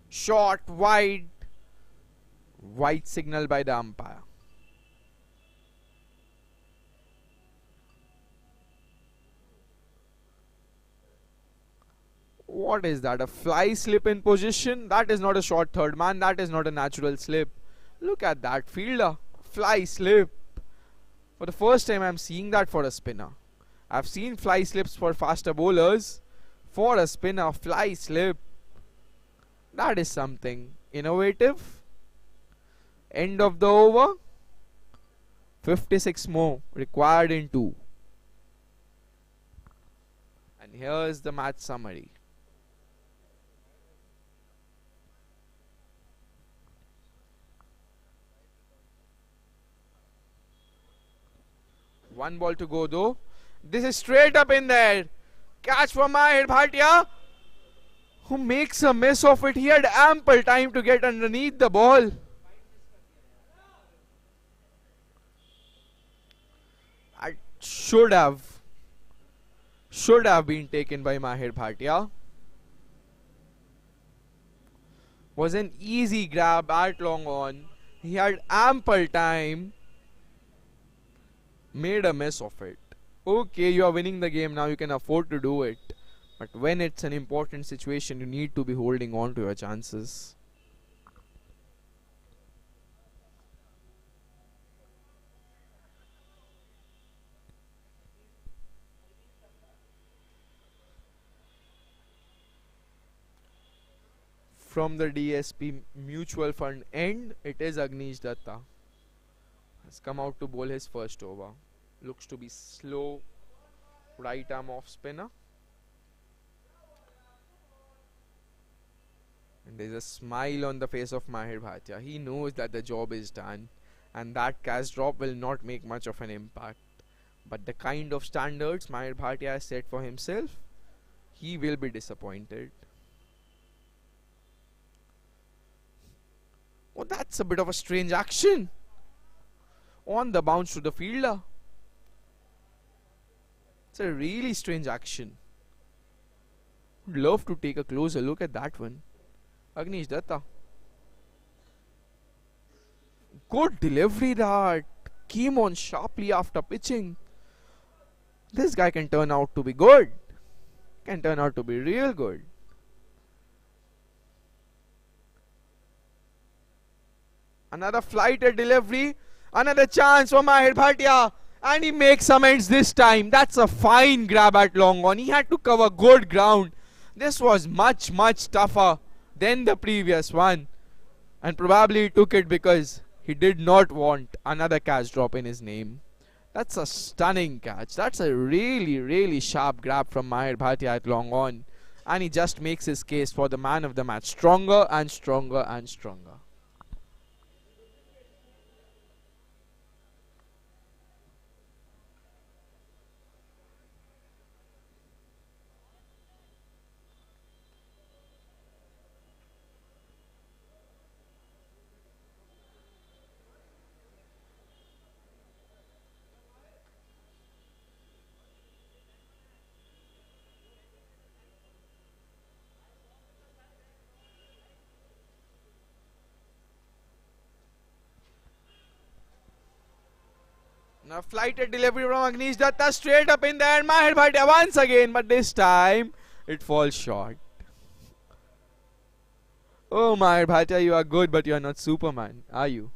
Short, wide. White signal by the umpire. What is that? A fly slip in position? That is not a short third man. That is not a natural slip. Look at that fielder. Fly slip. For the first time I'm seeing that for a spinner. I've seen fly slips for faster bowlers. For a spinner, fly slip. That is something innovative End of the over. 56 more required in 2. And here's the match summary. One ball to go though. This is straight up in there. Catch for Mahir Bhatia, who makes a mess of it. He had ample time to get underneath the ball. I should have been taken by Mahir Bhatia. Was an easy grab at long on. He had ample time. Made a mess of it. Okay, you are winning the game now, you can afford to do it. But when it's an important situation, you need to be holding on to your chances. From the DSP mutual fund end, it is Agnish Datta. Has come out to bowl his first over. Looks to be slow right arm off spinner. And there's a smile on the face of Mahir Bhatia. He knows that the job is done and that catch drop will not make much of an impact. But the kind of standards Mahir Bhatia has set for himself, he will be disappointed. Oh, that's a bit of a strange action. On the bounce to the fielder. It's a really strange action. Would love to take a closer look at that one. Agnish Datta. Good delivery that came on sharply after pitching. This guy can turn out to be good. Can turn out to be real good. Another flighted delivery. Another chance for Mahir Bhatia. And he makes amends this time. That's a fine grab at long on. He had to cover good ground. This was much tougher than the previous one. And probably he took it because he did not want another catch drop in his name. That's a stunning catch. That's a really sharp grab from Mahir Bhatia at long on. And he just makes his case for the man of the match stronger and stronger and stronger. Now flighted delivery from Agnish Datta straight up in there. Mahir Bhatia once again, but this time it falls short. Oh Mahir Bhatia, you are good, but you are not Superman, are you?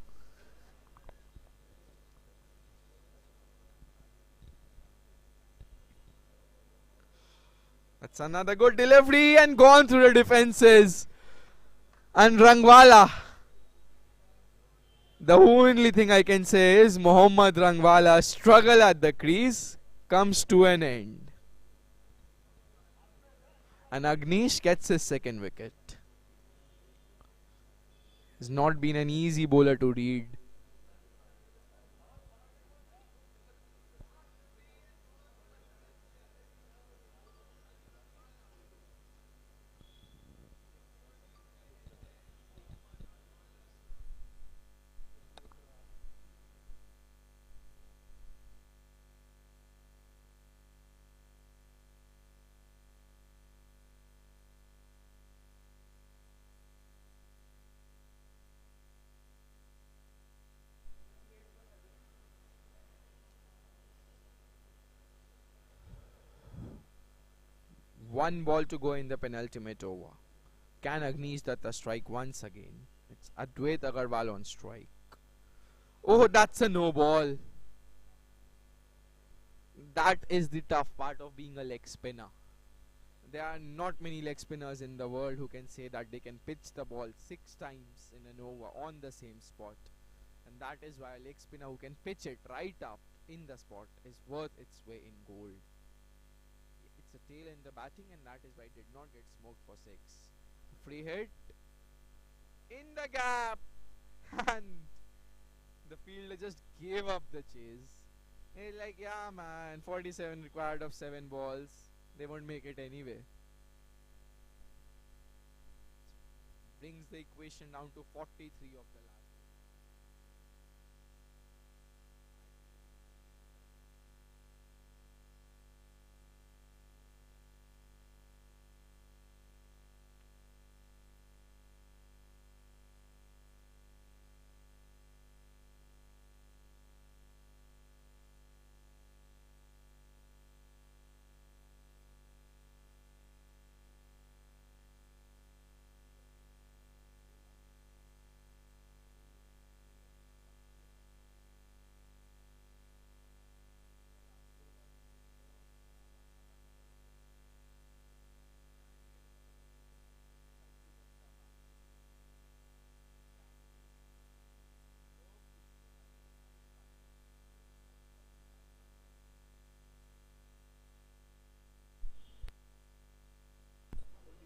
That's another good delivery and gone through the defenses. And Rangwala. The only thing I can say is Mohammad Rangwala's struggle at the crease comes to an end. And Agnish gets his second wicket. He's not been an easy bowler to read. One ball to go in the penultimate over. Can Agnish Datta strike once again? It's Advait Agarwal on strike. Oh, that's a no ball. That is the tough part of being a leg spinner. There are not many leg spinners in the world who can say that they can pitch the ball 6 times in an over on the same spot And that is why a leg spinner who can pitch it right up in the spot is worth its way in gold. It's a tail in the batting, and that is why it did not get smoked for 6. Free hit in the gap, and the fielder just gave up the chase. He's like, yeah man, 47 required of 7 balls. They won't make it anyway. Brings the equation down to 43 of the last.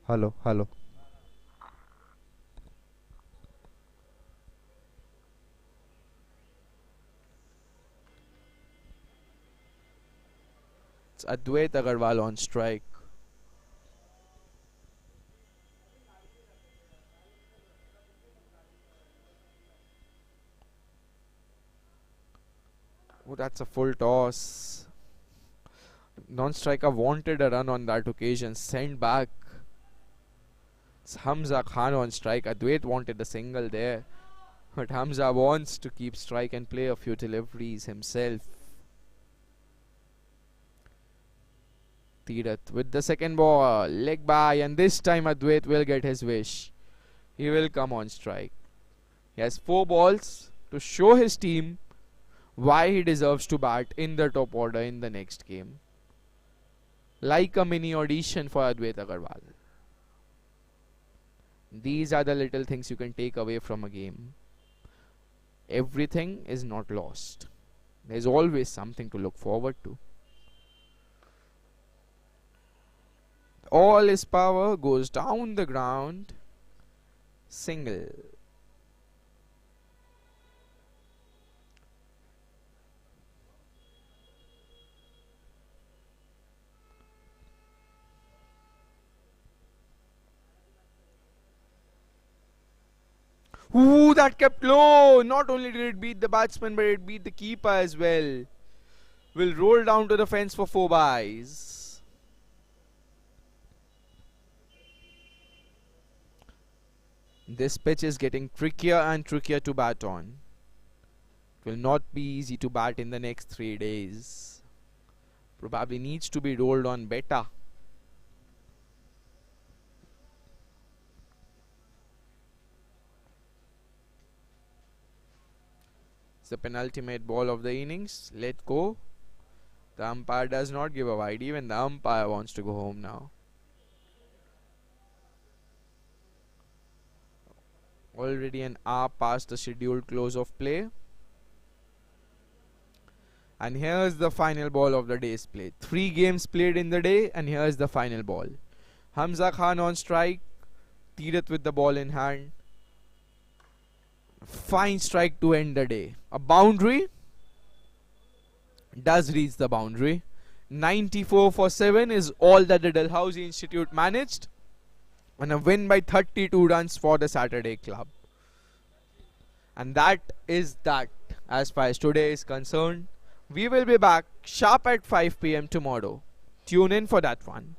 Hello, hello. It's Advait Agarwal on strike. Oh, that's a full toss. Non-striker wanted a run on that occasion, sent back. It's Hamza Khan on strike. Advait wanted a single there, but Hamza wants to keep strike and play a few deliveries himself. Tirath with the second ball, leg by, and this time Advait will get his wish. He will come on strike. He has 4 balls to show his team why he deserves to bat in the top order in the next game. Like a mini audition for Advait Agarwal. These are the little things you can take away from a game. Everything is not lost. There's always something to look forward to. All his power goes down the ground. Single. Ooh, that kept low. Not only did it beat the batsman, but it beat the keeper as well. Will roll down to the fence for 4 byes. This pitch is getting trickier and trickier to bat on. It will not be easy to bat in the next 3 days. Probably needs to be rolled on better. It's the penultimate ball of the innings. Let go. The umpire does not give a wide. Even the umpire wants to go home now. Already an hour past the scheduled close of play. And here's the final ball of the day's play. 3 games played in the day, and here's the final ball. Hamza Khan on strike. Tirath with the ball in hand. Fine strike to end the day. A boundary. Does reach the boundary. 94 for 7 is all that the Dalhousie Institute managed. And a win by 32 runs for the Saturday club. And that is that as far as today is concerned. We will be back sharp at 5 PM tomorrow. Tune in for that one.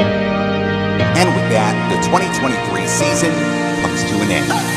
And with that, the 2023 season comes to an end.